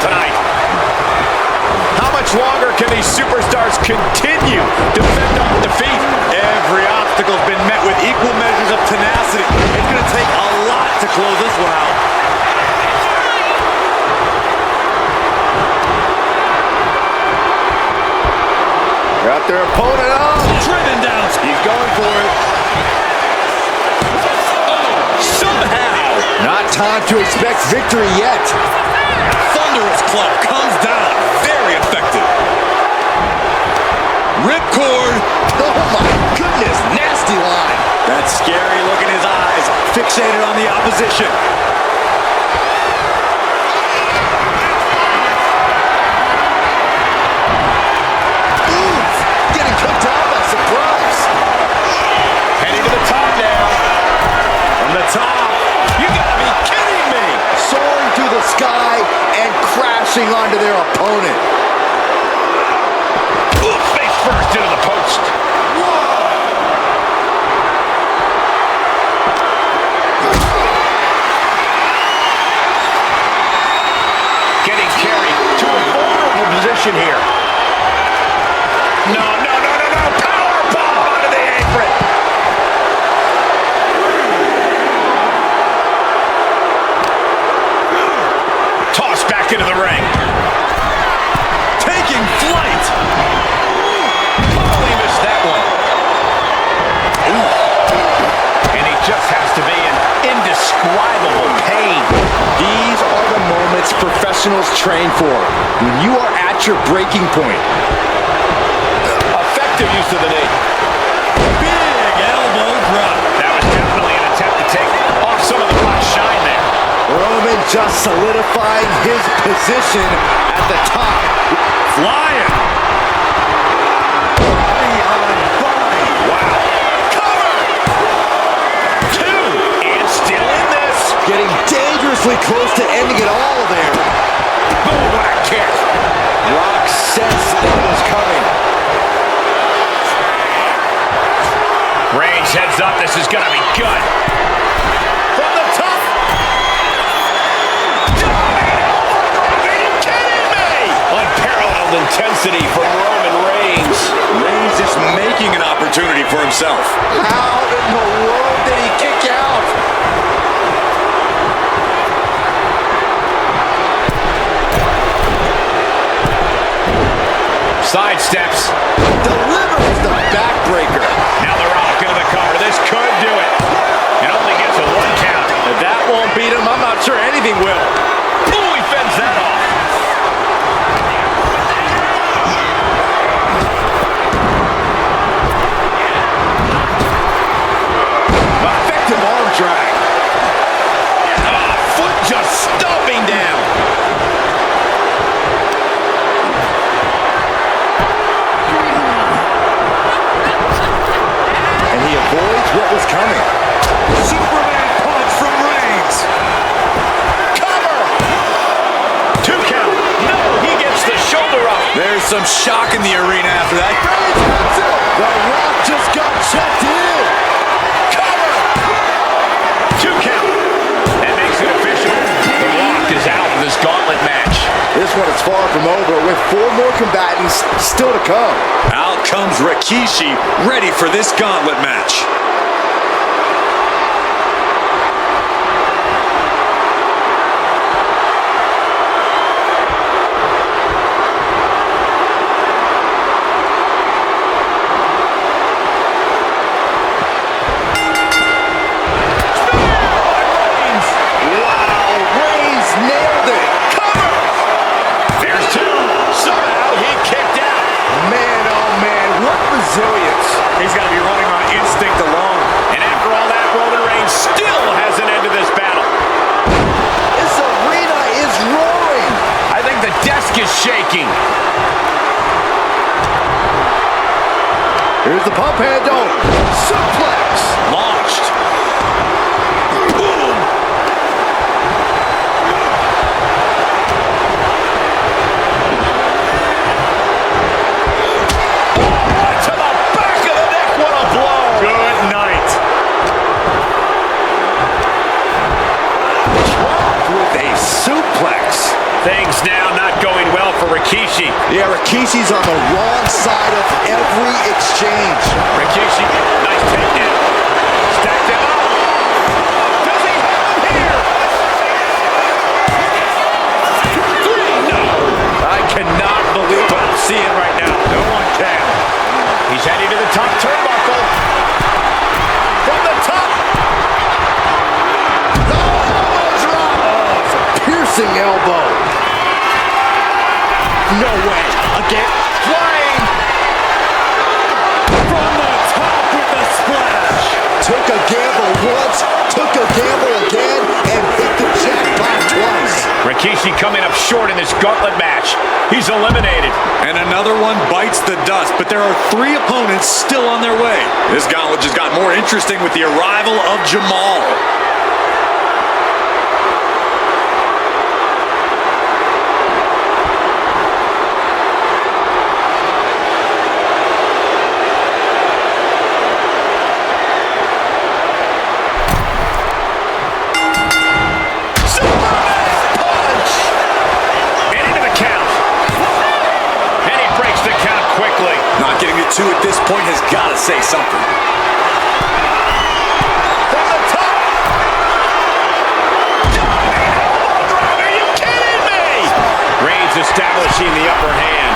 Tonight. How much longer can these superstars continue to fend off defeat? Every obstacle's been met with equal measures of tenacity. It's going to take a lot to close this one out. Got their opponent up. Driven down. He's going for it. time to expect victory yet. Thunderous club comes down. Very effective. Ripcord. Oh my goodness, nasty line. That's scary. Look in his eyes. Fixated on the opposition. Oof, getting cooked out by surprise. Heading to the top now. From the top. You gotta be kidding me. Soaring through the sky and crashing onto their opponent. Ooh, face first into the post. Getting carried to a vulnerable position here. No. Power bomb onto the apron. Tossed back into the ring. Taking flight. Totally missed that one. Ooh. And he just has to be in indescribable pain. These are the moments professionals train for. When you are at your breaking point. Effective use of the knee. Big elbow drop. That was definitely an attempt to take off some of the black shine there. Roman just solidifying his position at the top. Flying. Body on body. Wow. Cover! 2. And still in this. Getting dangerously close to ending it all there. Boom, what a kick. Rock sensed it was coming. Reigns heads up. This is going to be good. From the top. Are you kidding me? Unparalleled intensity from Roman Reigns. Reigns is making an opportunity for himself. How in the world did he kick out? Sidesteps. Delivers the backbreaker. Now the Rock into the cover. This could do it. It only gets a 1 count. If that won't beat him, I'm not sure anything will. Ooh, he fends that off. Effective arm drag. Foot just stomping down. And he avoids what was coming. Superman punch from Reigns. Cover. 2 count. No, he gets the shoulder up. There's some shock in the arena after that. The Rock just got checked in. Cover. 2 count. That makes it official. The Rock is out of this gauntlet match. This one is far from over with 4 more combatants still to come. Out comes Rikishi, ready for this gauntlet match. Resilience. He's got to be running on instinct alone. And after all that, Roman Reigns still has an end to this battle. This arena is roaring. I think the desk is shaking. Here's the pump handle. Suplex. Launched. Boom. Things now not going well for Rikishi. Yeah, Rikishi's on the wrong side of every exchange. Rikishi, nice takedown. Stacked him up. Does he have him here? 3, no. I cannot believe what I'm seeing right now. No one can. He's heading to the top turnbuckle. From the top. The elbow drop. No way. Again, flying. From the top with the splash. Took a gamble once, took a gamble again, and hit the jackpot twice. Rikishi coming up short in this gauntlet match. He's eliminated. And another one bites the dust, but there are 3 opponents still on their way. This gauntlet just got more interesting with the arrival of Jamal. Not getting to 2 at this point has got to say something. From the top. Are you kidding me? Reigns establishing the upper hand.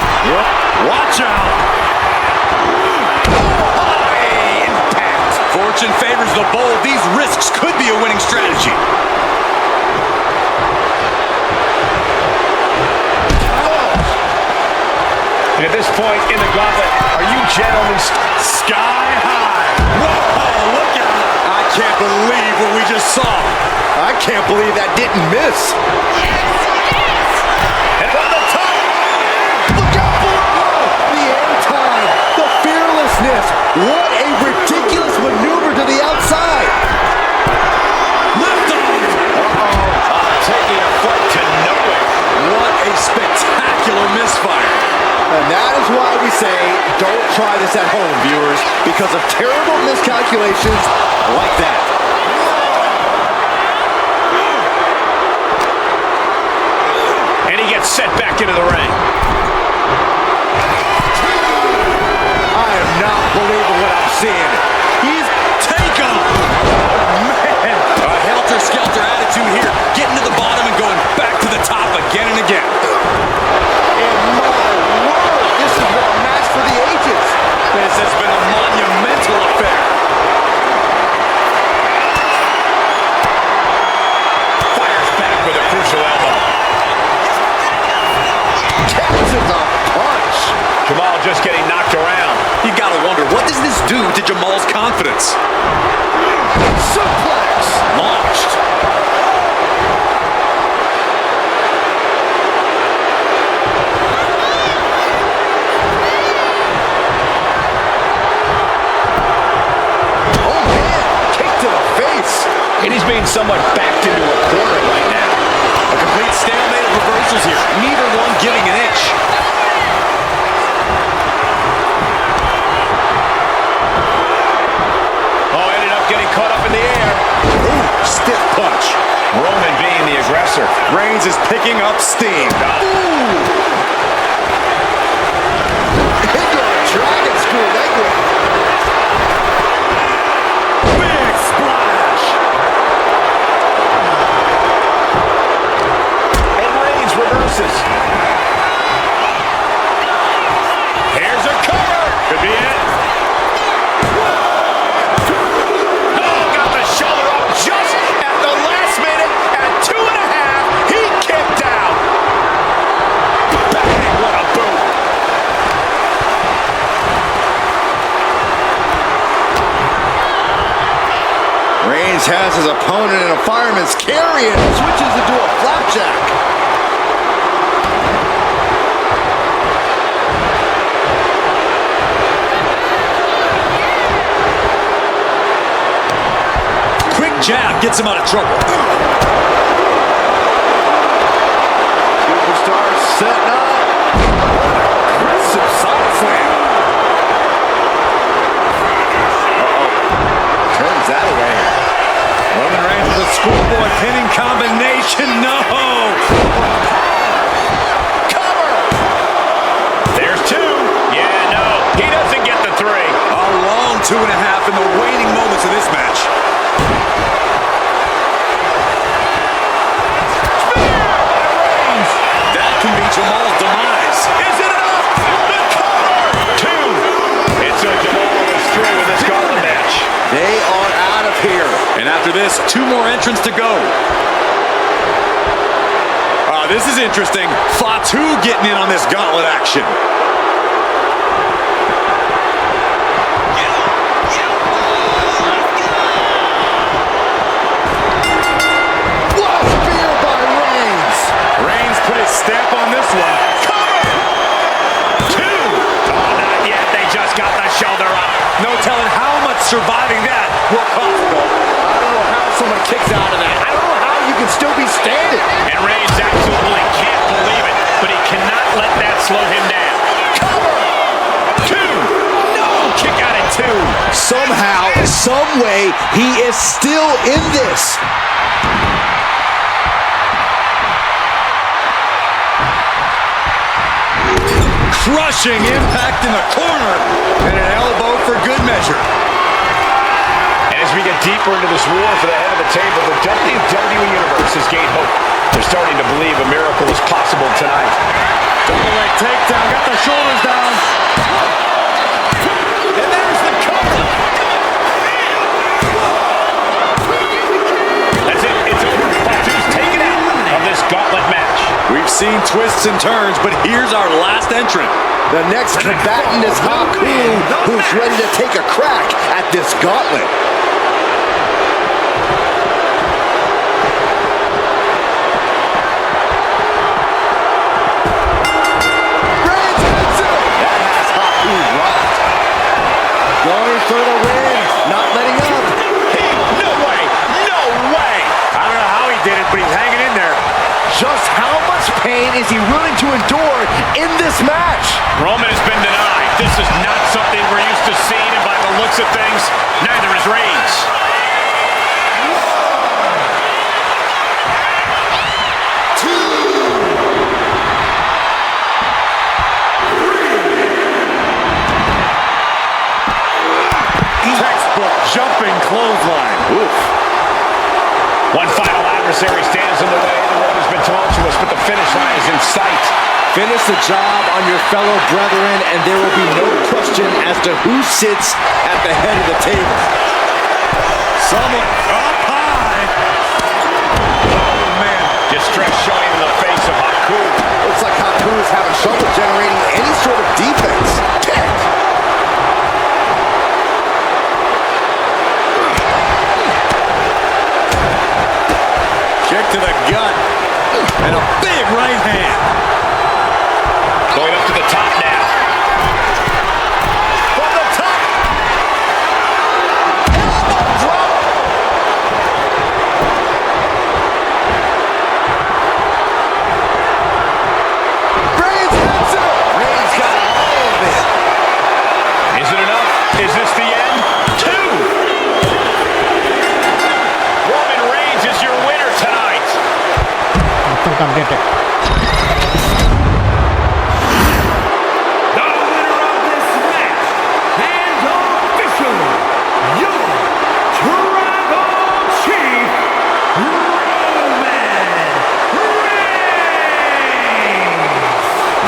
Watch out. High impact. Fortune favors the bold. These risks could be a winning strategy. At this point in the gauntlet, are you gentlemen sky high? Whoa, look out. I can't believe what we just saw. I can't believe that didn't miss. And from the top. Look out below. The air time, the fearlessness. What a ridiculous maneuver to the outside. Lift on. Taking a flight to nowhere. What a spectacular misfire. And that is why we say, don't try this at home, viewers, because of terrible miscalculations like that. And he gets set back into the ring. I am not believing what I'm seeing. He's taken. Man, a helter-skelter attitude here, getting to the bottom and going back to the top again and again. For the ages. This has been a monumental affair. Fires back with a crucial elbow. Catches a punch. Jamal just getting knocked around. You gotta wonder, what does this do to Jamal's confidence? Suplex. Launched. And he's being somewhat backed into a corner right now. A complete stalemate of reversals here. Neither one giving an inch. Oh, ended up getting caught up in the air. Ooh, stiff punch. Roman being the aggressor. Reigns is picking up steam. Into a dragon screw leg whip. Big splash. And Reigns reverses. Here's a cover. Could be it. Oh, got the shoulder up just at the last minute. At 2.5, he kicked out. Bang, what a boot. Reigns has his opponent in a fireman's carry and switches into a flapjack. Quick jab gets him out of trouble. Superstar setting up. Aggressive side slam. Turns that away. Roman Reigns with a schoolboy pinning combination. No! Cover! There's 2. Yeah, no. He doesn't get the 3. A long 2.5 in the waning moments of this match. That can be Jamal's demise. Is it enough? The cover! 2. It's a Jamal is through in this gauntlet match. They are out of here. And after this, 2 more entrants to go. This is interesting. Fatu getting in on this gauntlet action. What a spear by Reigns! Reigns put his stamp on this one. Cover! 2! Oh, not yet. They just got the shoulder up. No telling how much surviving that will cost, though. I don't know how someone kicks out of that. I don't know how you can still be standing. And Reigns absolutely can't believe it, but he cannot let that slow him down. Cover! 2! No! Kick out at 2. Somehow, some way, he is still in this. Crushing impact in the corner. And an elbow for good measure. And as we get deeper into this war for the head of the table, the WWE Universe has gained hope. They're starting to believe a miracle is possible tonight. Double leg takedown, got the shoulders down. And there's the cover. That's it. It's over. Fatu's taken out of this gauntlet match. We've seen twists and turns, but here's our last entrant. The next combatant is Haku, who's ready to take a crack at this gauntlet. Reigns hits him! That has Haku rocked. Going for the win, not letting up. No way! No way! I don't know how he did it, but he's hanging in there. Just how much pain is he willing to endure in this match? Roman has been denied. This is not something we're used to seeing, and by the looks of things, neither is Reigns. Textbook jumping clothesline. Oof. One final adversary stands in the way. The road has been tumultuous, but the finish line is in sight. Finish the job on your fellow brethren, and there will be no question as to who sits at the head of the table. Someone up high. Oh, man. Distress showing in the face of Haku. Looks like Haku is having trouble generating any sort of defense. Kick! Kick to the gut. And a big right hand. Going up to the top now. From the top! Elbow drop! Reigns hits him! Reigns got all of it. Is it enough? Is this the end? 2! Roman Reigns is your winner tonight. మొత్తం complete. The winner of this match, and officially, your Tribal Chief, Roman Reigns!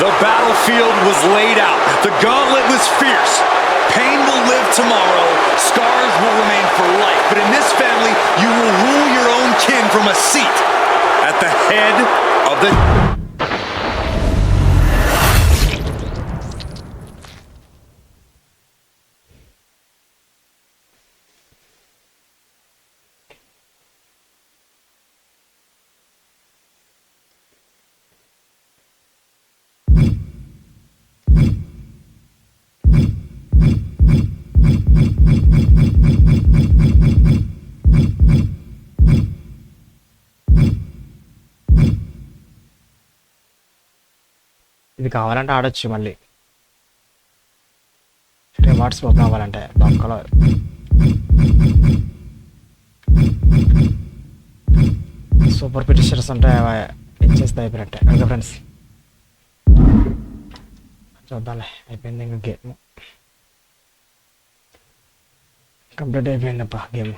The battlefield was laid out. The gauntlet was fierce. Pain will live tomorrow. Scars will remain for life. But in this family, you will rule your own kin from a seat at the head of the... ఇది కావాలంటే ఆడొచ్చు మళ్ళీ rewards కావాలంటే బక్కలో super పిటిషర్స్ ఉంటే ఇచ్చేస్తే అయిపోయినట్టే okay friends చూద్దాంలే అయిపోయింది ఇంకా గేమ్ కంప్లీట్ అయిపోయిందప్ప గేమ్